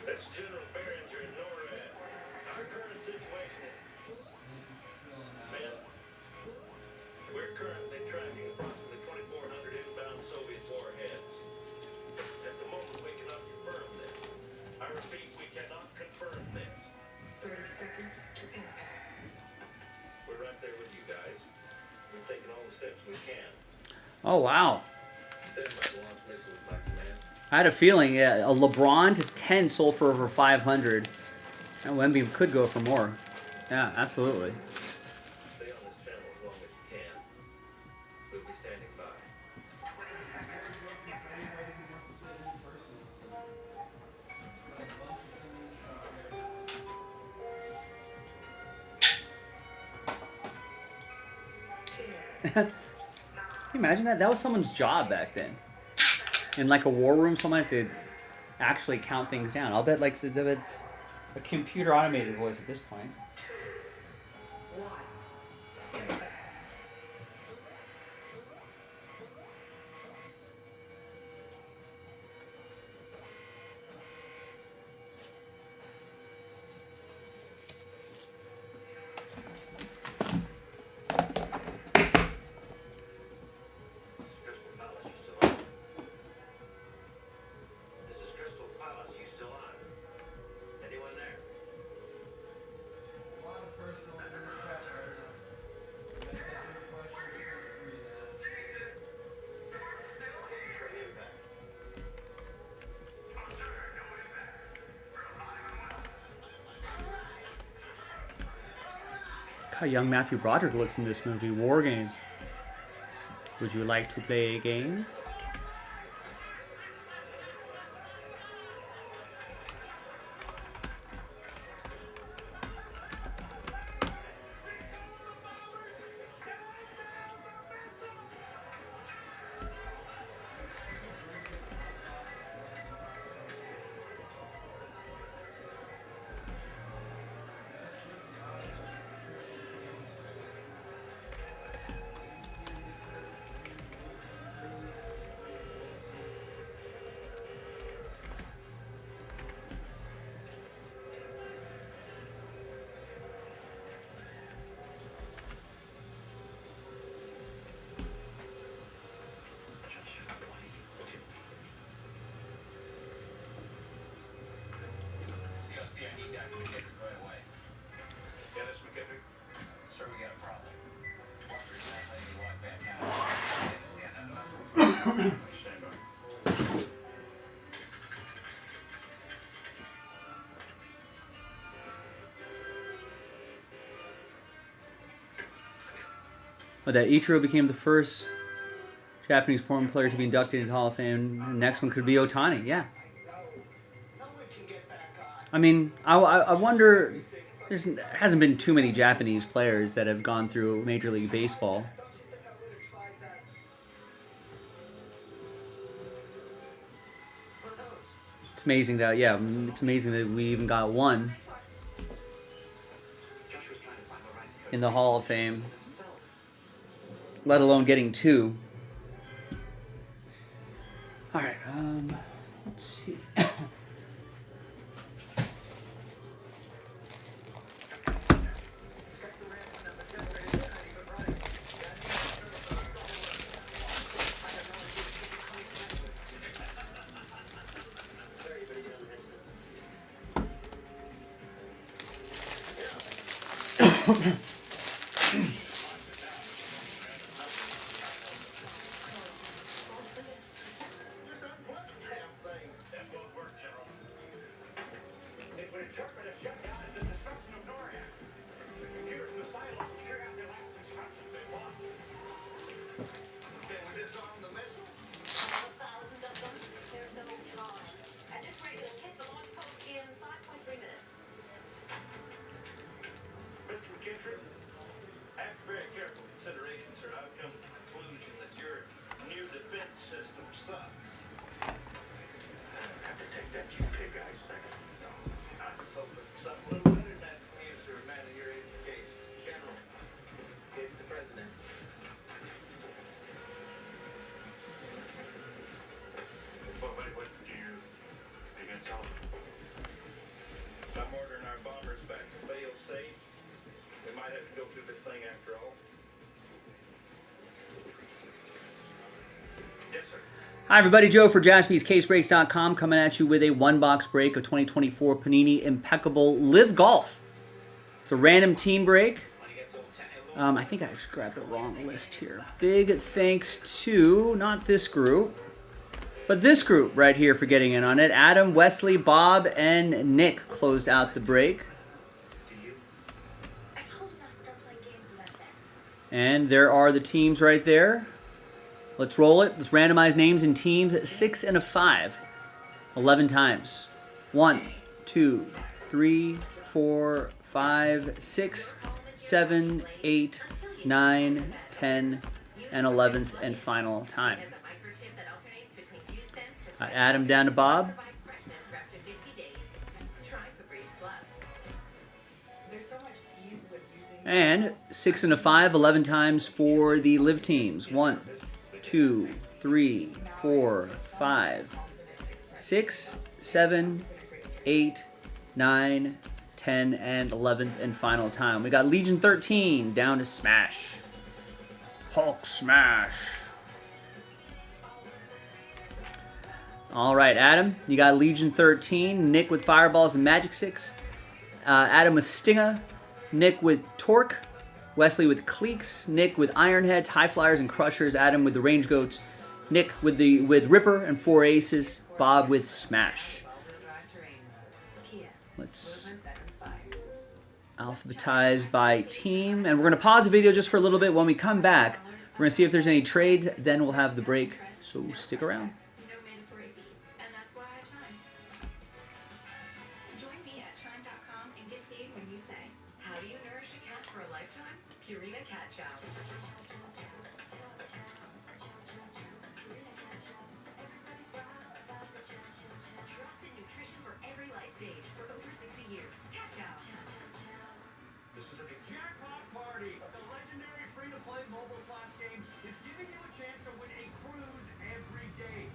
That's General Behringer in NORAD. Our current situation. Men, we're currently tracking approximately 2,400 inbound Soviet warheads. At the moment, we cannot confirm this. I repeat, we cannot confirm this. 30 seconds to impact. We're right there with you guys. We're taking all the steps we can. Oh, wow. Stand by to launch missiles, my command. I had a feeling a LeBron to 10 sold for over 500. And Wemby could go for more. Yeah, absolutely. Stay on this channel as long as you can. We'll be standing by. Can you imagine that? That was someone's job back then. In like a war room, someone had to actually count things down. I'll bet like it's a computer automated voice at this point. Crystal Palace, you still on? This is Crystal Palace, you still on? Anyone there? Short impact. Look how young Matthew Broderick looks in this movie, War Games. Would you like to play a game? Stand by. But that Ichiro became the first Japanese foreign player to be inducted into Hall of Fame. The next one could be Otani. Yeah. I mean, I wonder. There hasn't been too many Japanese players that have gone through Major League Baseball. It's amazing that, yeah, it's amazing that we even got one in the Hall of Fame, let alone getting two. All right, let's see. It would interpret a shutdown as the destruction of Noria. The computers in the silos will carry out the last instructions they want. Then disarm the missile. Thousands of them. There's no time. At this rate, it'll hit the launch post in 5.3 minutes. Mr. McKinstry, after very careful consideration, sir, I've come to the conclusion that your new defense system sucks. Have to take that you pig eyes second. No, I was hoping for something a little better than that from you, sir, a man of your education. General, it's the president. Well, what do you gonna tell him? I'm ordering our bombers back to fail safe. We might have to go through this thing after all. Yes, sir. Hi, everybody. Joe for JaspysCaseBreaks.com coming at you with a one-box break of 2024 Panini Impeccable Live Golf. It's a random team break. I think I actually grabbed the wrong list here. Big thanks to, not this group, but this group right here for getting in on it. Adam, Wesley, Bob, and Nick closed out the break. I told you not to start playing games in that thing. And there are the teams right there. Let's roll it. Let's randomize names and teams 6 and a 5. 11 times. 1, 2, 3, 4, 5, 6, 7, 8, 9, 10, and 11th and final time. There's a microchip that alternates between 2 cents to Adam down to Bob. provide freshness for up to 50 days. Try Febreze Plus. There's so much ease with using And 6 and a 5, 11 times for the live teams. 1, 2, 3, 4, 5, 6, 7, 8, 9, 10, and 11th and final time. We got Legion 13 down to Smash. Hulk Smash. All right, Adam, you got Legion 13. Nick with Fireballs and Magic 6. Adam with Stinga. Nick with Torque. Wesley with Cleeks, Nick with Ironheads, High Flyers, and Crushers, Adam with the Range Goats, Nick with Ripper and 4 Aces, Bob with Smash. Let's alphabetize by team, and we're going to pause the video just for a little bit. When we come back, we're going to see if there's any trades, then we'll have the break, so stick around. no mandatory fees, and that's why I chime. Join me at chime.com and get paid when you say, how do you nourish a cat for a lifetime? Purina Cat Chow. Trusted nutrition for every life stage for over 60 years. Cat Chow. This is a big Jackpot Party, the legendary free-to-play mobile slots game, is giving you a chance to win a cruise every day.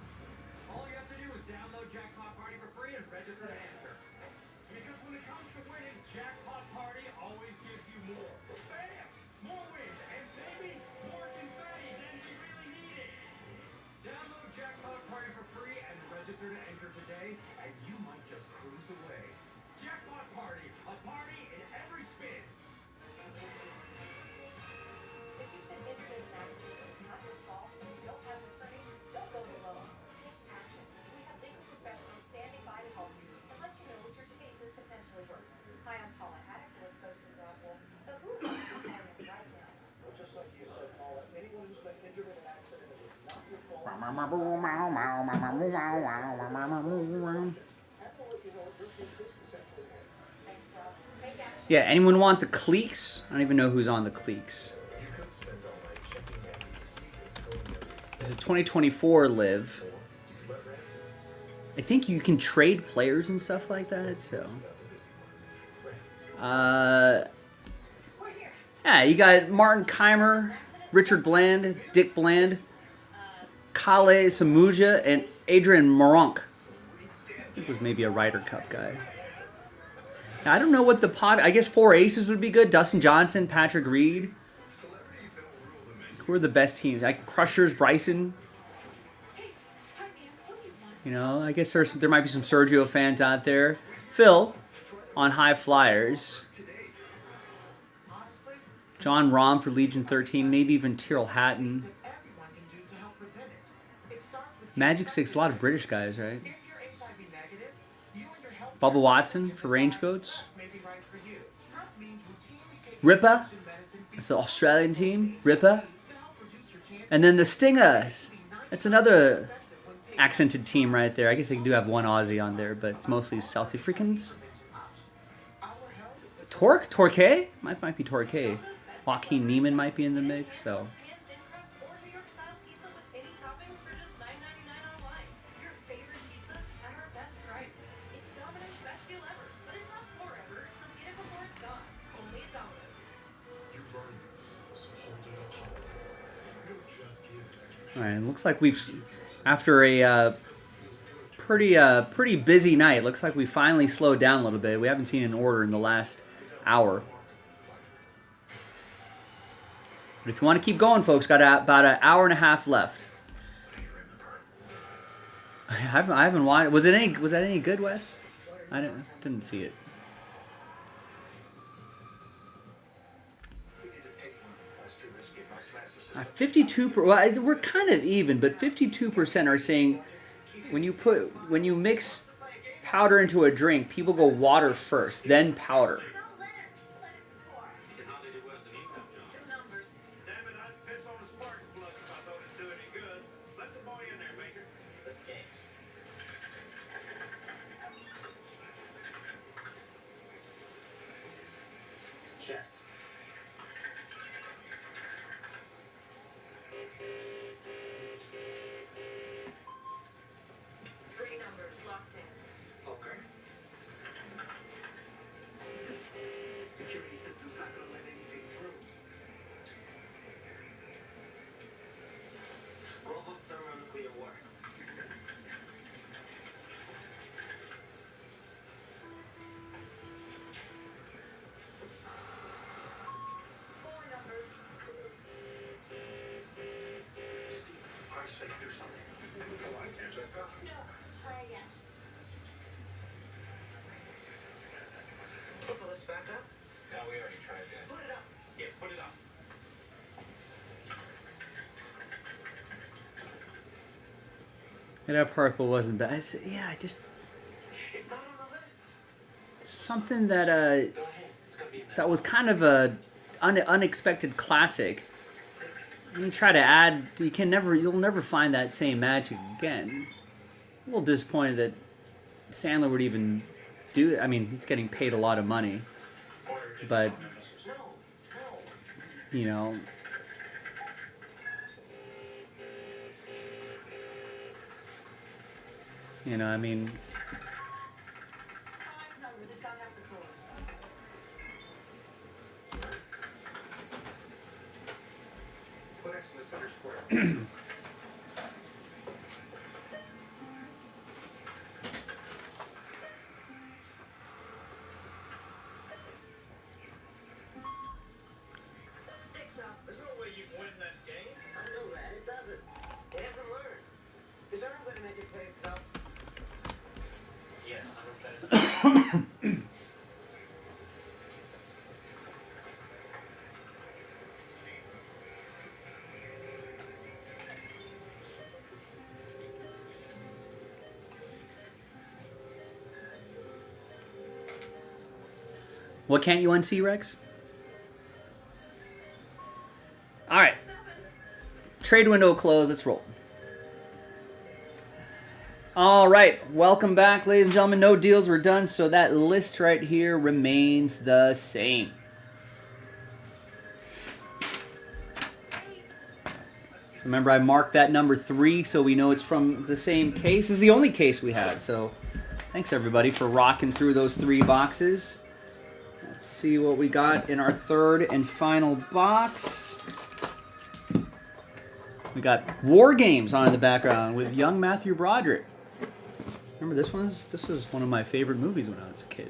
All you have to do is download Jackpot Party for free and register to enter. Because when it comes to winning, Jackpot Party always gives you more. Bam! More wins, and maybe more confetti than you really needed. Download Jackpot Party for free and register to enter today, and you might just cruise away. Jackpot Party, a party in every spin. If you've been injured in an accident, it's not your fault and you don't have the money, don't Yeah, anyone want the cliques? I don't even know who's on the cliques. This is 2024 live. I think you can trade players and stuff like that, so. Yeah, you got Martin Keimer, Richard Bland, Dick Bland, Kale Samuja, and Adrian Moronk. I think was maybe a Ryder Cup guy. Now, I don't know what the pot. I guess 4 aces would be good. Dustin Johnson, Patrick Reed. Who are the best teams? Like Crushers, Bryson. You know, I guess there might be some Sergio fans out there. Phil on High Flyers. John Rahm for Legion 13. Maybe even Tyrrell Hatton. Magic 6, a lot of British guys, right? Bubba Watson for Range Goats. Ripa. That's the Australian team. Ripa. And then the Stingers. That's another accented team right there. I guess they do have one Aussie on there, but it's mostly South Africans. Torque? Might be Torque. Joaquin Neiman might be in the mix, so. Alright, it looks like we've, after a pretty busy night, looks like we finally slowed down a little bit. We haven't seen an order in the last hour. But if you want to keep going, folks, got about an hour and a half left. I haven't watched. Was that any good, Wes? I didn't see it. Well, we're kind of even, but 52% are saying when you mix powder into a drink, people go water first, then powder. Chess. Three numbers locked in. Poker. Security system's not gonna let anything through. Global thermonuclear war. Four numbers. Steve, I say do something. No, I can't. Let's go. No. Try again. Put the list back up. No, we already tried that. Put it up. Yes, put it on. That particle wasn't bad. Yeah, It's not on the list. something that Go ahead. It's gonna be a mess. that was kind of a unexpected classic. You try to add, you'll never find that same magic again. A little disappointed that Sandler would even do it. I mean, he's getting paid a lot of money, but No. you know, I mean, 5 numbers. It's gone after 4. Put X in the center square. Six up. There's no way you can win that game. I know that. It doesn't. It hasn't learned. Is Earn going to make it pay itself? Yes, I'm a fence. what can't you unsee, Rex? All right, trade window closed. Let's roll. All right, welcome back, ladies and gentlemen. No deals were done, so that list right here remains the same. Remember, I marked that number 3 so we know it's from the same case. This is the only case we had, so thanks everybody for rocking through those 3 boxes. Let's see what we got in our third and final box. We got War Games on in the background with young Matthew Broderick. Remember this one? This was one of my favorite movies when I was a kid.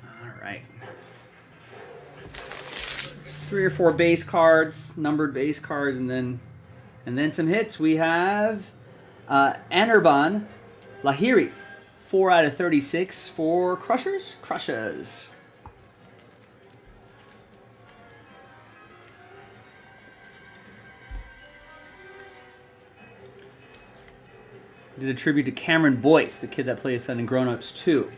All right. 3 or 4 base cards, numbered base cards, and then some hits. We have Anirban Lahiri, 4 out of 36 for Crushers. Crushes. Did a tribute to Cameron Boyce, the kid that played his son in Grown Ups 2.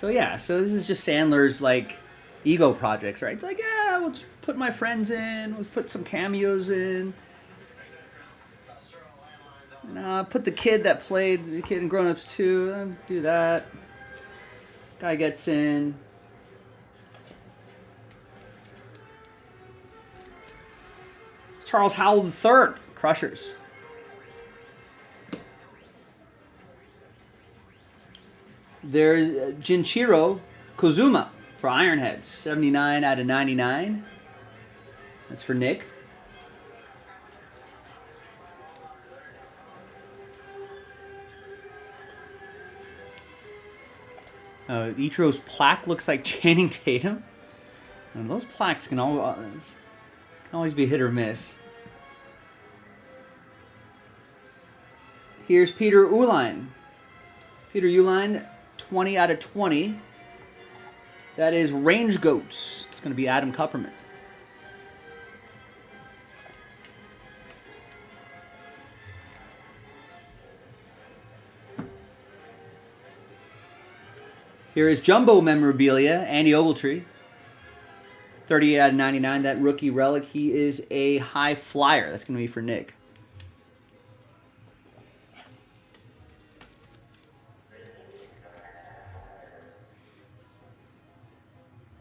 So yeah, so this is just Sandler's like ego projects, right? It's like, yeah, we'll just put my friends in, we'll put some cameos in. Put the kid that played the kid in Grown Ups 2, do that. Guy gets in. Charles Howell III, Crushers. There's Jinichiro Kozuma for Ironheads, 79 out of 99. That's for Nick. Ichiro's plaque looks like Channing Tatum. And those plaques can always be hit or miss. Here's Peter Uihlein. Peter Uihlein, 20 out of 20. That is Range Goats. It's going to be Adam Kupperman. Here is Jumbo Memorabilia, Andy Ogletree. 38 out of 99. That rookie relic, he is a high flyer. That's going to be for Nick.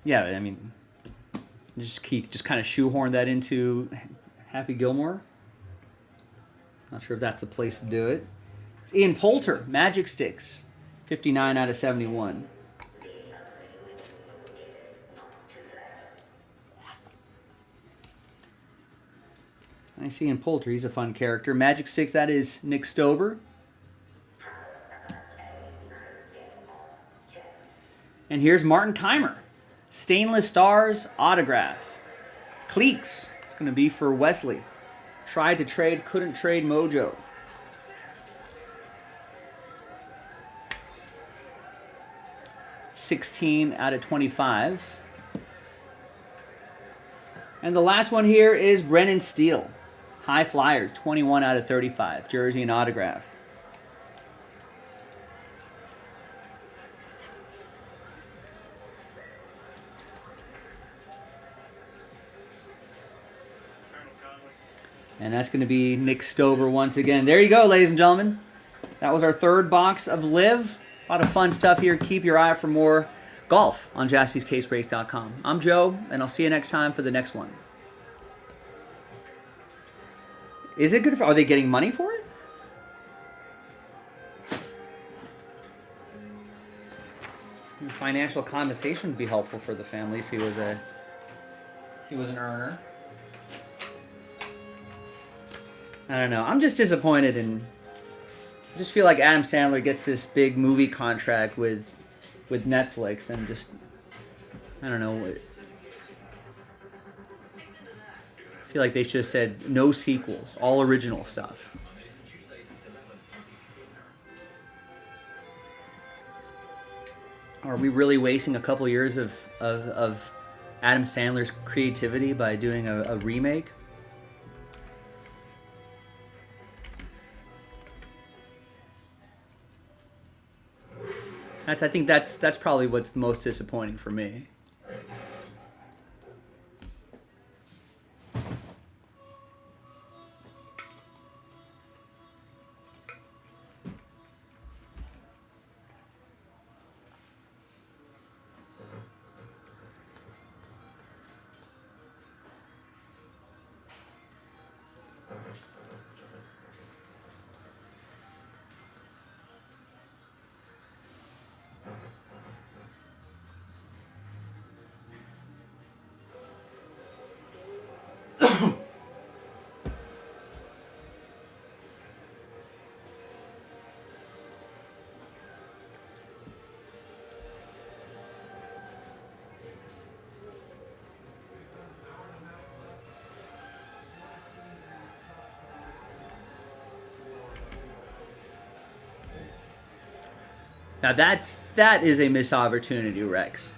Yeah, I mean, just kind of shoehorn that into Happy Gilmore. Not sure if that's the place to do it. It's Ian Poulter, Magic Sticks, 59 out of 71. I see Ian Poulter, he's a fun character. Magic Sticks, that is Nick Stober. And here's Martin Keimer. Stainless Stars autograph. Cleeks. It's going to be for Wesley. Tried to trade, couldn't trade Mojo. $16 out of 25. And the last one here is Brennan Steele. High Flyers, 21 out of 35. Jersey and autograph. And that's going to be Nick Stober once again. There you go, ladies and gentlemen. That was our third box of Live. A lot of fun stuff here. Keep your eye out for more golf on JaspysCaseBreaks.com. I'm Joe, and I'll see you next time for the next one. Is it good for... Are they getting money for it? Financial compensation would be helpful for the family if he was an earner. I don't know. I'm just disappointed, and I just feel like Adam Sandler gets this big movie contract with Netflix, and just, I don't know. I feel like they should have said no sequels, all original stuff. Are we really wasting a couple years of Adam Sandler's creativity by doing a remake? I think that's probably what's the most disappointing for me. Now that is a missed opportunity, Rex.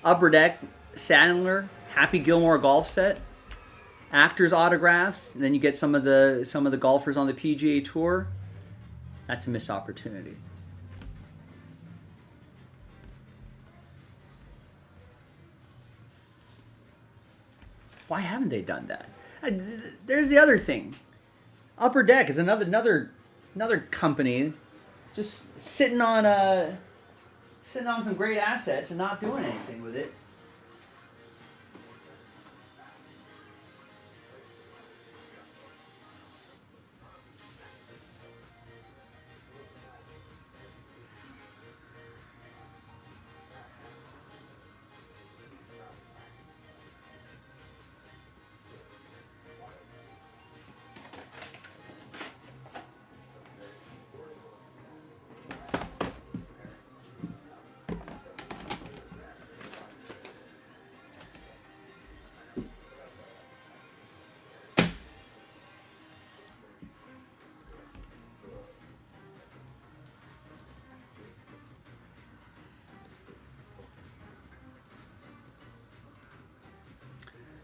Upper Deck, Sandler, Happy Gilmore golf set, actors autographs, and then you get some of the golfers on the PGA Tour. That's a missed opportunity. Why haven't they done that? There's the other thing. Upper Deck is another company just sitting on some great assets and not doing anything with it.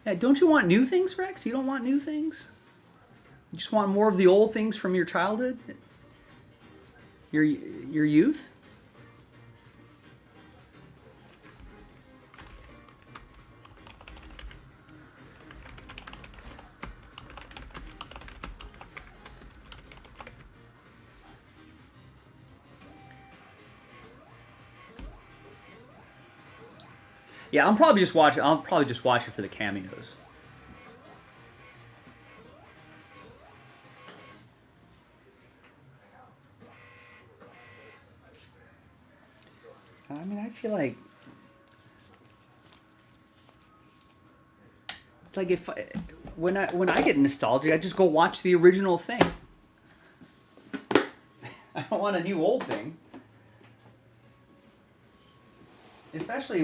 Yeah, don't you want new things, Rex? You don't want new things? You just want more of the old things from your childhood? Your youth? Yeah, I'll probably just watch it for the cameos. I mean, I feel like if when I get nostalgic, I just go watch the original thing. I don't want a new old thing. Especially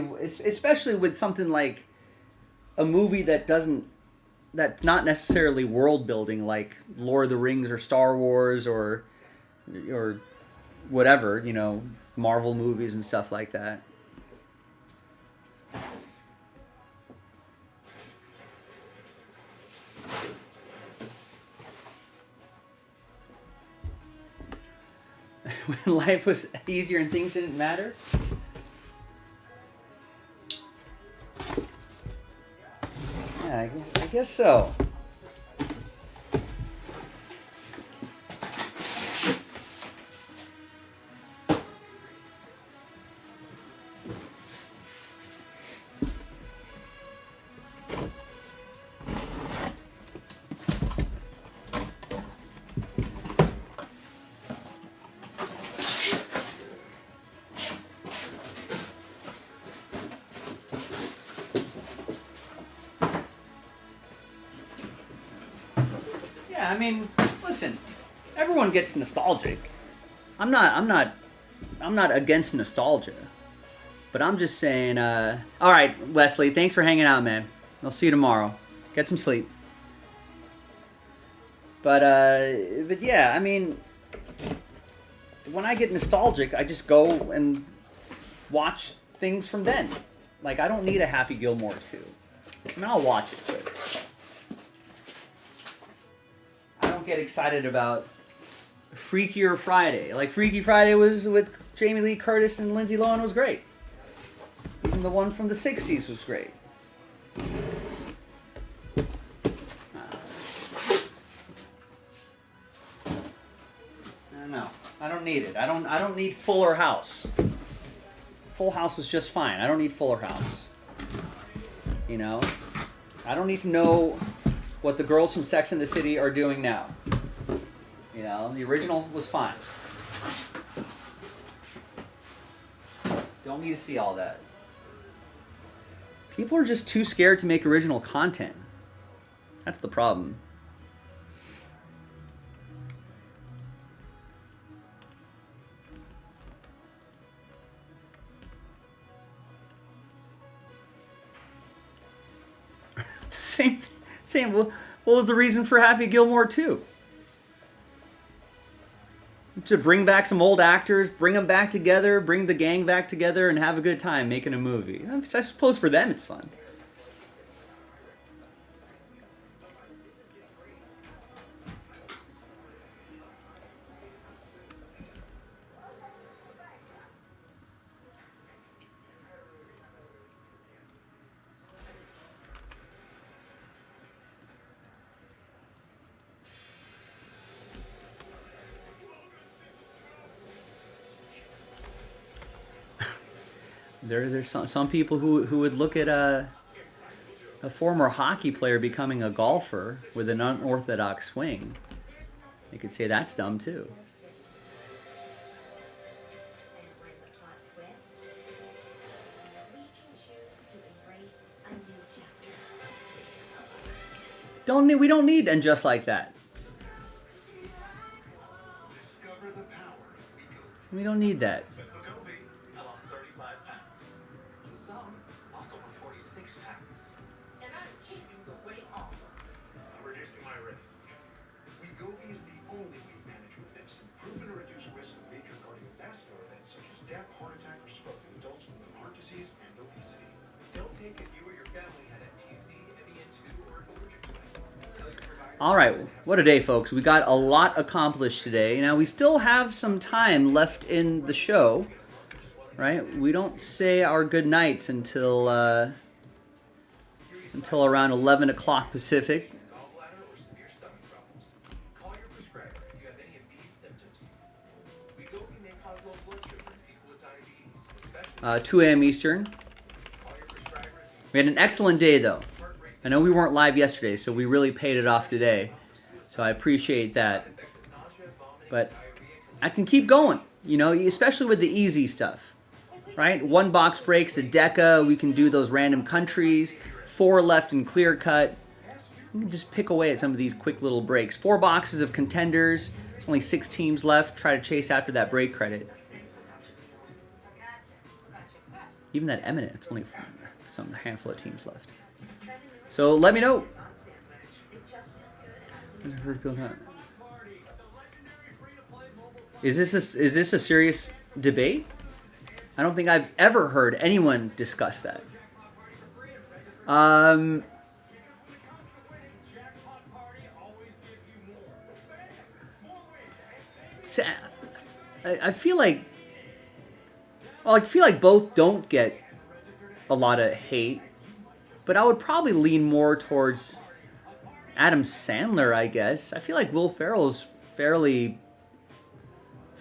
with something like a movie that's not necessarily world building, like Lord of the Rings or Star Wars or whatever, Marvel movies and stuff like that. When life was easier and things didn't matter. Yeah, I guess so. I mean, listen, everyone gets nostalgic. I'm not against nostalgia, but I'm just saying. All right, Wesley, thanks for hanging out, man. I'll see you tomorrow. Get some sleep. But yeah, I mean, when I get nostalgic, I just go and watch things from then. Like, I don't need a Happy Gilmore 2. I mean, I'll watch it, but I don't get excited about Freakier Friday. Like Freaky Friday was with Jamie Lee Curtis and Lindsay Lohan was great. Even the one from the 60s was great. No, I don't need it. I don't need Fuller House. Full House was just fine. I don't need Fuller House. You know? I don't need to know what the girls from Sex and the City are doing now. You know, the original was fine. Don't need to see all that. People are just too scared to make original content. That's the problem. Same. What was the reason for Happy Gilmore 2? To bring back some old actors, bring them back together, bring the gang back together, and have a good time making a movie. I suppose for them it's fun. There's some people who would look at a former hockey player becoming a golfer with an unorthodox swing. They could say that's dumb too. And when the plot twists, we can choose to embrace a new chapter. We don't need And Just Like That. Discover the power of Wegovy. We don't need that. With Wegovy, I lost 35 pounds. And some lost over 46 pounds. And I'm keeping the weight off. I'm reducing my risk. Wegovy is the only weight management medicine proven to reduce risk of major cardiovascular events such as death, heart attack, or stroke in adults with heart disease and obesity. Don't take if you or your family had MTC, MEN2, or if allergic to it. Tell your provider. All right, what a day, folks. We got a lot accomplished today. Now, we still have some time left in the show, right? We don't say our good nights until around 11 o'clock Pacific. Gallbladder or severe stomach problems. Call your prescriber if you have any of these symptoms. Wegovy may cause low blood sugar in people with diabetes, especially 2 a.m. Eastern. call your prescriber if you We had an excellent day, though. heart racing. I know we weren't live yesterday, so we really paid it off today. So I appreciate that. Effects of nausea, vomiting, But diarrhea, I can keep going, you know, especially with the easy stuff, right? 1 box breaks a Deca. We can do those random countries. 4 left in clear cut. We can just pick away at some of these quick little breaks. 4 boxes of contenders. There's only 6 teams left. Try to chase after that break credit. Even that Eminent, it's only some handful of teams left. So let me know. Is this a serious debate? I don't think I've ever heard anyone discuss that. I feel like, well, I feel like both don't get a lot of hate, but I would probably lean more towards Adam Sandler, I guess. I feel like Will Ferrell is fairly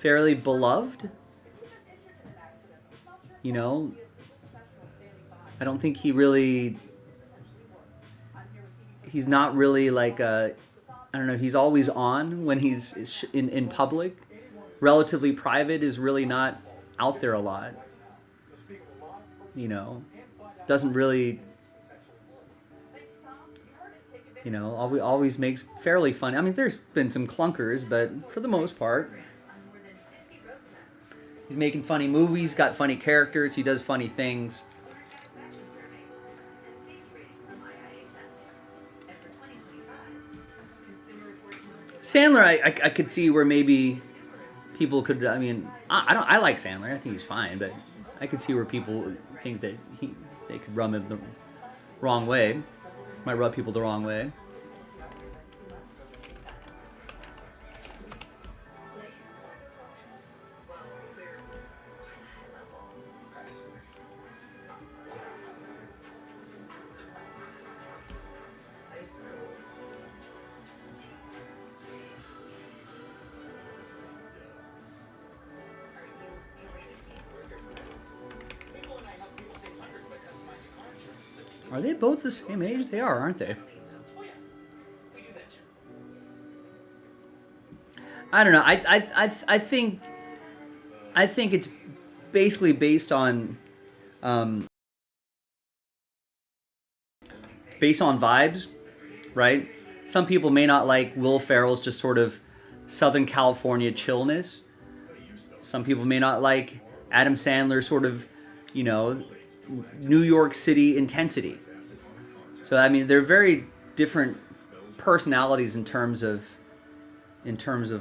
beloved. You know, I don't think he's not really like I don't know, he's always on when he's in public. Relatively private is really not out there a lot. You know, doesn't really, you know, always makes fairly fun. I mean, there's been some clunkers, but for the most part, he's making funny movies, got funny characters, he does funny things. Sandler, I could see where maybe people could. I mean, I like Sandler. I think he's fine, but I could see where people think that they could rub him the wrong way. Might rub people the wrong way. Are they both the same age? They are, aren't they? Oh yeah, we do that too. I don't know. I think it's basically based on vibes, right? Some people may not like Will Ferrell's just sort of Southern California chillness. Some people may not like Adam Sandler's sort of, you know, New York City intensity. So I mean, they're very different personalities in terms of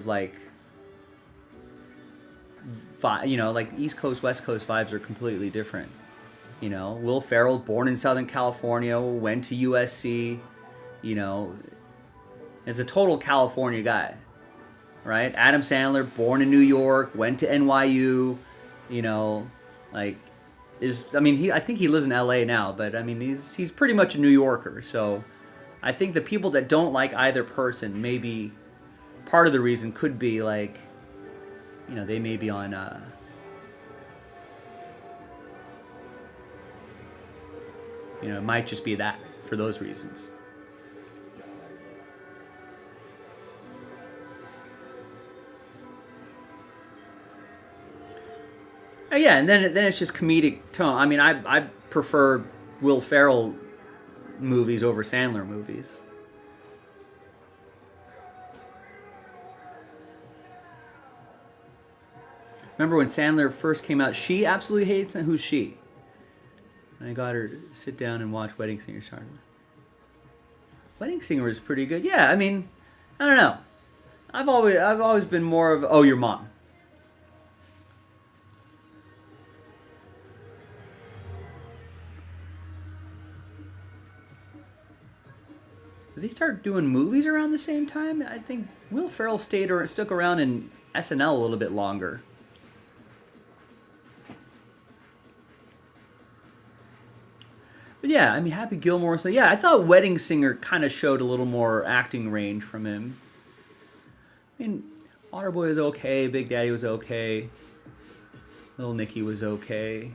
like, you know, like East Coast West Coast vibes are completely different. You know, Will Ferrell, born in Southern California, went to USC, you know, is a total California guy, right? Adam Sandler, born in New York, went to NYU, you know, like I think he lives in LA now, but I mean he's pretty much a New Yorker. So I think the people that don't like either person, maybe part of the reason could be like, you know, they may be on you know, it might just be that for those reasons. Yeah, and then it's just comedic tone. I mean, I prefer Will Ferrell movies over Sandler movies. Remember when Sandler first came out? She absolutely hates it. Who's she? I got her to sit down and watch Wedding Singer. Wedding Singer was pretty good. Yeah, I mean, I don't know. I've always been more of, oh, your mom. Did they start doing movies around the same time? I think Will Ferrell stuck around in SNL a little bit longer. But yeah, I mean, Happy Gilmore. So yeah, I thought Wedding Singer kind of showed a little more acting range from him. I mean, Waterboy was okay, Big Daddy was okay, Little Nicky was okay.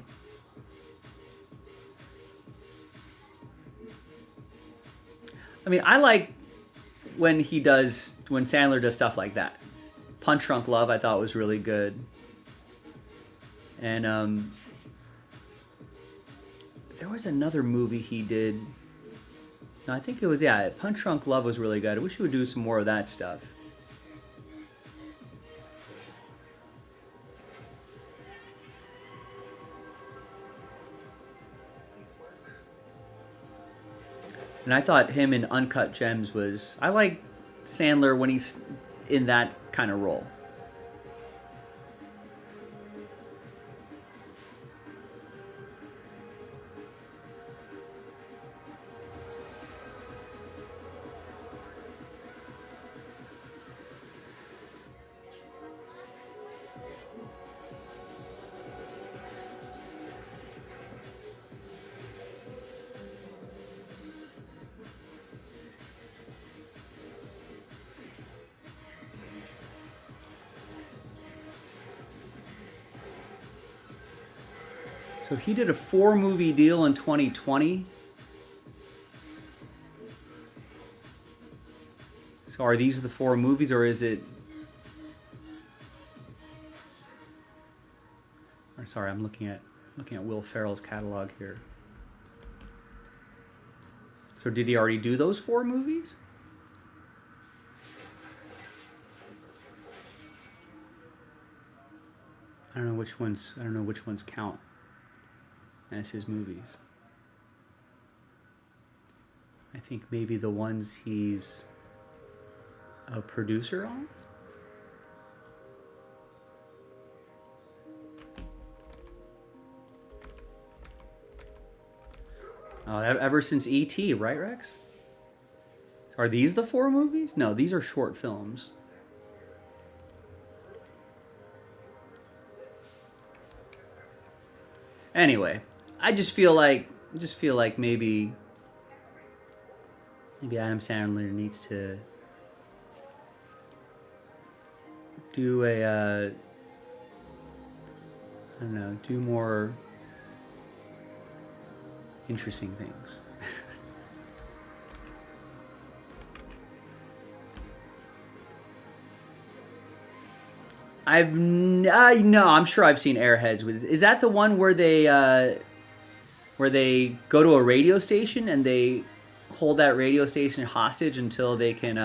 I mean, I like when Sandler does stuff like that. Punch Drunk Love I thought was really good. And there was another movie he did. No, I think it was, yeah, Punch Drunk Love was really good. I wish he would do some more of that stuff. And I thought him in Uncut Gems was... I like Sandler when he's in that kind of role. So he did a 4-movie deal in 2020. So are these the 4 movies, or is it... Or sorry, I'm looking at Will Ferrell's catalog here. So did he already do those 4 movies? I don't know which ones count as his movies. I think maybe the ones he's a producer on? Ever since E.T., right, Rex? Are these the 4 movies? No, these are short films. Anyway, I just feel like maybe Adam Sandler needs to do I don't know, do more interesting things. No, I'm sure I've seen Airheads. Is that the one where they go to a radio station and they hold that radio station hostage until they can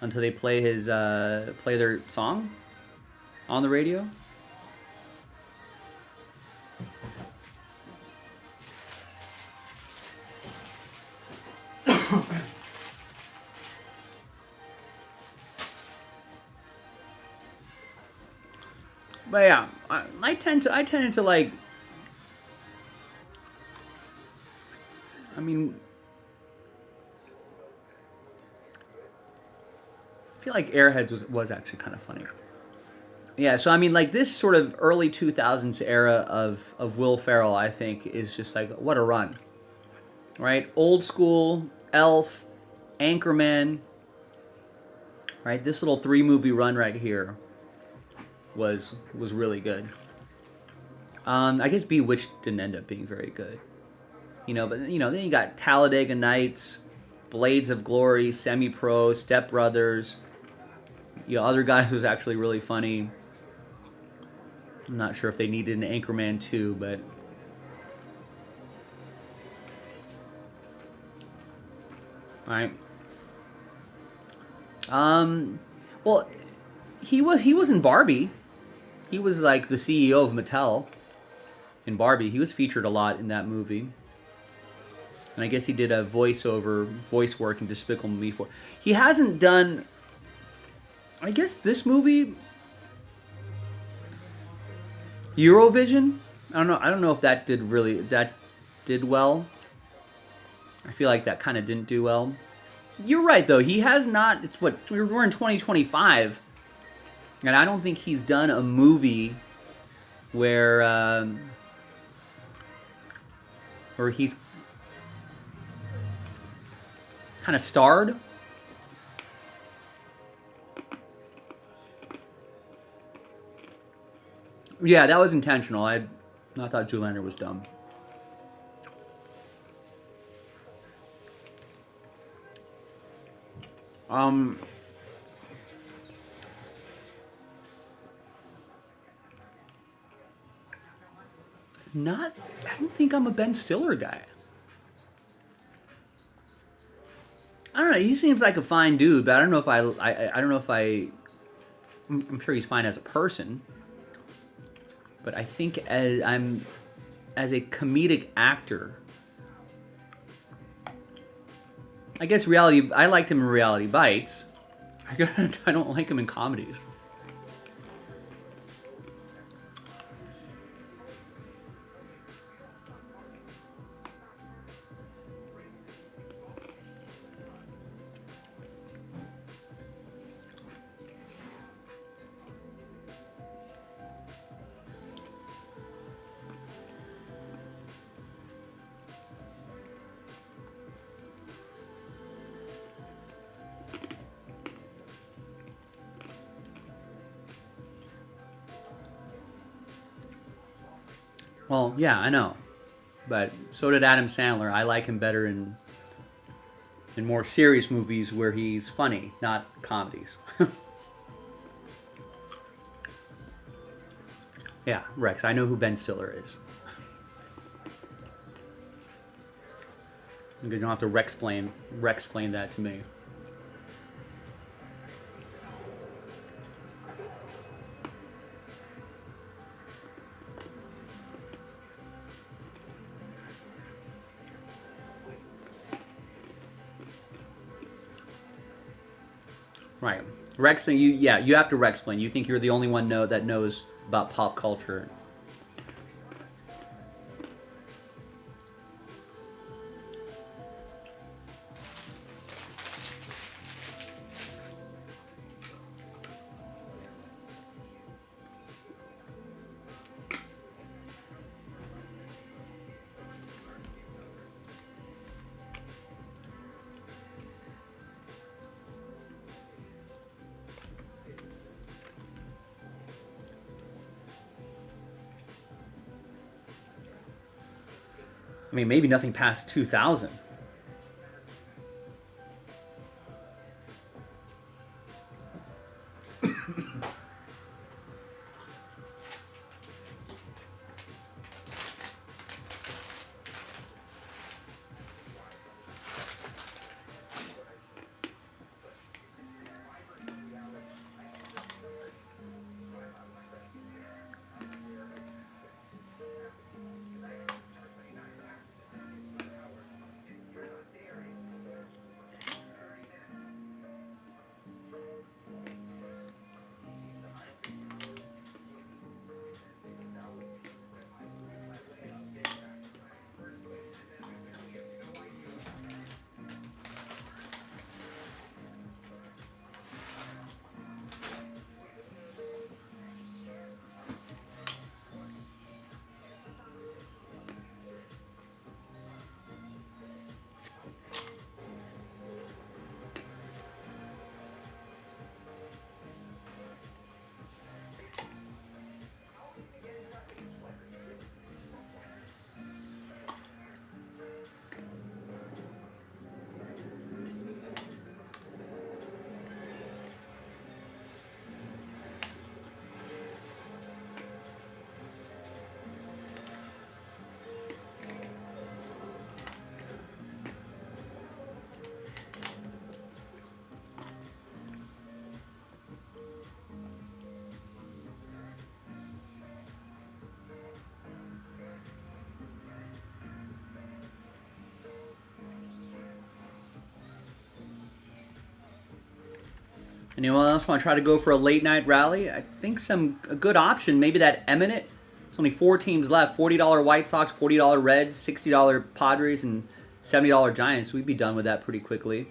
until they play their song on the radio? But yeah, I tended to like. I mean, I feel like Airheads was actually kind of funny. Yeah, so I mean, like this sort of early 2000s era of Will Ferrell, I think, is just like what a run, right? Old school, Elf, Anchorman, right? This little 3-movie run right here was really good. I guess Bewitched didn't end up being very good, but then you got Talladega Nights, Blades of Glory, Semi Pro, Step Brothers. Other guys was actually really funny. I'm not sure if they needed an Anchorman 2, but all right. Well, he was in Barbie. He was like the CEO of Mattel in Barbie. He was featured a lot in that movie. And I guess he did a voice work in Despicable Me 4. He hasn't done, I guess this movie, Eurovision. I don't know if that did well. I feel like that kind of didn't do well. You're right though. He has not. It's what we're in 2025, and I don't think he's done a movie where he's kind of starred. Yeah, that was intentional. I thought Zoolander was dumb. I don't think I'm a Ben Stiller guy. I don't know. He seems like a fine dude, but I don't know if I don't know if I'm sure he's fine as a person. But I think as a comedic actor, I guess I liked him in Reality Bites. I don't like him in comedies. Well, yeah, I know. But so did Adam Sandler. I like him better in more serious movies where he's funny, not comedies. Yeah, Rex, I know who Ben Stiller is. You don't have to Rex-plain that to me. Right. Rex, you have to Rex-plain. You think you're the only one that knows about pop culture. I mean, maybe nothing past 2000. Anyone else want to try to go for a late night rally? I think a good option. Maybe that Eminent. There's only 4 teams left. $40 White Sox, $40 Reds, $60 Padres, and $70 Giants. We'd be done with that pretty quickly.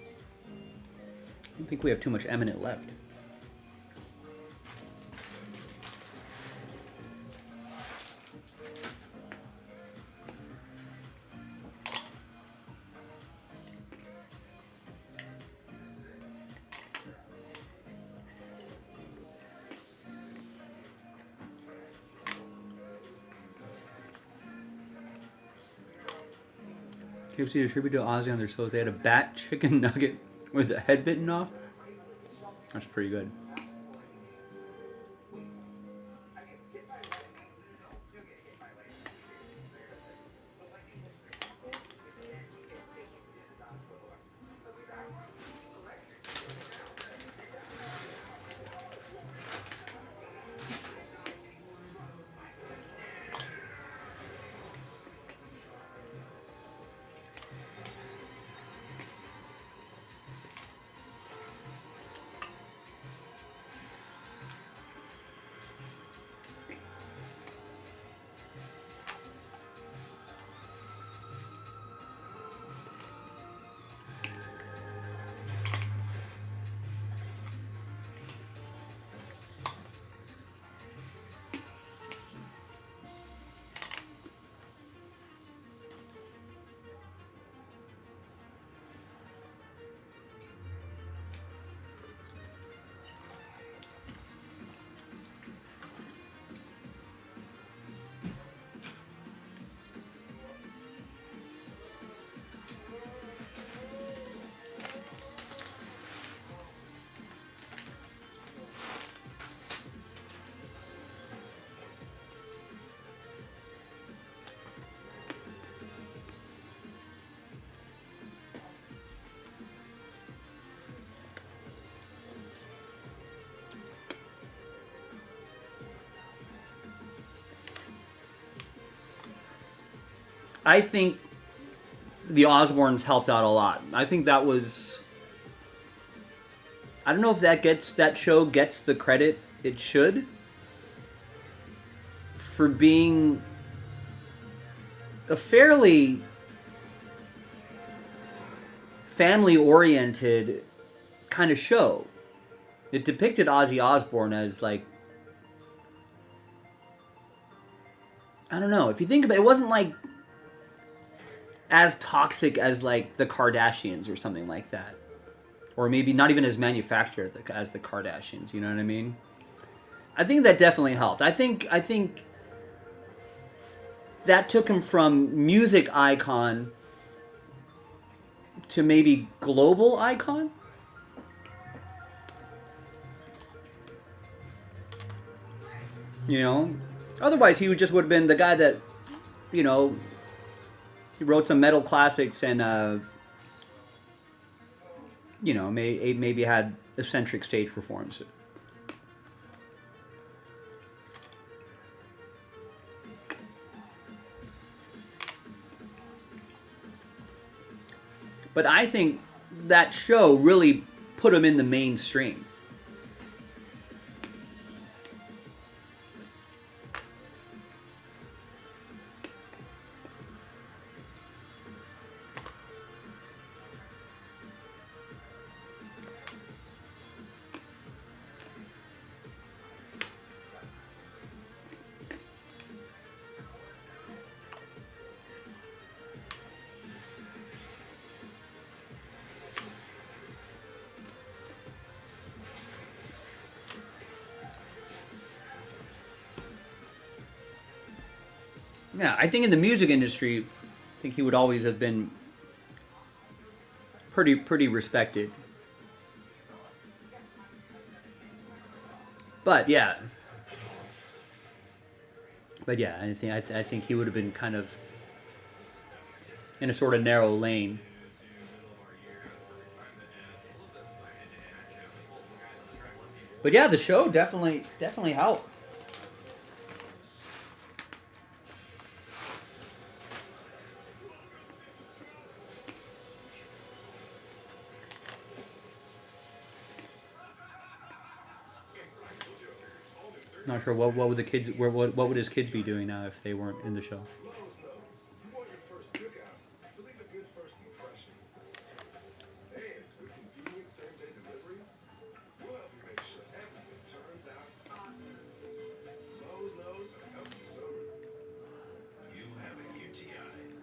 I don't think we have too much Eminent left. KFC attributed to Ozzy on their shows. They had a bat chicken nugget with the head bitten off. That's pretty good. I think the Osbournes helped out a lot. I think that was... I don't know if that show gets the credit it should for being a fairly family-oriented kind of show. It depicted Ozzy Osbourne as like... I don't know. If you think about it, it wasn't like as toxic as like the Kardashians or something like that, or maybe not even as manufactured as the Kardashians. You know what I mean? I think that definitely helped. I think that took him from music icon to maybe global icon. You know, otherwise he would have been the guy that, you know, he wrote some metal classics and, you know, maybe had eccentric stage performances. But I think that show really put him in the mainstream. Yeah, I think in the music industry, I think he would always have been pretty respected. But yeah, I think he would have been kind of in a sort of narrow lane. But yeah, the show definitely helped. Not sure what would the kids what would his kids be doing now if they weren't in the show. Lowe's knows. You want your first cookout, so leave a good first impression. And with convenient same-day delivery, we'll help you make sure everything turns out awesome. Lowe's knows how to help you summer. You have a UTI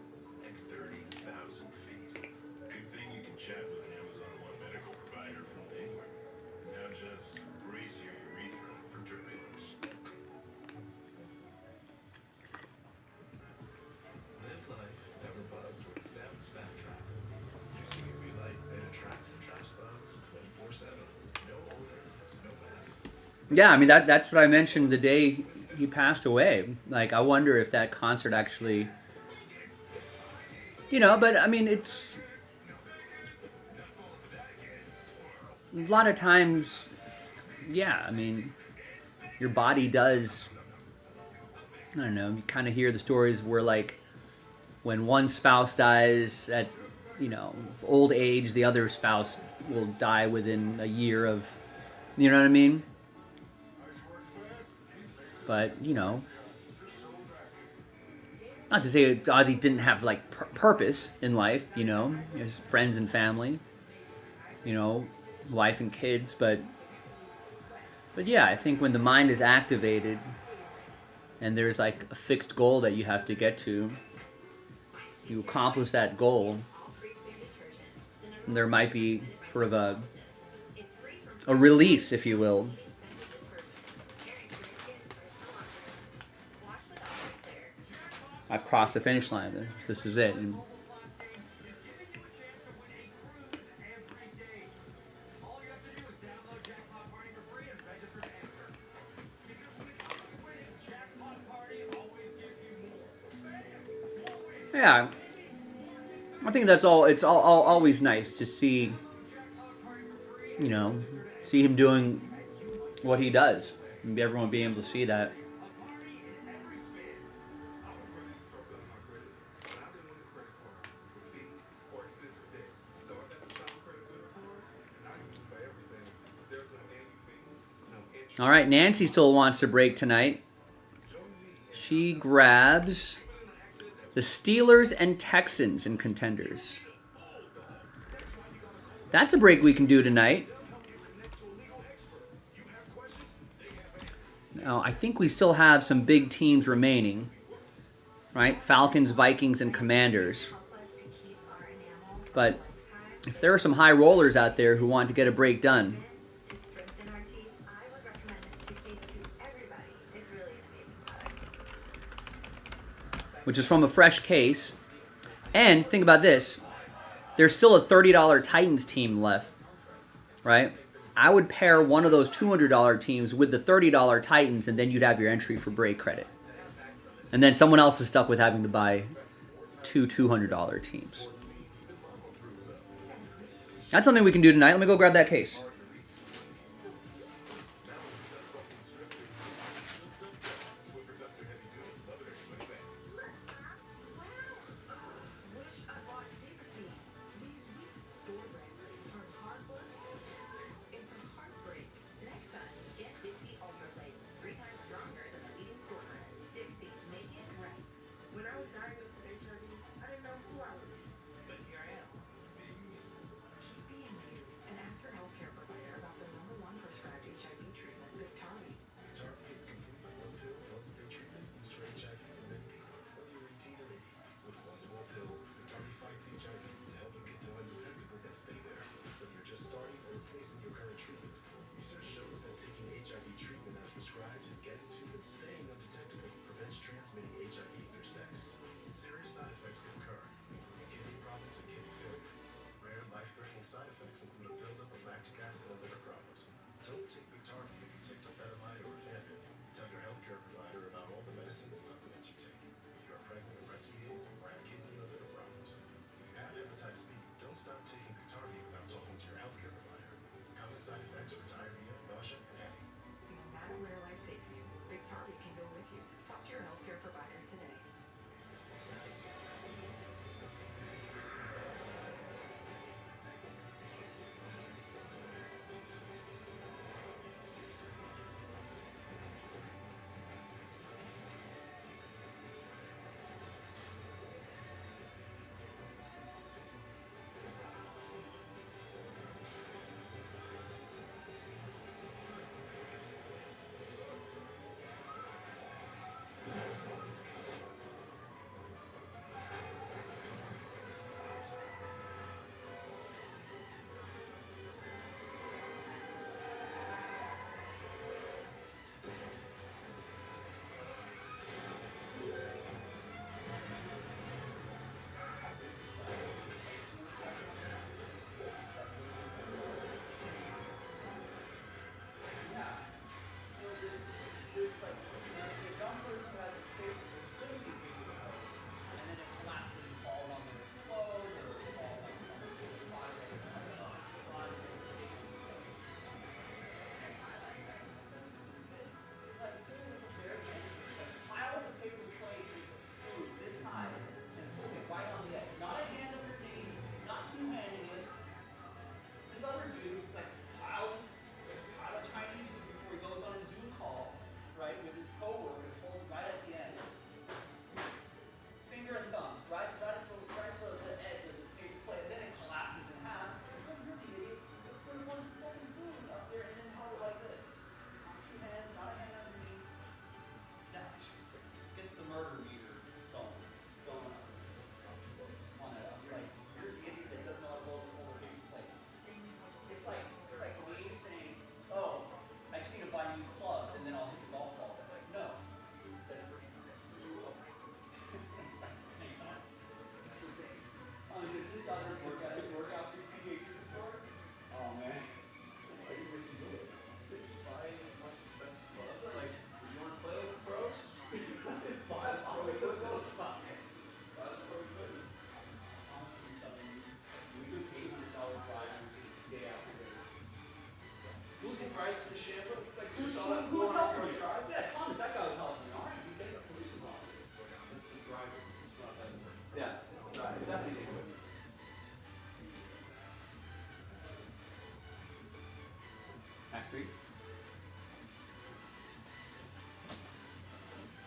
at 30,000 feet. Good thing you can chat with an Amazon One medical provider from anywhere. Now just brace your urethra for turbulence. Live life never bugged with Stem's Fat Trap. Using UV light that attracts and traps bugs 24/7. No odor, no mess. Yeah, I mean that's what I mentioned the day he passed away. Like, I wonder if that concert actually, but I mean, it's a lot of times, yeah, I mean, your body does, I don't know, you kind of hear the stories where, like, when one spouse dies at, old age, the other spouse will die within a year of, you know what I mean? But, not to say Ozzy didn't have, like, purpose in life, his friends and family, wife and kids, but yeah, I think when the mind is activated and there's, like, a fixed goal that you have to get to, you accomplish that goal, and there might be sort of a release, if you will. I've crossed the finish line. This is it. And yeah, I think that's all. It's all always nice to see, see him doing what he does, and everyone being able to see that. All right, Nancy still wants to break tonight. She grabs the Steelers and Texans in contenders. That's a break we can do tonight. Now, I think we still have some big teams remaining, right? Falcons, Vikings, and Commanders. But if there are some high rollers out there who want to get a break done, To strengthen our teeth, I would recommend this toothpaste to everybody. It's really an amazing product. which is from a fresh case. And think about this. There's still a $30 Titans team left, right? I would pair one of those $200 teams with the $30 Titans, and then you'd have your entry for break credit. And then someone else is stuck with having to buy two $200 teams. That's something we can do tonight. Let me go grab that case. Wish I bought Dixie. These weak store brand drinks turn hard work into heartbreak. Next time, get Dixie Ultra Plate. 3 times stronger than the leading store brand. Dixie, make it right. When I was diagnosed with HIV, I didn't know who I would be. But here I am. Keep being you and ask your healthcare provider.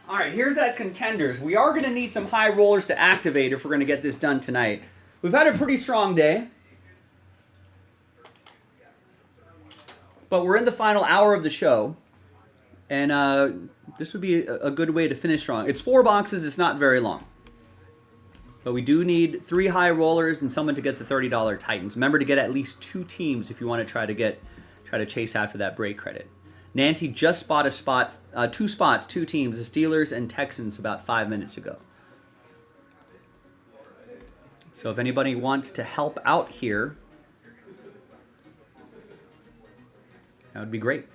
All right, here's that contenders. We are going to need some high rollers to activate if we're going to get this done tonight. We've had a pretty strong day, but we're in the final hour of the show, and this would be a good way to finish strong. It's 4 boxes. It's not very long, but we do need 3 high rollers and someone to get the $30 Titans. Remember to get at least 2 teams if you want to try to chase after that break credit. Nancy just bought a 2 teams, the Steelers and Texans, about 5 minutes ago. So if anybody wants to help out here, that would be great.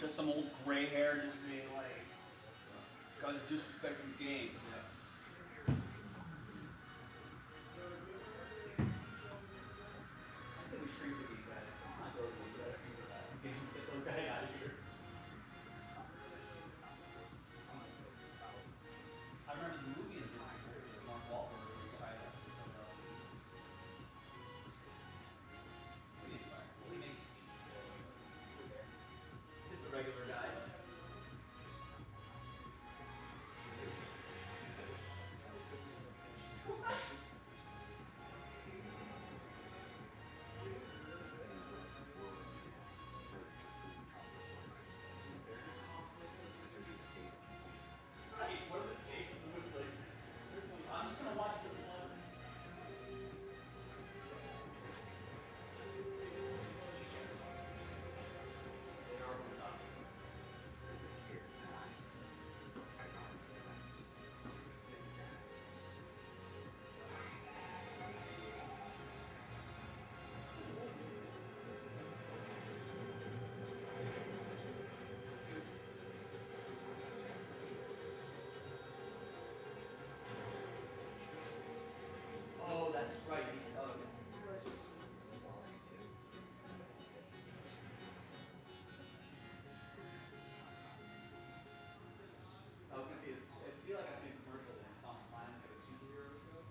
just some old gray hair just being like, guys are disrespecting the game. I say we shrink the these guys. I'm not going to do that. Get those guys out of here. I remember the movie is with Mark Wahlberg where he tried that. What do you think? Just a regular guy. Right, what are the stakes in the movie? Like, I'm just gonna watch this one. They are on top. Oh, that's right. He's I was gonna say, I feel like I've seen a commercial that it's on Luminance, like a superhero show.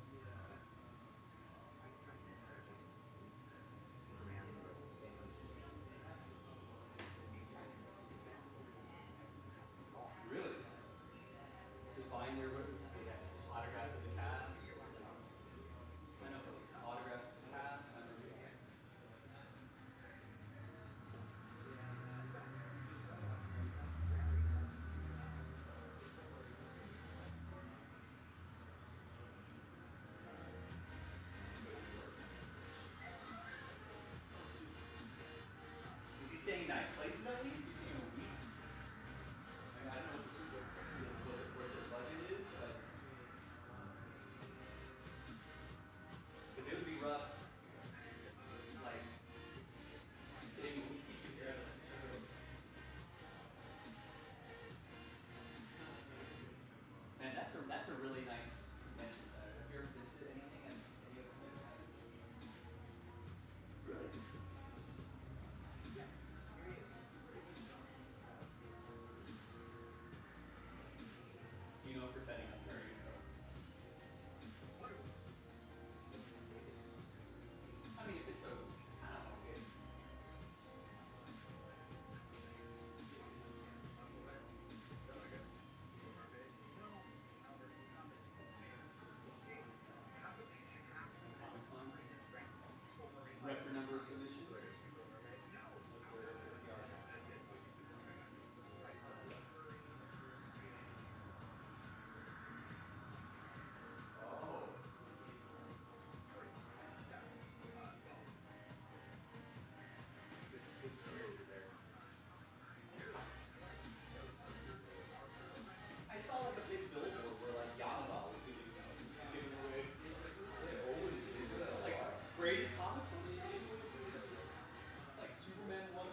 Really? Just buying their just autographs of the cast. I know, autographs of the cast. I remember doing it. Is he staying in nice places at least? He's staying in a week. I mean, I don't know what the budget is, but it would be rough, like, staying a week together. Man, that's a really nice convention center. Have you ever been to anything at any other place? Really? You know, for setting up there, I mean, if it's a, I don't know, okay. Record number of submissions? Oh. Good scenario there. I saw like a big billboard where like Yamaha was giving away like graded comic books. Like Superman one.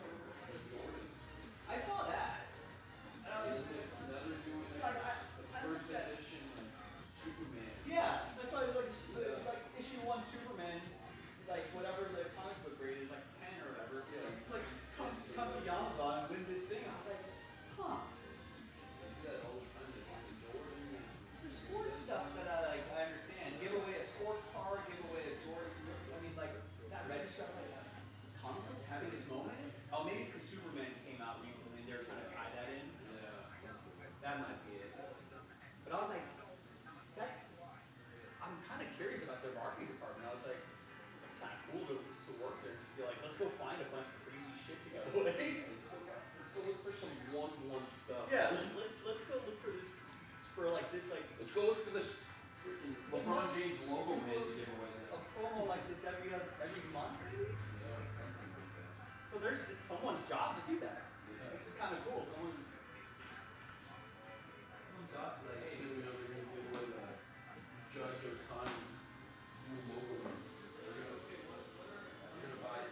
I saw that. Now they're doing Like, the first edition like Superman. Yeah, that's why like issue 1 Superman, like whatever the comic book grade is, like 10 or whatever. Yeah. Like come to Yamaha and win this thing. I was like, huh. They do that all the time. They do the Jordan and The sports stuff that I understand. Give away a sports car, give away a Jordan. I mean, like that red stuff like that. Is comic books having its moment? Oh, maybe it's because Superman came out recently and they're trying to tie that in. That might be it. But I was like, I'm kind of curious about their marketing department. I was like, it's kind of cool to work there. Just be like, let's go find a bunch of crazy shit to go away. let's go look for some one stuff. Yeah, let's go look for this, for like this, like Let's go look for this freaking LeBron James logo man to give away. a promo like this every month, maybe? Yeah, something like that. So it's someone's job to do that. Yeah. Which is kind of cool. Someone's job to be like, So hey, we know they're gonna give away the Judge O'Connor new logo. They're gonna buy it.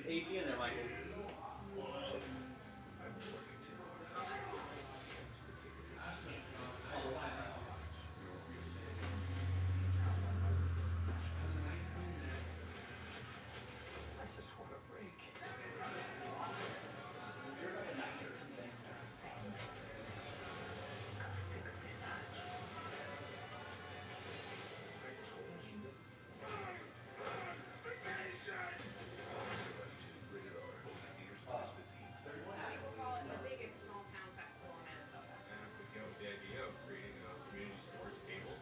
AC in there, Michael. I just want a break. People call it the biggest small town festival in Minnesota. Came up with the idea of creating a community sports table.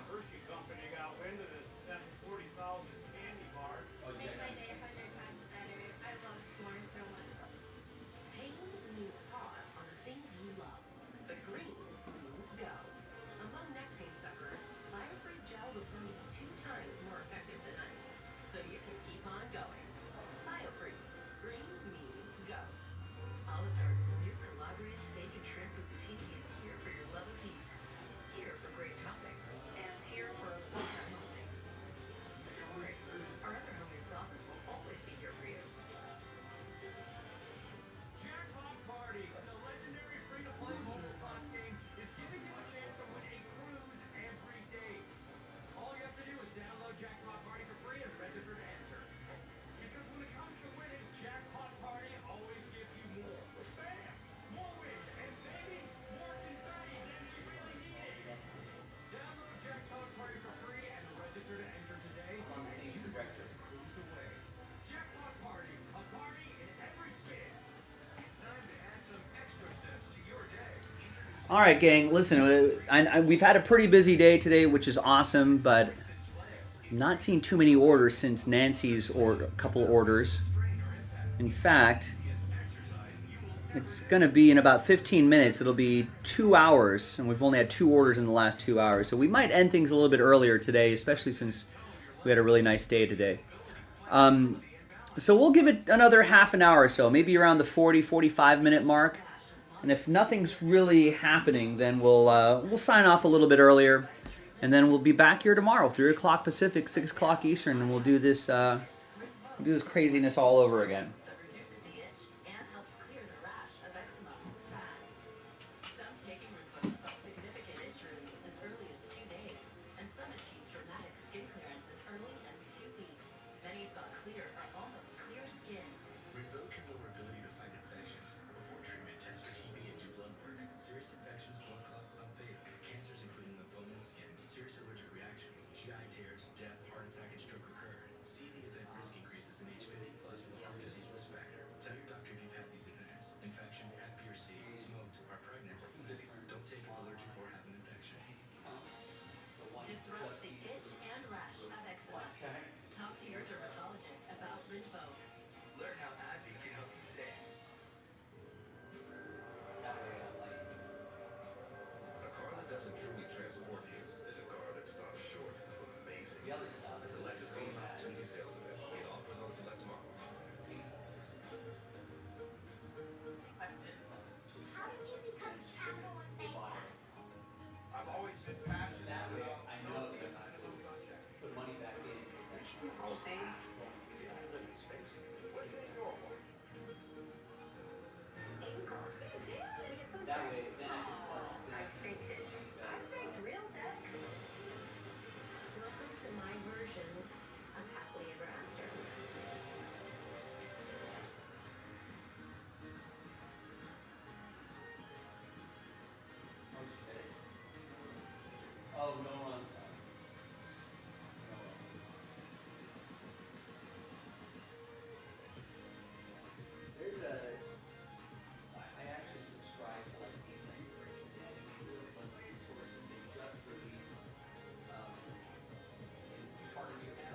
Hershey Company got wind of this, sent 40,000 candy bars. Made my day 100 times better. I love s'mores so much. Pain means pause on the things you love. But green means go. Among neck pain sufferers, BioFreeze gel was found to be 2 times more effective than ice. So you can keep on going. BioFreeze. Green means go. Olive Garden's new collaborative steak and shrimp with tea is here for your love of heat. Here for great toppings. And here for a one-time only. But don't worry, our other homemade sauces will always be here for you. Jackpot Party, the legendary free-to-play mobile slots game, is giving you a chance to win a cruise every day. All you have to do is download Jackpot Party for free and register to enter. Because when it comes to winning, Jackpot Party always gives you more. Bam! More wins, and maybe more confetti than you really needed. Download Jackpot Party for free and register to enter today. And you can just cruise away. Jackpot Party, a party in every spin. It's time to add some extra steps to your day. All right, gang. Listen, we've had a pretty busy day today, which is awesome, but not seen too many orders since Nancy's couple orders. In fact, it's going to be in about 15 minutes. It'll be 2 hours, and we've only had 2 orders in the last 2 hours. So we might end things a little bit earlier today, especially since we had a really nice day today. So we'll give it another half an hour or so, maybe around the 45 minute mark. And if nothing's really happening, then we'll sign off a little bit earlier, and then we'll be back here tomorrow, 3 o'clock Pacific, 6 o'clock Eastern, and we'll do this craziness all over again. That reduces the itch and helps clear the rash of eczema fast. Some taking Rinvoq felt significant itch relief as early as 2 days, and some achieved dramatic skin clearance as early as 2 weeks. Many saw clear or almost clear skin. Rinvoq can lower ability to fight infections. Before treatment, test for TB and do blood work. Serious infections, blood clots, some fatal. Cancers including lymphoma and skin. Serious allergic reactions, GI tears, death, heart attack, and stroke occur. See the event risk increases in age 50 plus with heart disease risk factor. Tell your doctor if you've had these events. Infection, had B or C, smoked, are pregnant, or bleeding. Don't take if allergic or have an infection. Disrupt the itch and rash of eczema. Talk to your dermatologist about Rinvoq. Learn how Advil can help you stay. A car that doesn't truly transport you is a car that stops short of amazing. At the Lexus Golden Opportunity Sales Event, it offers on select models. How did you become capitalist bank? I've always been passionate about Put money back in. what's in your one. That way, I faked it. I faked real sex. Welcome to my version of happily ever after. Oh, no one. There's I actually subscribe to like these things where you can get resources they just released in partnership with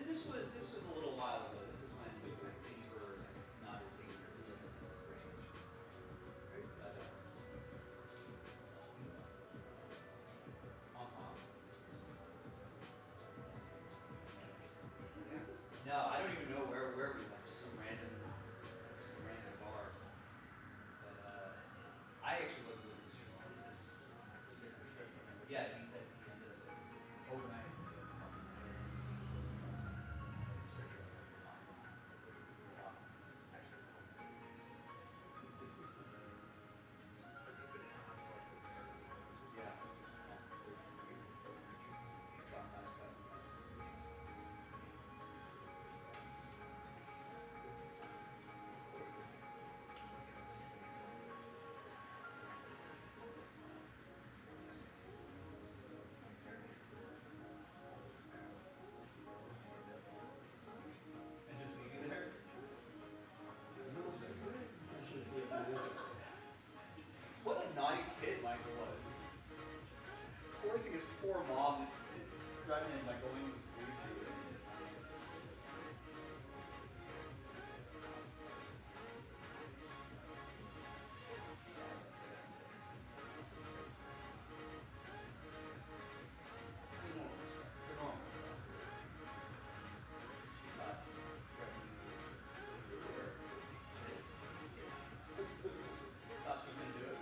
this was a little while ago. This is when things were not as dangerous. But, no, I don't even know where we went. Just some random bar. But I actually wasn't with this. This is a different trip. But yeah, he said he ended up overnight. And just leave you there. What a naughty kid Michael was. Forcing his poor mom into driving him like going to the police station. Thought she was gonna do it.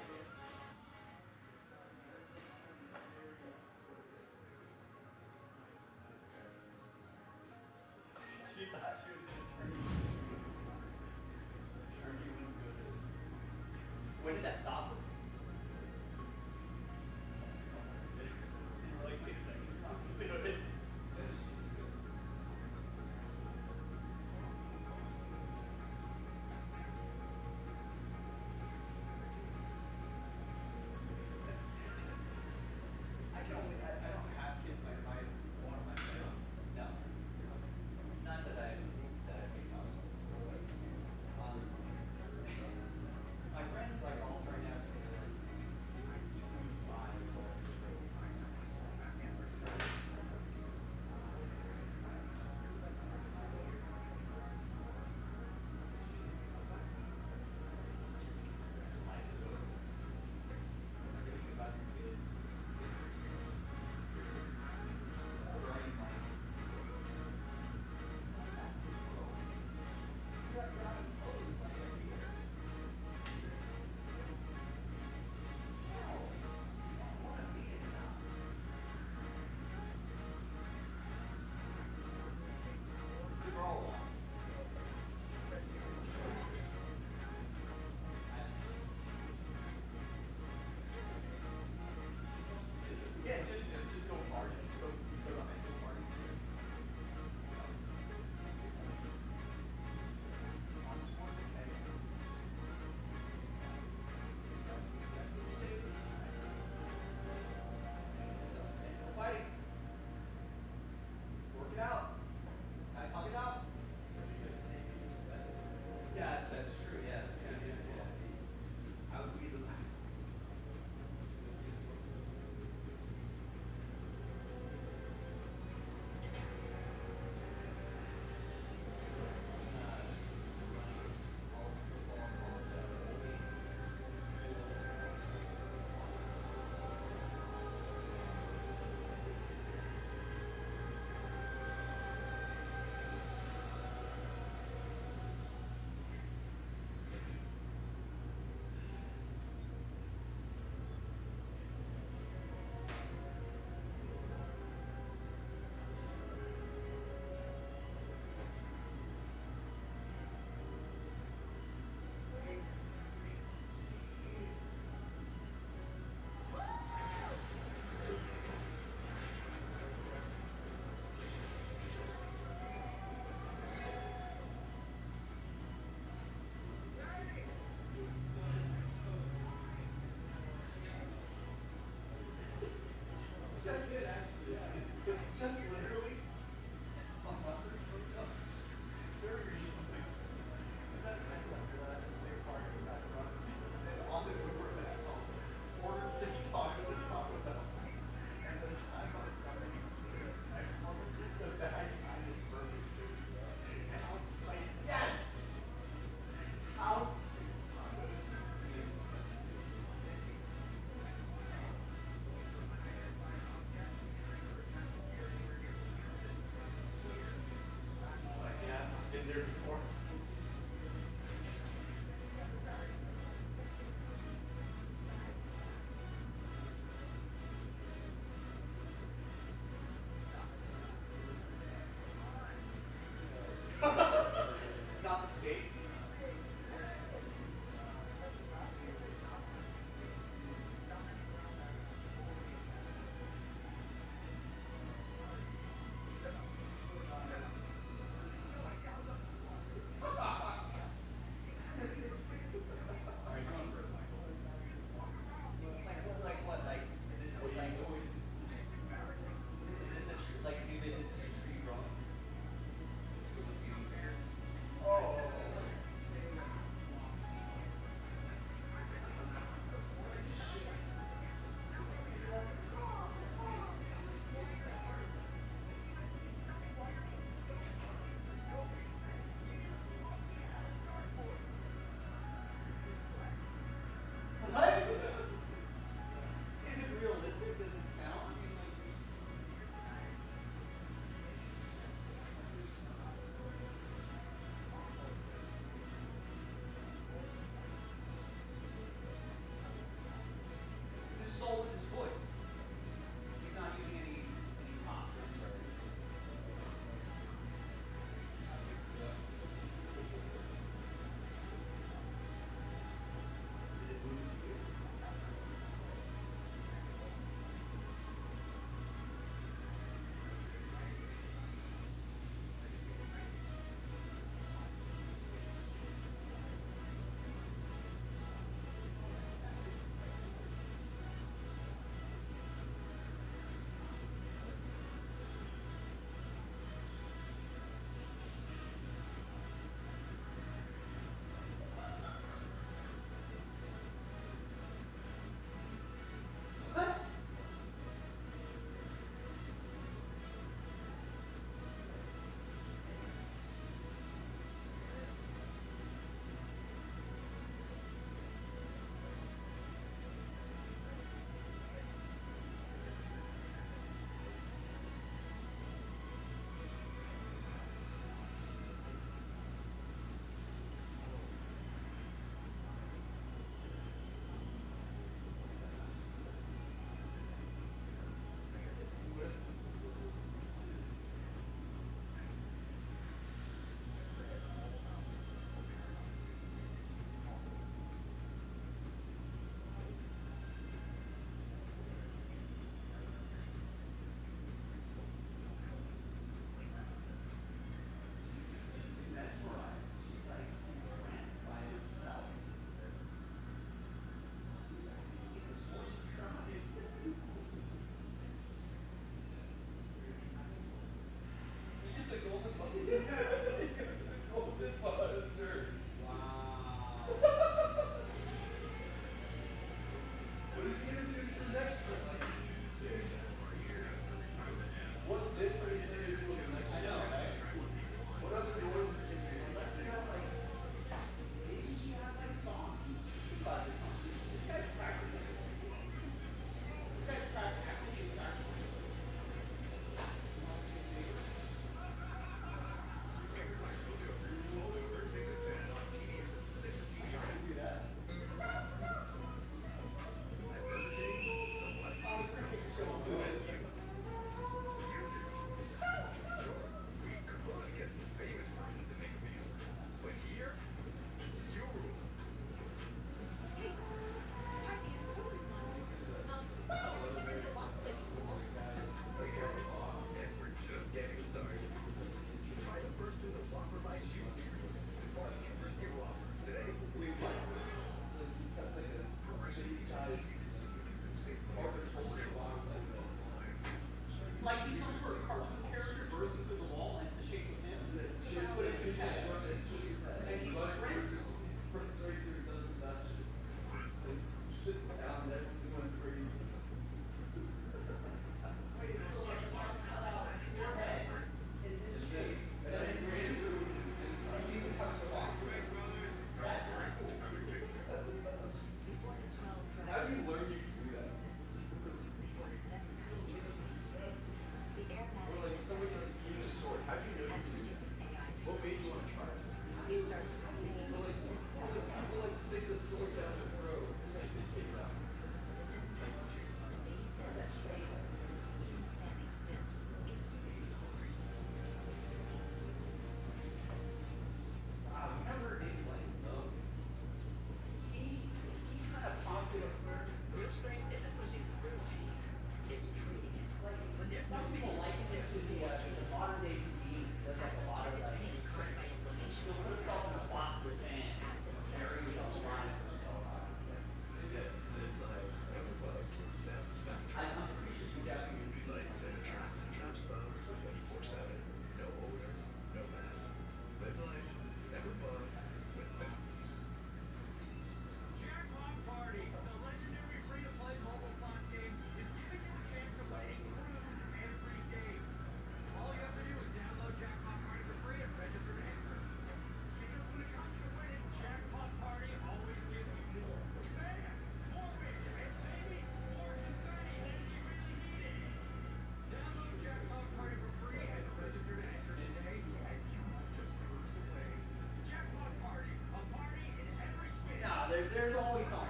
There's always something.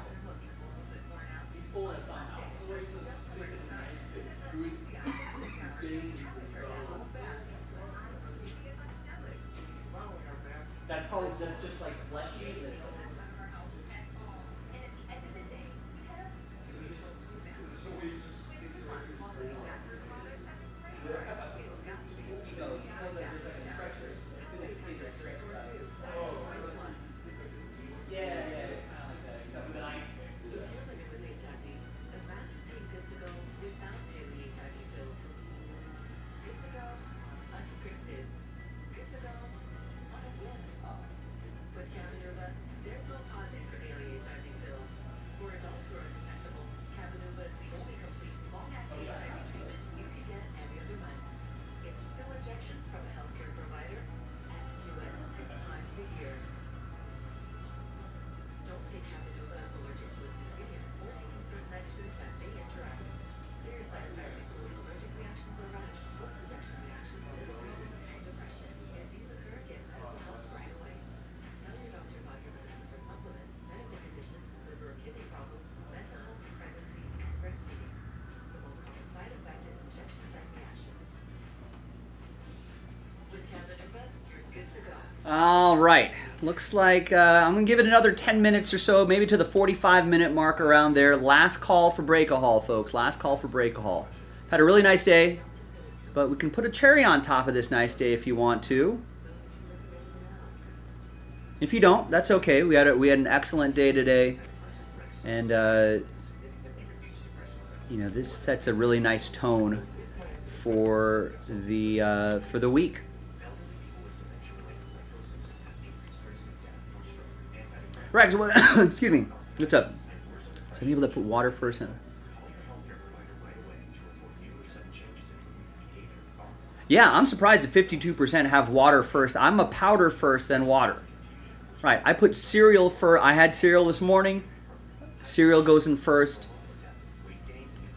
He's pulling us somehow. That's probably just like fleshy. All right. Looks like I'm going to give it another 10 minutes or so, maybe to the 45-minute mark around there. Last call for Breakahol, folks. Last call for Breakahol. Had a really nice day, but we can put a cherry on top of this nice day if you want to. If you don't, that's okay. We had an excellent day today, and you know, this sets a really nice tone for the week. Rex, excuse me. What's up? Some people that put water first. Yeah, I'm surprised that 52% have water first. I'm a powder first, then water. Right. I put cereal first. I had cereal this morning. Cereal goes in first.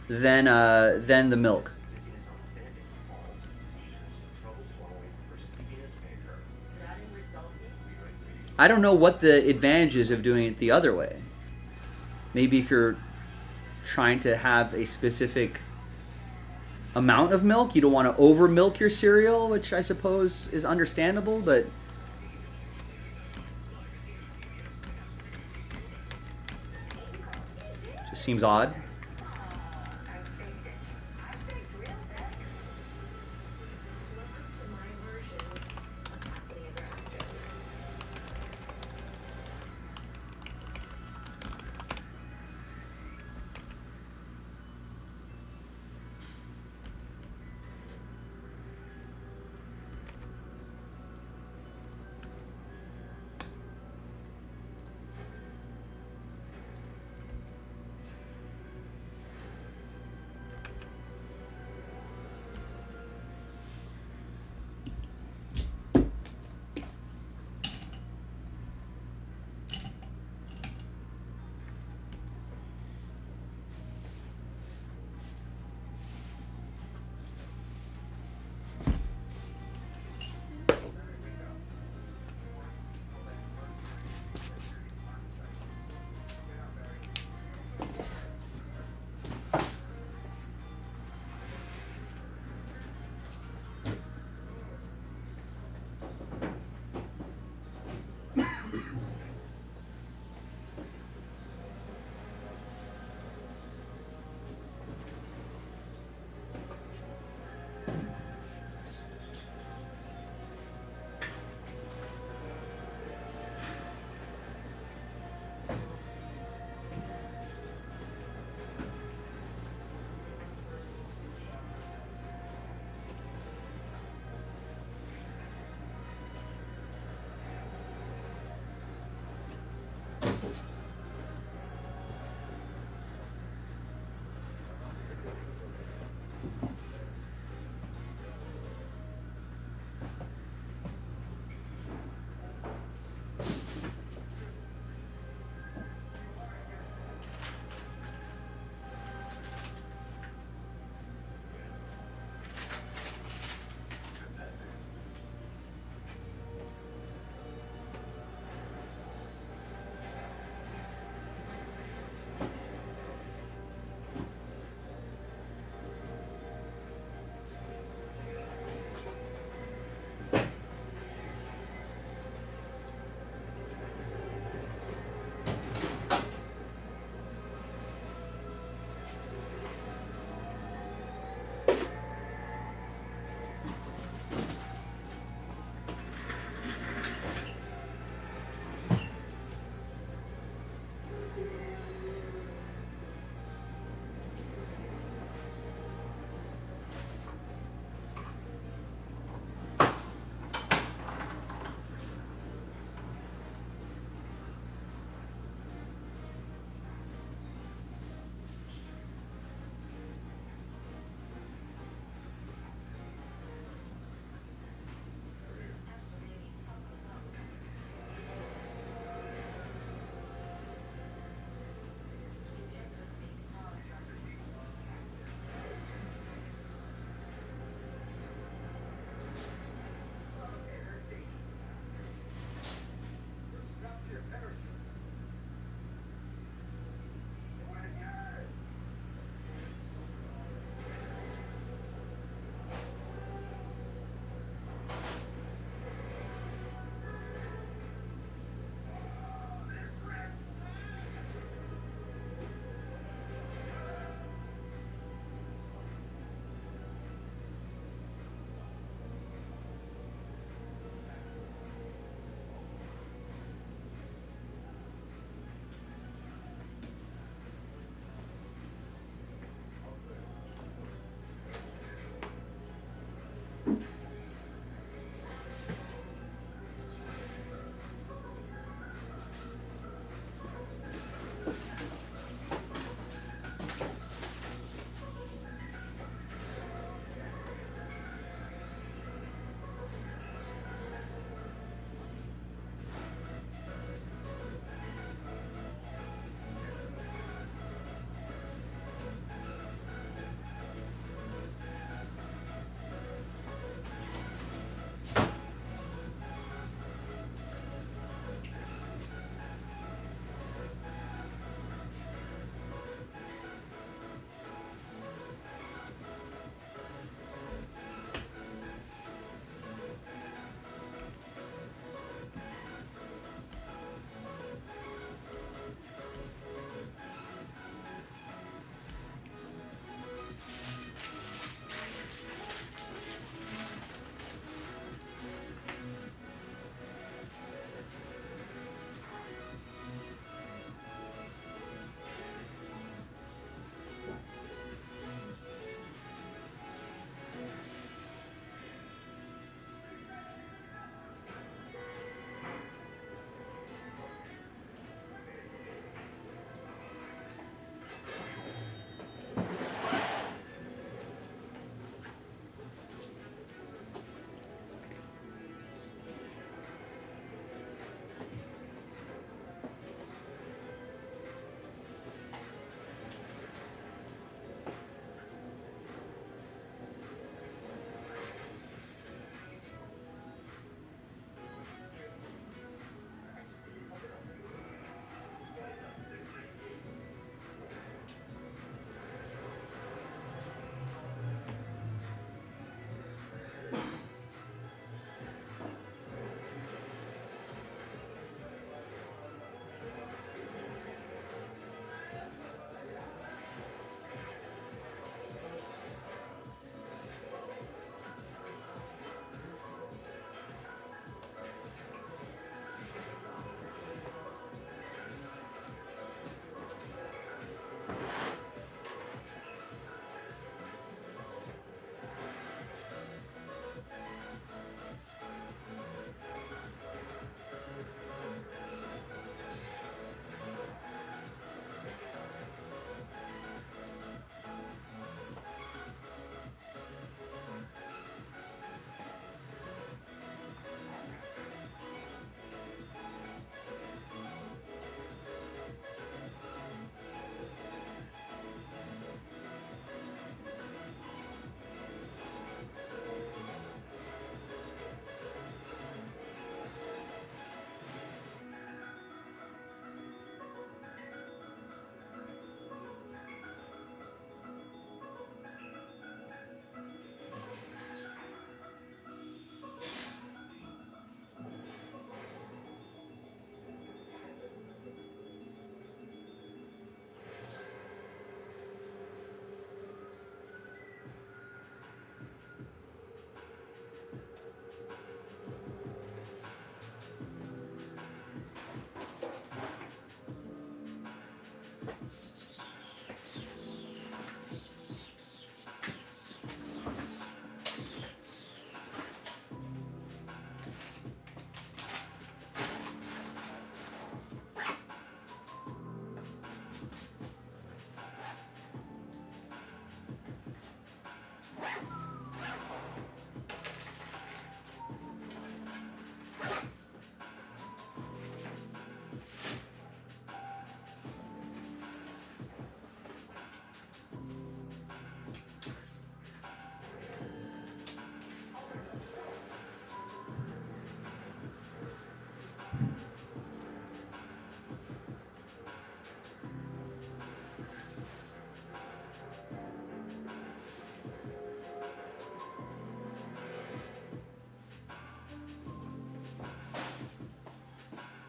Then the milk. I don't know what the advantage is of doing it the other way. Maybe if you're trying to have a specific amount of milk, you don't want to over milk your cereal, which I suppose is understandable, but just seems odd.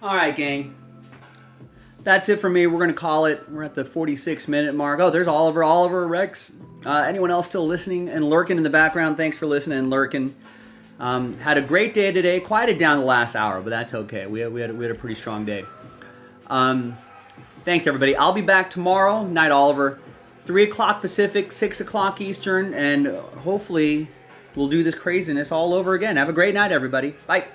All right, gang. That's it for me. We're going to call it. We're at the 46-minute mark. Oh, there's Oliver. Oliver, Rex. Anyone else still listening and lurking in the background? Thanks for listening and lurking. Had a great day today. Quieted down the last hour, but that's okay. We had a pretty strong day. Thanks, everybody. I'll be back tomorrow night, Oliver. 3 o'clock Pacific, 6 o'clock Eastern, and hopefully we'll do this craziness all over again. Have a great night, everybody. Bye.